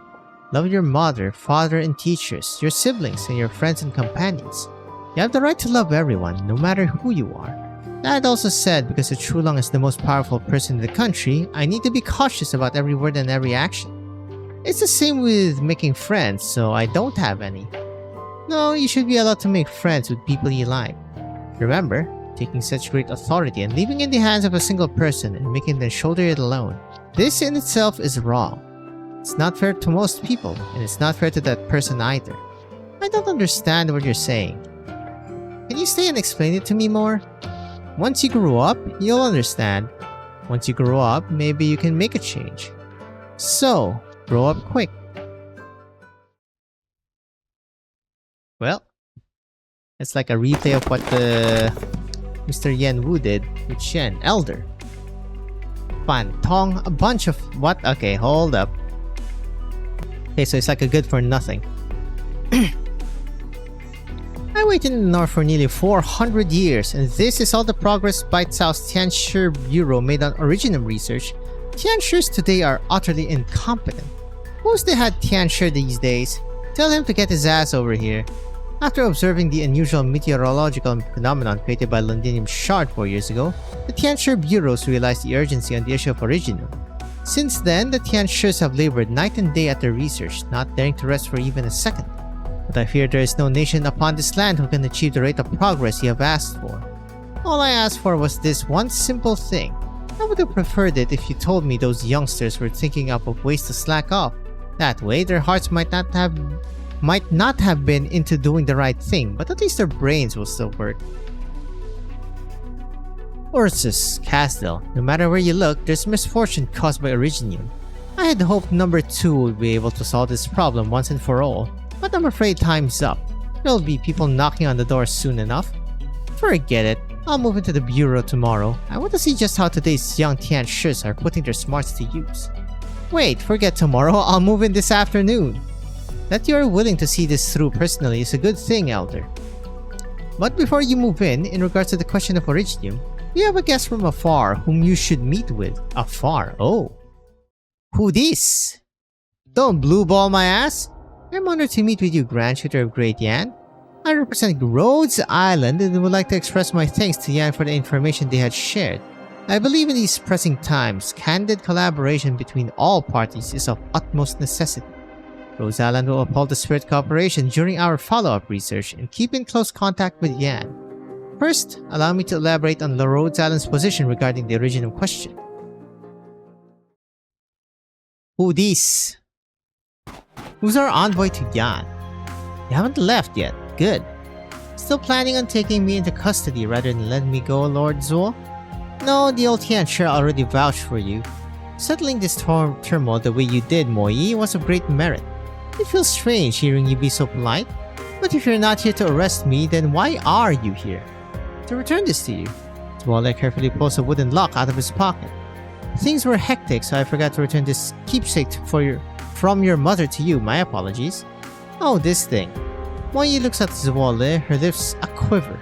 Love your mother, father, and teachers, your siblings, and your friends and companions. You have the right to love everyone, no matter who you are. Dad also said because the true Lung is the most powerful person in the country, I need to be cautious about every word and every action. It's the same with making friends, so I don't have any. No, you should be allowed to make friends with people you like. Remember, taking such great authority and leaving it in the hands of a single person and making them shoulder it alone. This in itself is wrong. It's not fair to most people, and it's not fair to that person either. I don't understand what you're saying. Can you stay and explain it to me more? Once you grow up, you'll understand. Once you grow up, maybe you can make a change. So, grow up quick. Well, it's like a replay of what Mr. Yen Wu did with Shen, Elder. Fan Tong, a bunch of what? Okay, hold up. Okay, so it's like a good for nothing. I waited in the north for nearly 400 years, and this is all the progress Bite South's Tianshi Bureau made on Originum research. Tianshis today are utterly incompetent. Who's the head Tianshi these days? Tell him to get his ass over here. After observing the unusual meteorological phenomenon created by Londinium Shard 4 years ago, the Tianshi bureaus realized the urgency on the issue of Originum. Since then, the Tianshis have labored night and day at their research, not daring to rest for even a second. But I fear there is no nation upon this land who can achieve the rate of progress you have asked for. All I asked for was this one simple thing. I would have preferred it if you told me those youngsters were thinking up of ways to slack off. That way, their hearts might not have been into doing the right thing, but at least their brains will still work. Ursus, Castle, no matter where you look, there's misfortune caused by Originium. I had hoped number 2 would be able to solve this problem once and for all, but I'm afraid time's up. There'll be people knocking on the door soon enough. Forget it, I'll move into the bureau tomorrow. I want to see just how today's young Tianshis are putting their smarts to use. Wait, forget tomorrow, I'll move in this afternoon. That you are willing to see this through personally is a good thing, Elder. But before you move in regards to the question of Originium, we have a guest from afar whom you should meet with. Afar? Oh. Who this? Don't blue ball my ass? I'm honored to meet with you, Grand Shooter of Great Yan. I represent Rhodes Island and would like to express my thanks to Yan for the information they had shared. I believe in these pressing times, candid collaboration between all parties is of utmost necessity. Rhodes Island will uphold the spirit cooperation during our follow-up research and keep in close contact with Yan. First, allow me to elaborate on the Rhodes Island's position regarding the original question. Who this? Who's our envoy to Yan? You haven't left yet. Good. Still planning on taking me into custody rather than letting me go, Lord Zuo? No, the old Tianshi already vouched for you. Settling this turmoil the way you did, Moi, was of great merit. It feels strange hearing you be so polite. But if you're not here to arrest me, then why are you here? To return this to you. Zuo carefully pulls a wooden lock out of his pocket. Things were hectic, so I forgot to return this keepsake from your mother to you. My apologies. Oh, this thing. Moi looks at Zuo, her lips a quiver,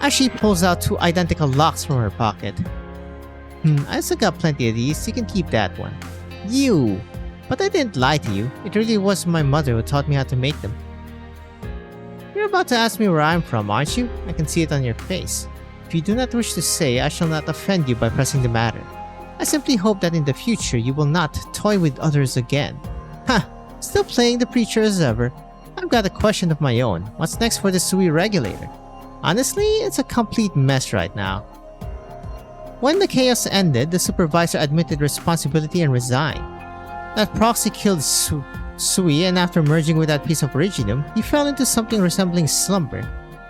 as she pulls out 2 identical locks from her pocket. I still got plenty of these, you can keep that one. You! But I didn't lie to you. It really was my mother who taught me how to make them. You're about to ask me where I'm from, aren't you? I can see it on your face. If you do not wish to say, I shall not offend you by pressing the matter. I simply hope that in the future you will not toy with others again. Ha! Still playing the preacher as ever. I've got a question of my own. What's next for the Sui regulator? Honestly, it's a complete mess right now. When the chaos ended, the supervisor admitted responsibility and resigned. That proxy killed Sui, and after merging with that piece of Originum, he fell into something resembling slumber.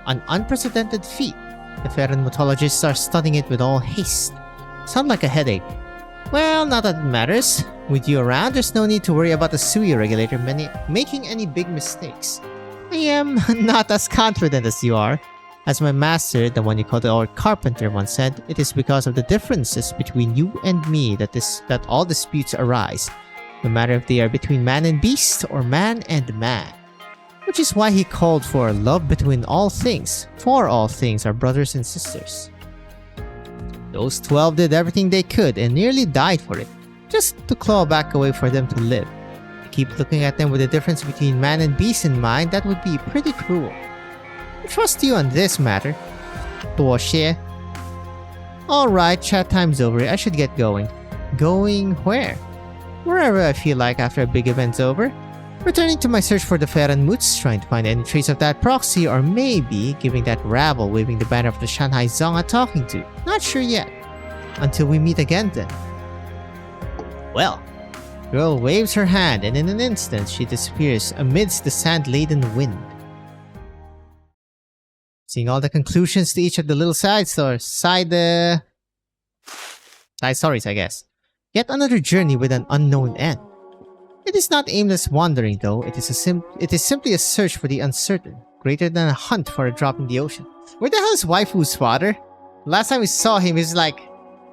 An unprecedented feat. The Ferran mythologists are studying it with all haste. Sound like a headache. Well, not that it matters. With you around, there's no need to worry about the Sui regulator making any big mistakes. I am not as confident as you are. As my master, the one you call the old carpenter, once said, it is because of the differences between you and me that all disputes arise, no matter if they are between man and beast or man and man. Which is why he called for love between all things, for all things are brothers and sisters. Those 12 did everything they could and nearly died for it, just to claw back a way for them to live. To keep looking at them with the difference between man and beast in mind, that would be pretty cruel. I trust you on this matter. 多谢. Alright, chat time's over. I should get going. Going where? Wherever I feel like after a big event's over. Returning to my search for the Ferran Moots, trying to find any trace of that proxy, or maybe giving that rabble waving the banner of the Shanghai Zong a talking to. Not sure yet. Until we meet again then. Well, girl waves her hand and in an instant she disappears amidst the sand-laden wind. Seeing all the conclusions to each of the little side stories, I guess. Yet another journey with an unknown end. It is not aimless wandering though, it is simply a search for the uncertain, greater than a hunt for a drop in the ocean. Where the hell is Waifu's father? Last time we saw him, he was like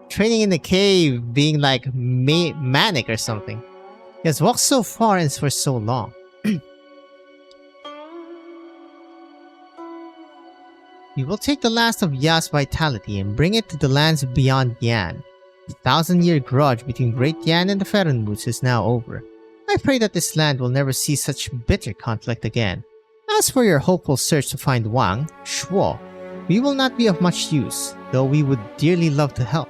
training in the cave, being like manic or something. He has walked so far and for so long. We will take the last of Ya's vitality and bring it to the lands beyond Yan. The 1,000-year grudge between Great Yan and the Ferran Moots is now over. I pray that this land will never see such bitter conflict again. As for your hopeful search to find Wang, Shuo, we will not be of much use, though we would dearly love to help.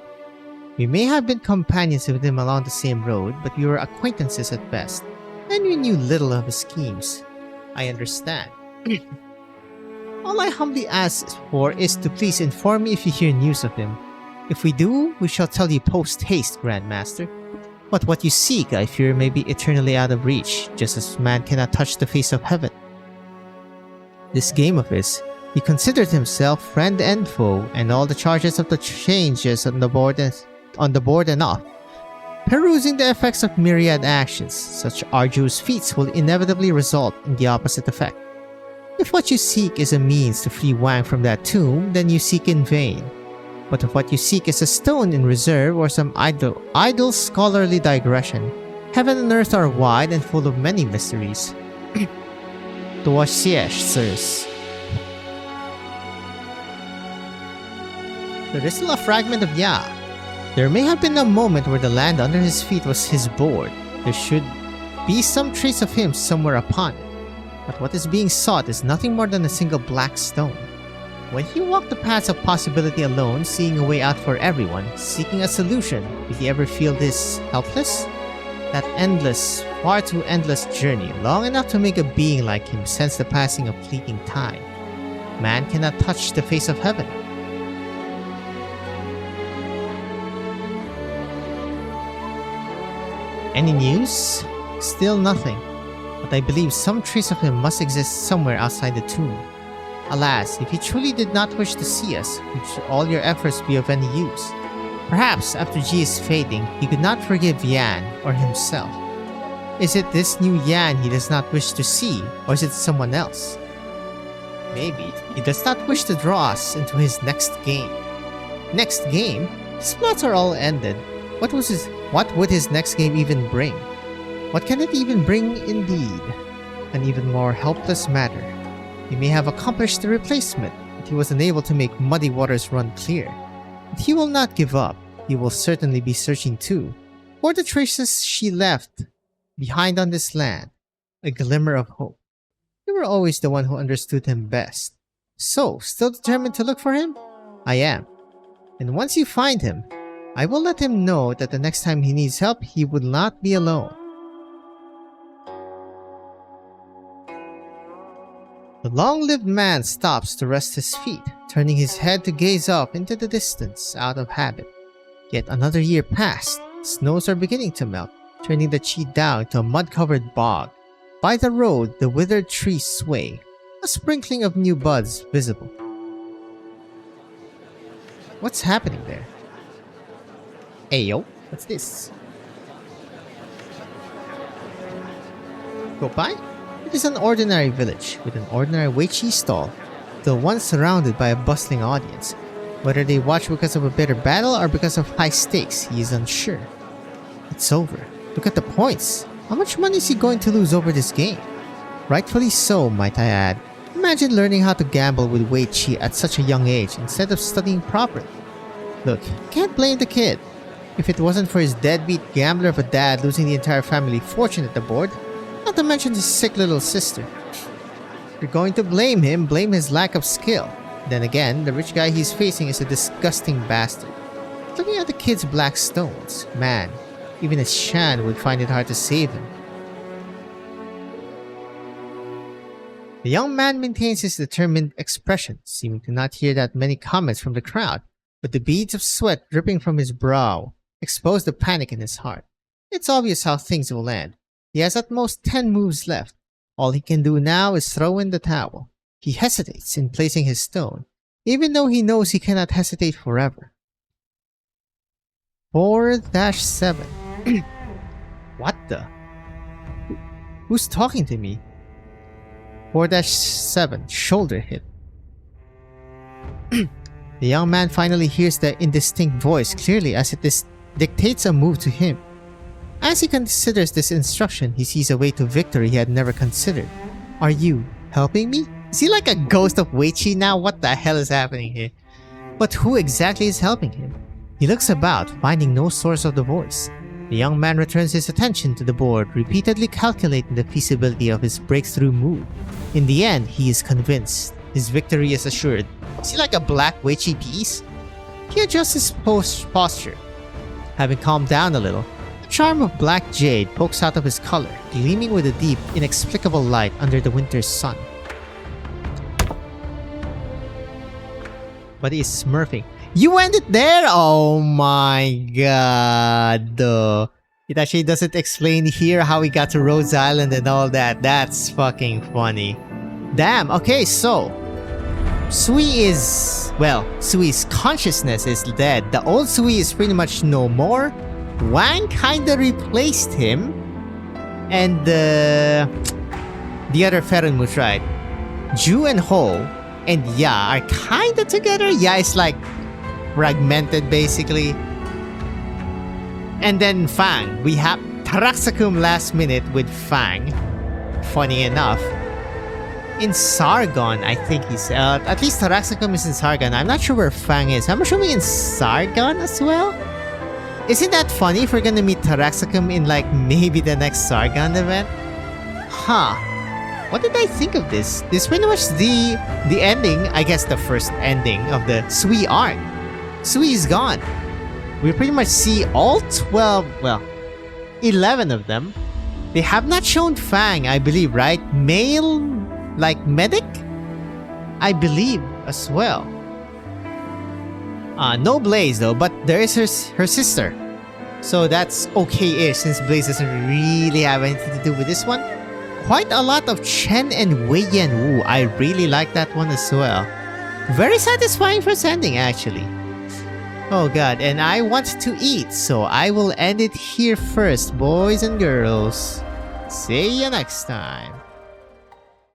We may have been companions with him along the same road, but we were acquaintances at best, and we knew little of his schemes. I understand. All I humbly ask for is to please inform me if you hear news of him. If we do, we shall tell you post-haste, Grandmaster. But what you seek, I fear, may be eternally out of reach, just as man cannot touch the face of heaven. This game of his, he considered himself friend and foe, and all the charges of the changes on the board and off. Perusing the effects of myriad actions, such arduous feats will inevitably result in the opposite effect. If what you seek is a means to free Wang from that tomb, then you seek in vain. But if what you seek is a stone in reserve or some idle scholarly digression, heaven and earth are wide and full of many mysteries. 多谢, sirs. There is still a fragment of Ya. There may have been a moment where the land under his feet was his board. There should be some trace of him somewhere upon it. But what is being sought is nothing more than a single black stone. When he walked the paths of possibility alone, seeing a way out for everyone, seeking a solution, did he ever feel this helpless? That endless, far too endless journey, long enough to make a being like him sense the passing of fleeting time. Man cannot touch the face of heaven. Any news? Still nothing. But I believe some trace of him must exist somewhere outside the tomb. Alas, if he truly did not wish to see us, would all your efforts be of any use? Perhaps after Ji is fading, he could not forgive Yan or himself. Is it this new Yan he does not wish to see, or is it someone else? Maybe he does not wish to draw us into his next game. Next game? His plots are all ended. What would his next game even bring? What can it even bring indeed? An even more helpless matter. He may have accomplished the replacement, but he was unable to make muddy waters run clear. But he will not give up. He will certainly be searching too, for the traces she left behind on this land, a glimmer of hope. You were always the one who understood him best. So, still determined to look for him? I am. And once you find him, I will let him know that the next time he needs help, he would not be alone. The long-lived man stops to rest his feet, turning his head to gaze up into the distance out of habit. Yet another year passed. Snows are beginning to melt, turning the Chi down to a mud-covered bog. By the road, the withered trees sway, a sprinkling of new buds visible. What's happening there? Hey yo, what's this? Go by? It is an ordinary village with an ordinary Weiqi stall, though one surrounded by a bustling audience. Whether they watch because of a bitter battle or because of high stakes, he is unsure. It's over. Look at the points. How much money is he going to lose over this game? Rightfully so, might I add. Imagine learning how to gamble with Weiqi at such a young age instead of studying properly. Look, you can't blame the kid. If it wasn't for his deadbeat gambler of a dad losing the entire family fortune at the board, not to mention his sick little sister. If you're going to blame him, blame his lack of skill. Then again, the rich guy he's facing is a disgusting bastard. Looking at the kid's black stones, man, even a Shan would find it hard to save him. The young man maintains his determined expression, seeming to not hear that many comments from the crowd, but the beads of sweat dripping from his brow expose the panic in his heart. It's obvious how things will end. He has at most 10 moves left. All he can do now is throw in the towel. He hesitates in placing his stone, even though he knows he cannot hesitate forever. 4-7. What the? Who's talking to me? 4-7. Shoulder hit. The young man finally hears the indistinct voice clearly as it dictates a move to him. As he considers this instruction, he sees a way to victory he had never considered. Are you helping me? Is he like a ghost of Weiqi now? What the hell is happening here? But who exactly is helping him? He looks about, finding no source of the voice. The young man returns his attention to the board, repeatedly calculating the feasibility of his breakthrough move. In the end, he is convinced. His victory is assured. Is he like a black Weiqi piece? He adjusts his posture. Having calmed down a little, the charm of black jade pokes out of his color, gleaming with a deep, inexplicable light under the winter's sun. But he is smurfing. You ended there? Oh my god. It actually doesn't explain here how he got to Rhodes Island and all that. That's fucking funny. Damn, okay, so Sui is... well, Sui's consciousness is dead. The old Sui is pretty much no more. Wang kinda replaced him. And the other Ferun was right. Ju and Ho and Ya are kinda together. Ya is like fragmented basically. And then Fang. We have Taraxacum last minute with Fang. Funny enough. In Sargon, I think he's... at least Taraxacum is in Sargon. I'm not sure where Fang is. I'm assuming in Sargon as well? Isn't that funny if we're gonna meet Taraxacum in like maybe the next Sargon event? Huh. What did I think of this? This is pretty much the ending, I guess the first ending of the Sui arc. Sui is gone. We pretty much see all 12, well, 11 of them. They have not shown Fang, I believe, right? Male, like medic? I believe as well. No Blaze though, but there is her sister. So that's okay-ish since Blaze doesn't really have anything to do with this one. Quite a lot of Chen and Wei Yan Wu. I really like that one as well. Very satisfying first ending actually. Oh god, and I want to eat, so I will end it here first, boys and girls. See you next time.